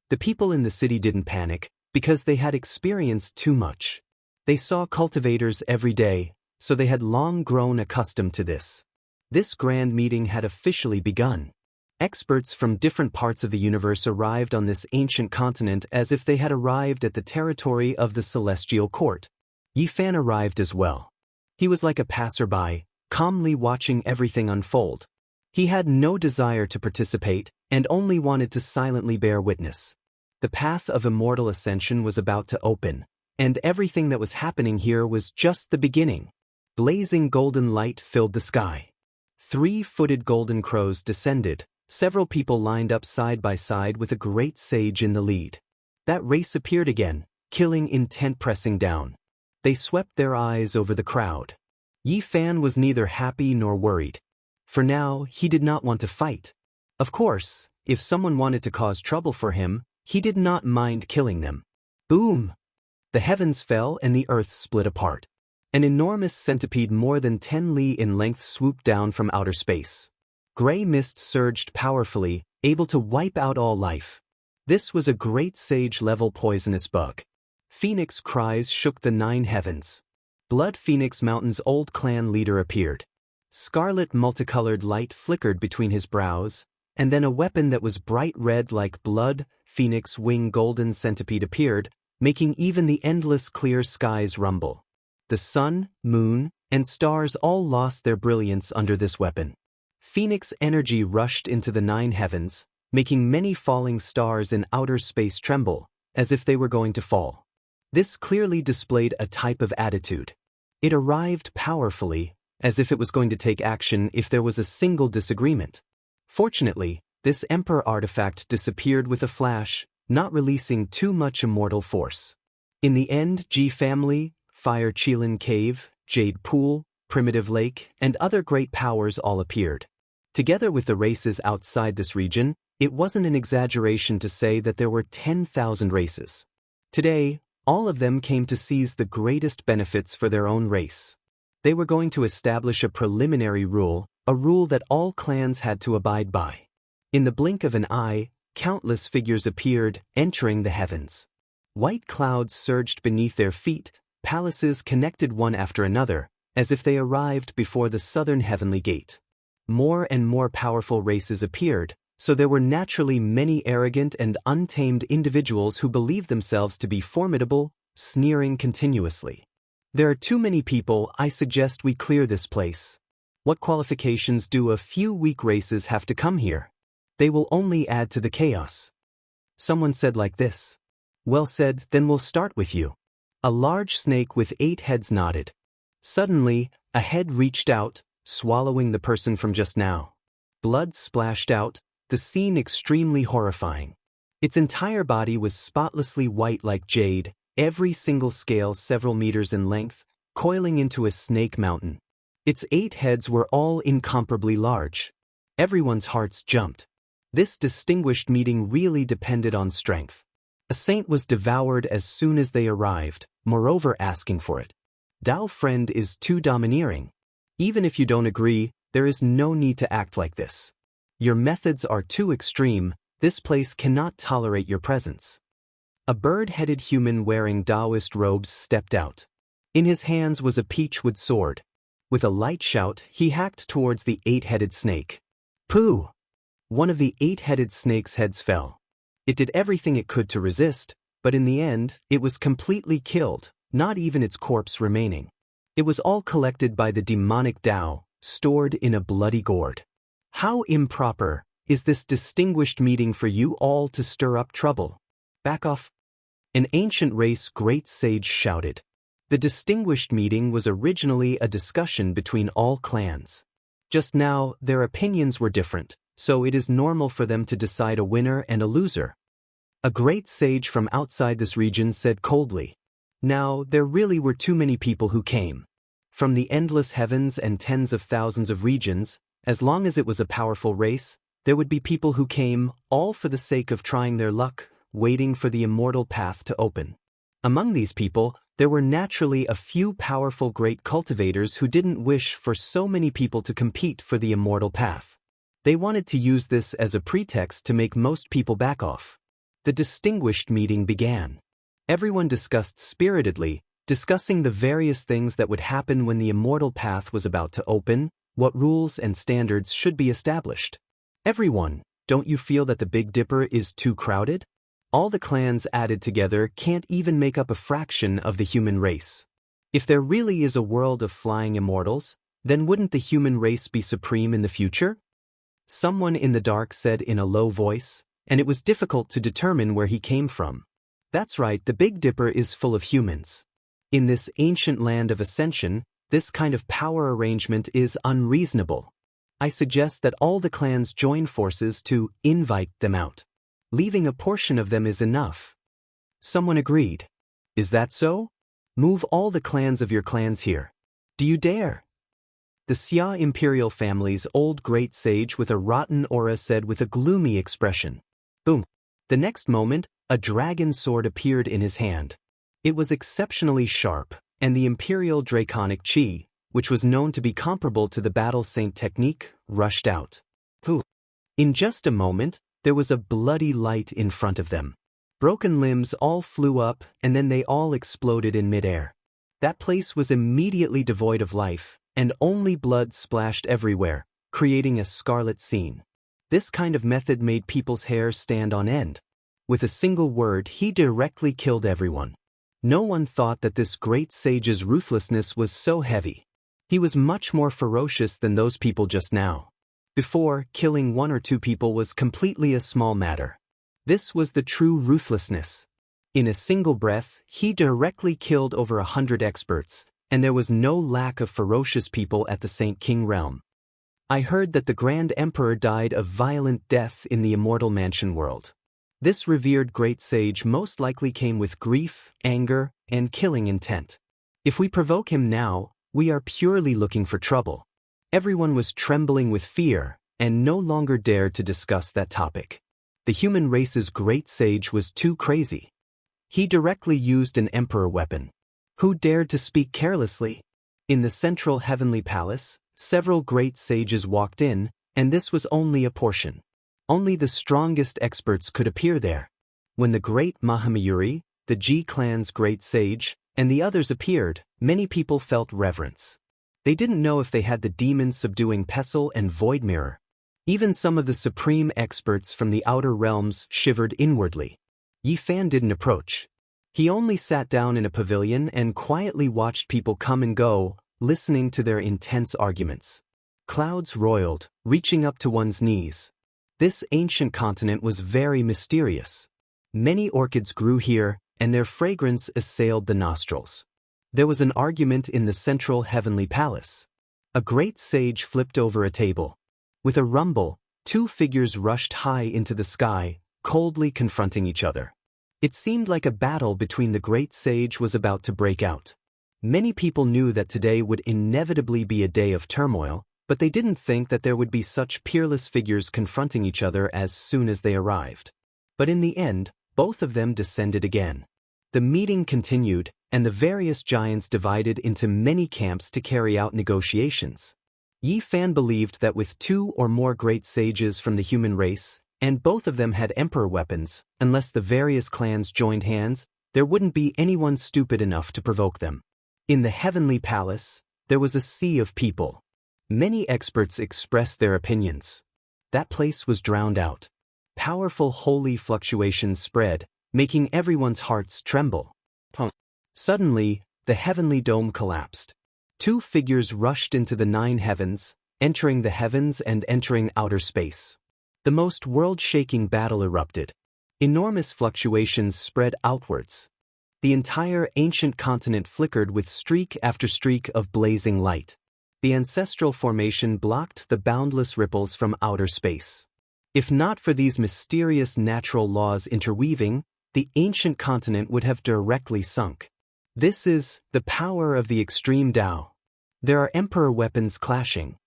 The people in the city didn't panic, because they had experienced too much. They saw cultivators every day, so they had long grown accustomed to this. This grand meeting had officially begun. Experts from different parts of the universe arrived on this ancient continent as if they had arrived at the territory of the celestial court. Yifan arrived as well. He was like a passerby, calmly watching everything unfold. He had no desire to participate and only wanted to silently bear witness. The path of immortal ascension was about to open, and everything that was happening here was just the beginning. Blazing golden light filled the sky. 3-footed golden crows descended. Several people lined up side by side with a great sage in the lead. That race appeared again, killing intent pressing down. They swept their eyes over the crowd. Yifan was neither happy nor worried. For now, he did not want to fight. Of course, if someone wanted to cause trouble for him, he did not mind killing them. Boom! The heavens fell and the earth split apart. An enormous centipede more than 10 li in length swooped down from outer space. Gray mist surged powerfully, able to wipe out all life. This was a great sage-level poisonous bug. Phoenix cries shook the 9 heavens. Blood Phoenix Mountain's old clan leader appeared. Scarlet multicolored light flickered between his brows, and then a weapon that was bright red like blood, Phoenix wing golden centipede appeared, making even the endless clear skies rumble. The sun, moon, and stars all lost their brilliance under this weapon. Phoenix energy rushed into the 9 heavens, making many falling stars in outer space tremble, as if they were going to fall. This clearly displayed a type of attitude. It arrived powerfully, as if it was going to take action if there was a single disagreement. Fortunately, this Emperor artifact disappeared with a flash, not releasing too much immortal force. In the end, Ji family, Fire Qilin Cave, Jade Pool, Primitive Lake, and other great powers all appeared. Together with the races outside this region, it wasn't an exaggeration to say that there were 10,000 races. Today, all of them came to seize the greatest benefits for their own race. They were going to establish a preliminary rule, a rule that all clans had to abide by. In the blink of an eye, countless figures appeared, entering the heavens. White clouds surged beneath their feet, palaces connected one after another, as if they arrived before the southern heavenly gate. More and more powerful races appeared, so there were naturally many arrogant and untamed individuals who believed themselves to be formidable, sneering continuously. There are too many people. I suggest we clear this place. What qualifications do a few weak races have to come here? They will only add to the chaos. Someone said like this. Well said, then we'll start with you. A large snake with 8 heads nodded. Suddenly, a head reached out, swallowing the person from just now. Blood splashed out, the scene extremely horrifying. Its entire body was spotlessly white like jade, every single scale several meters in length, coiling into a snake mountain. Its 8 heads were all incomparably large. Everyone's hearts jumped. This distinguished meeting really depended on strength. A saint was devoured as soon as they arrived, moreover asking for it. Dao friend is too domineering. Even if you don't agree, there is no need to act like this. Your methods are too extreme, this place cannot tolerate your presence. A bird-headed human wearing Taoist robes stepped out. In his hands was a peachwood sword. With a light shout, he hacked towards the 8-headed snake. Pooh! One of the 8-headed snake's heads fell. It did everything it could to resist, but in the end, it was completely killed, not even its corpse remaining. It was all collected by the demonic Tao, stored in a bloody gourd. How improper is this distinguished meeting for you all to stir up trouble? Back off! An ancient race great sage shouted. The distinguished meeting was originally a discussion between all clans. Just now, their opinions were different, so it is normal for them to decide a winner and a loser. A great sage from outside this region said coldly. Now, there really were too many people who came. From the endless heavens and tens of thousands of regions, as long as it was a powerful race, there would be people who came, all for the sake of trying their luck, waiting for the immortal path to open. Among these people, there were naturally a few powerful great cultivators who didn't wish for so many people to compete for the immortal path. They wanted to use this as a pretext to make most people back off. The distinguished meeting began. Everyone discussed spiritedly, discussing the various things that would happen when the immortal path was about to open, what rules and standards should be established. Everyone, don't you feel that the Big Dipper is too crowded? All the clans added together can't even make up a fraction of the human race. If there really is a world of flying immortals, then wouldn't the human race be supreme in the future? Someone in the dark said in a low voice, and it was difficult to determine where he came from. That's right, the Big Dipper is full of humans. In this ancient land of ascension, this kind of power arrangement is unreasonable. I suggest that all the clans join forces to invite them out. Leaving a portion of them is enough. Someone agreed. Is that so? Move all the clans of your clans here. Do you dare? The Xia imperial family's old great sage with a rotten aura said with a gloomy expression. Boom. The next moment, a dragon sword appeared in his hand. It was exceptionally sharp, and the imperial draconic chi, which was known to be comparable to the battle saint technique, rushed out. In just a moment, there was a bloody light in front of them. Broken limbs all flew up, and then they all exploded in midair. That place was immediately devoid of life, and only blood splashed everywhere, creating a scarlet scene. This kind of method made people's hair stand on end. With a single word, he directly killed everyone. No one thought that this great sage's ruthlessness was so heavy. He was much more ferocious than those people just now. Before, killing 1 or 2 people was completely a small matter. This was the true ruthlessness. In a single breath, he directly killed over 100 experts, and there was no lack of ferocious people at the Saint King realm. I heard that the Grand Emperor died a violent death in the Immortal Mansion world. This revered great sage most likely came with grief, anger, and killing intent. If we provoke him now, we are purely looking for trouble. Everyone was trembling with fear, and no longer dared to discuss that topic. The human race's great sage was too crazy. He directly used an emperor weapon. Who dared to speak carelessly? In the central heavenly palace, several great sages walked in, and this was only a portion. Only the strongest experts could appear there. When the great Mahamayuri, the Ji clan's great sage, and the others appeared, many people felt reverence. They didn't know if they had the demons subduing Pestle and Void Mirror. Even some of the supreme experts from the outer realms shivered inwardly. Yi Fan didn't approach. He only sat down in a pavilion and quietly watched people come and go, listening to their intense arguments. Clouds roiled, reaching up to one's knees. This ancient continent was very mysterious. Many orchids grew here, and their fragrance assailed the nostrils. There was an argument in the central heavenly palace. A great sage flipped over a table. With a rumble, 2 figures rushed high into the sky, coldly confronting each other. It seemed like a battle between the great sage was about to break out. Many people knew that today would inevitably be a day of turmoil, but they didn't think that there would be such peerless figures confronting each other as soon as they arrived. But in the end, both of them descended again. The meeting continued, and the various giants divided into many camps to carry out negotiations. Yi Fan believed that with 2 or more great sages from the human race, and both of them had emperor weapons, unless the various clans joined hands, there wouldn't be anyone stupid enough to provoke them. In the heavenly palace, there was a sea of people. Many experts expressed their opinions. That place was drowned out. Powerful holy fluctuations spread, making everyone's hearts tremble. Suddenly, the heavenly dome collapsed. 2 figures rushed into the 9 heavens, entering the heavens and entering outer space. The most world-shaking battle erupted. Enormous fluctuations spread outwards. The entire ancient continent flickered with streak after streak of blazing light. The ancestral formation blocked the boundless ripples from outer space. If not for these mysterious natural laws interweaving, the ancient continent would have directly sunk. This is the power of the extreme Tao. There are emperor weapons clashing.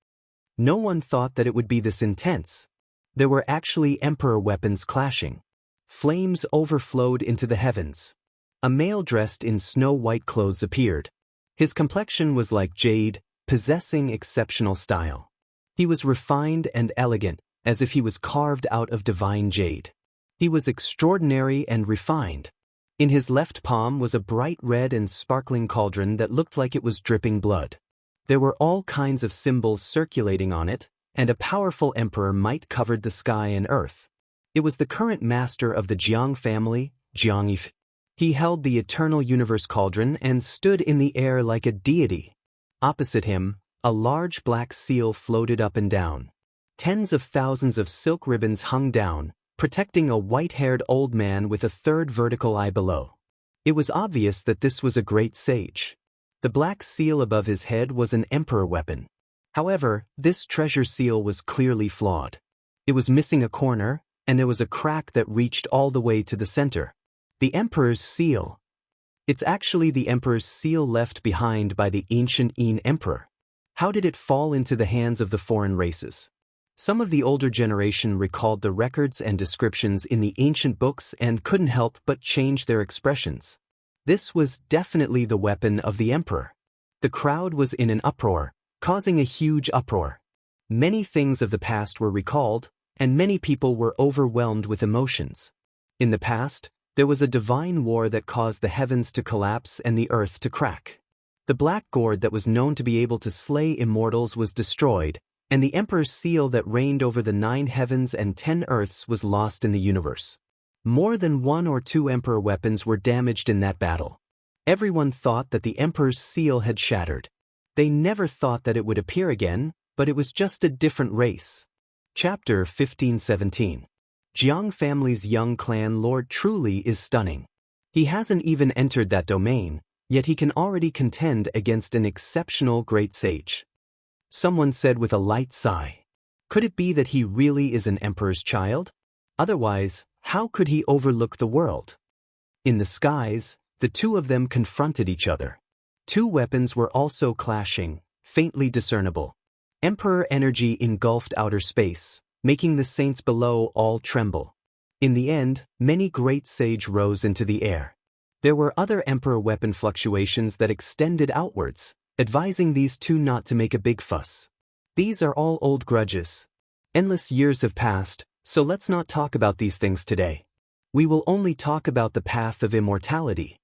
No one thought that it would be this intense. There were actually emperor weapons clashing. Flames overflowed into the heavens. A male dressed in snow-white clothes appeared. His complexion was like jade, possessing exceptional style. He was refined and elegant, as if he was carved out of divine jade. He was extraordinary and refined. In his left palm was a bright red and sparkling cauldron that looked like it was dripping blood. There were all kinds of symbols circulating on it, and a powerful emperor might covered the sky and earth. It was the current master of the Jiang family, Xianxia. He held the eternal universe cauldron and stood in the air like a deity. Opposite him, a large black seal floated up and down. Tens of thousands of silk ribbons hung down, protecting a white-haired old man with a third vertical eye below. It was obvious that this was a great sage. The black seal above his head was an emperor weapon. However, this treasure seal was clearly flawed. It was missing a corner, and there was a crack that reached all the way to the center. The emperor's seal. It's actually the emperor's seal left behind by the ancient Yin emperor. How did it fall into the hands of the foreign races? Some of the older generation recalled the records and descriptions in the ancient books and couldn't help but change their expressions. This was definitely the weapon of the emperor. The crowd was in an uproar, causing a huge uproar. Many things of the past were recalled, and many people were overwhelmed with emotions. In the past, there was a divine war that caused the heavens to collapse and the earth to crack. The black gourd that was known to be able to slay immortals was destroyed, and the emperor's seal that reigned over the 9 heavens and 10 earths was lost in the universe. More than 1 or 2 emperor weapons were damaged in that battle. Everyone thought that the emperor's seal had shattered. They never thought that it would appear again, but it was just a different race. Chapter 1517. Jiang family's young clan lord truly is stunning. He hasn't even entered that domain, yet he can already contend against an exceptional great sage. Someone said with a light sigh. Could it be that he really is an emperor's child? Otherwise, how could he overlook the world? In the skies, the two of them confronted each other. 2 weapons were also clashing, faintly discernible. Emperor energy engulfed outer space, making the saints below all tremble. In the end, many great sage rose into the air. There were other emperor weapon fluctuations that extended outwards, advising these two not to make a big fuss. These are all old grudges. Endless years have passed, so let's not talk about these things today. We will only talk about the path of immortality.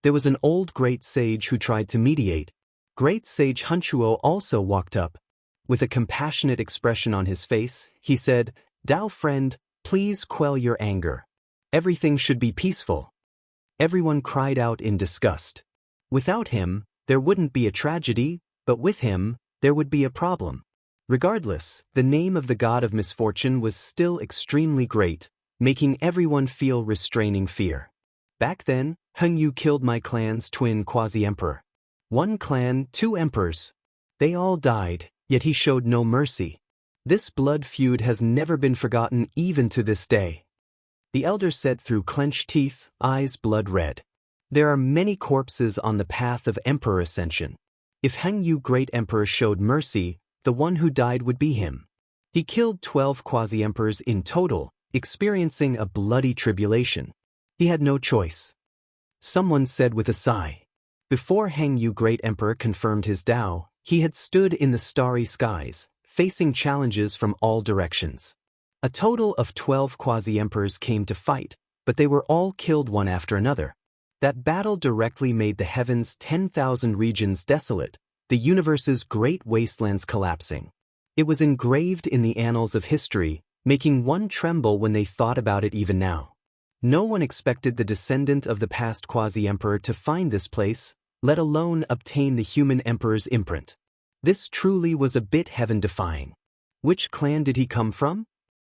There was an old great sage who tried to mediate. Great sage Hunchuo also walked up. With a compassionate expression on his face, he said, "Dao friend, please quell your anger. Everything should be peaceful." Everyone cried out in disgust. Without him, there wouldn't be a tragedy, but with him, there would be a problem. Regardless, the name of the god of misfortune was still extremely great, making everyone feel restraining fear. Back then, Hengyu killed my clan's twin quasi-emperor. 1 clan, 2 emperors. They all died, yet he showed no mercy. This blood feud has never been forgotten even to this day. The elder said through clenched teeth, eyes blood red. There are many corpses on the path of emperor ascension. If Hengyu great emperor showed mercy, the one who died would be him. He killed 12 quasi-emperors in total, experiencing a bloody tribulation. He had no choice. Someone said with a sigh. Before Hengyu great emperor confirmed his Tao, he had stood in the starry skies, facing challenges from all directions. A total of 12 quasi-emperors came to fight, but they were all killed one after another. That battle directly made the heavens' 10,000 regions desolate, the universe's great wastelands collapsing. It was engraved in the annals of history, making one tremble when they thought about it even now. No one expected the descendant of the past quasi-emperor to find this place, let alone obtain the human emperor's imprint. This truly was a bit heaven-defying. Which clan did he come from?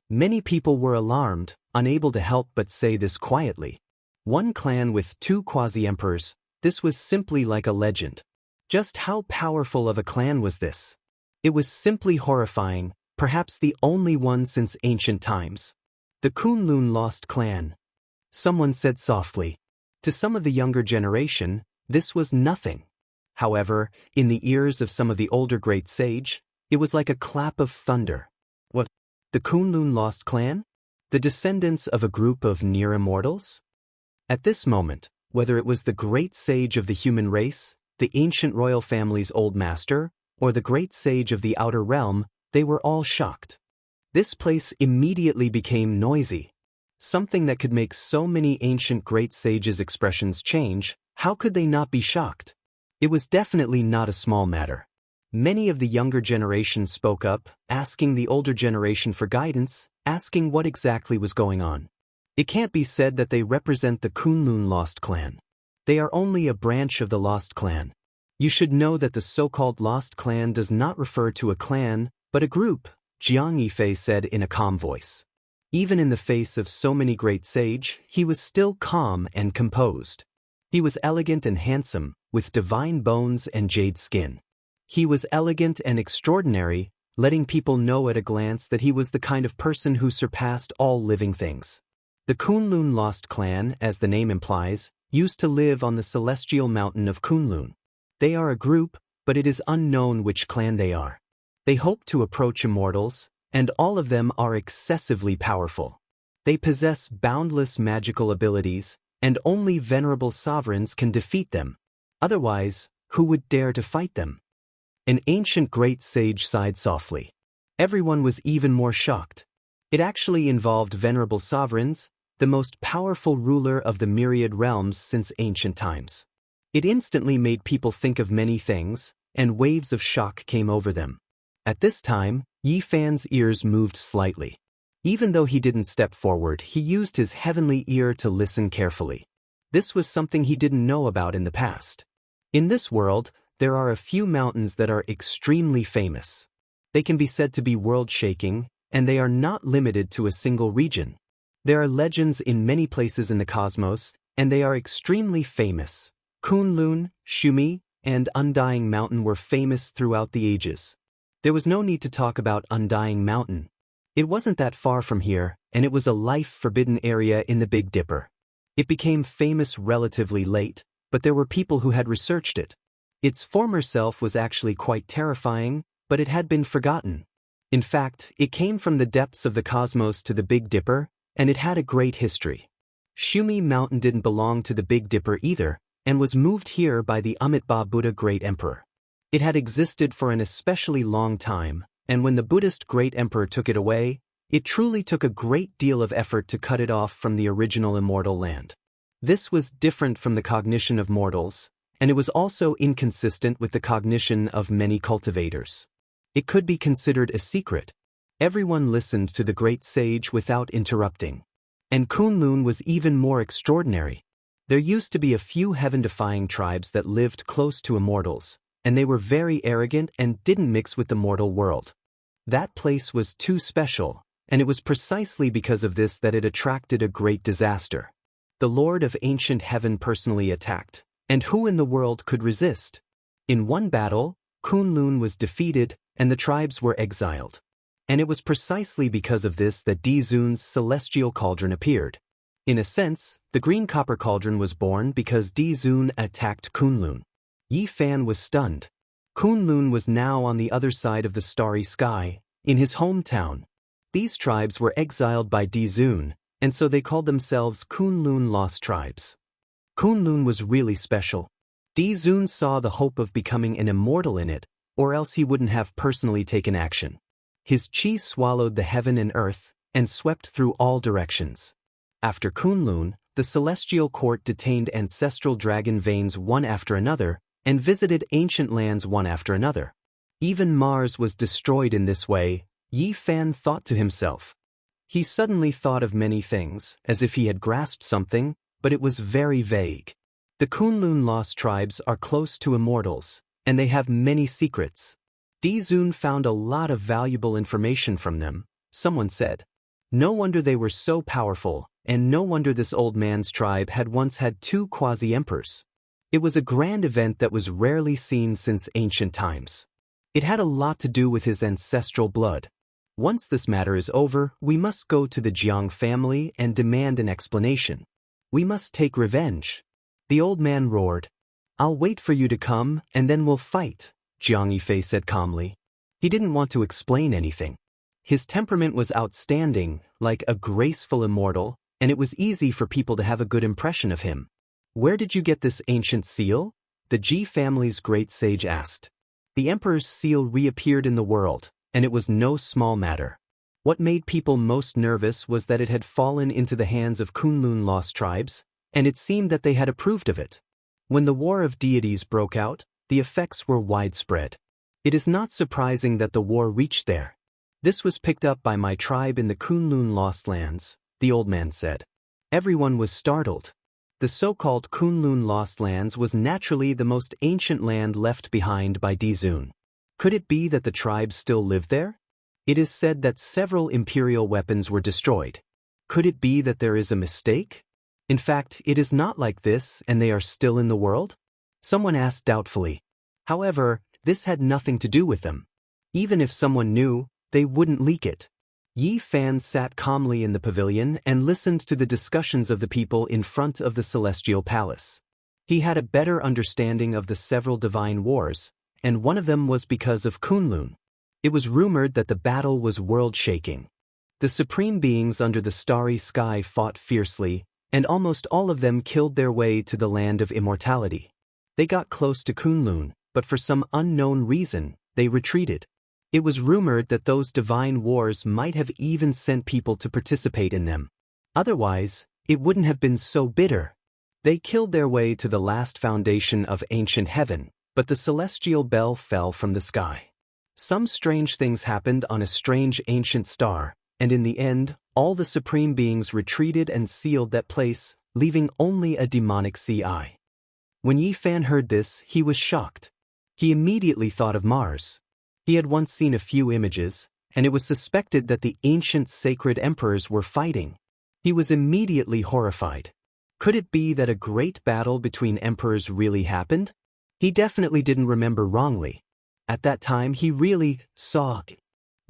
Many people were alarmed, unable to help but say this quietly. 1 clan with 2 quasi-emperors, this was simply like a legend. Just how powerful of a clan was this? It was simply horrifying, perhaps the only one since ancient times. The Kunlun lost clan. Someone said softly. To some of the younger generation, this was nothing. However, in the ears of some of the older great sage, it was like a clap of thunder. What? The Kunlun lost clan? The descendants of a group of near immortals? At this moment, whether it was the great sage of the human race, the ancient royal family's old master, or the great sage of the outer realm, they were all shocked. This place immediately became noisy. Something that could make so many ancient great sages' expressions change, how could they not be shocked? It was definitely not a small matter. Many of the younger generation spoke up, asking the older generation for guidance, asking what exactly was going on. It can't be said that they represent the Kunlun Lost Clan. They are only a branch of the Lost Clan. You should know that the so-called Lost Clan does not refer to a clan, but a group, Xianxia said in a calm voice. Even in the face of so many great sage, he was still calm and composed. He was elegant and handsome, with divine bones and jade skin. He was elegant and extraordinary, letting people know at a glance that he was the kind of person who surpassed all living things. The Kunlun Lost Clan, as the name implies, used to live on the celestial mountain of Kunlun. They are a group, but it is unknown which clan they are. They hope to approach immortals, and all of them are excessively powerful. They possess boundless magical abilities, and only venerable sovereigns can defeat them. Otherwise, who would dare to fight them? An ancient great sage sighed softly. Everyone was even more shocked. It actually involved venerable sovereigns, the most powerful ruler of the myriad realms since ancient times. It instantly made people think of many things, and waves of shock came over them. At this time, Yi Fan's ears moved slightly. Even though he didn't step forward, he used his heavenly ear to listen carefully. This was something he didn't know about in the past. In this world, there are a few mountains that are extremely famous. They can be said to be world-shaking, and they are not limited to a single region. There are legends in many places in the cosmos, and they are extremely famous. Kunlun, Shumi, and Undying Mountain were famous throughout the ages. There was no need to talk about Undying Mountain. It wasn't that far from here, and it was a life-forbidden area in the Big Dipper. It became famous relatively late, but there were people who had researched it. Its former self was actually quite terrifying, but it had been forgotten. In fact, it came from the depths of the cosmos to the Big Dipper, and it had a great history. Shumi Mountain didn't belong to the Big Dipper either, and was moved here by the Amitabha Buddha Great Emperor. It had existed for an especially long time, and when the Buddhist Great Emperor took it away, it truly took a great deal of effort to cut it off from the original immortal land. This was different from the cognition of mortals, and it was also inconsistent with the cognition of many cultivators. It could be considered a secret. Everyone listened to the great sage without interrupting. And Kunlun was even more extraordinary. There used to be a few heaven-defying tribes that lived close to immortals, and they were very arrogant and didn't mix with the mortal world. That place was too special, and it was precisely because of this that it attracted a great disaster. The Lord of Ancient Heaven personally attacked, and who in the world could resist? In one battle, Kunlun was defeated, and the tribes were exiled. And it was precisely because of this that Dizun's celestial cauldron appeared. In a sense, the green copper cauldron was born because Dizun attacked Kunlun. Yi Fan was stunned. Kunlun was now on the other side of the starry sky, in his hometown. These tribes were exiled by Dizun, and so they called themselves Kunlun Lost Tribes. Kunlun was really special. Dizun saw the hope of becoming an immortal in it, or else he wouldn't have personally taken action. His chi swallowed the heaven and earth, and swept through all directions. After Kunlun, the celestial court detained ancestral dragon veins one after another, and visited ancient lands one after another. Even Mars was destroyed in this way, Yi Fan thought to himself. He suddenly thought of many things, as if he had grasped something, but it was very vague. The Kunlun Lost Tribes are close to immortals, and they have many secrets. Dizun found a lot of valuable information from them, someone said. No wonder they were so powerful, and no wonder this old man's tribe had once had two quasi-emperors. It was a grand event that was rarely seen since ancient times. It had a lot to do with his ancestral blood. Once this matter is over, we must go to the Jiang family and demand an explanation. We must take revenge. The old man roared. I'll wait for you to come, and then we'll fight, Jiang Yifei said calmly. He didn't want to explain anything. His temperament was outstanding, like a graceful immortal, and it was easy for people to have a good impression of him. Where did you get this ancient seal? The Ji family's great sage asked. The emperor's seal reappeared in the world, and it was no small matter. What made people most nervous was that it had fallen into the hands of Kunlun lost tribes, and it seemed that they had approved of it. When the War of Deities broke out, the effects were widespread. It is not surprising that the war reached there. This was picked up by my tribe in the Kunlun Lost Lands, the old man said. Everyone was startled. The so-called Kunlun Lost Lands was naturally the most ancient land left behind by Dizun. Could it be that the tribe still lived there? It is said that several imperial weapons were destroyed. Could it be that there is a mistake? In fact, it is not like this and they are still in the world? Someone asked doubtfully. However, this had nothing to do with them. Even if someone knew, they wouldn't leak it. Yi Fan sat calmly in the pavilion and listened to the discussions of the people in front of the celestial palace. He had a better understanding of the several divine wars, and one of them was because of Kunlun. It was rumored that the battle was world-shaking. The supreme beings under the starry sky fought fiercely, and almost all of them killed their way to the land of immortality. They got close to Kunlun, but for some unknown reason, they retreated. It was rumored that those divine wars might have even sent people to participate in them. Otherwise, it wouldn't have been so bitter. They killed their way to the last foundation of ancient heaven, but the celestial bell fell from the sky. Some strange things happened on a strange ancient star, and in the end, all the supreme beings retreated and sealed that place, leaving only a demonic CI. When Yi Fan heard this, he was shocked. He immediately thought of Mars. He had once seen a few images, and it was suspected that the ancient sacred emperors were fighting. He was immediately horrified. Could it be that a great battle between emperors really happened? He definitely didn't remember wrongly. At that time he really saw.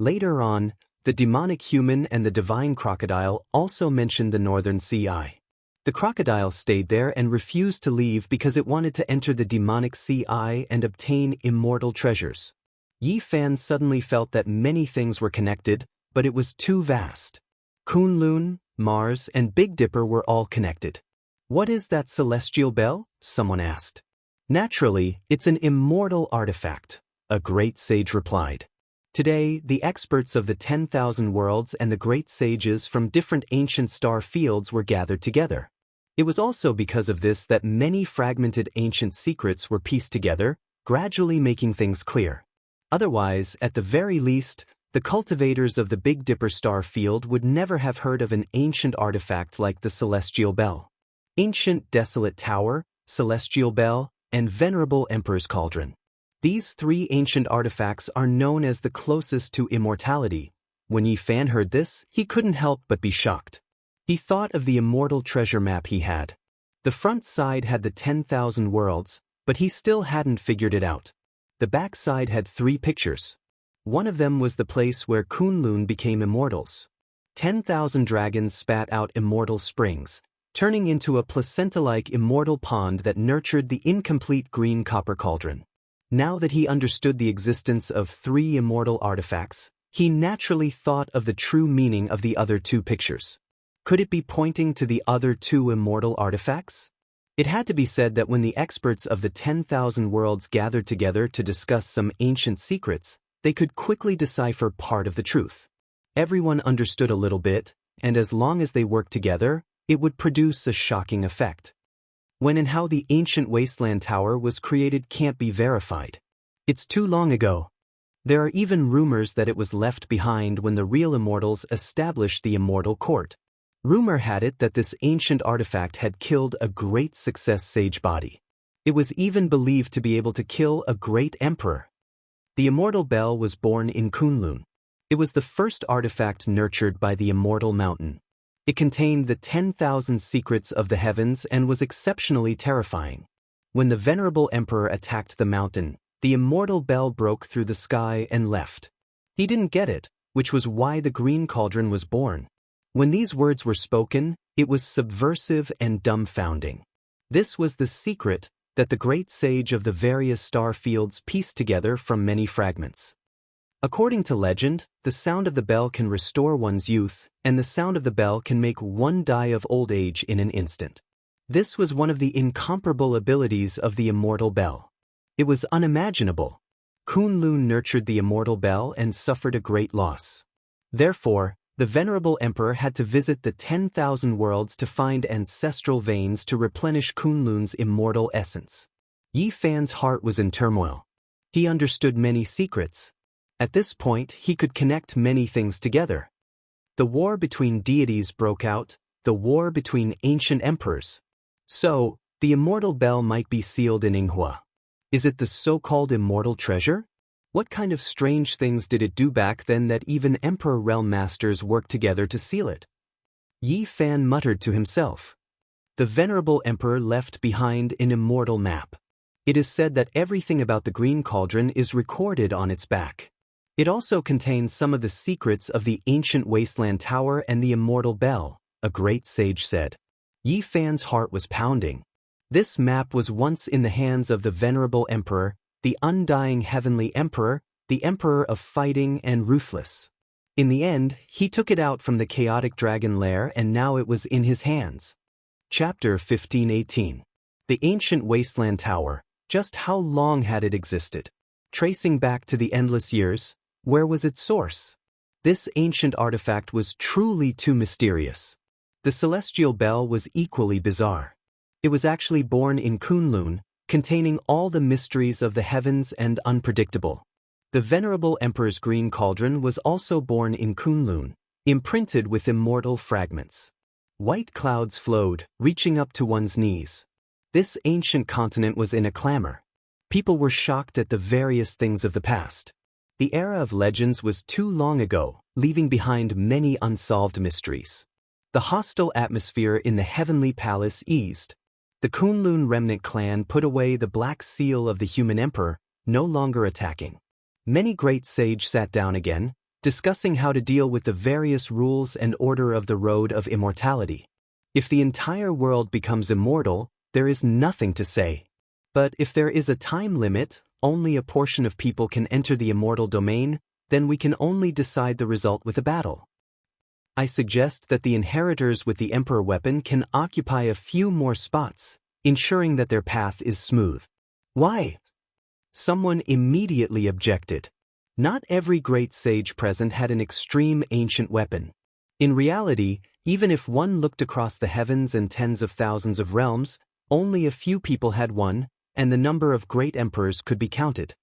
Later on, the demonic human and the divine crocodile also mentioned the northern CI. The crocodile stayed there and refused to leave because it wanted to enter the demonic CI and obtain immortal treasures. Yi Fan suddenly felt that many things were connected, but it was too vast. Kunlun, Mars, and Big Dipper were all connected. What is that celestial bell? Someone asked. Naturally, it's an immortal artifact, a great sage replied. Today, the experts of the 10,000 worlds and the great sages from different ancient star fields were gathered together. It was also because of this that many fragmented ancient secrets were pieced together, gradually making things clear. Otherwise, at the very least, the cultivators of the Big Dipper star field would never have heard of an ancient artifact like the Celestial Bell. Ancient Desolate Tower, Celestial Bell, and Venerable Emperor's Cauldron. These three ancient artifacts are known as the closest to immortality. When Yi Fan heard this, he couldn't help but be shocked. He thought of the immortal treasure map he had. The front side had the 10,000 worlds, but he still hadn't figured it out. The back side had 3 pictures. One of them was the place where Kunlun became immortals. 10,000 dragons spat out immortal springs, turning into a placenta-like immortal pond that nurtured the incomplete green copper cauldron. Now that he understood the existence of 3 immortal artifacts, he naturally thought of the true meaning of the other 2 pictures. Could it be pointing to the other 2 immortal artifacts? It had to be said that when the experts of the 10,000 worlds gathered together to discuss some ancient secrets, they could quickly decipher part of the truth. Everyone understood a little bit, and as long as they worked together, it would produce a shocking effect. When and how the ancient Wasteland Tower was created can't be verified. It's too long ago. There are even rumors that it was left behind when the real immortals established the Immortal Court. Rumor had it that this ancient artifact had killed a great success sage body. It was even believed to be able to kill a great emperor. The Immortal Bell was born in Kunlun. It was the first artifact nurtured by the Immortal Mountain. It contained the 10,000 secrets of the heavens and was exceptionally terrifying. When the venerable emperor attacked the mountain, the immortal bell broke through the sky and left. He didn't get it, which was why the green cauldron was born. When these words were spoken, it was subversive and dumbfounding. This was the secret that the great sage of the various star fields pieced together from many fragments. According to legend, the sound of the bell can restore one's youth, and the sound of the bell can make one die of old age in an instant. This was one of the incomparable abilities of the immortal bell. It was unimaginable. Kunlun nurtured the immortal bell and suffered a great loss. Therefore, the venerable emperor had to visit the 10,000 worlds to find ancestral veins to replenish Kunlun's immortal essence. Yi Fan's heart was in turmoil. He understood many secrets. At this point, he could connect many things together. The war between deities broke out, the war between ancient emperors. So, the immortal bell might be sealed in Yinghua. Is it the so-called immortal treasure? What kind of strange things did it do back then that even Emperor Realm Masters worked together to seal it? Yi Fan muttered to himself. The venerable emperor left behind an immortal map. It is said that everything about the Green Cauldron is recorded on its back. It also contains some of the secrets of the ancient Wasteland Tower and the immortal bell, a great sage said. Yi Fan's heart was pounding. This map was once in the hands of the venerable emperor, the undying heavenly emperor, the emperor of fighting and ruthless. In the end, he took it out from the chaotic dragon lair and now it was in his hands. Chapter 1518. The Ancient Wasteland Tower. Just how long had it existed? Tracing back to the endless years, where was its source? This ancient artifact was truly too mysterious. The celestial bell was equally bizarre. It was actually born in Kunlun, containing all the mysteries of the heavens and unpredictable. The venerable emperor's green cauldron was also born in Kunlun, imprinted with immortal fragments. White clouds flowed, reaching up to one's knees. This ancient continent was in a clamor. People were shocked at the various things of the past. The era of legends was too long ago, leaving behind many unsolved mysteries. The hostile atmosphere in the heavenly palace eased. The Kunlun remnant clan put away the black seal of the human emperor, no longer attacking. Many great sages sat down again, discussing how to deal with the various rules and order of the road of immortality. If the entire world becomes immortal, there is nothing to say. But if there is a time limit, only a portion of people can enter the immortal domain, then we can only decide the result with a battle. I suggest that the inheritors with the Emperor weapon can occupy a few more spots, ensuring that their path is smooth. Why? Someone immediately objected. Not every great sage present had an extreme ancient weapon. In reality, even if one looked across the heavens and tens of thousands of realms, only a few people had one, and the number of great emperors could be counted.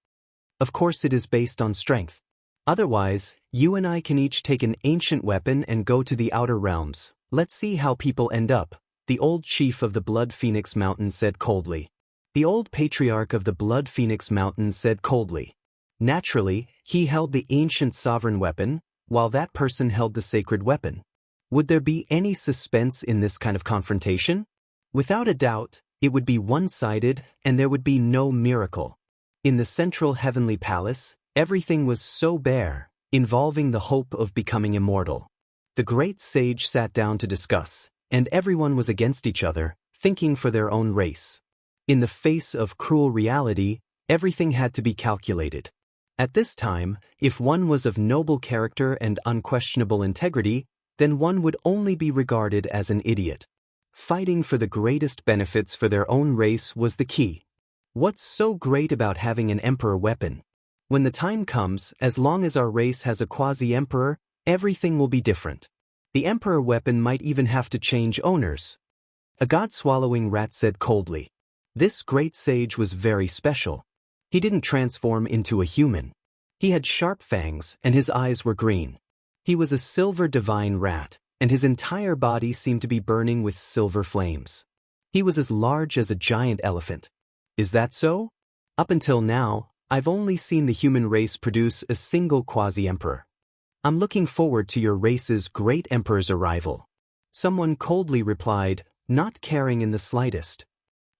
Of course it is based on strength. Otherwise, you and I can each take an ancient weapon and go to the outer realms. Let's see how people end up, the old chief of the Blood Phoenix Mountain said coldly. The old patriarch of the Blood Phoenix Mountain said coldly. Naturally, he held the ancient sovereign weapon, while that person held the sacred weapon. Would there be any suspense in this kind of confrontation? Without a doubt, it would be one-sided and there would be no miracle. In the central heavenly palace, everything was so bare, involving the hope of becoming immortal. The great sage sat down to discuss, and everyone was against each other, thinking for their own race. In the face of cruel reality, everything had to be calculated. At this time, if one was of noble character and unquestionable integrity, then one would only be regarded as an idiot. Fighting for the greatest benefits for their own race was the key. What's so great about having an emperor weapon? When the time comes, as long as our race has a quasi-emperor, everything will be different. The emperor weapon might even have to change owners. A god-swallowing rat said coldly. This great sage was very special. He didn't transform into a human. He had sharp fangs, and his eyes were green. He was a silver divine rat, and his entire body seemed to be burning with silver flames. He was as large as a giant elephant. Is that so? Up until now, I've only seen the human race produce a single quasi-emperor. I'm looking forward to your race's great emperor's arrival. Someone coldly replied, not caring in the slightest.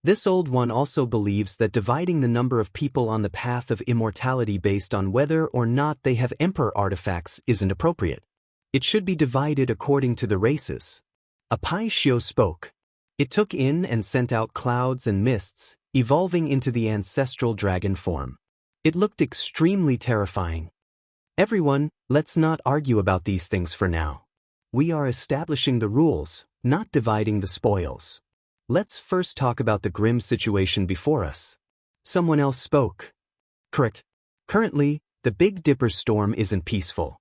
This old one also believes that dividing the number of people on the path of immortality based on whether or not they have emperor artifacts isn't appropriate. It should be divided according to the races. A Pai Shio spoke. It took in and sent out clouds and mists, evolving into the ancestral dragon form. It looked extremely terrifying. Everyone, let's not argue about these things for now. We are establishing the rules, not dividing the spoils. Let's first talk about the grim situation before us. Someone else spoke. Correct. Currently, the Big Dipper storm isn't peaceful.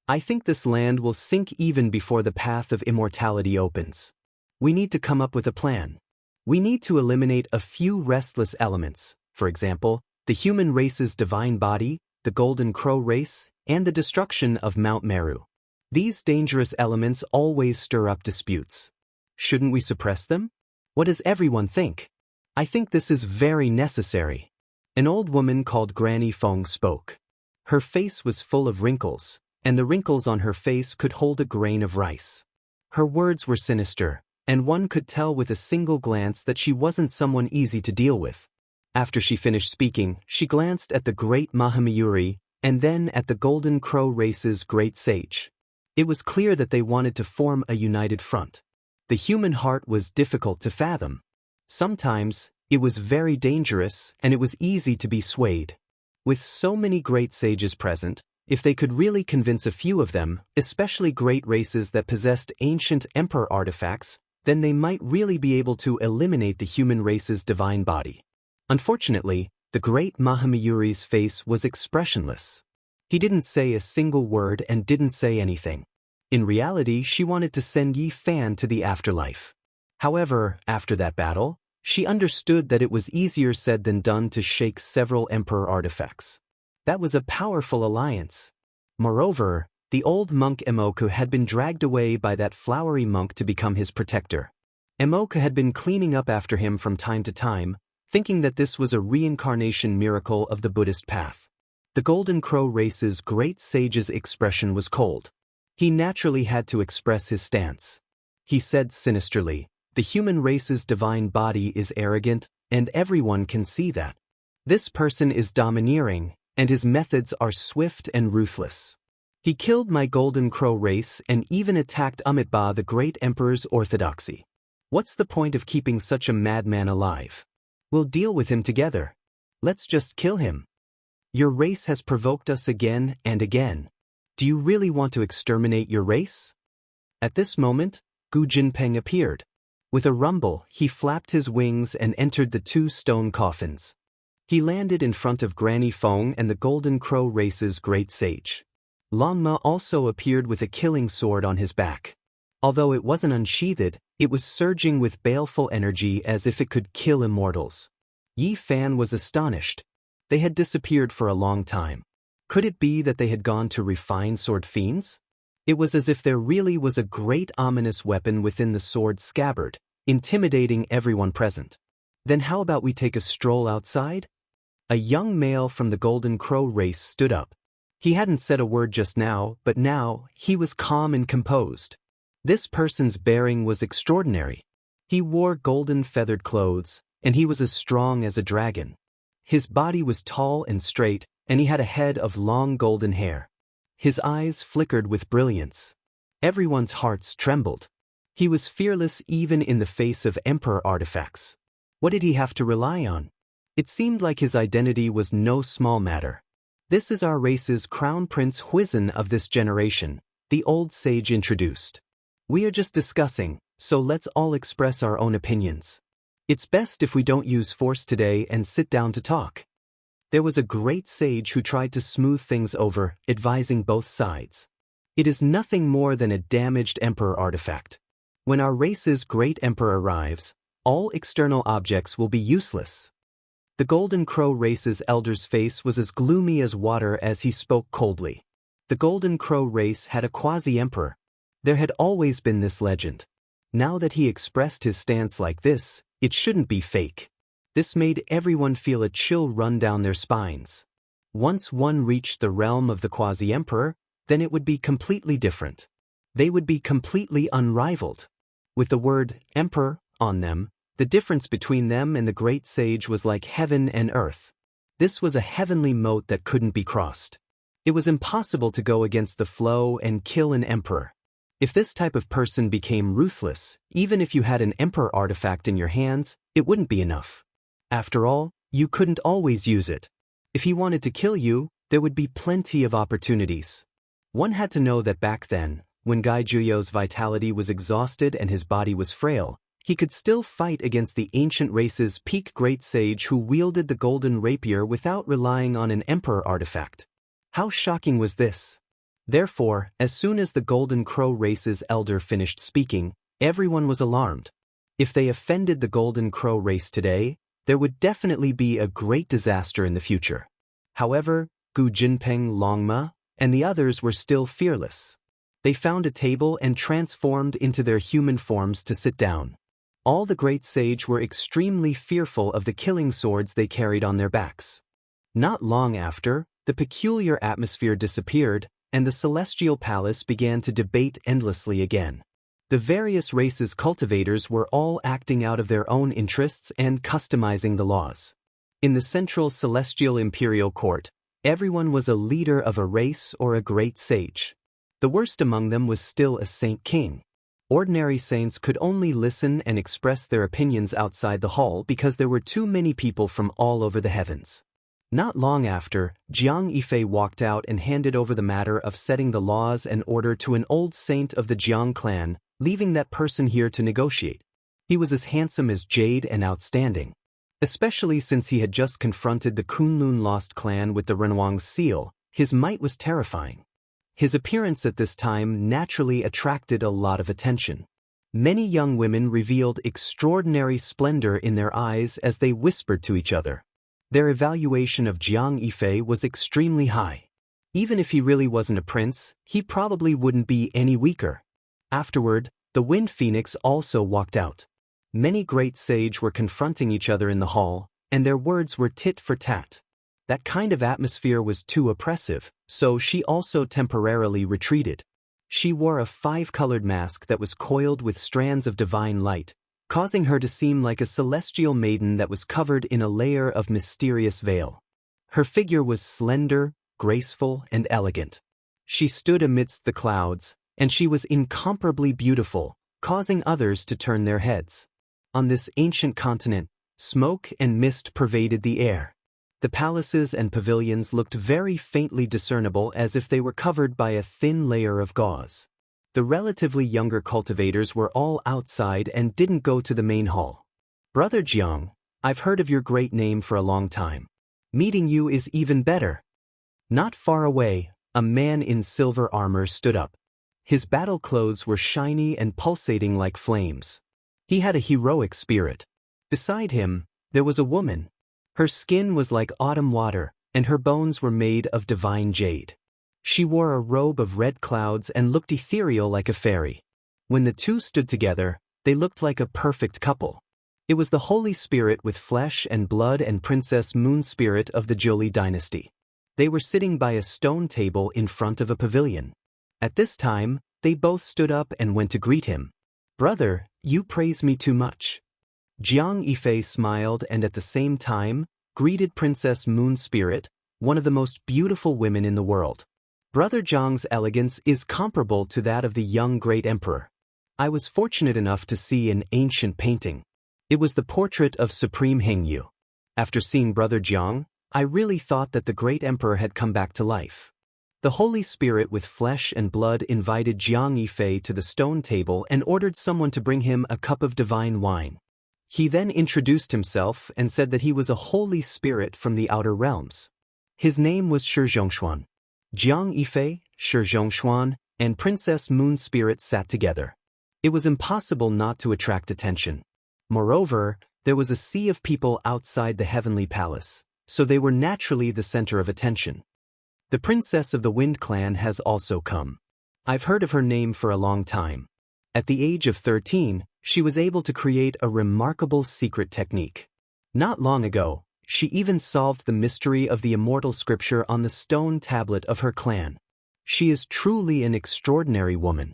I think this land will sink even before the path of immortality opens. We need to come up with a plan. We need to eliminate a few restless elements, for example, the human race's divine body, the Golden Crow race, and the destruction of Mount Meru. These dangerous elements always stir up disputes. Shouldn't we suppress them? What does everyone think? I think this is very necessary. An old woman called Granny Feng spoke. Her face was full of wrinkles, and the wrinkles on her face could hold a grain of rice. Her words were sinister, and one could tell with a single glance that she wasn't someone easy to deal with. After she finished speaking, she glanced at the great Mahamayuri, and then at the Golden Crow race's great sage. It was clear that they wanted to form a united front. The human heart was difficult to fathom. Sometimes, it was very dangerous, and it was easy to be swayed. With so many great sages present, if they could really convince a few of them, especially great races that possessed ancient emperor artifacts, then they might really be able to eliminate the human race's divine body. Unfortunately, the great Mahamayuri's face was expressionless. He didn't say a single word and didn't say anything. In reality, she wanted to send Yi Fan to the afterlife. However, after that battle, she understood that it was easier said than done to shake several emperor artifacts. That was a powerful alliance. Moreover, the old monk Emoku had been dragged away by that flowery monk to become his protector. Emoku had been cleaning up after him from time to time, thinking that this was a reincarnation miracle of the Buddhist path. The Golden Crow race's great sage's expression was cold. He naturally had to express his stance. He said sinisterly, "The human race's divine body is arrogant, and everyone can see that. This person is domineering, and his methods are swift and ruthless. He killed my Golden Crow race and even attacked Amitabha, the great emperor's orthodoxy. What's the point of keeping such a madman alive? We'll deal with him together. Let's just kill him. Your race has provoked us again and again. Do you really want to exterminate your race?" At this moment, Gu Jinpeng appeared. With a rumble, he flapped his wings and entered the two stone coffins. He landed in front of Granny Feng and the Golden Crow race's great sage. Longma also appeared with a killing sword on his back. Although it wasn't unsheathed, it was surging with baleful energy as if it could kill immortals. Yi Fan was astonished. They had disappeared for a long time. Could it be that they had gone to refine sword fiends? It was as if there really was a great ominous weapon within the sword's scabbard, intimidating everyone present. Then how about we take a stroll outside? A young male from the Golden Crow race stood up. He hadn't said a word just now, but now he was calm and composed. This person's bearing was extraordinary. He wore golden feathered clothes, and he was as strong as a dragon. His body was tall and straight, and he had a head of long golden hair. His eyes flickered with brilliance. Everyone's hearts trembled. He was fearless even in the face of emperor artifacts. What did he have to rely on? It seemed like his identity was no small matter. "This is our race's Crown Prince Huizhen of this generation," the old sage introduced. "We are just discussing, so let's all express our own opinions. It's best if we don't use force today and sit down to talk." There was a great sage who tried to smooth things over, advising both sides. "It is nothing more than a damaged emperor artifact. When our race's great emperor arrives, all external objects will be useless." The Golden Crow race's elder's face was as gloomy as water as he spoke coldly. The Golden Crow race had a quasi-emperor. There had always been this legend. Now that he expressed his stance like this, it shouldn't be fake. This made everyone feel a chill run down their spines. Once one reached the realm of the quasi-emperor, then it would be completely different. They would be completely unrivaled. With the word emperor on them, the difference between them and the great sage was like heaven and earth. This was a heavenly moat that couldn't be crossed. It was impossible to go against the flow and kill an emperor. If this type of person became ruthless, even if you had an emperor artifact in your hands, it wouldn't be enough. After all, you couldn't always use it. If he wanted to kill you, there would be plenty of opportunities. One had to know that back then, when Gai Juyo's vitality was exhausted and his body was frail, he could still fight against the ancient race's peak great sage who wielded the golden rapier without relying on an emperor artifact. How shocking was this? Therefore, as soon as the Golden Crow race's elder finished speaking, everyone was alarmed. If they offended the Golden Crow race today, there would definitely be a great disaster in the future. However, Gu Jinpeng, Longma, and the others were still fearless. They found a table and transformed into their human forms to sit down. All the great sage were extremely fearful of the killing swords they carried on their backs. Not long after, the peculiar atmosphere disappeared, and the celestial palace began to debate endlessly again. The various races' cultivators were all acting out of their own interests and customizing the laws. In the central celestial imperial court, everyone was a leader of a race or a great sage. The worst among them was still a saint king. Ordinary saints could only listen and express their opinions outside the hall because there were too many people from all over the heavens. Not long after, Jiang Yifei walked out and handed over the matter of setting the laws and order to an old saint of the Jiang clan, leaving that person here to negotiate. He was as handsome as jade and outstanding. Especially since he had just confronted the Kunlun Lost clan with the Renwang's seal, his might was terrifying. His appearance at this time naturally attracted a lot of attention. Many young women revealed extraordinary splendor in their eyes as they whispered to each other. Their evaluation of Jiang Yifei was extremely high. Even if he really wasn't a prince, he probably wouldn't be any weaker. Afterward, the Wind Phoenix also walked out. Many great sage were confronting each other in the hall, and their words were tit for tat. That kind of atmosphere was too oppressive, so she also temporarily retreated. She wore a 5-colored mask that was coiled with strands of divine light, causing her to seem like a celestial maiden that was covered in a layer of mysterious veil. Her figure was slender, graceful, and elegant. She stood amidst the clouds, and she was incomparably beautiful, causing others to turn their heads. On this ancient continent, smoke and mist pervaded the air. The palaces and pavilions looked very faintly discernible as if they were covered by a thin layer of gauze. The relatively younger cultivators were all outside and didn't go to the main hall. "Brother Jiang, I've heard of your great name for a long time. Meeting you is even better." Not far away, a man in silver armor stood up. His battle clothes were shiny and pulsating like flames. He had a heroic spirit. Beside him, there was a woman. Her skin was like autumn water, and her bones were made of divine jade. She wore a robe of red clouds and looked ethereal like a fairy. When the two stood together, they looked like a perfect couple. It was the Holy Spirit with flesh and blood and Princess Moon Spirit of the Zhili dynasty. They were sitting by a stone table in front of a pavilion. At this time, they both stood up and went to greet him. "Brother, you praise me too much." Jiang Yifei smiled and at the same time, greeted Princess Moon Spirit, one of the most beautiful women in the world. "Brother Jiang's elegance is comparable to that of the young great emperor. I was fortunate enough to see an ancient painting. It was the portrait of Supreme Hengyu. After seeing Brother Jiang, I really thought that the great emperor had come back to life." The Holy Spirit with flesh and blood invited Jiang Yifei to the stone table and ordered someone to bring him a cup of divine wine. He then introduced himself and said that he was a holy spirit from the outer realms. His name was Shi Zhongshuan. Jiang Yifei, Shi Zhongshuan, and Princess Moon Spirit sat together. It was impossible not to attract attention. Moreover, there was a sea of people outside the heavenly palace, so they were naturally the center of attention. The princess of the Wind Clan has also come. I've heard of her name for a long time. At the age of 13, she was able to create a remarkable secret technique. Not long ago, she even solved the mystery of the immortal scripture on the stone tablet of her clan. She is truly an extraordinary woman.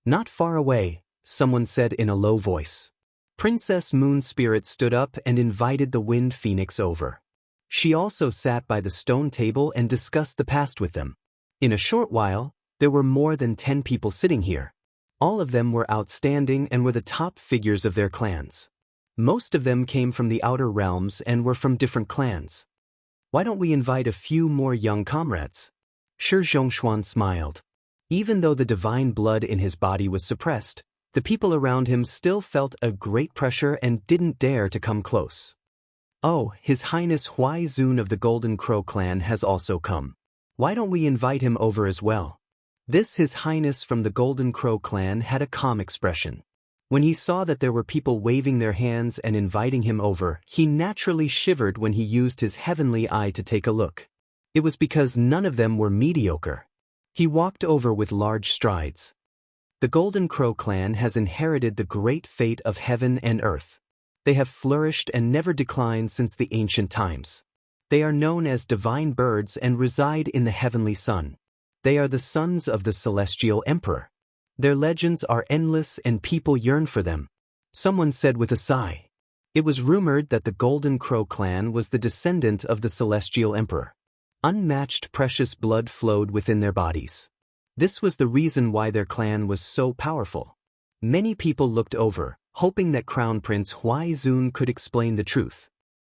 Not far away, someone said in a low voice. Princess Moon Spirit stood up and invited the Wind Phoenix over. She also sat by the stone table and discussed the past with them. In a short while, there were more than 10 people sitting here. All of them were outstanding and were the top figures of their clans. Most of them came from the outer realms and were from different clans. "Why don't we invite a few more young comrades?" Shi Zhongshuan smiled. Even though the divine blood in his body was suppressed, the people around him still felt a great pressure and didn't dare to come close. "Oh, His Highness Huai Zun of the Golden Crow clan has also come. Why don't we invite him over as well?" This His Highness from the Golden Crow clan had a calm expression. When he saw that there were people waving their hands and inviting him over, he naturally shivered when he used his heavenly eye to take a look. It was because none of them were mediocre. He walked over with large strides. The Golden Crow clan has inherited the great fate of heaven and earth. They have flourished and never declined since the ancient times. They are known as divine birds and reside in the heavenly sun. They are the sons of the celestial emperor. Their legends are endless and people yearn for them. Someone said with a sigh. It was rumored that the Golden Crow clan was the descendant of the celestial emperor. Unmatched precious blood flowed within their bodies. This was the reason why their clan was so powerful. Many people looked over, hoping that Crown Prince Huaizun could explain the truth.